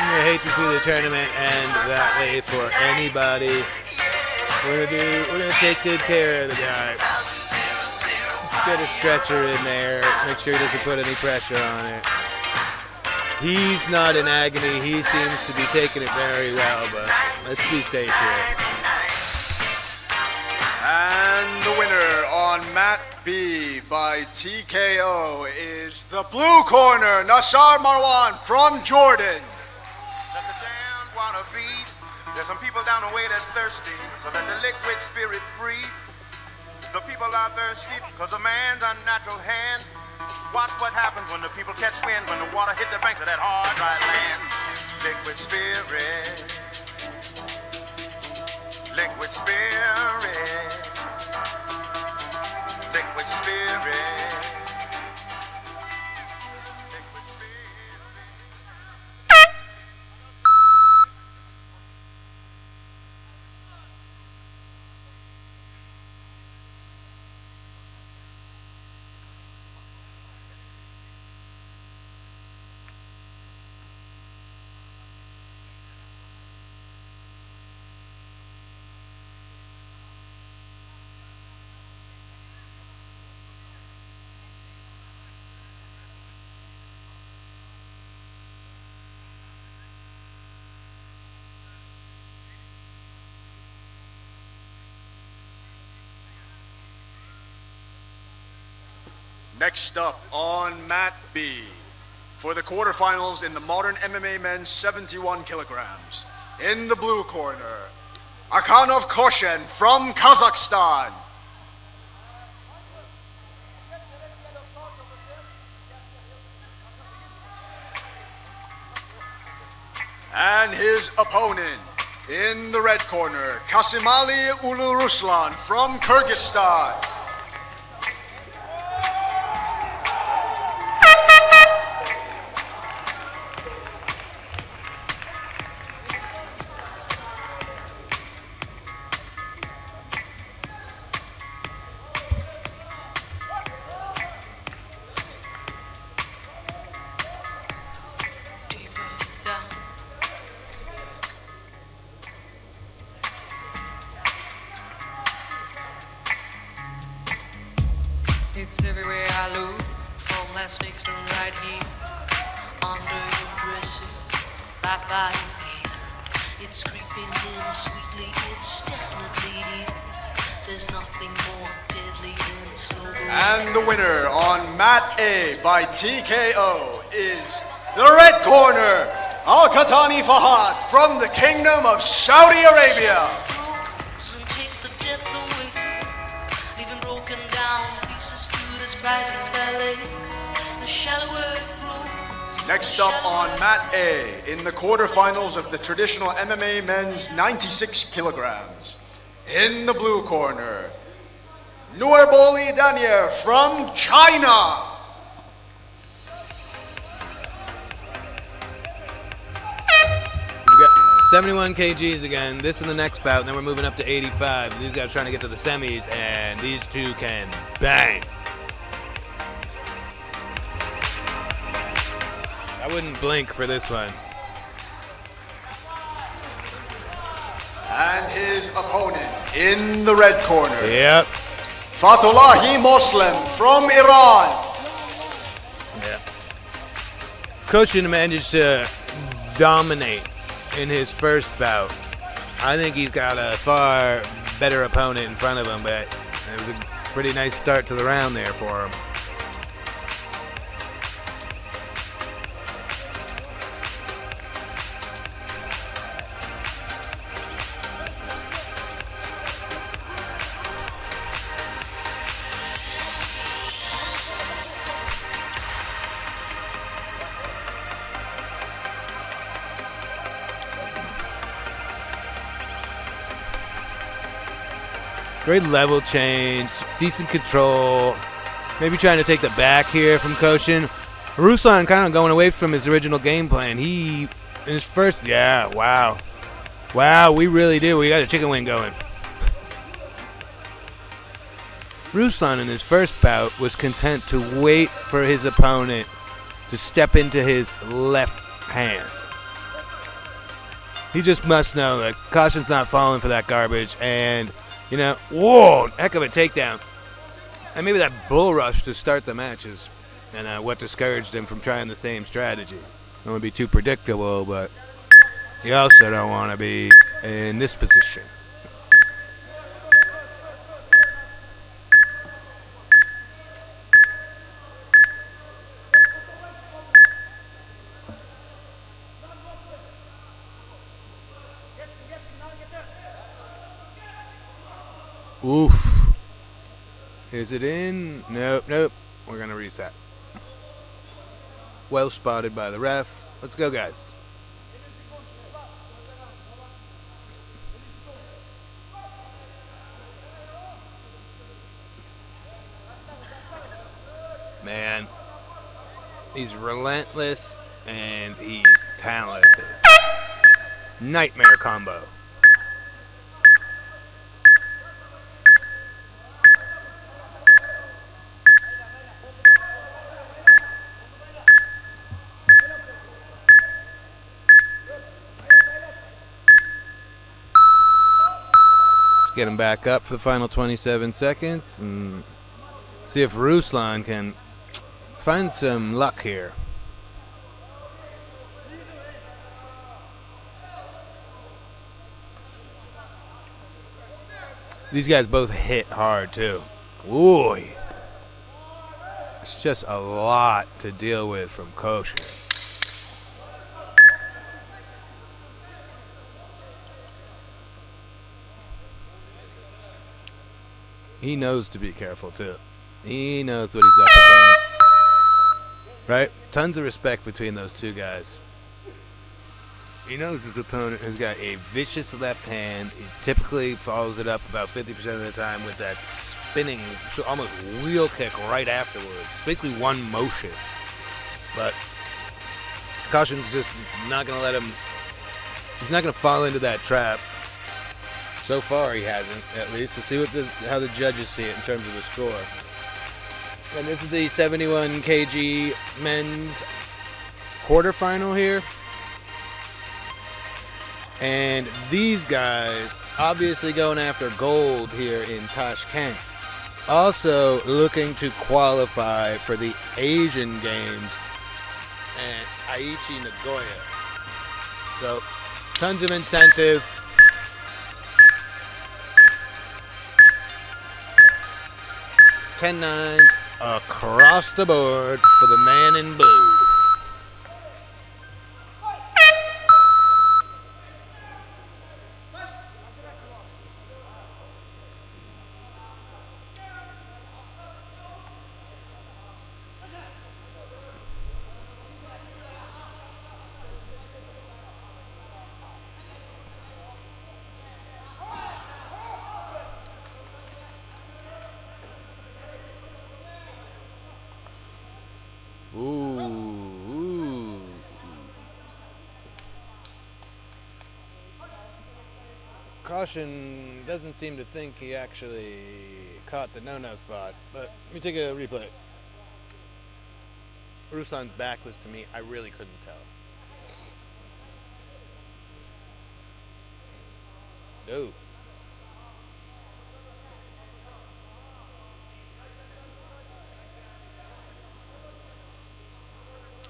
I hate to see the tournament end that way for anybody. We're gonna take good care of the guy. Let's get a stretcher in there. Make sure he doesn't put any pressure on it. He's not in agony. He seems to be taking it very well, but let's be safe here. And the winner on mat B by TKO is the blue corner, Nassar Marwan from Jordan. Let the damned wanna be. There's some people down the way that's thirsty, so let the liquid spirit free. The people are thirsty because of man's unnatural hand. Watch what happens when the people catch wind, when the water hit the banks of that hard, dry land. Liquid spirit. Liquid spirit. Liquid spirit. Liquid spirit. Next up on mat B for the quarterfinals in the modern MMA men's 71 kilograms. In the blue corner, Akhanov Koshen from Kazakhstan. And his opponent in the red corner, Kasimali Uluruslan from Kyrgyzstan. right here, under your dresser, right by your ear. It's creeping in sweetly, it's definitely here. There's nothing more deadly than slow. And the winner on mat A by TKO is the red corner, Al-Qatani Fahad from the Kingdom of Saudi Arabia. And take the death away, leaving broken down pieces to this priceless ballet. The shallower it grows. Next up on mat A in the quarterfinals of the traditional MMA men's 96 kilograms. In the blue corner, Nurboli Danier from China. We got 71 kgs again. This in the next bout, and then we're moving up to 85. These guys trying to get to the semis, and these two can bang. I wouldn't blink for this one. And his opponent in the red corner. Yep. Fatullahi Muslim from Iran. Yeah. Koshin managed to dominate in his first bout. I think he's got a far better opponent in front of him, but it was a pretty nice start to the round there for him. Great level change, decent control. Maybe trying to take the back here from Koshin. Ruslan kind of going away from his original game plan. He, in his first, yeah, wow. Wow, we really do. We got a chicken wing going. Ruslan in his first bout was content to wait for his opponent to step into his left hand. He just must know that Koshin's not falling for that garbage, and you know, whoa, heck of a takedown. And maybe that bull rush to start the matches and what discouraged him from trying the same strategy. Don't want to be too predictable, but you also don't want to be in this position. Oof. Is it in? Nope, nope. We're going to reset. Well spotted by the ref. Let's go, guys. Man, he's relentless and he's talented. Nightmare combo. Get him back up for the final 27 seconds and see if Ruslan can find some luck here. These guys both hit hard too. Ooh. It's just a lot to deal with from Koshin. He knows to be careful too. He knows what he's up against. Right? Tons of respect between those two guys. He knows his opponent has got a vicious left hand. He typically follows it up about 50% of the time with that spinning, almost wheel kick right afterwards. It's basically one motion. But Koshin's just not going to let him, he's not going to fall into that trap. So far, he hasn't, at least. Let's see what how the judges see it in terms of the score. And this is the 71 kg men's quarterfinal here. And these guys obviously going after gold here in Tashkent. Also looking to qualify for the Asian Games and Aichi Nagoya. So, tons of incentive. $10-9s across the board for the man in blue. Ooh. Caution doesn't seem to think he actually caught the no-no spot, but let me take a replay. Ruslan's back was to me, I really couldn't tell. No.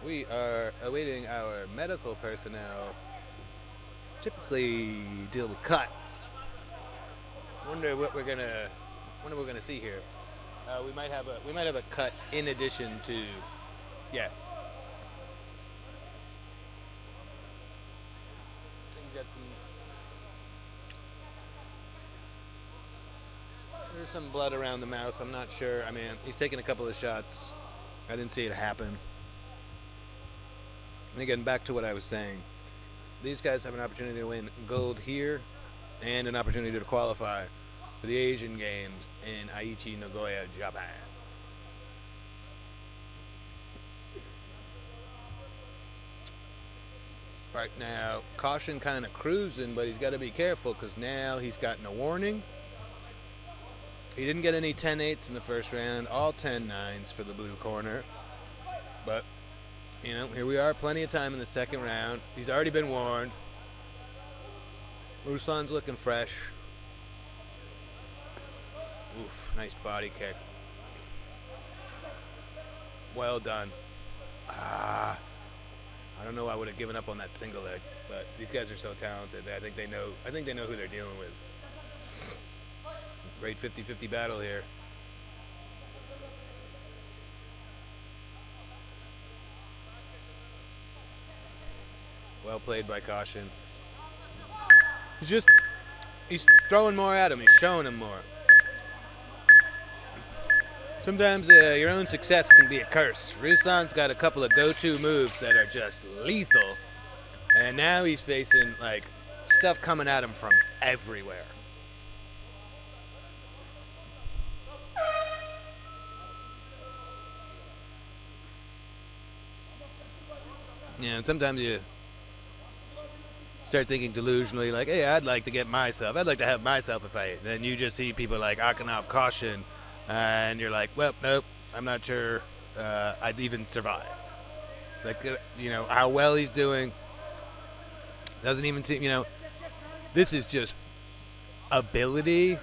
We are awaiting our medical personnel. Typically deal with cuts. Wonder what we're gonna see here. We might have a cut in addition to, yeah. I think got some. There's some blood around the mouth. I'm not sure. I mean, he's taking a couple of shots. I didn't see it happen. And again, back to what I was saying. These guys have an opportunity to win gold here and an opportunity to qualify for the Asian Games in Aichi, Nagoya, Japan. Right now, Caution kind of cruising, but he's got to be careful because now he's gotten a warning. He didn't get any 10-8s in the first round, all 10-9s for the blue corner. But you know, here we are, plenty of time in the second round. He's already been warned. Ruslan's looking fresh. Oof, nice body kick. Well done. I don't know, I would have given up on that single leg, but these guys are so talented. I think they know who they're dealing with. Great 50-50 battle here. Well played by Caution. He's throwing more at him. He's showing him more. Sometimes your own success can be a curse. Ruslan's got a couple of go-to moves that are just lethal. And now he's facing, like, stuff coming at him from everywhere. Yeah, and sometimes you start thinking delusionally, like, hey, I'd like to have myself a fight. Then you just see people like Akinov, Caution, and you're like, well, nope, I'm not sure I'd even survive. Like, you know, how well he's doing doesn't even seem, you know, this is just ability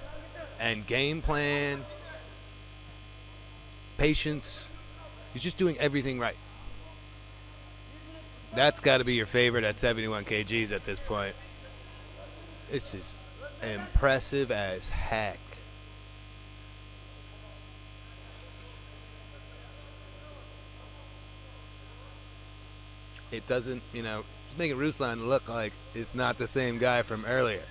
and game plan, patience. He's just doing everything right. That's got to be your favorite at 71 kgs at this point. This is impressive as heck. It doesn't, you know, it's making Ruslan look like it's not the same guy from earlier.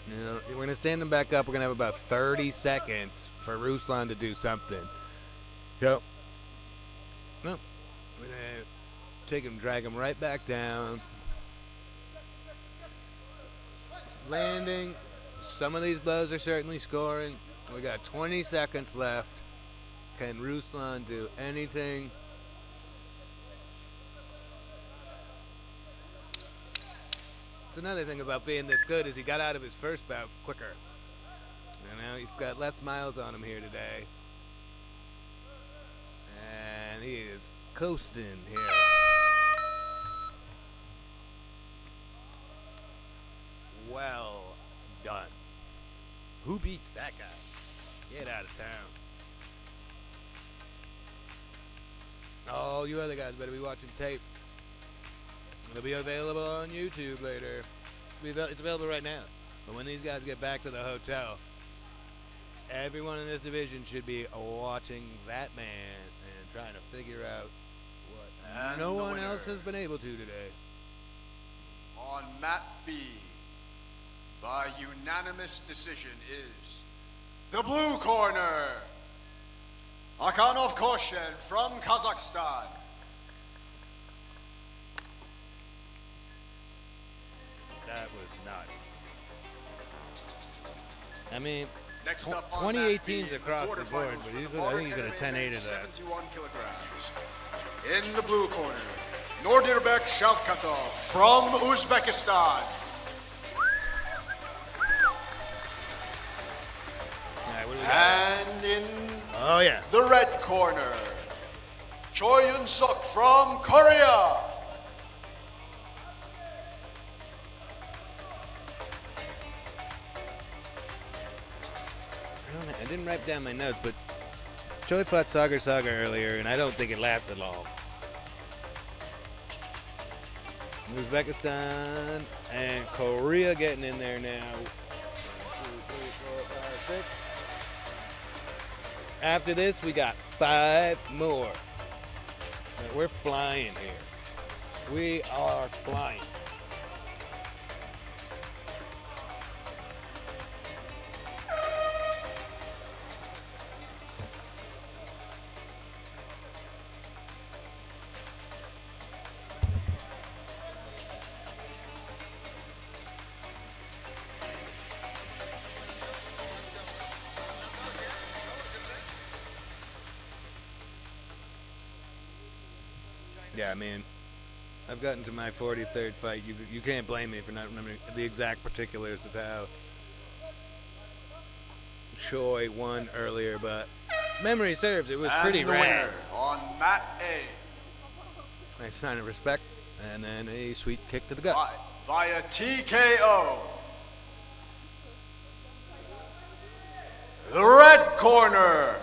You know, we're going to stand him back up. We're going to have about 30 seconds for Ruslan to do something. Yep. No, we're going to take him, drag him right back down. Landing. Some of these blows are certainly scoring. We got 20 seconds left. Can Ruslan do anything? That's another thing about being this good is he got out of his first bout quicker. You know, he's got less miles on him here today. And he is coasting here. Well done. Who beats that guy? Get out of town. all you other guys better be watching tape. It'll be available on YouTube later. It's available right now. But when these guys get back to the hotel, everyone in this division should be watching that man and trying to figure out what And no the one winner. else has been able to today. On mat B, by unanimous decision, is the blue corner, Akhanov Koshen from Kazakhstan. That was nuts. I mean, Next up on mat 2018's B, across the board, quarterfinals but for the I think he's got a Modern 10-8 MMA of that. 71 kilograms. In the blue corner, Nordirbek Shavkatov from Uzbekistan. Alright, what do we got? And in Oh, yeah. the red corner, Choi Yun-suk from Korea. I didn't write down my notes, but Choi fought Saga earlier, and I don't think it lasted long. Uzbekistan and Korea getting in there now. 1, 2, 3, 4, 5, 6. After this, we got 5 more. We're flying here. We are flying. Yeah, I mean, I've gotten to my 43rd fight. You can't blame me for not remembering the exact particulars of how Choi won earlier, but memory serves. It was And pretty the rad. winner on mat A, Nice sign of respect, and then a sweet kick to the gut. via TKO. The red corner,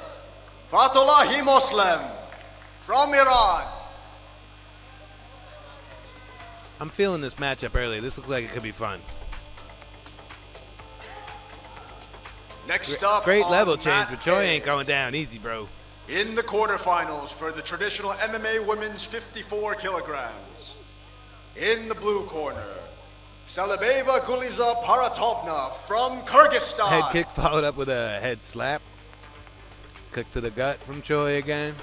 Fatullahi Moslem from Iran. I'm feeling this matchup early. This looks like it could be fun. Next up, Great on level change, mat but Choi A, ain't going down easy, bro. in the quarterfinals for the traditional MMA women's 54 kilograms. In the blue corner, Salibeva Guliza Paratovna from Kyrgyzstan. Head kick followed up with a head slap. Kick to the gut from Choi again.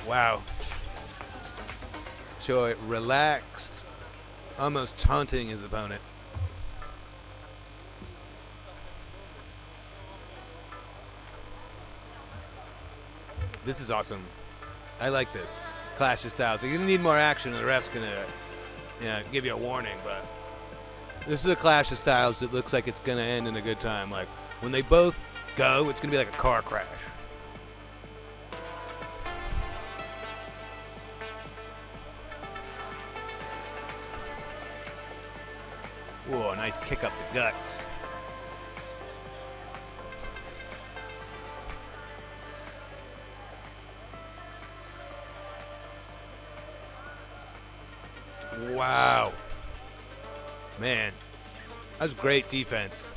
Wow. Choi relaxed, almost taunting his opponent. This is awesome. I like this. Clash of styles. So you're gonna need more action, and the ref's gonna, give you a warning. But this is a clash of styles that looks like it's gonna end in a good time. Like when they both go, it's gonna be like a car crash. Whoa, nice kick up the guts. Wow. Man, that was great defense.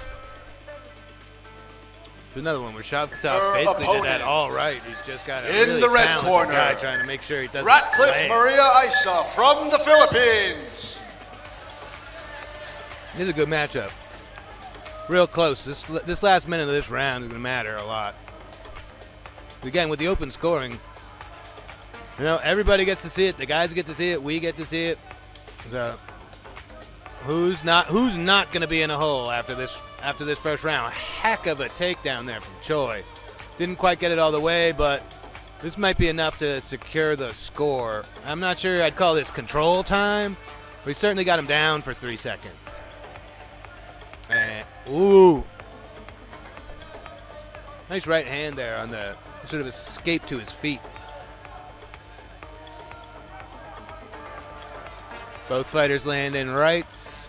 There's another one where Shavkatov basically did that all right. He's just got a in really the red talented corner, guy trying to make sure he doesn't Ratcliffe land. Maria Isa from the Philippines. This is a good matchup. Real close. This last minute of this round is going to matter a lot. Again, with the open scoring, everybody gets to see it. The guys get to see it. We get to see it. So, who's not going to be in a hole after this first round? Heck of a takedown there from Choi. Didn't quite get it all the way, but this might be enough to secure the score. I'm not sure I'd call this control time, but he certainly got him down for 3 seconds. And, ooh. Nice right hand there on the sort of escape to his feet. Both fighters land in rights.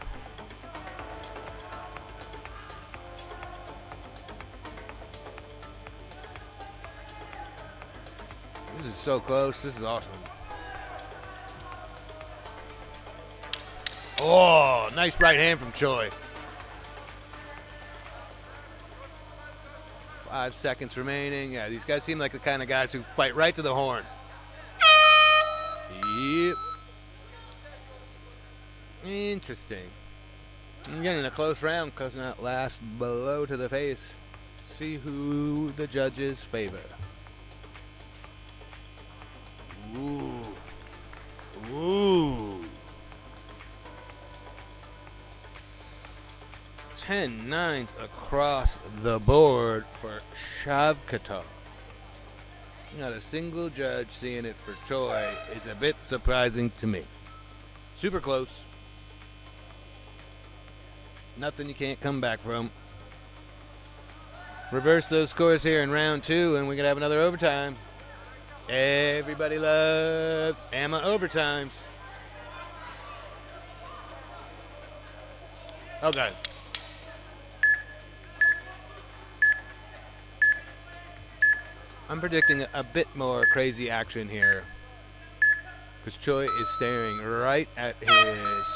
so close. This is awesome. Oh, nice right hand from Choi. 5 seconds remaining. Yeah, these guys seem like the kind of guys who fight right to the horn. Yep. Interesting. I'm getting a close round because that last blow to the face. See who the judges favor. Ooh. Ooh. 10-9s across the board for Shavkatov. Not a single judge seeing it for Choi is a bit surprising to me. Super close. Nothing you can't come back from. Reverse those scores here in round 2 and we can have another overtime. Everybody loves AMMA overtimes. Okay. I'm predicting a bit more crazy action here because Choi is staring right at his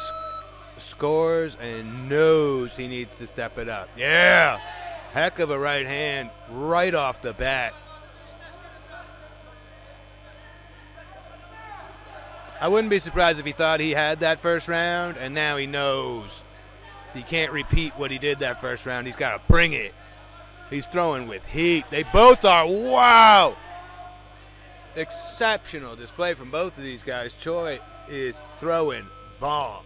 scores and knows he needs to step it up. Yeah! Heck of a right hand right off the bat. I wouldn't be surprised if he thought he had that first round and now he knows he can't repeat what he did that first round. He's got to bring it. He's throwing with heat. They both are. Wow! Exceptional display from both of these guys. Choi is throwing bombs.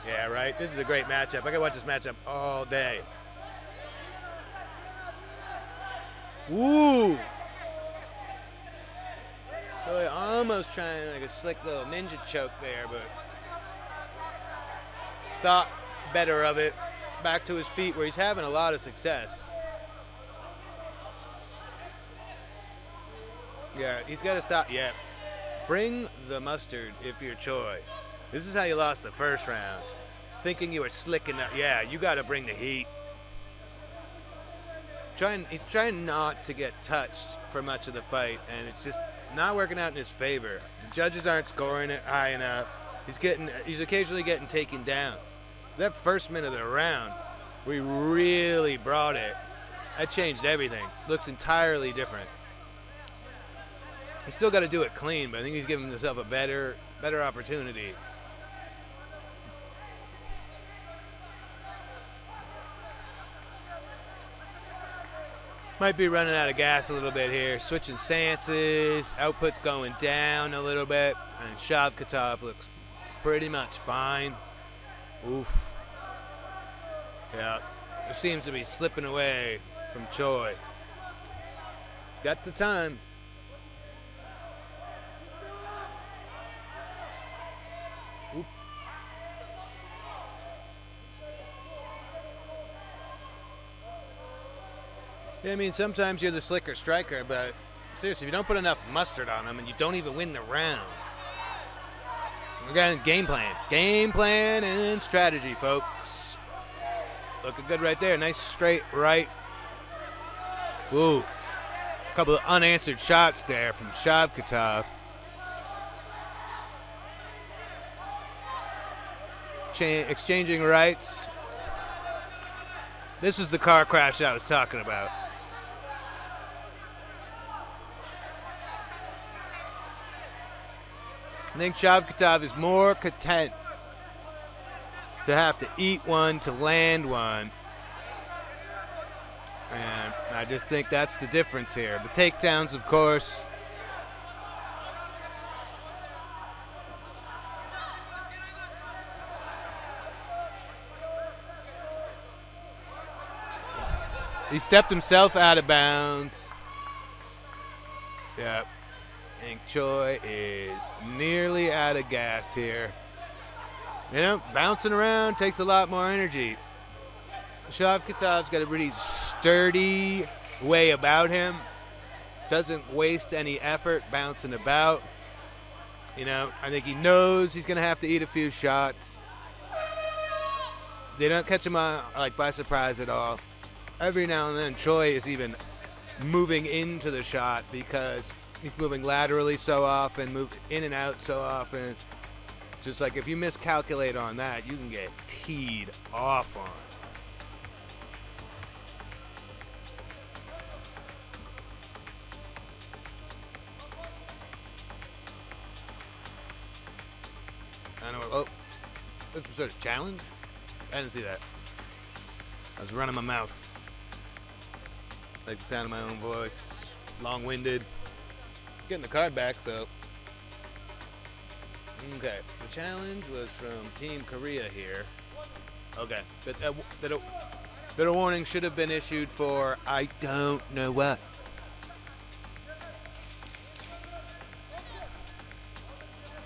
Yeah, right? This is a great matchup. I can watch this matchup all day. Woo! Choi almost trying like a slick little ninja choke there, but thought better of it. Back to his feet where he's having a lot of success. Yeah, he's got to stop. Yeah. Bring the mustard if you're Choi. This is how you lost the first round. Thinking you were slick enough. Yeah, you got to bring the heat. He's trying not to get touched for much of the fight, and it's just not working out in his favor. The judges aren't scoring it high enough. He's occasionally getting taken down. That first minute of the round, we really brought it. That changed everything. Looks entirely different. He's still got to do it clean, but I think he's giving himself a better opportunity. Might be running out of gas a little bit here. Switching stances. Output's going down a little bit. And Shavkatov looks pretty much fine. Oof. Yeah. It seems to be slipping away from Choi. Got the time. Oop. Yeah, I mean, sometimes you're the slicker striker, but seriously, if you don't put enough mustard on them and you don't even win the round. We got a game plan. Game plan and strategy, folks. Looking good right there. Nice straight right. Woo. A couple of unanswered shots there from Shavkatov. Exchanging rights. This was the car crash I was talking about. I think Shavkatov is more content to have to eat one to land one. And I just think that's the difference here. The takedowns, of course. He stepped himself out of bounds. Yep. I think Choi is nearly out of gas here. You know, bouncing around takes a lot more energy. Shavkatov's got a really sturdy way about him. Doesn't waste any effort bouncing about. You know, I think he knows he's going to have to eat a few shots. They don't catch him like by surprise at all. Every now and then, Choi is even moving into the shot because he's moving laterally so often, move in and out so often. Just like if you miscalculate on that, you can get teed off on. I know. Oh, this was sort of challenge. I didn't see that. I was running my mouth. Like the sound of my own voice. Long-winded. Getting the card back, so. Okay. The challenge was from Team Korea here. Okay. That a warning should have been issued for I don't know what.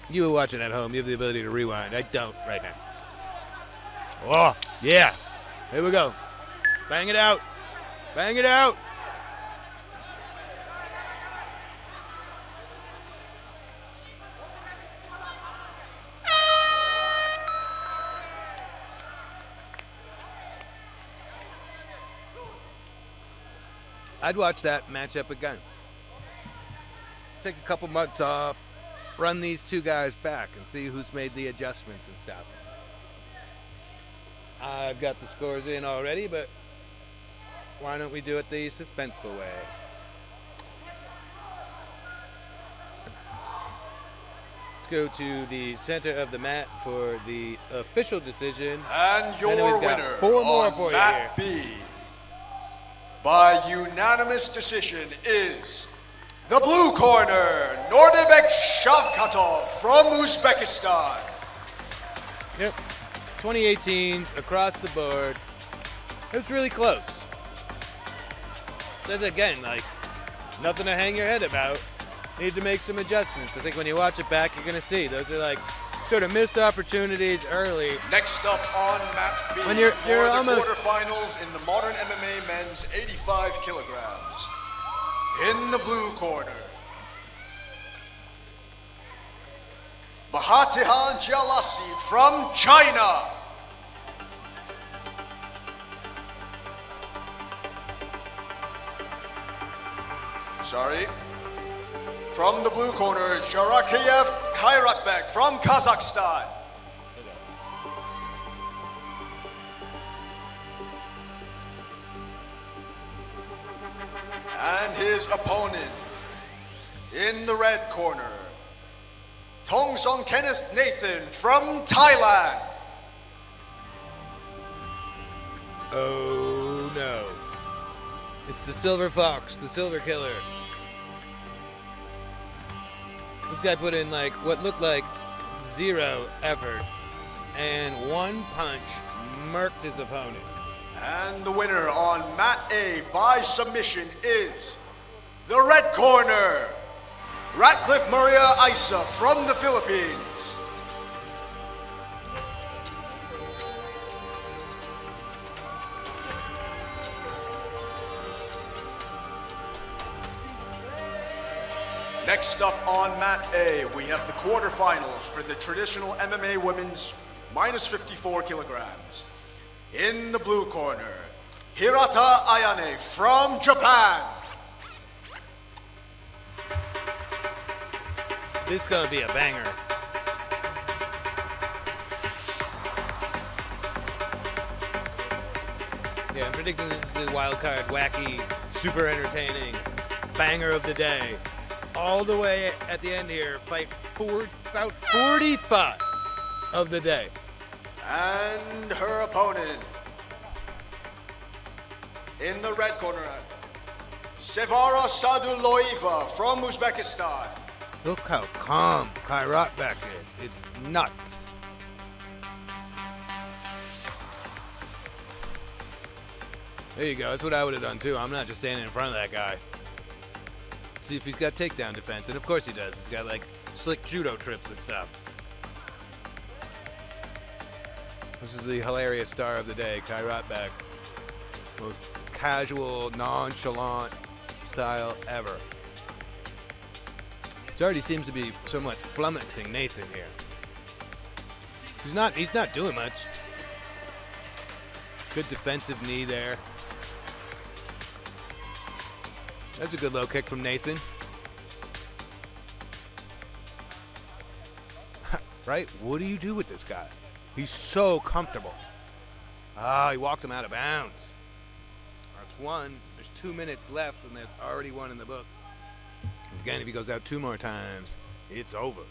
You were watching at home. You have the ability to rewind. I don't right now. Oh, yeah. Here we go. Bang it out. Bang it out. I'd watch that matchup again. Take a couple months off. Run these two guys back and see who's made the adjustments and stuff. I've got the scores in already, but why don't we do it the suspenseful way? Let's go to the center of the mat for the official decision. And your then we've got winner 4 more on for you Mat here. B by unanimous decision is the blue corner, Nordebek Shavkatov from Uzbekistan. Yep. 2018s across the board. It was really close. Says again, like, nothing to hang your head about. Need to make some adjustments. I think when you watch it back, you're going to see those are like sort of missed opportunities early. Next up on Mat B When you're for the almost quarterfinals in the modern MMA men's 85 kilograms. In the blue corner, Bahatihan Jalasi from China. Sorry. From the blue corner, Jarakiev Kairakbek from Kazakhstan. And his opponent in the red corner, Tongsong Kenneth Nathan from Thailand. Oh no. It's the Silver Fox, the Silver Killer. This guy put in like what looked like 0 effort and 1 punch murked his opponent. And the winner on Mat A by submission is the red corner, Ratcliffe Maria Isa from the Philippines. Next up on Mat A, we have the quarterfinals for the traditional MMA women's minus 54 kilograms. In the blue corner, Hirata Ayane from Japan. This is gonna be a banger. Yeah, I'm predicting this is the wild card, wacky, super entertaining banger of the day. All the way at the end here, fight about 45 of the day. And her opponent in the red corner, Sevara Saduloeva from Uzbekistan. Look how calm Kairatbek is. It's nuts. There you go. That's what I would have done too. I'm not just standing in front of that guy. See if he's got takedown defense. And of course he does. He's got like slick judo trips and stuff. This is the hilarious star of the day, Kairatbek. Most casual, nonchalant style ever. It already seems to be somewhat flummoxing Nathan here. He's not doing much. Good defensive knee there. That's a good low kick from Nathan. Right? What do you do with this guy? He's so comfortable. Ah, he walked him out of bounds. That's one. There's 2 minutes left, and there's already one in the book. Again, if he goes out 2 more times, it's over.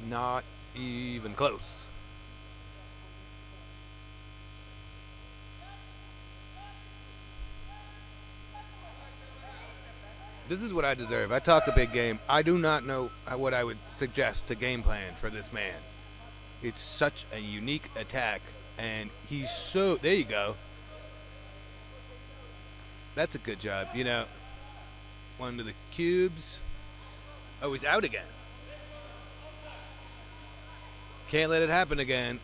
Not even close. This is what I deserve. I talk a big game. I do not know what I would suggest to game plan for this man. It's such a unique attack, and he's so... There you go. That's a good job. You know, one to the cubes. Oh, he's out again. Can't let it happen again.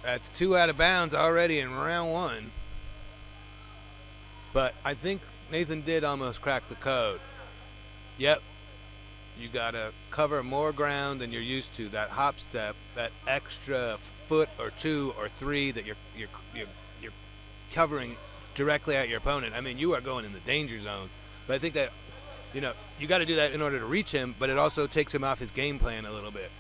That's 2 out of bounds already in round 1. But I think Nathan did almost crack the code. Yep. You gotta cover more ground than you're used to. That hop step, that extra foot or 2 or 3 that you're covering directly at your opponent. I mean, you are going in the danger zone. But I think that, you know, you got to do that in order to reach him, but it also takes him off his game plan a little bit.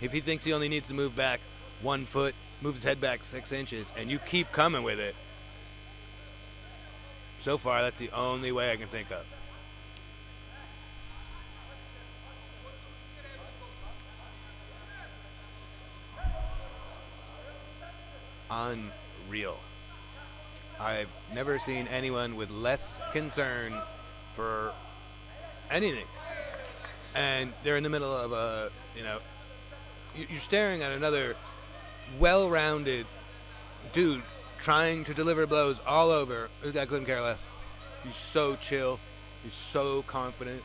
If he thinks he only needs to move back 1 foot, move his head back 6 inches, and you keep coming with it, so far, that's the only way I can think of. Unreal. I've never seen anyone with less concern for anything. And they're in the middle of a, you know, you're staring at another well-rounded dude trying to deliver blows all over. This guy couldn't care less. He's so chill. He's so confident.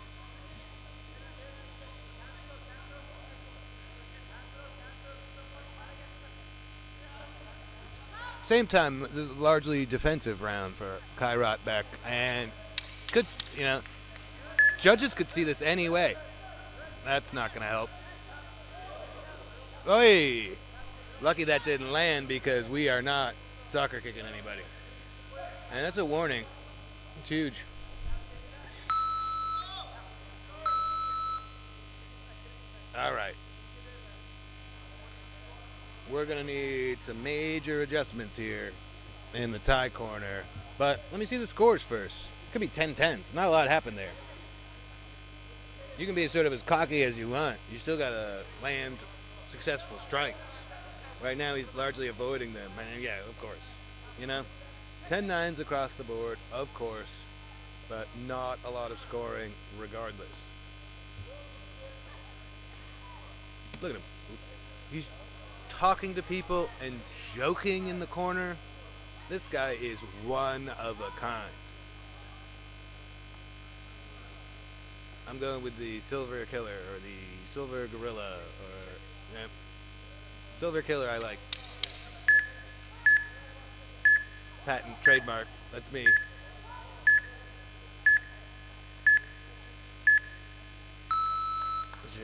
Same time, this is a largely defensive round for Kai Rotbeck, and could, you know, judges could see this anyway. That's not going to help. Oi! Lucky that didn't land because we are not soccer kicking anybody. And that's a warning. It's huge. All right. We're going to need some major adjustments here in the tie corner. But let me see the scores first. It could be 10-10s. Not a lot happened there. You can be sort of as cocky as you want. You still got to land successful strikes. Right now, he's largely avoiding them. And yeah, of course. You know, 10-9s across the board, of course, but not a lot of scoring regardless. Look at him. He's talking to people and joking in the corner. This guy is one of a kind. I'm going with the Silver Killer or the Silver Gorilla or, yeah. Silver Killer I like. Patent, trademark, that's me.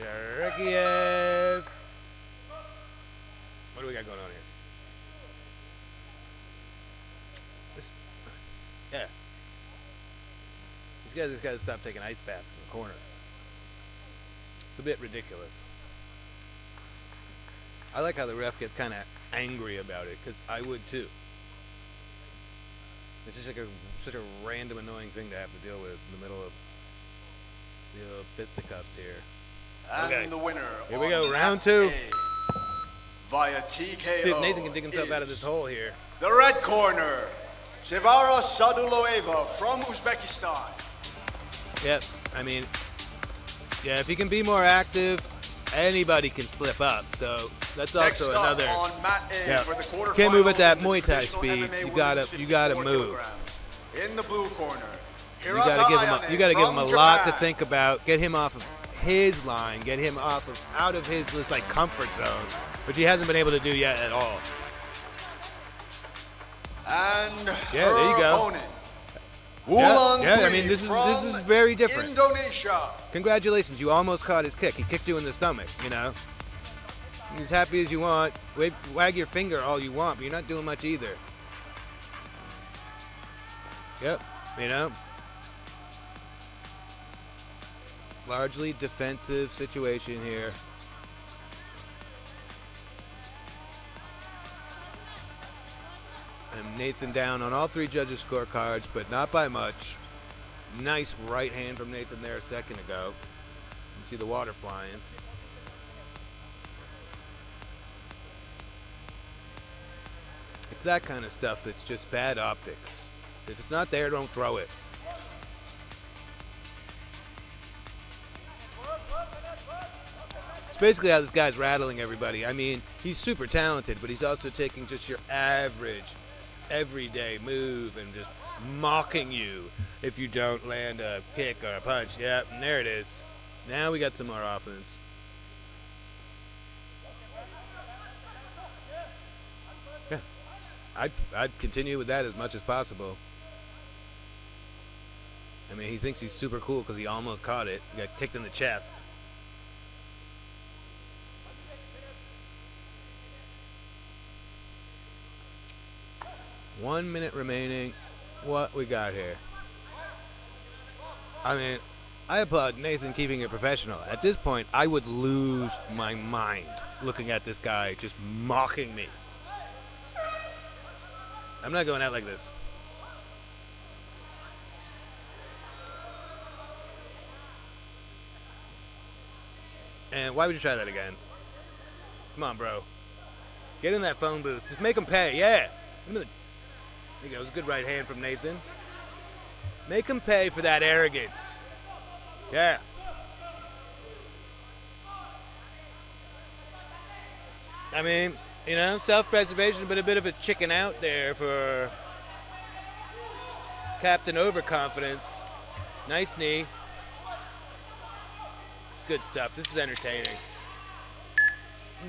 Zherekiev. What do we got going on here? Yeah. These guys just got to stop taking ice baths in the corner. It's a bit ridiculous. I like how the ref gets kind of angry about it, because I would too. It's just like such a random, annoying thing to have to deal with in the middle of the fisticuffs here. And okay. The winner. Here we go, round 2. Via TKO. See if Nathan can dig himself out of this hole here. The red corner, Sevara Saduloeva from Uzbekistan. Yep, I mean, yeah, if he can be more active, anybody can slip up. So that's Next also up another. On mat A Yeah. for the quarterfinals Can't move at that in the Muay Thai traditional speed. MMA You women's gotta 54 move. kilograms. In the blue corner, You gotta give him a lot to think about. Get him off of his line. Get him out of his this like comfort zone, which he hasn't been able to do yet at all. And yeah, there you go. Opponent, Wulang yeah, I Kui mean, this from is very different. Indonesia. Congratulations, you almost caught his kick. He kicked you in the stomach, you know. He's happy as you want. Wag your finger all you want, but you're not doing much either. Yep, you know. Largely defensive situation here. And Nathan down on all three judges' scorecards, but not by much. Nice right hand from Nathan there a second ago. You can see the water flying. It's that kind of stuff that's just bad optics. If it's not there, don't throw it. It's basically how this guy's rattling everybody. I mean, he's super talented, but he's also taking just your average, everyday move and just mocking you if you don't land a kick or a punch. Yep, and there it is. Now we got some more offense. Yeah, I'd continue with that as much as possible. I mean, he thinks he's super cool because he almost caught it. He got kicked in the chest. One minute remaining. What we got here? I mean, I applaud Nathan keeping it professional. At this point, I would lose my mind looking at this guy just mocking me. I'm not going out like this. And why would you try that again? Come on, bro. Get in that phone booth. Just make him pay. Yeah. There you go. It was a good right hand from Nathan. Make him pay for that arrogance. Yeah. I mean, you know, self-preservation, but a bit of a chicken out there for Captain Overconfidence. Nice knee. Good stuff. This is entertaining.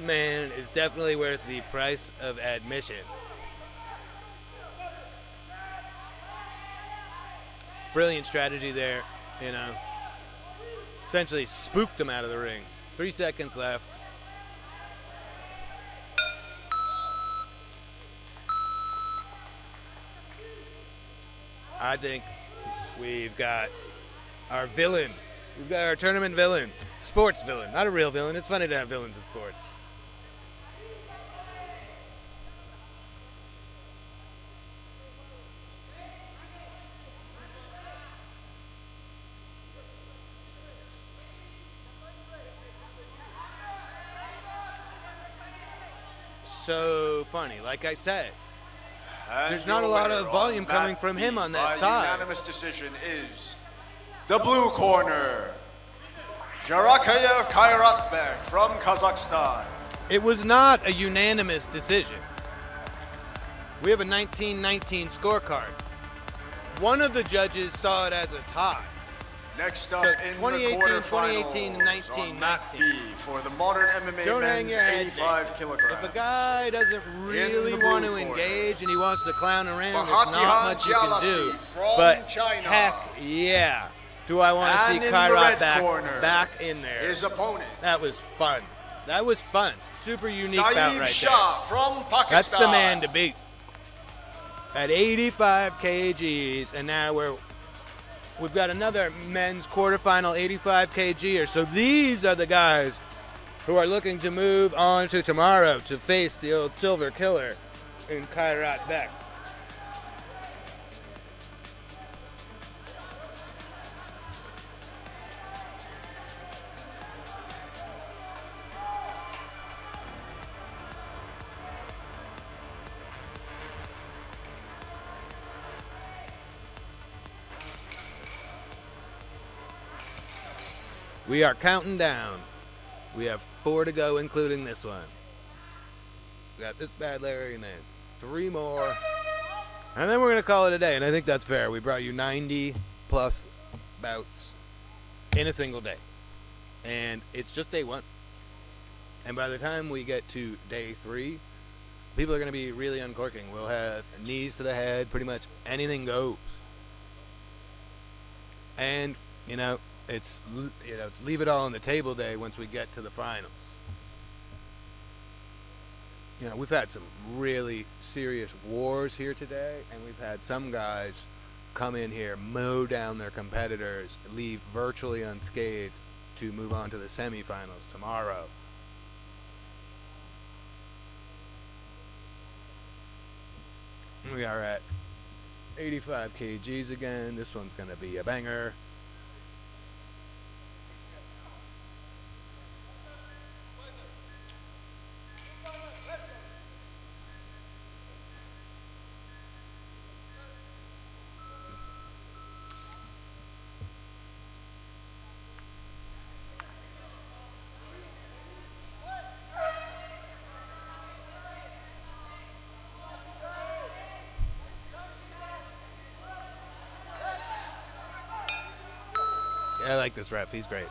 Man, it's definitely worth the price of admission. Brilliant strategy there, you know. Essentially spooked him out of the ring. 3 seconds left. I think we've got our villain. We've got our tournament villain. Sports villain. Not a real villain. It's funny to have villains in sports. So funny. Like I said, there's not a lot of volume coming from him on that side. Unanimous decision is the blue corner, Jarakayev Kairatbek from Kazakhstan. It was not a unanimous decision. We have a 19-19 scorecard. One of the judges saw it as a tie. Next up So in 2018, the quarterfinals 2018, 19, on Mat 19. B for the modern MMA Don't hang men's your head, 85 Nick. kilograms. If a guy doesn't really In the want blue to corner, engage and he wants to clown around, there's Bahatihan not much you can do. Jalasi from But China. heck yeah. Do I want to And see in the Kairat red corner, back in there? his opponent, That was fun. That was fun. Super unique bout Saeed right Shah from there. Pakistan. That's the man to beat. At 85 kgs, and now we've got another men's quarterfinal 85 kg. So these are the guys who are looking to move on to tomorrow to face the old silver killer in Kairat Bek. We are counting down. We have 4 to go, including this one. We got this bad Larry and then 3 more. And then we're going to call it a day, and I think that's fair. We brought you 90 plus bouts in a single day. And it's just day 1. And by the time we get to day 3, people are going to be really uncorking. We'll have knees to the head, pretty much anything goes. And, it's leave it all on the table day once we get to the finals. We've had some really serious wars here today, and we've had some guys come in here, mow down their competitors, leave virtually unscathed to move on to the semifinals tomorrow. We are at 85 kgs again. This one's going to be a banger. I like this ref. He's great.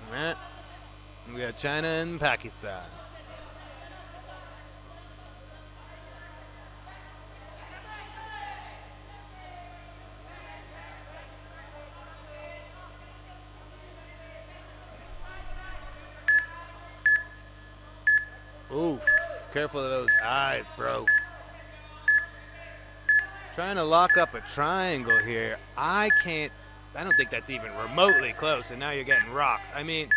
Alright. We got China and Pakistan. Oof. Careful of those eyes, bro. Trying to lock up a triangle here. I don't think that's even remotely close, and now you're getting rocked. I mean,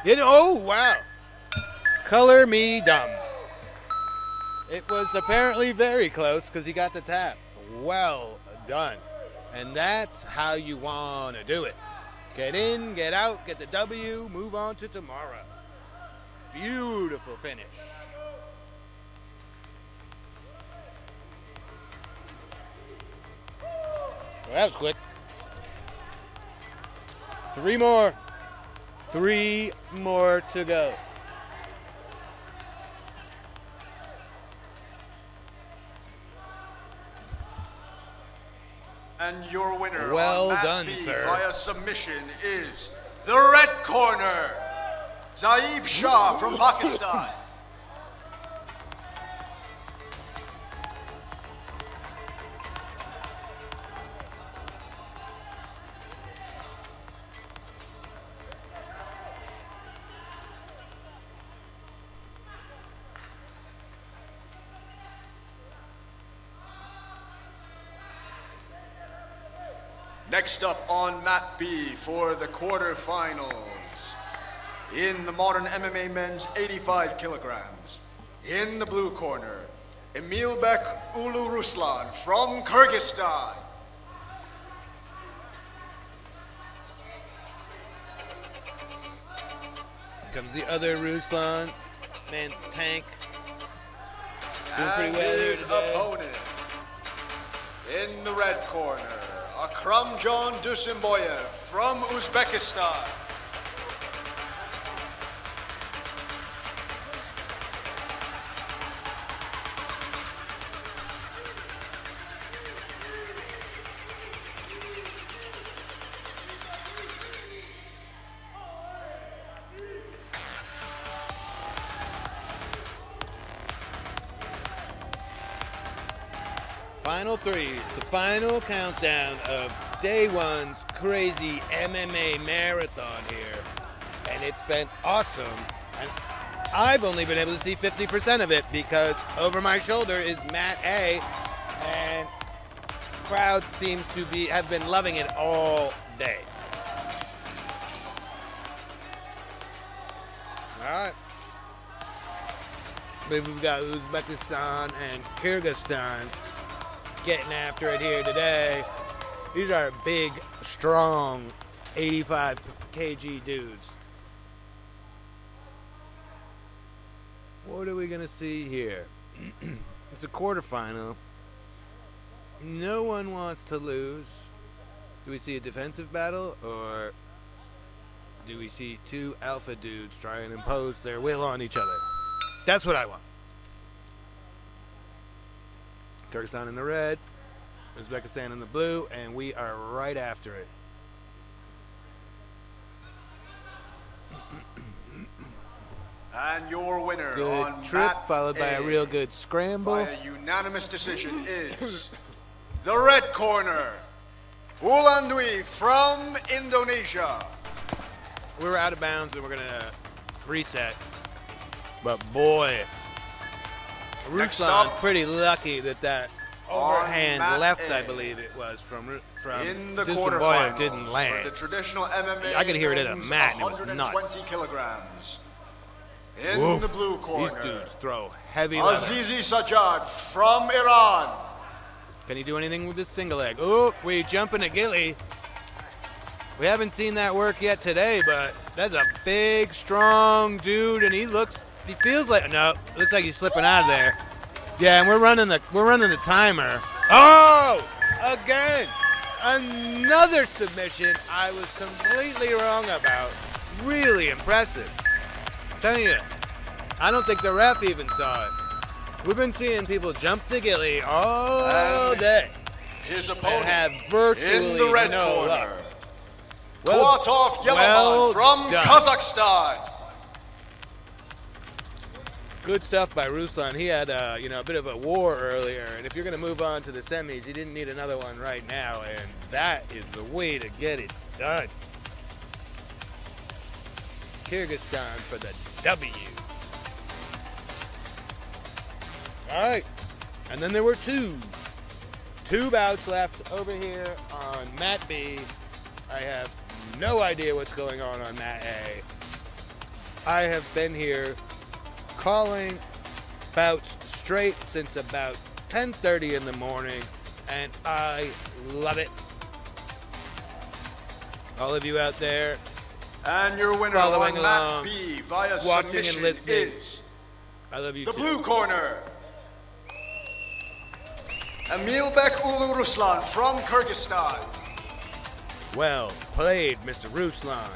oh, wow. Color me dumb. It was apparently very close because he got the tap. Well done. And that's how you want to do it. Get in, get out, get the W, move on to tomorrow. Beautiful finish. Well, that was quick. 3 more. 3 more to go. And your winner well on Mat done, B sir. via submission is the red corner, Zaib Shah from Pakistan. Next up on Mat B for the quarterfinals, in the modern MMA men's 85 kilograms, in the blue corner, Emilbek Ulu Ruslan from Kyrgyzstan. Here comes the other Ruslan, man's tank. Doing pretty well here His today. opponent, in the red corner, Akramjon Dusimboyev from Uzbekistan. Final 3, the final countdown of day 1's crazy MMA marathon here. And it's been awesome. And I've only been able to see 50% of it because over my shoulder is Mat A, and crowd seems to have been loving it all day. All right. We've got Uzbekistan and Kyrgyzstan getting after it here today. These are big, strong, 85 kg dudes. What are we gonna see here? It's a quarterfinal. No one wants to lose. Do we see a defensive battle, or do we see 2 alpha dudes try and impose their will on each other? That's what I want. Kyrgyzstan in the red, Uzbekistan in the blue, and we are right after it. And your winner Good on trip, Mat followed by a real good scramble. by a unanimous decision is the red corner, Wulandwi from Indonesia. We were out of bounds and we're gonna reset. But boy, Ruslan pretty lucky that overhand left, I believe it was, from in the Dusanboyev quarterfinals didn't land. for the traditional MMA. I could hear it at a men's mat and it was 120 nuts. kilograms. In Woof. the blue corner, These dudes throw heavy leather. Azizi Sajjad from Iran. Can he do anything with this single leg? Oh, we jumping a ghillie. We haven't seen that work yet today, but that's a big, strong dude, and he feels like, no, looks like he's slipping out of there. Yeah, and we're running the timer. Oh, again, another submission I was completely wrong about. Really impressive. I'm telling you, I don't think the ref even saw it. We've been seeing people jump the ghillie all day. His opponent and have virtually in the red no corner, luck. Kuatov Yelaman from done. Kazakhstan. Good stuff by Ruslan. He had a bit of a war earlier, and if you're going to move on to the semis, you didn't need another one right now, and that is the way to get it done. Kyrgyzstan for the W. All right, and then there were two bouts left over here on Mat B. I have no idea what's going on Mat A. I have been here calling bouts straight since about 10:30 in the morning, and I love it. All of you out there, and your winner following on along, Mat B via watching submission and listening, is I love you the too. blue corner, Emilbek Ulu Ruslan from Kyrgyzstan. Well played, Mr. Ruslan.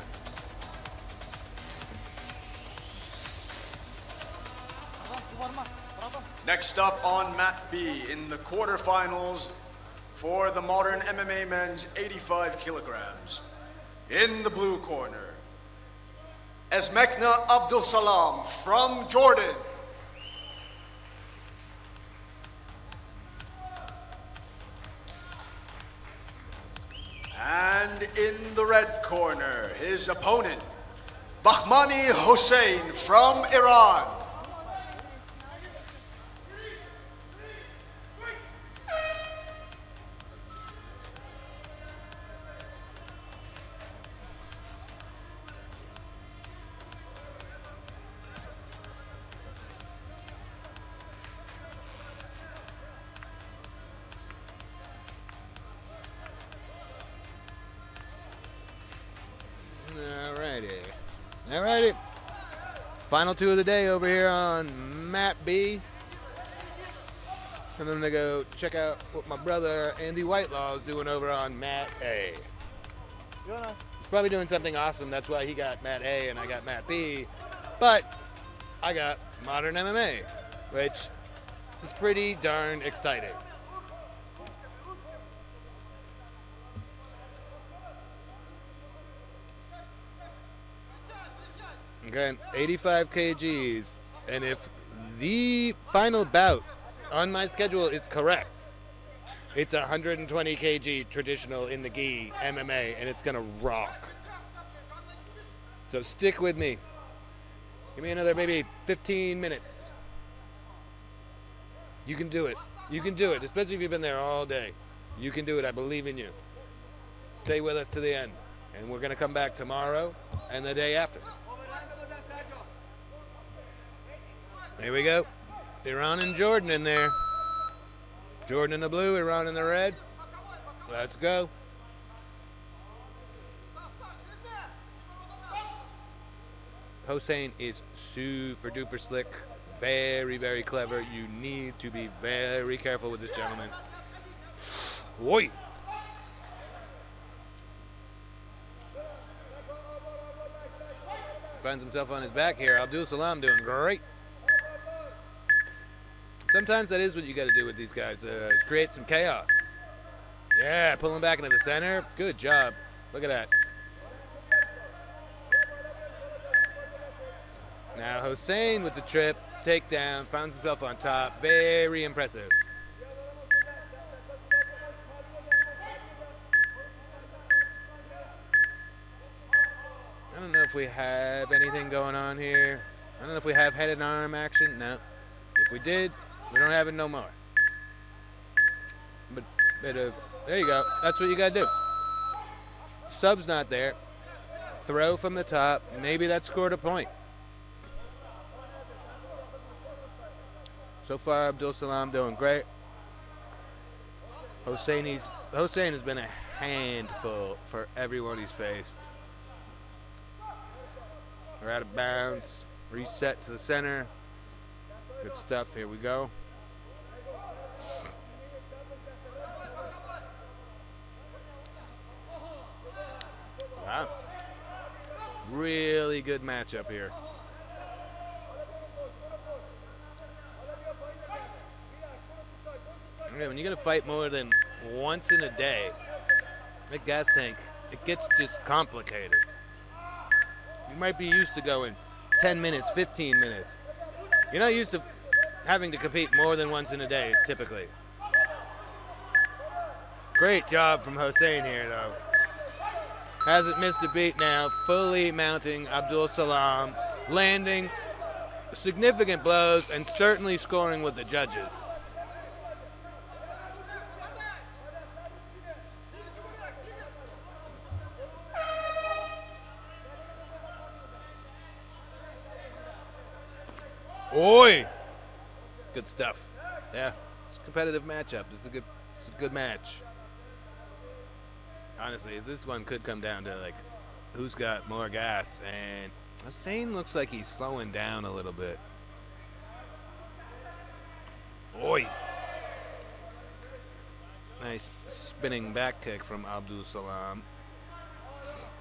Next up on Mat B in the quarterfinals for the modern MMA men's 85 kilograms. In the blue corner, Esmekna Abdul Salam from Jordan. And in the red corner, his opponent, Bahmani Hossein from Iran. Alrighty. Final two of the day over here on Mat B. And I'm gonna go check out what my brother Andy Whitelaw is doing over on Mat A. He's probably doing something awesome. That's why he got Mat A and I got Mat B. But I got modern MMA, which is pretty darn exciting. Okay, 85 kgs, and if the final bout on my schedule is correct, it's 120 kg traditional in the gi MMA, and it's gonna rock. So stick with me. Give me another maybe 15 minutes. You can do it. You can do it, especially if you've been there all day. You can do it. I believe in you. Stay with us to the end, and we're gonna come back tomorrow and the day after. Here we go. Iran and Jordan in there. Jordan in the blue, Iran in the red. Let's go. Hossein is super duper slick. Very, very clever. You need to be very careful with this gentleman. Oi! Finds himself on his back here. Abdul Salam doing great. Sometimes that is what you got to do with these guys. Create some chaos. Yeah, pull him back into the center. Good job. Look at that. Now Hossein with the trip, takedown, finds himself on top. Very impressive. if we have anything going on here. I don't know if we have head and arm action. No. If we did, we don't have it no more. But there you go. That's what you got to do. Sub's not there. Throw from the top. Maybe that scored a point. So far, Abdul Salam doing great. Hossein has been a handful for everyone he's faced. We're out of bounds. Reset to the center. Good stuff. Here we go. Wow. Really good matchup here. Okay, when you gotta fight more than once in a day, that gas tank, it gets just complicated. You might be used to going 10 minutes, 15 minutes. You're not used to having to compete more than once in a day, typically. Great job from Hossein here, though. Hasn't missed a beat now, fully mounting Abdul Salam, landing significant blows, and certainly scoring with the judges. Oi! Good stuff. Yeah, it's a competitive matchup. It's a good match. Honestly, this one could come down to like who's got more gas, and Hossein looks like he's slowing down a little bit. Oi! Nice spinning back kick from Abdul Salam.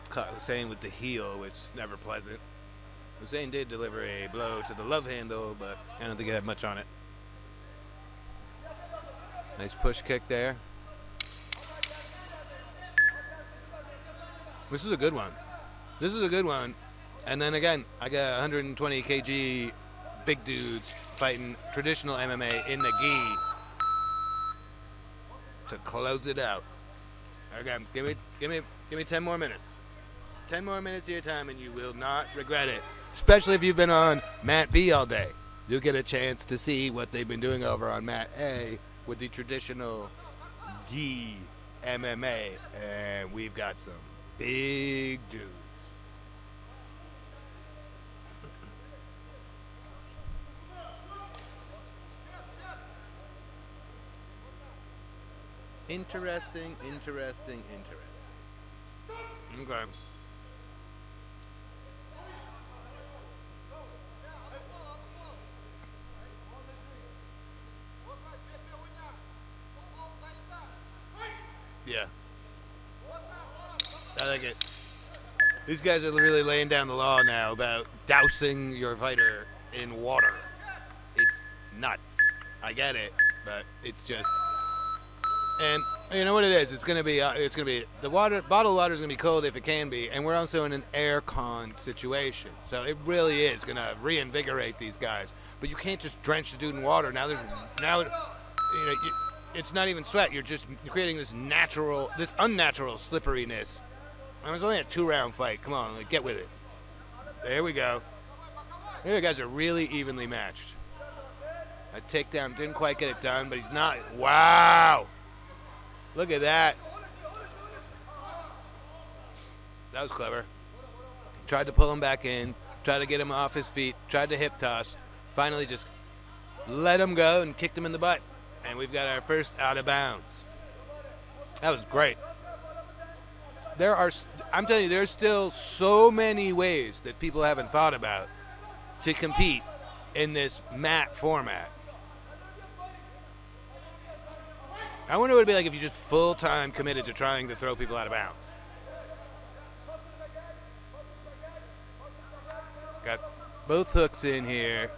Caught Hossein with the heel, which is never pleasant. Hossein did deliver a blow to the love handle, but I don't think it had much on it. Nice push kick there. This is a good one. This is a good one. And then again, I got 120 kg big dudes fighting traditional MMA in the gi to close it out. Again, give me 10 more minutes. 10 more minutes of your time and you will not regret it. Especially if you've been on Mat B all day. You'll get a chance to see what they've been doing over on Mat A with the traditional gi MMA. And we've got some big dudes. Interesting. Okay. Yeah. I like it. These guys are really laying down the law now about dousing your fighter in water. It's nuts. I get it, but it's just... And you know what it is? It's gonna be the bottled water is gonna be cold if it can be, and we're also in an air con situation, so it really is gonna reinvigorate these guys. But you can't just drench the dude in water. It's not even sweat. You're creating this unnatural slipperiness. It was only a 2-round fight. Come on, get with it. There we go. The guys are really evenly matched. A takedown didn't quite get it done, but he's not. Wow. Look at that. That was clever. Tried to pull him back in. Tried to get him off his feet. Tried to hip toss. Finally just let him go and kicked him in the butt. And we've got our first out of bounds. That was great. I'm telling you, there's still so many ways that people haven't thought about to compete in this mat format. I wonder what it'd be like if you just full-time committed to trying to throw people out of bounds. Got both hooks in here.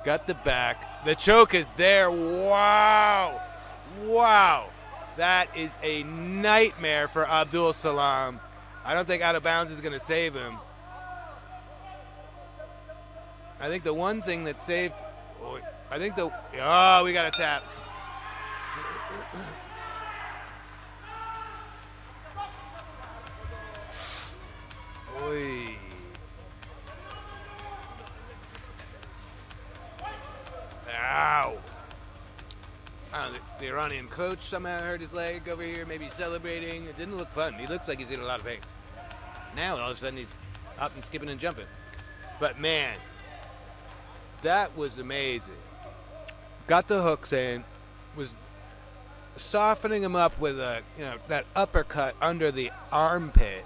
Got the back. The choke is there. Wow. Wow. That is a nightmare for Abdul Salam. I don't think out of bounds is going to save him. I think the one thing that saved... we got a tap. Oy. Iranian coach somehow hurt his leg over here, maybe celebrating. It didn't look fun. He looks like he's in a lot of pain. Now, all of a sudden, he's up and skipping and jumping. But, man, that was amazing. Got the hooks in, was softening him up with a, that uppercut under the armpit.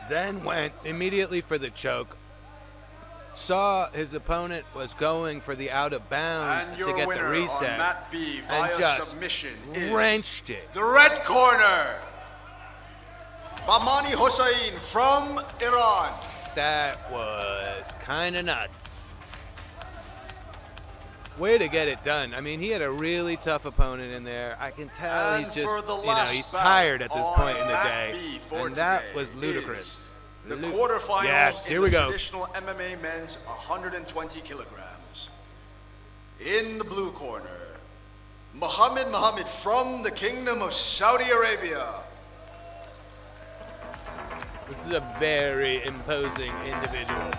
Then went immediately for the choke. Saw his opponent was going for the out of bounds to get the reset, on Mat B and via just submission wrenched it. The red corner, Bamani Hossein from Iran. That was kind of nuts. Way to get it done. I mean, he had a really tough opponent in there. I can tell And he's just, for the last he's bout tired at this on point in the Mat day, B for and that today was ludicrous. The quarterfinals Yes, in here the we go. traditional MMA men's 120 kilograms. In the blue corner, Muhammad from the Kingdom of Saudi Arabia. This is a very imposing individual.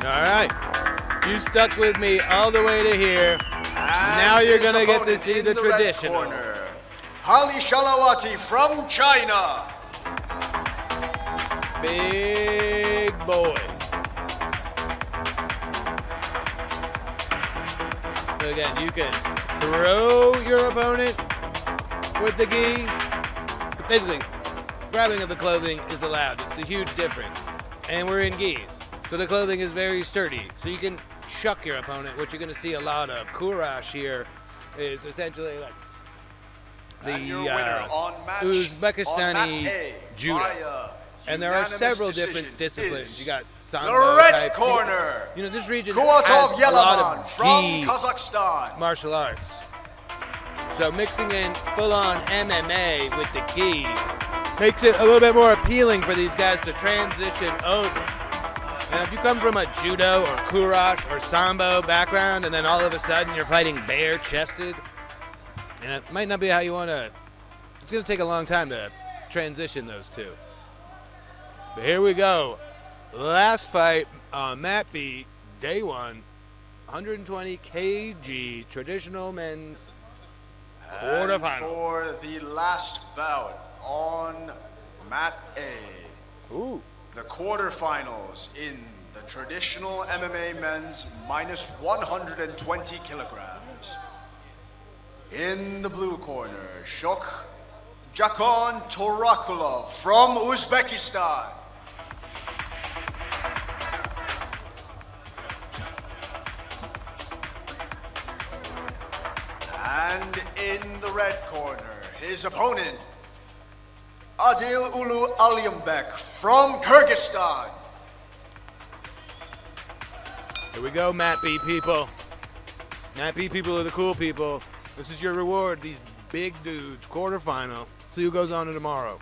All right, you stuck with me all the way to here. Now you're going to get to see the traditional. Ali Shalawati from China. Big boys. So again, you can throw your opponent with the gi. Basically, grabbing of the clothing is allowed. It's a huge difference. And we're in gis. So the clothing is very sturdy. So you can chuck your opponent, which you're going to see a lot of. Kurash here is essentially like the Uzbekistani judo. And there are several different disciplines. You got Sambo the red type. corner. This region Kuatov has a lot of from gi Kazakhstan. martial arts. So mixing in full-on MMA with the gi makes it a little bit more appealing for these guys to transition over. Now, if you come from a judo or kurash or sambo background, and then all of a sudden you're fighting bare-chested, and it might not be how you want to. It's going to take a long time to transition those two. But here we go. Last fight on Mat B, day one, 120 kg traditional men's quarterfinal. And for the last bout on Mat A. Ooh. The quarterfinals in the traditional MMA men's minus 120 kilograms. In the blue corner, Shok Jakon Torakulov from Uzbekistan. And in the red corner, his opponent, Adil Ulu Alyambek from Kyrgyzstan. Here we go, Mat B people. Mat B people are the cool people. This is your reward, these big dudes, quarterfinal. See who goes on to tomorrow.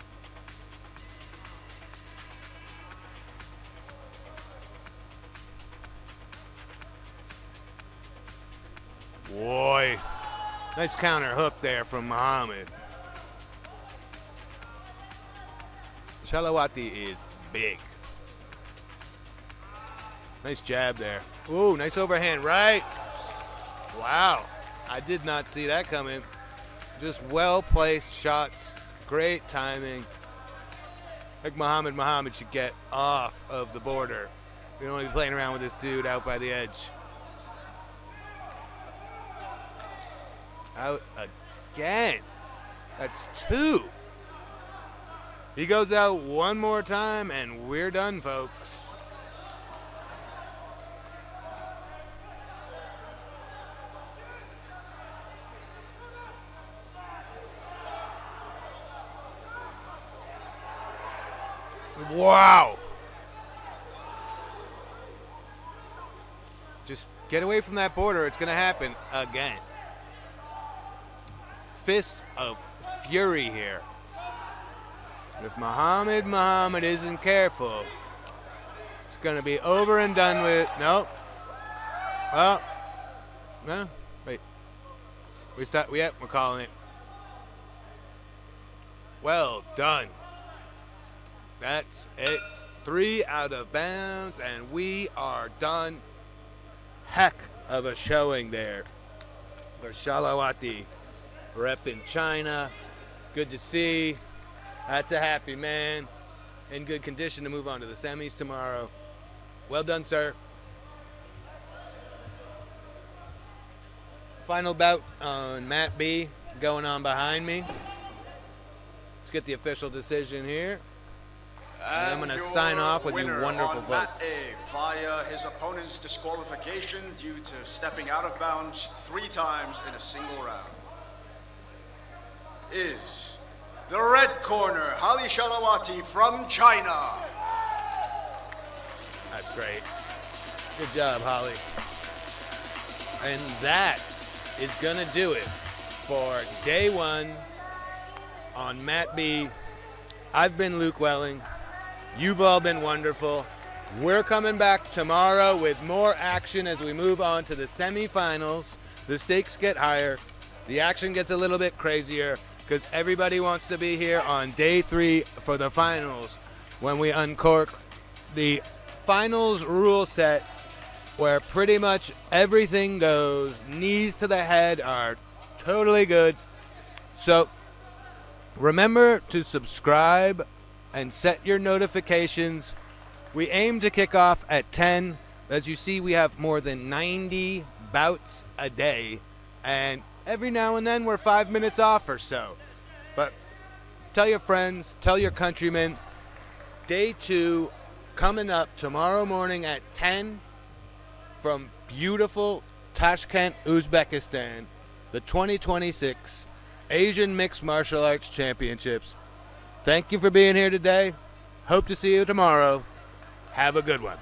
Boy, nice counter hook there from Muhammad. Shalawati is big. Nice jab there. Ooh, nice overhand right. Wow, I did not see that coming. Just well-placed shots, great timing. I think Muhammad should get off of the border. We don't want to be playing around with this dude out by the edge. Out again. That's two. He goes out one more time, and we're done, folks. Wow. Just get away from that border. It's going to happen again. Fists of fury here. If Muhammad isn't careful, it's going to be over and done with. Nope. Well, no. Wait. We're calling it. Well done. That's it. 3 out of bounds, and we are done. Heck of a showing there for Shalawati, repping China. Good to see. That's a happy man. In good condition to move on to the semis tomorrow. Well done, sir. Final bout on Mat B going on behind me. Let's get the official decision here. And I'm going to sign off with you wonderful folks. Mat A via his opponent's disqualification due to stepping out of bounds 3 times in a single round is the red corner, Hali Shalawati from China. That's great. Good job, Holly. And that is going to do it for day 1 on Mat B. I've been Luke Welling. You've all been wonderful. We're coming back tomorrow with more action as we move on to the semifinals. The stakes get higher. The action gets a little bit crazier because everybody wants to be here on day 3 for the finals when we uncork the finals rule set where pretty much everything goes. Knees to the head are totally good. So remember to subscribe and set your notifications. We aim to kick off at 10. As you see, we have more than 90 bouts a day, and every now and then we're 5 minutes off or so. But tell your friends, tell your countrymen, day 2 coming up tomorrow morning at 10 from beautiful Tashkent, Uzbekistan, the 2026 Asian Mixed Martial Arts Championships. Thank you for being here today. Hope to see you tomorrow. Have a good one.